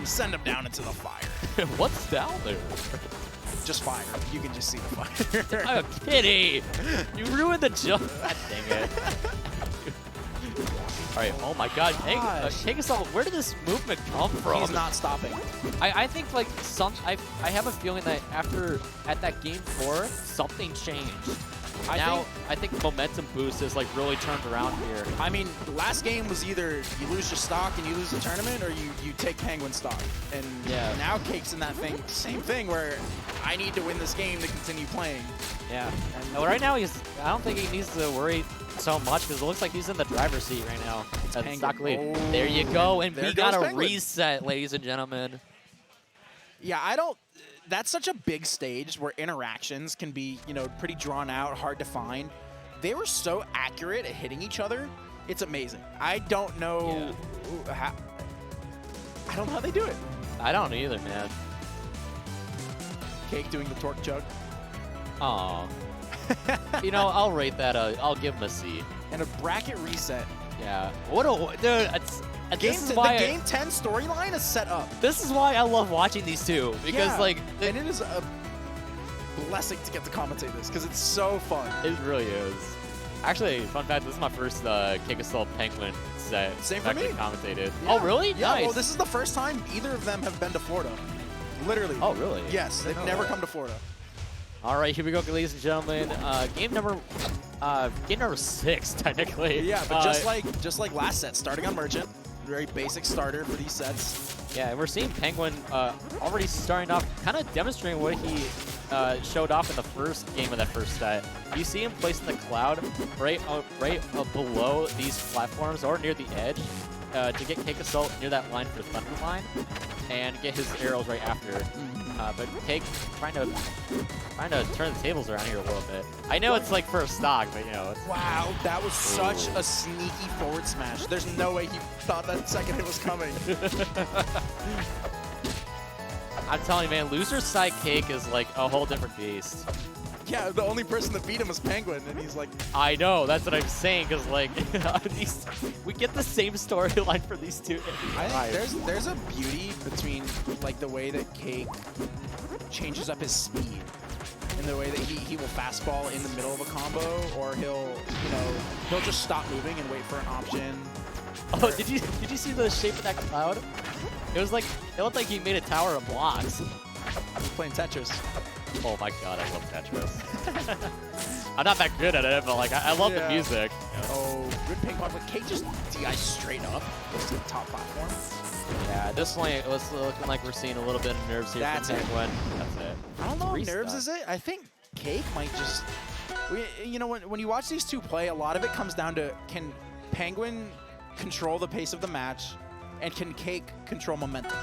Send him down into the fire. What's down there? Just fire. You can just see the fire. I'm kidding. You ruined the jump. God dang it. All right. Oh my God. CakeAssult, where did this movement come from? He's not stopping. I think like I have a feeling that at that game 4 something changed. I think momentum boost is like really turned around here. I mean, the last game was either you lose your stock and you lose the tournament, or you take Penguin stock. And now Cake's in that same thing where I need to win this game to continue playing. Yeah. And right now I don't think he needs to worry so much because it looks like he's in the driver's seat right now. That's stock lead. Oh, there you go, and we got a Penguin. reset, ladies and gentlemen. Yeah, that's such a big stage where interactions can be, pretty drawn out, hard to find. They were so accurate at hitting each other. It's amazing. I don't know how they do it. I don't either, man. Cake doing the torque chug. Aw. I'll rate that. I'll give him a C. And a bracket reset. Yeah. Dude, the Game 10 storyline is set up. This is why I love watching these two because and it is a blessing to get to commentate this because it's so fun. It really is. Actually, fun fact: this is my first CakeAssult Penguin set. Same for me. Commentated. Yeah. Oh, really? Yeah. Nice. Well, this is the first time either of them have been to Florida. Literally. Oh, really? Yes, they've never come to Florida. All right, here we go, ladies and gentlemen. Game number 6, technically. Yeah, but just like last set, starting on Merchant. Very basic starter for these sets. Yeah, and we're seeing Penguin already starting off, kind of demonstrating what he showed off in the first game of that first set. You see him placing the cloud right below these platforms or near the edge to get CakeAssult near that line for Thunder Line and get his arrows right after. But Cake trying to turn the tables around here a little bit. I know it's like first stock, but you know. Wow, that was such a sneaky forward smash. There's no way he thought that second hit was coming. I'm telling you, man, loser's side Cake is like a whole different beast. Yeah, the only person that beat him was Penguin, and he's like... I know, that's what I'm saying, because like, we get the same storyline for these two. I think there's a beauty between like the way that Cake changes up his speed, in the way that he will fastball in the middle of a combo, or he'll just stop moving and wait for an option. Oh, did you see the shape of that cloud? It was like, it looked like he made a tower of blocks. He's playing Tetris. Oh my god, I love Tetris. I'm not that good at it, but like I love the music. Oh, good ping pong, but Cake just DI straight up goes to the top platform. Yeah, at this point, it's looking like we're seeing a little bit of nerves here from Penguin. That's it. I don't know if nerves is it. I think Cake might just... when you watch these two play, a lot of it comes down to, can Penguin control the pace of the match, and can Cake control momentum?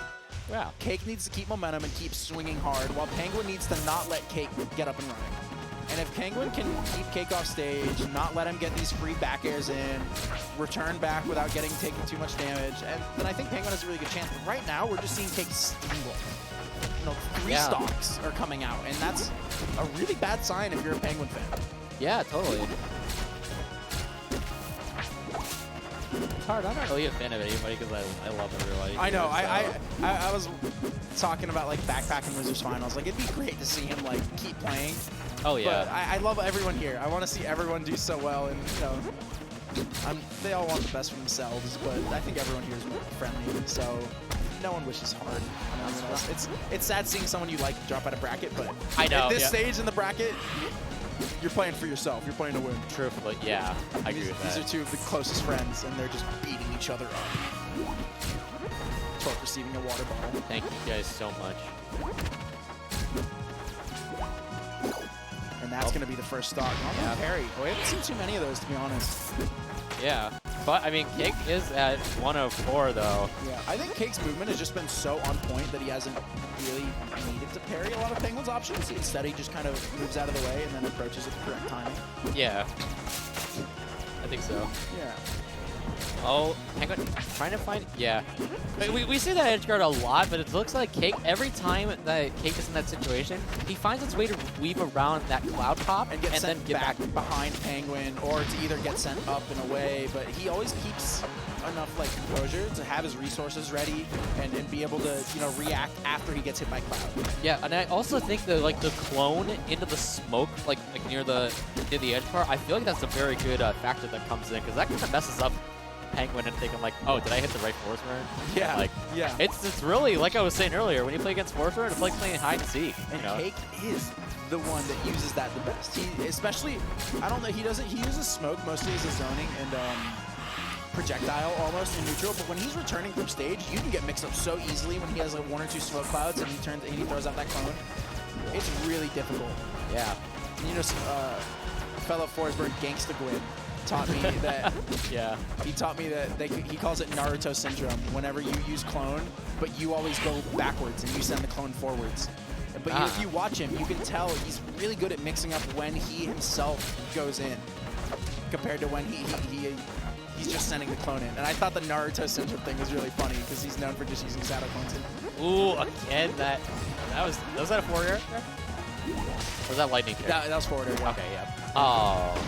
Wow. Cake needs to keep momentum and keep swinging hard, while Penguin needs to not let Cake get up and running. And if Penguin can keep Cake off stage, not let him get these free back airs in, return back without taking too much damage, and then I think Penguin has a really good chance. But right now, we're just seeing Cake steamroll. 3 stocks are coming out, and that's a really bad sign if you're a Penguin fan. Yeah, totally. It's hard. I'm not really a fan of anybody because I love everybody. I know. I was talking about like backpack and losers finals. Like it'd be great to see him like keep playing. Oh yeah. But I love everyone here. I want to see everyone do so well, and they all want the best for themselves. But I think everyone here is friendly, so no one wishes hard. It's sad seeing someone you like drop out of bracket, but I know at this stage in the bracket, you're playing for yourself. You're playing to win. Truthfully, yeah, I agree with that. These are two of the closest friends, and they're just beating each other up. Torque receiving a water bottle. Thank you guys so much. And that's going to be the first stock. Parry. Oh, we haven't seen too many of those, to be honest. Yeah. But, I mean, Cake is at 104, though. Yeah, I think Cake's movement has just been so on point that he hasn't really needed to parry a lot of Penguin's options. Instead, he just kind of moves out of the way and then approaches at the correct timing. Yeah. I think so. Yeah. Oh, Penguin trying to find... Yeah. We see that edge guard a lot, but it looks like Cake, every time that Cake is in that situation, he finds its way to weave around that cloud top and then get back behind Penguin, or to either get sent up in a way, but he always keeps enough like composure to have his resources ready and be able to react after he gets hit by cloud. Yeah, and I also think that like the clone into the smoke, like near the edge part, I feel like that's a very good factor that comes in, because that kind of messes up Penguin and thinking like, oh, did I hit the right force burn? Yeah, like, yeah. It's really, like I was saying earlier, when you play against force burn, it's like playing hide and seek. And Cake is the one that uses that the best. He especially, I don't know, he uses smoke mostly as a zoning and projectile almost in neutral, but when he's returning from stage, you can get mixed up so easily when he has like 1 or 2 smoke clouds and he throws out that clone. It's really difficult. Yeah. Fellow Forsberg Gangsta Gwyn taught me that. Yeah. He taught me that he calls it Naruto syndrome. Whenever you use clone, but you always go backwards and you send the clone forwards. But if you watch him, you can tell he's really good at mixing up when he himself goes in, compared to when he's just sending the clone in. And I thought the Naruto syndrome thing was really funny because he's known for just using shadow clones in. Ooh, again that was that a forward air? Or was that lightning kick? That was forward air. Yeah. Okay, yeah. Oh.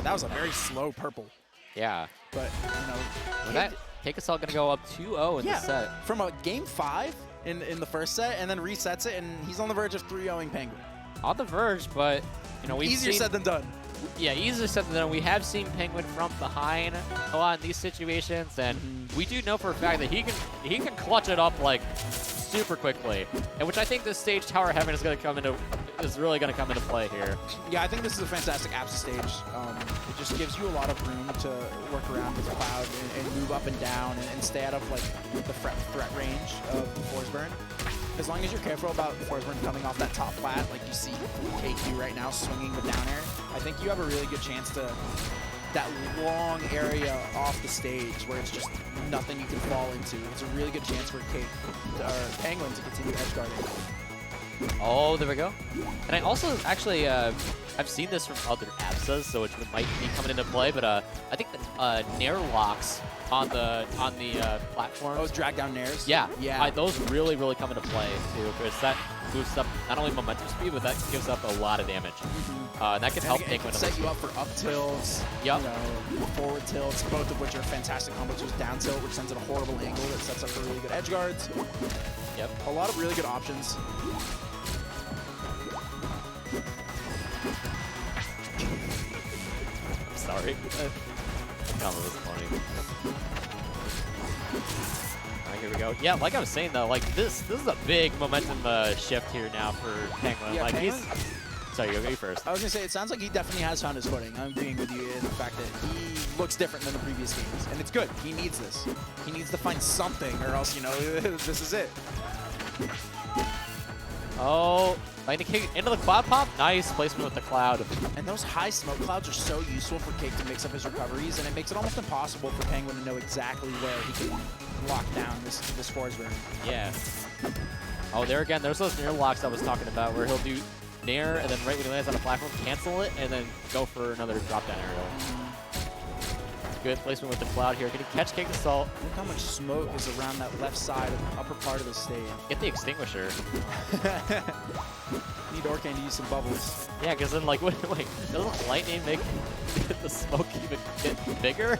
That was a very slow purple. Yeah. But, that CakeAssult going to go up 2-0 in this set. From a game 5 in the first set, and then resets it, and he's on the verge of 3-0ing Penguin. On the verge, but, we've Easier said than done. Yeah, easier said than done. We have seen Penguin from behind a lot in these situations, and we do know for a fact that he can clutch it up, like, super quickly, and which I think this stage Tower Heaven is really going to come into play here. Yeah, I think this is a fantastic apps stage. It just gives you a lot of room to work around with the cloud and move up and down and stay out of like the threat range of the force burn. as long as you're careful about Forsberg coming off that top flat, like you see Cake do right now, swinging the down air, I think you have a really good chance to that long area off the stage where it's just nothing you can fall into. It's a really good chance for Cake or Penguin to continue edge guarding. Oh, there we go. And I also actually, I've seen this from other ABSAs, so it might be coming into play, but I think the Nair locks on the platform. Those drag down Nairs? Yeah. Yeah. Those really, really come into play, too, because that boosts up not only momentum speed, but that gives up a lot of damage. And that can help Penguin. Set you up for up tilts, yep. You know, forward tilts, both of which are fantastic combos. There's down tilt, which sends at a horrible angle that sets up for really good edge guards. Yep. A lot of really good options. I'm sorry. That was funny. All right, here we go. Yeah, like I was saying though, like this is a big momentum shift here now for Penguin. Yeah, like Penguin? Sorry, you go first. I was gonna say it sounds like he definitely has found his footing. I'm agreeing with you in the fact that he looks different than the previous games, and it's good. He needs this. He needs to find something, or else this is it. Oh, lightning kick into the cloud pop. Nice placement with the cloud. And those high smoke clouds are so useful for Cake to mix up his recoveries, and it makes it almost impossible for Penguin to know exactly where he can lock down this Forsberg. Yeah. Oh, there again. There's those Nair locks I was talking about, where he'll do Nair, and then right when he lands on a platform, cancel it, and then go for another drop down aerial. Good placement with the cloud here. Can he catch CakeAssult? Look how much smoke is around that left side of the upper part of the stage. Get the extinguisher. Need Orkan to use some bubbles. Yeah, because then, like, wait, doesn't lightning make the smoke even get bigger?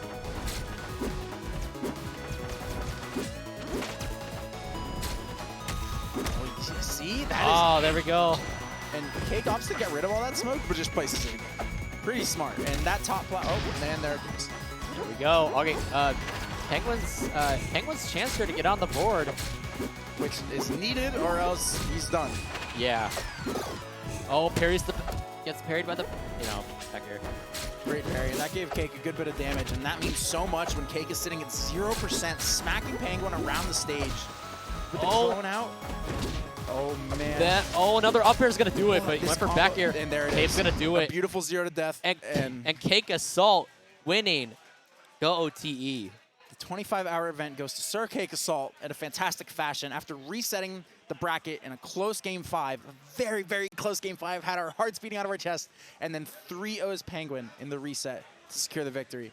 Oh, see? There we go. And Cake opts to get rid of all that smoke, but just places it again. Pretty smart. And that top plat. Oh, man, there it goes. There we go. Okay, Penguin's chance here to get on the board. Which is needed, or else he's done. Yeah. Oh, gets parried by the, back here. Great parry. That gave Cake a good bit of damage, and that means so much when Cake is sitting at 0%, smacking Penguin around the stage. With the clone out. Oh, man. Another up air is going to do it, but he went for combo, back air. And there it Cake's is. going to do it. A beautiful 0 to death. And CakeAssult winning GoTE. The 25-hour event goes to Sir CakeAssult in a fantastic fashion after resetting the bracket in a close Game 5. A very, very close Game 5. Had our hearts beating out of our chest. And then 3-0's Penguin in the reset to secure the victory.